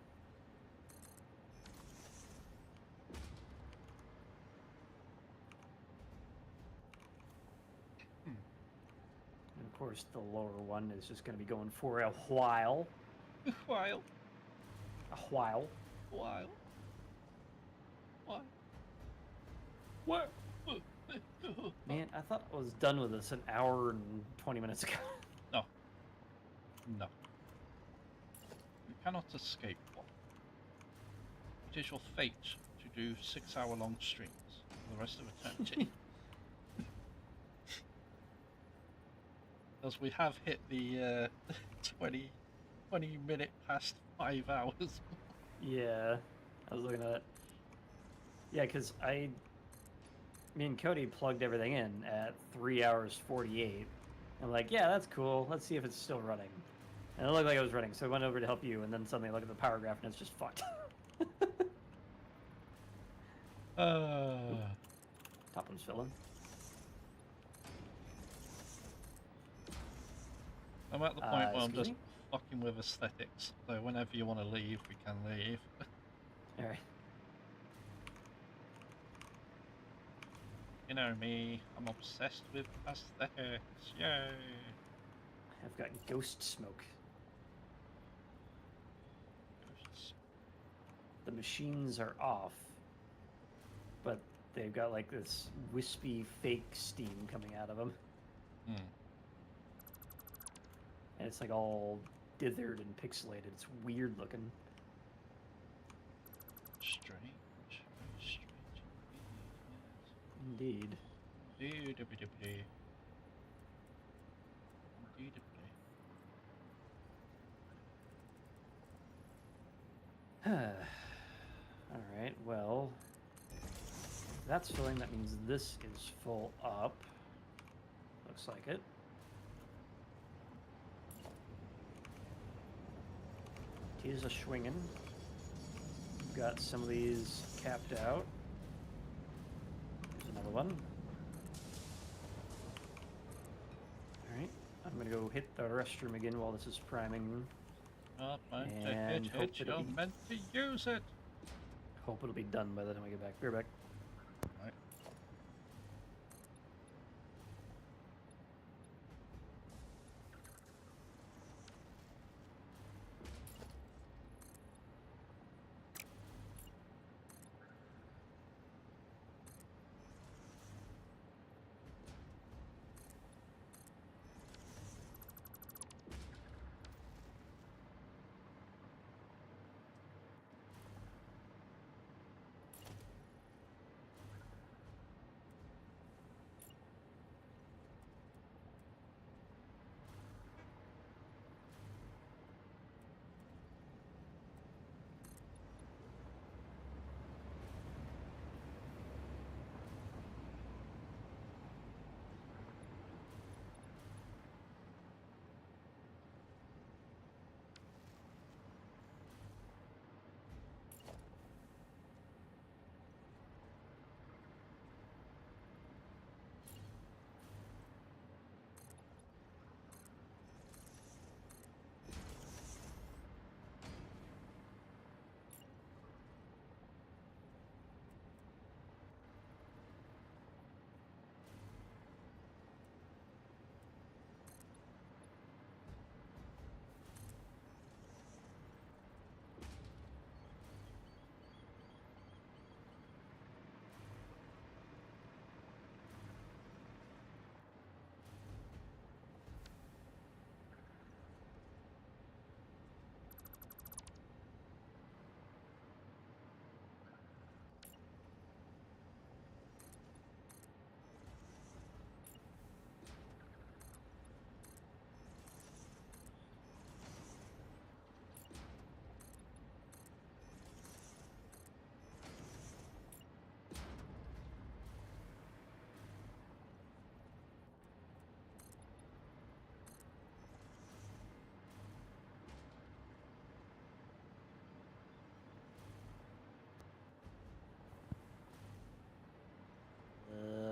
And of course, the lower one is just going to be going for a while. While. A while. While. What? What? Man, I thought I was done with this an hour and 20 minutes ago. No. No. You cannot escape one. It is your fate to do 6-hour-long streams for the rest of eternity. Because we have hit the 20 minute past 5 hours. Yeah, I was looking at it. Yeah, because me and Cody plugged everything in at 3 hours 48. I'm like, yeah, that's cool. Let's see if it's still running. And it looked like it was running, so I went over to help you, and then suddenly I look at the power graph, and it's just fucked. Top one's filling. I'm at the point where I'm excuse just me? fucking with aesthetics. So whenever you want to leave, we can leave. Alright. You know me, I'm obsessed with aesthetics. Yay! I've got ghost smoke. The machines are off, but they've got like this wispy fake steam coming out of them. Hmm. And it's like all dithered and pixelated. It's weird looking. Strange. Very strange. Indeed. Indeed. Indeed. Alright, well, if that's filling, that means this is full up. Looks like it. He's a swinging. Got some of these capped out. There's another one. Alright, I'm gonna go hit the restroom again while this is priming. Not meant And to hope hit, it'll you're be- meant to use it. Hope it'll be done by the time I get back. Be right back. Right.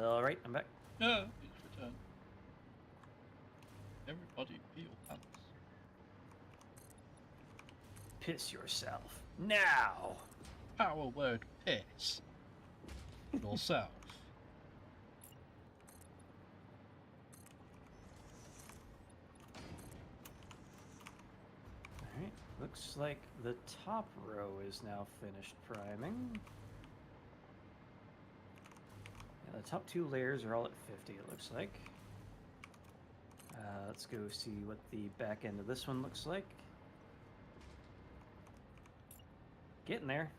Alright, I'm back. Yeah, it's returned. Everybody peel pants. Piss yourself. Now! Power word piss. Yourself. Alright, looks like the top row is now finished priming. Yeah, the top two layers are all at 50, it looks like. Let's go see what the back end of this one looks like. Getting there.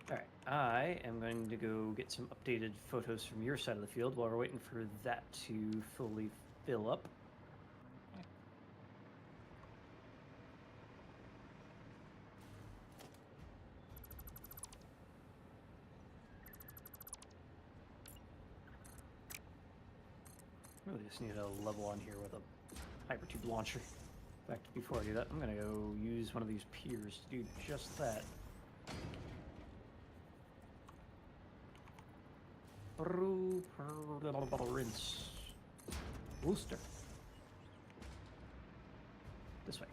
Alright, I am going to go get some updated photos from your side of the field while we're waiting for that to fully fill up. Really just need a level on here with a hypertube launcher. In fact, before I do that, I'm gonna go use one of these piers to do just that. Rinse. Booster. This way.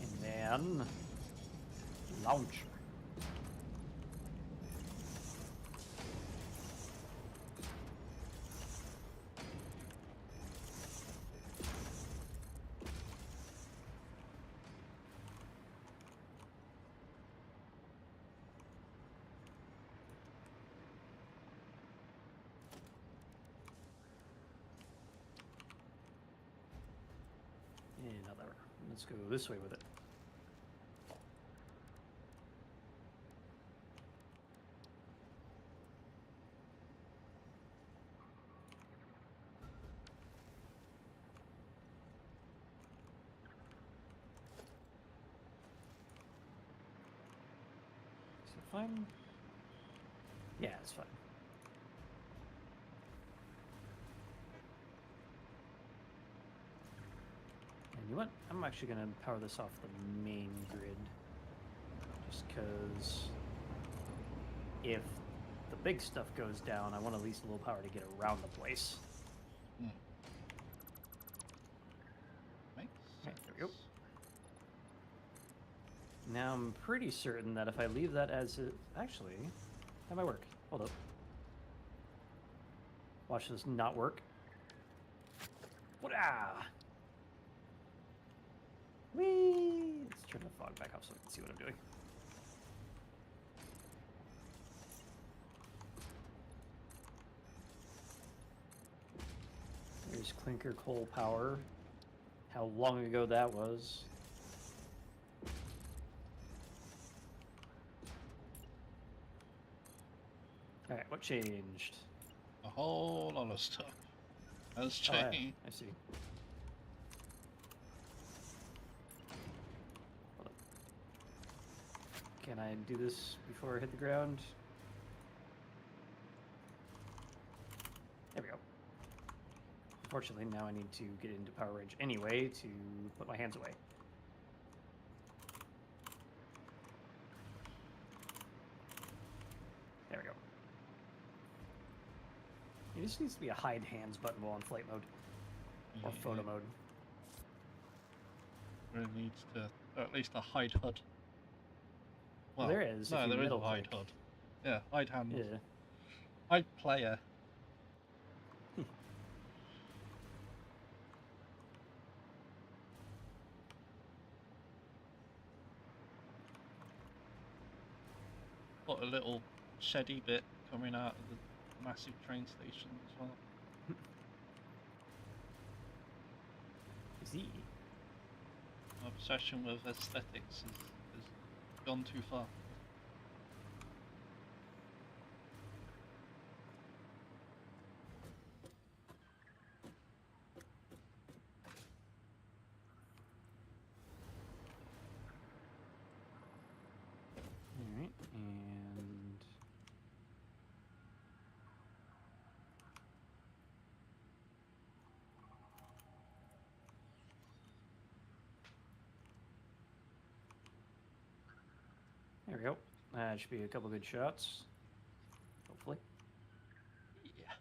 And then launcher. Another. Let's go this way with it. fine? Yeah, it's fine. And you know what? I'm actually going to power this off the main grid. Just because if the big stuff goes down, I want at least a little power to get around the place. Hmm. Makes Okay, sense. there we go. Now I'm pretty certain that if I leave that as it... Actually, that might work. Hold up. Watch this not work. Wah! Whee! Let's turn the fog back off so I can see what I'm doing. There's clinker coal power. How long ago that was. Alright, what changed? A whole lot of stuff has Oh, yeah, changed. I see. Hold up. Can I do this before I hit the ground? There we go. Unfortunately, now I need to get into power range anyway to put my hands away. There we go. It just needs to be a hide hands button while in flight mode. Or photo mode. Really needs to, or at least a hide HUD. Well, there is. No, if you there is a middle hide click. HUD. Yeah, hide hand. Yeah. Hide player. Got a little sheddy bit coming out of the massive train station as well. Z. My obsession with aesthetics has gone too far. Alright, and... There we go. That should be a couple good shots. Hopefully. Yeah.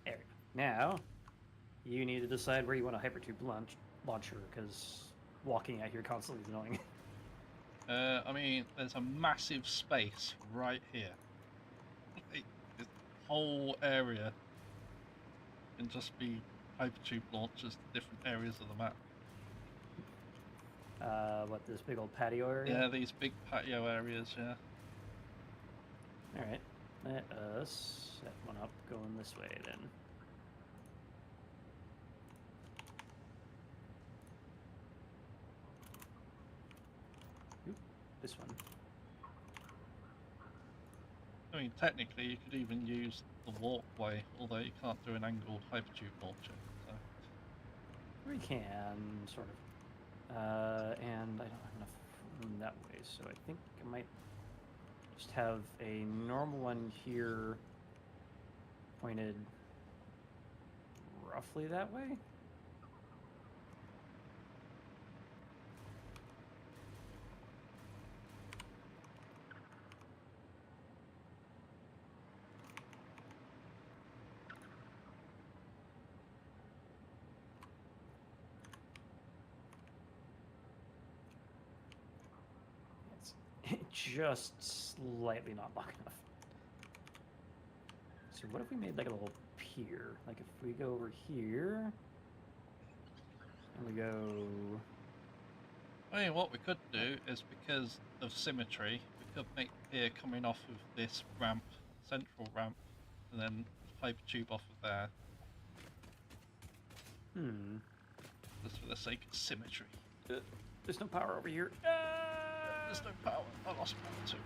There we go. Now, you need to decide where you want a hypertube launcher, because walking out here constantly is annoying. I mean, there's a massive space right here. Like, this whole area can just be hypertube launchers to different areas of the map. What, this big old patio area? Yeah, these big patio areas, yeah. Alright, let us set one up going this way then. Oop, this one. I mean, technically, you could even use the walkway, although you can't do an angled hypertube launcher. So. We can, sort of. And I don't have enough room that way, so I think I might just have a normal one here pointed roughly that way. It's just slightly not long enough. So what if we made like a little pier? Like if we go over here and we go... I mean, what we could do is, because of symmetry, we could make the pier coming off of this ramp, central ramp, and then hypertube off of there, just for the sake of symmetry. There's no power over here. There's no power. I lost power too.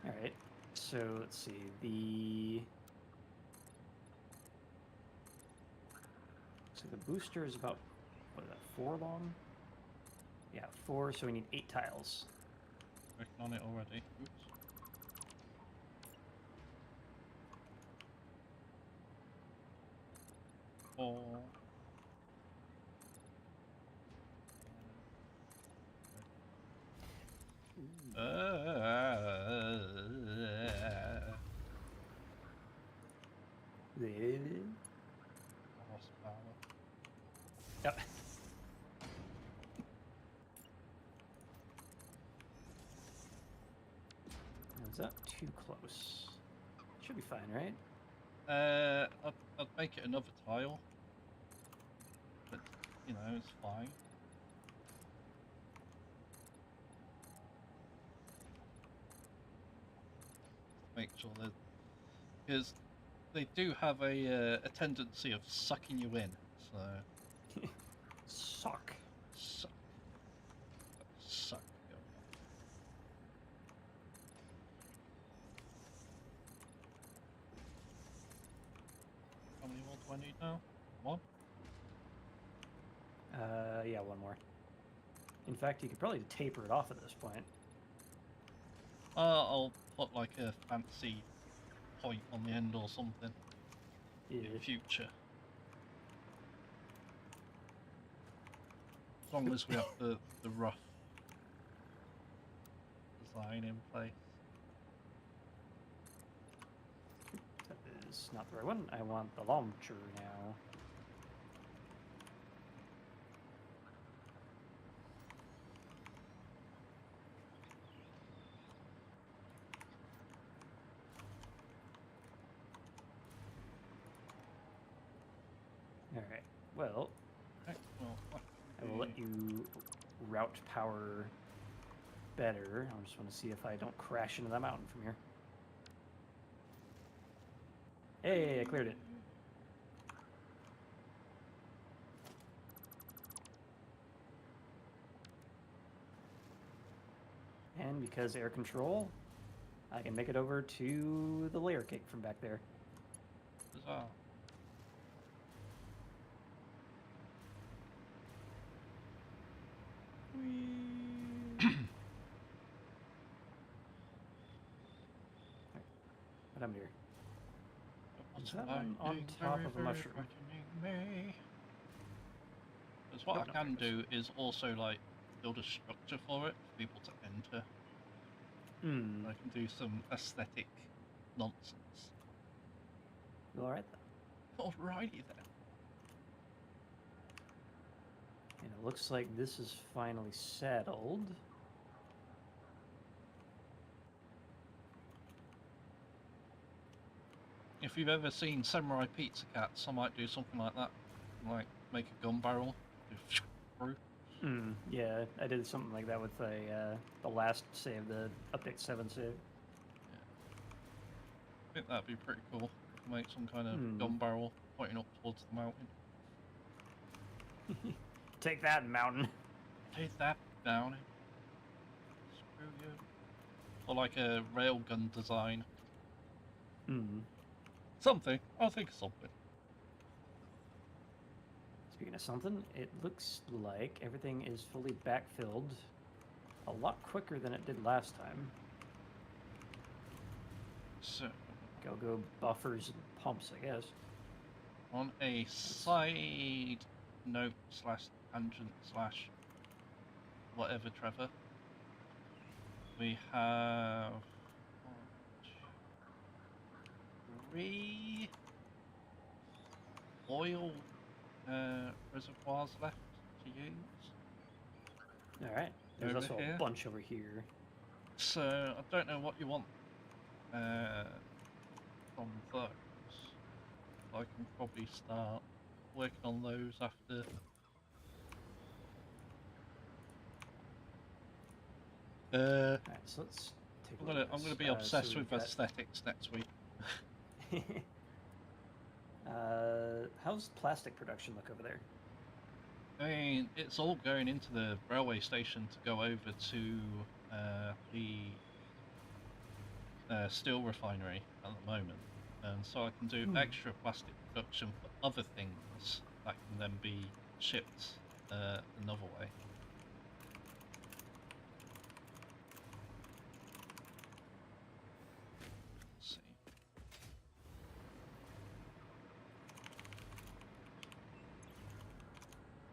All right. So let's see. The booster is about, what is that, 4 long? Yeah, 4. So we need 8 tiles. Working on it already. Oops. Four. Horsepower. Yep. Is that too close? Should be fine, right? I'd make it another tile. But, you know, it's fine. Make sure that, because they do have a tendency of sucking you in. So Suck. suck, suck. Going on. How many more do I need now? One. Yeah, 1 more. In fact, you could probably taper it off at this point. I'll put like a fancy point on the end or something Yeah. in future. As long as we have the rough design in place. That is not the right one. I want the launcher now. Alright, well, Okay, well, that I can will let be- you route power better. I just want to see if I don't crash into that mountain from here. Hey, I cleared it. And because air control, I can make it over to the layer cake from back there. Huzzah. What happened here? What's Is that one on lightning top very, of a very mushroom? frightening me? Because what Nope, I not can very do is also like build a structure for it for people to enter. Hmm. I can do some aesthetic nonsense. You alright? Alrighty then. And it looks like this is finally settled. If you've ever seen Samurai Pizza Cats, I might do something like that. Like make a gun barrel. Do through. Hmm. Yeah, I did something like that with the last save, the update 7 save. I think that'd be pretty cool. Make some kind of Hmm. gun barrel pointing up towards the mountain. Take that, mountain. Take that down. Screw you. Or like a railgun design. Hmm. Something. I'll think of something. Speaking of something, it looks like everything is fully backfilled a lot quicker than it did last time. So, Go buffers and pumps, I guess. on a side note slash tangent slash whatever, Trevor, we have 3 oil reservoirs left to use. Alright. There's Over also here. a bunch over here. So I don't know what you want from those. I can probably start working on those after. Alright, so let's take a look at I'm gonna this. be So obsessed we've with got- aesthetics next week. How's plastic production look over there? I mean, it's all going into the railway station to go over to the steel refinery at the moment, and so I can do extra plastic production for other things that can then be shipped another way. Let's see.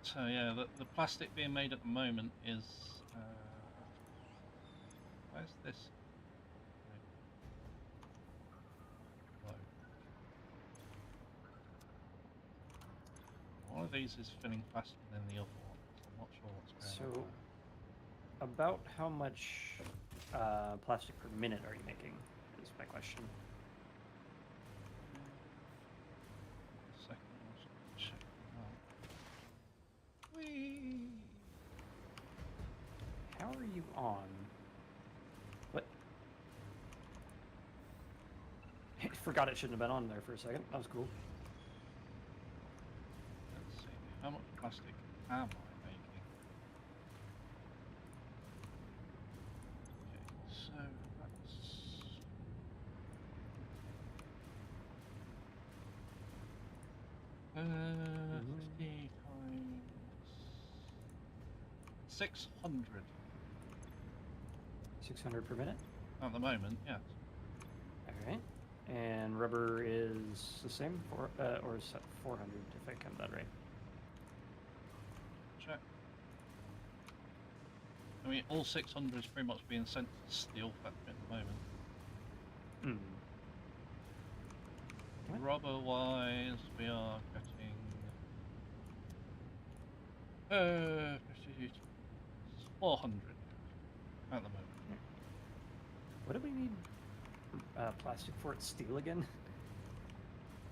So yeah, the plastic being made at the moment is where's this? Low. One of these is filling faster than the other one, so I'm not sure what's going on. So, about how much plastic per minute are you making? Is my question. Second, I'll just check them out. Whee! How are you on? What? I forgot it shouldn't have been on there for a second. That was cool. Let's see, how much plastic am I making? Okay, so that's... 50 times 600 600 per minute? at the moment, yes. Alright. And rubber is the same? Or is that 400 if I count that right? Check. I mean, all 600 is pretty much being sent to the steel factory at the moment. Hmm. What? Rubber-wise, we are getting 400 at the moment. What do we need plastic for? It's steel again?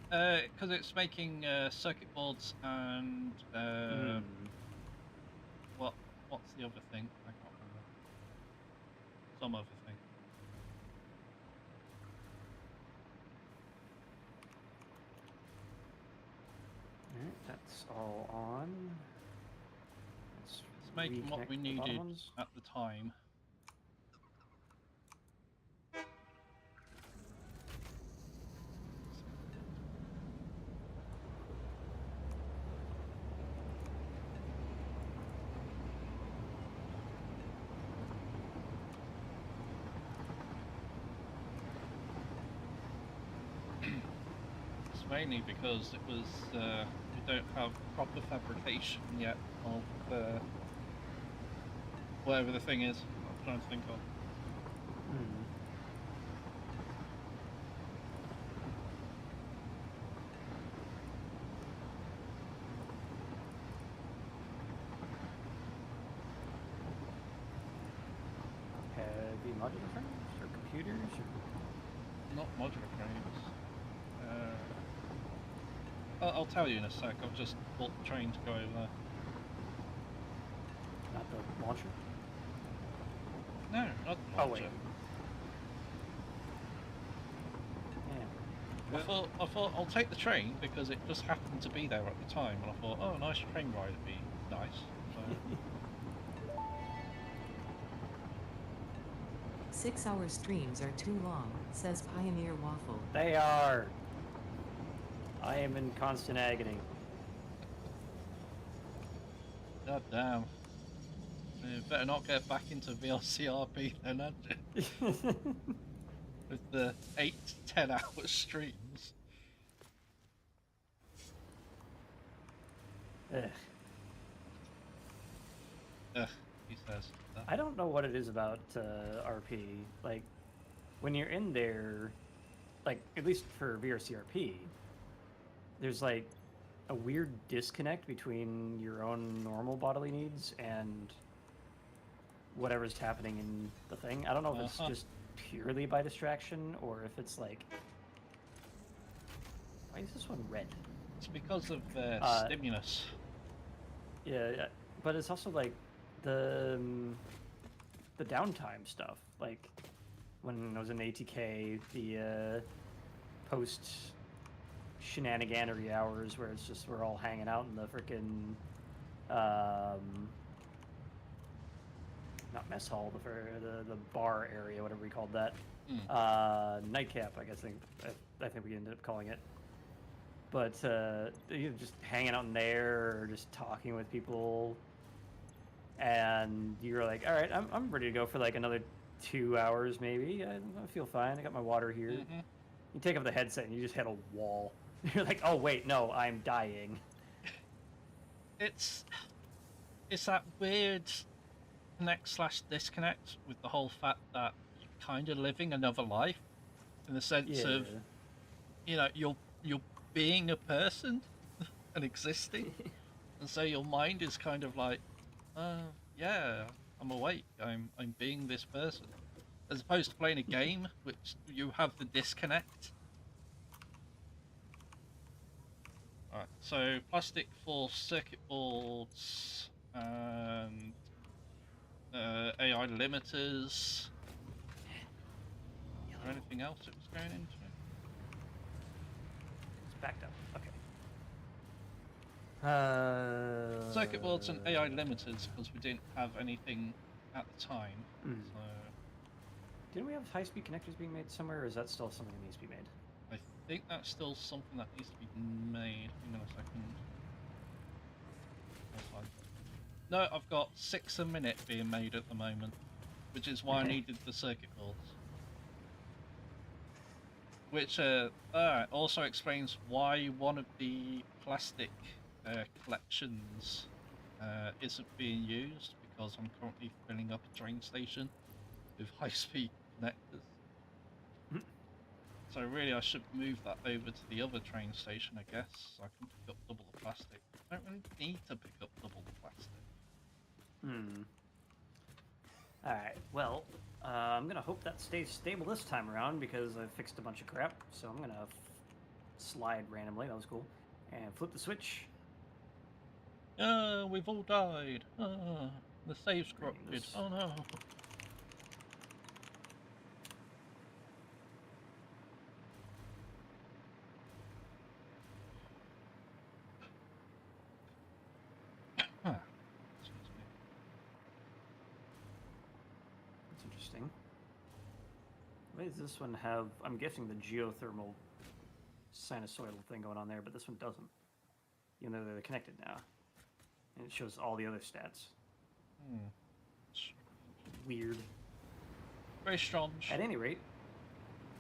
Because it's making circuit boards and what's the other thing? I can't remember. Some other thing. Alright, that's all on. Let's It's making what we reconnect the bottom needed ones. at the time. It's mainly because it was we don't have proper fabrication yet of whatever the thing is I'm trying to think of. Hmm. Heavy modular frames or computers or Not modular frames. I'll tell you in a sec. I've just bought the train to go over there. not the launcher? No, not the Oh, launcher. wait. Yeah. I thought I'll take the train because it just happened to be there at the time, and I thought, oh, a nice train ride would be nice. So, 6-hour streams are too long, says Pioneer Waffle. They are. I am in constant agony. God damn. You better not get back into VLCRP then, had you? With the 8 to 10 hour streams. Ugh. Ugh, he says. I don't know what it is about RP. Like, when you're in there, like, at least for VRCRP, there's like a weird disconnect between your own normal bodily needs and whatever's happening in the thing. I don't know if it's just purely by distraction or if it's like, why is this one red? It's because of stimulus. Yeah, but it's also like the downtime stuff. Like when I was in ATK, the post shenaniganery hours where it's just we're all hanging out in the frickin' not mess hall, the bar area, whatever we called that. Mm. Nightcap, I guess. I think we ended up calling it. But you know, just hanging out in there, or just talking with people, and you're like, all right, I'm ready to go for like another 2 hours maybe. I feel fine. I got my water here. Mm-hmm. You take off the headset and you just hit a wall. You're like, oh wait, no, I'm dying. It's that weird connect/disconnect with the whole fact that you're kind of living another life, in the sense of, you know, you're being a person and existing, and so your mind is kind of like, yeah, I'm awake. I'm being this person, as opposed to playing a game, which you have the disconnect. Alright, so plastic for circuit boards and AI limiters. Is there anything else it was going into? It's backed up. Okay. Circuit boards and AI limiters, because we didn't have anything at the time. Mm. So Didn't we have high-speed connectors being made somewhere, or is that still something that needs to be made? I think that's still something that needs to be made. Hang on a second. That's fine. No, I've got 6 a minute being made at the moment, which is why I needed the circuit boards. Which also explains why one of the plastic collections isn't being used, because I'm currently filling up a train station with high-speed connectors. So really I should move that over to the other train station, I guess, so I can pick up double the plastic. I don't really need to pick up double the plastic. Alright, well, I'm gonna hope that stays stable this time around, because I fixed a bunch of crap, so I'm gonna slide randomly, that was cool, and flip the switch. We've all died. The save's corrupted. Oh no. Excuse me. That's interesting. Why does this one have, I'm guessing, the geothermal sinusoidal thing going on there, but this one doesn't. Even though they're connected now. And it shows all the other stats. Weird. Very strange. At any rate,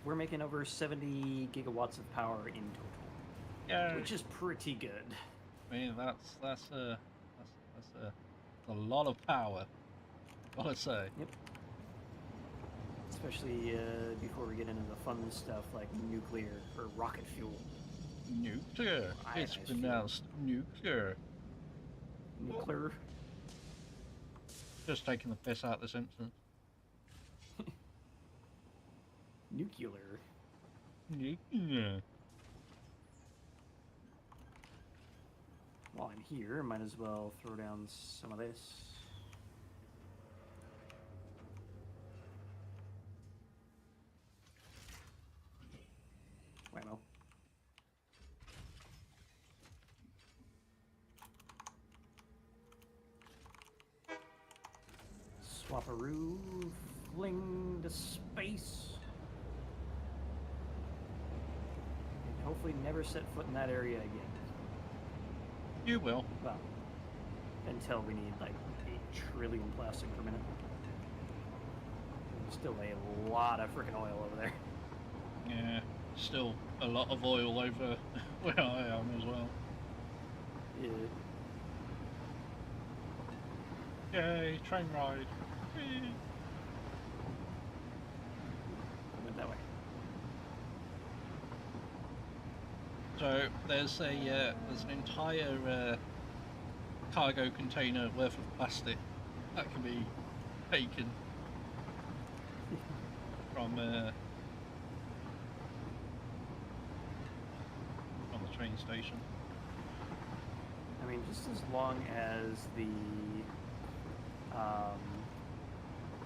we're making over 70 gigawatts of power in total. Yeah. Which is pretty good. I mean, that's a lot of power, gotta say. Yep. Especially before we get into the fun stuff like nuclear or rocket fuel. Nuclear. It's Ionized pronounced nuclear. Nuclear. Just taking the piss out of this instance. Nuclear. Nuclear. While I'm here, might as well throw down some of this. Whammo. Swaparoo, fling to space. And hopefully never set foot in that area again. You will. Well, until we need like 8 trillion plastic per minute. There's still a lot of freaking oil over there. Yeah. Still a lot of oil over where I am as well. Yeah. Yay, train ride. Whee. Went that way. So there's an entire cargo container worth of plastic that can be taken from the train station. I mean, just as long as the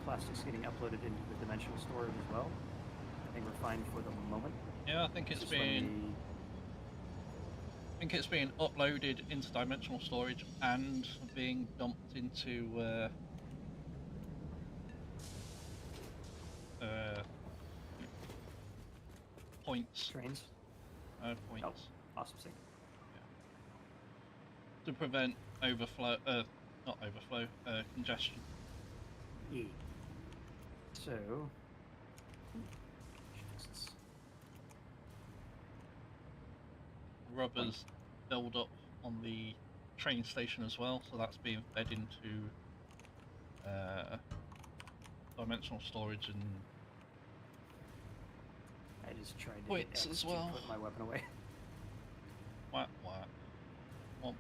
plastic's getting uploaded into the dimensional storage as well, I think we're fine for the moment. Yeah, I think it's been uploaded into dimensional storage and being dumped into points. Trains. Points. Oh, awesome. Sick. To prevent overflow, not overflow, congestion. Yeah. So. Rubbers build up on the train station as well, so that's being fed into dimensional storage and I just tried to points hit X as to well. put my weapon away. Womp.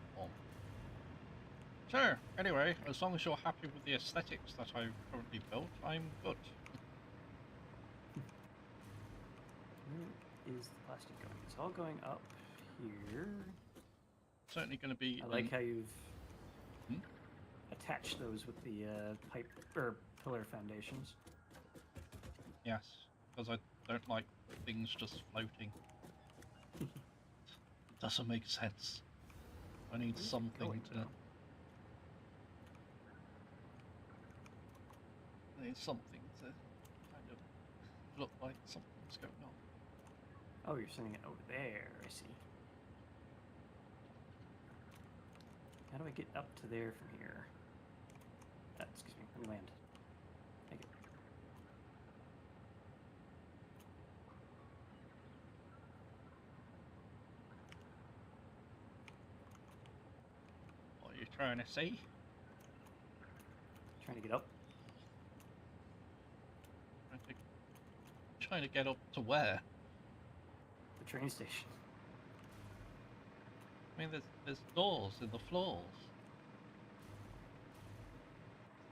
So, anyway, as long as you're happy with the aesthetics that I've currently built, I'm good. Where is the plastic going? It's all going up here. Certainly going to be. I like how you've Hmm? attached those with the pipe or pillar foundations. Yes, because I don't like things just floating. It doesn't make sense. I need Where's it something going, to. though? I need something to kind of look like something's going on. Oh, you're sending it over there. I see. How do I get up to there from here? Excuse me. Let me land. Thank you. What are you trying to say? Trying to get up. Trying to get up to where? The train station. I mean, there's doors in the floors.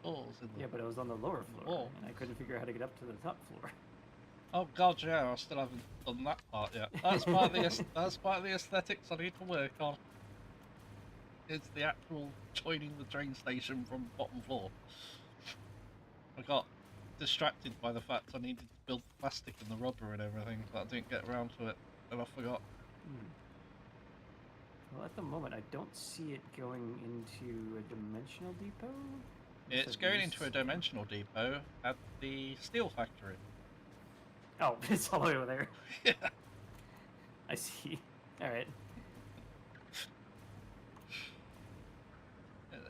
Doors in the. Yeah, but it was on the lower floor, Wall. and I couldn't figure out how to get up to the top floor. Oh god, yeah, I still haven't done that part yet. That's part of the that's part of the aesthetics I need to work on. It's the actual joining the train station from bottom floor. I got distracted by the fact I needed to build the plastic and the rubber and everything, but I didn't get around to it, and I forgot. Well, at the moment, I don't see it going into a dimensional depot. It's Looks like going these- into a dimensional depot at the steel factory. Oh, it's all the way over there. Yeah. I see. All right.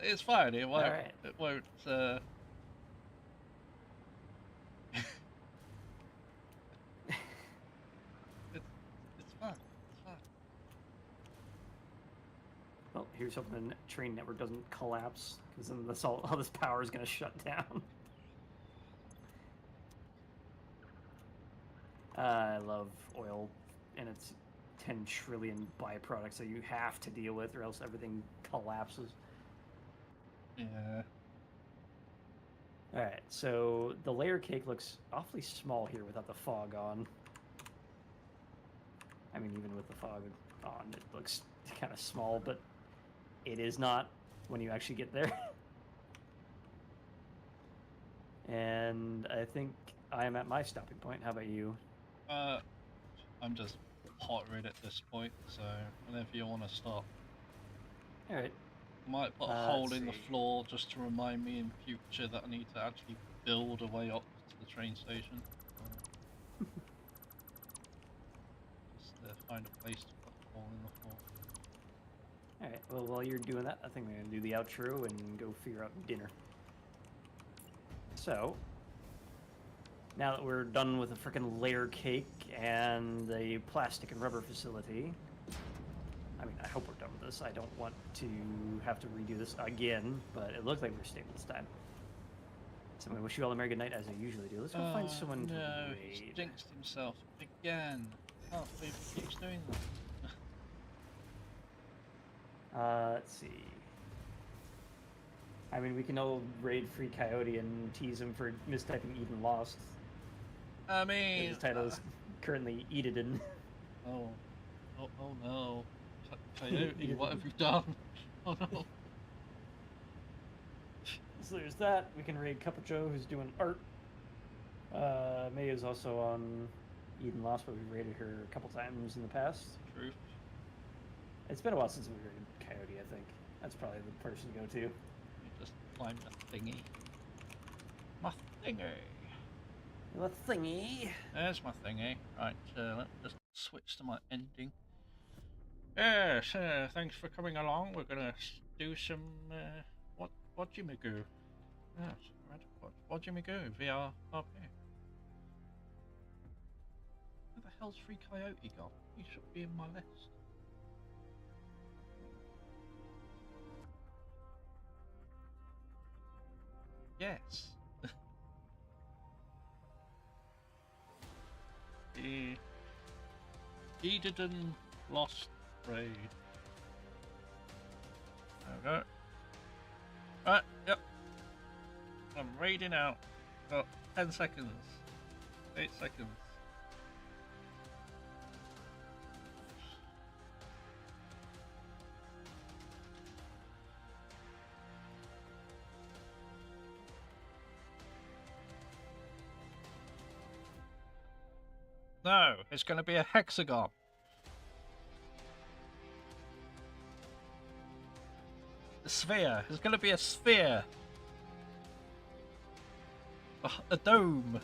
It's fine. It won't. Alright. It won't. It's fine. It's fine. Well, here's hoping the train network doesn't collapse, because then all this power is going to shut down. I love oil and its 10 trillion byproducts that you have to deal with, or else everything collapses. Yeah. Alright, so the layer cake looks awfully small here without the fog on. I mean, even with the fog on, it looks kind of small, but it is not when you actually get there. And I think I am at my stopping point. How about you? I'm just pottering at this point, so whenever you want to stop. Alright. I might put a Let's hole in the see. floor just to remind me in future that I need to actually build a way up to the train station. Just find a place to put a hole in the floor. Alright, well, while you're doing that, I think I'm going to do the outro and go figure out dinner. So, now that we're done with the frickin' layer cake and the plastic and rubber facility, I mean, I hope we're done with this. I don't want to have to redo this again, but it looked like we're stable this time. So I wish you all a merry good night, as I usually do. Let's go find someone no, to he's raid. jinxed himself again. Can't believe he keeps doing that. Let's see. I mean, we can all raid Free Coyote and tease him for mistyping Eden Lost. I mean, His title is currently Eden. oh no, Coyote, what have you done? Oh no. So there's that. We can raid Cup of Joe, who's doing art. May is also on Eden Lost, but we've raided her a couple times in the past. Truth. It's been a while since we raided Coyote, I think. That's probably the person to go to. You just climbed that thingy. My thingy. The thingy. There's my thingy. Right, let me just switch to my ending. Yes, thanks for coming along. We're gonna do some what Jimmy Goo. Yes, right. What Jimmy Goo VR RP. Where the hell's Free Coyote gone? He should be in my list. Yes. Edidon Lost Raid. There we go. Right, yep. I'm raiding out. Got 10 seconds. 8 seconds. No, it's going to be a hexagon. A sphere. It's going to be a sphere. A dome.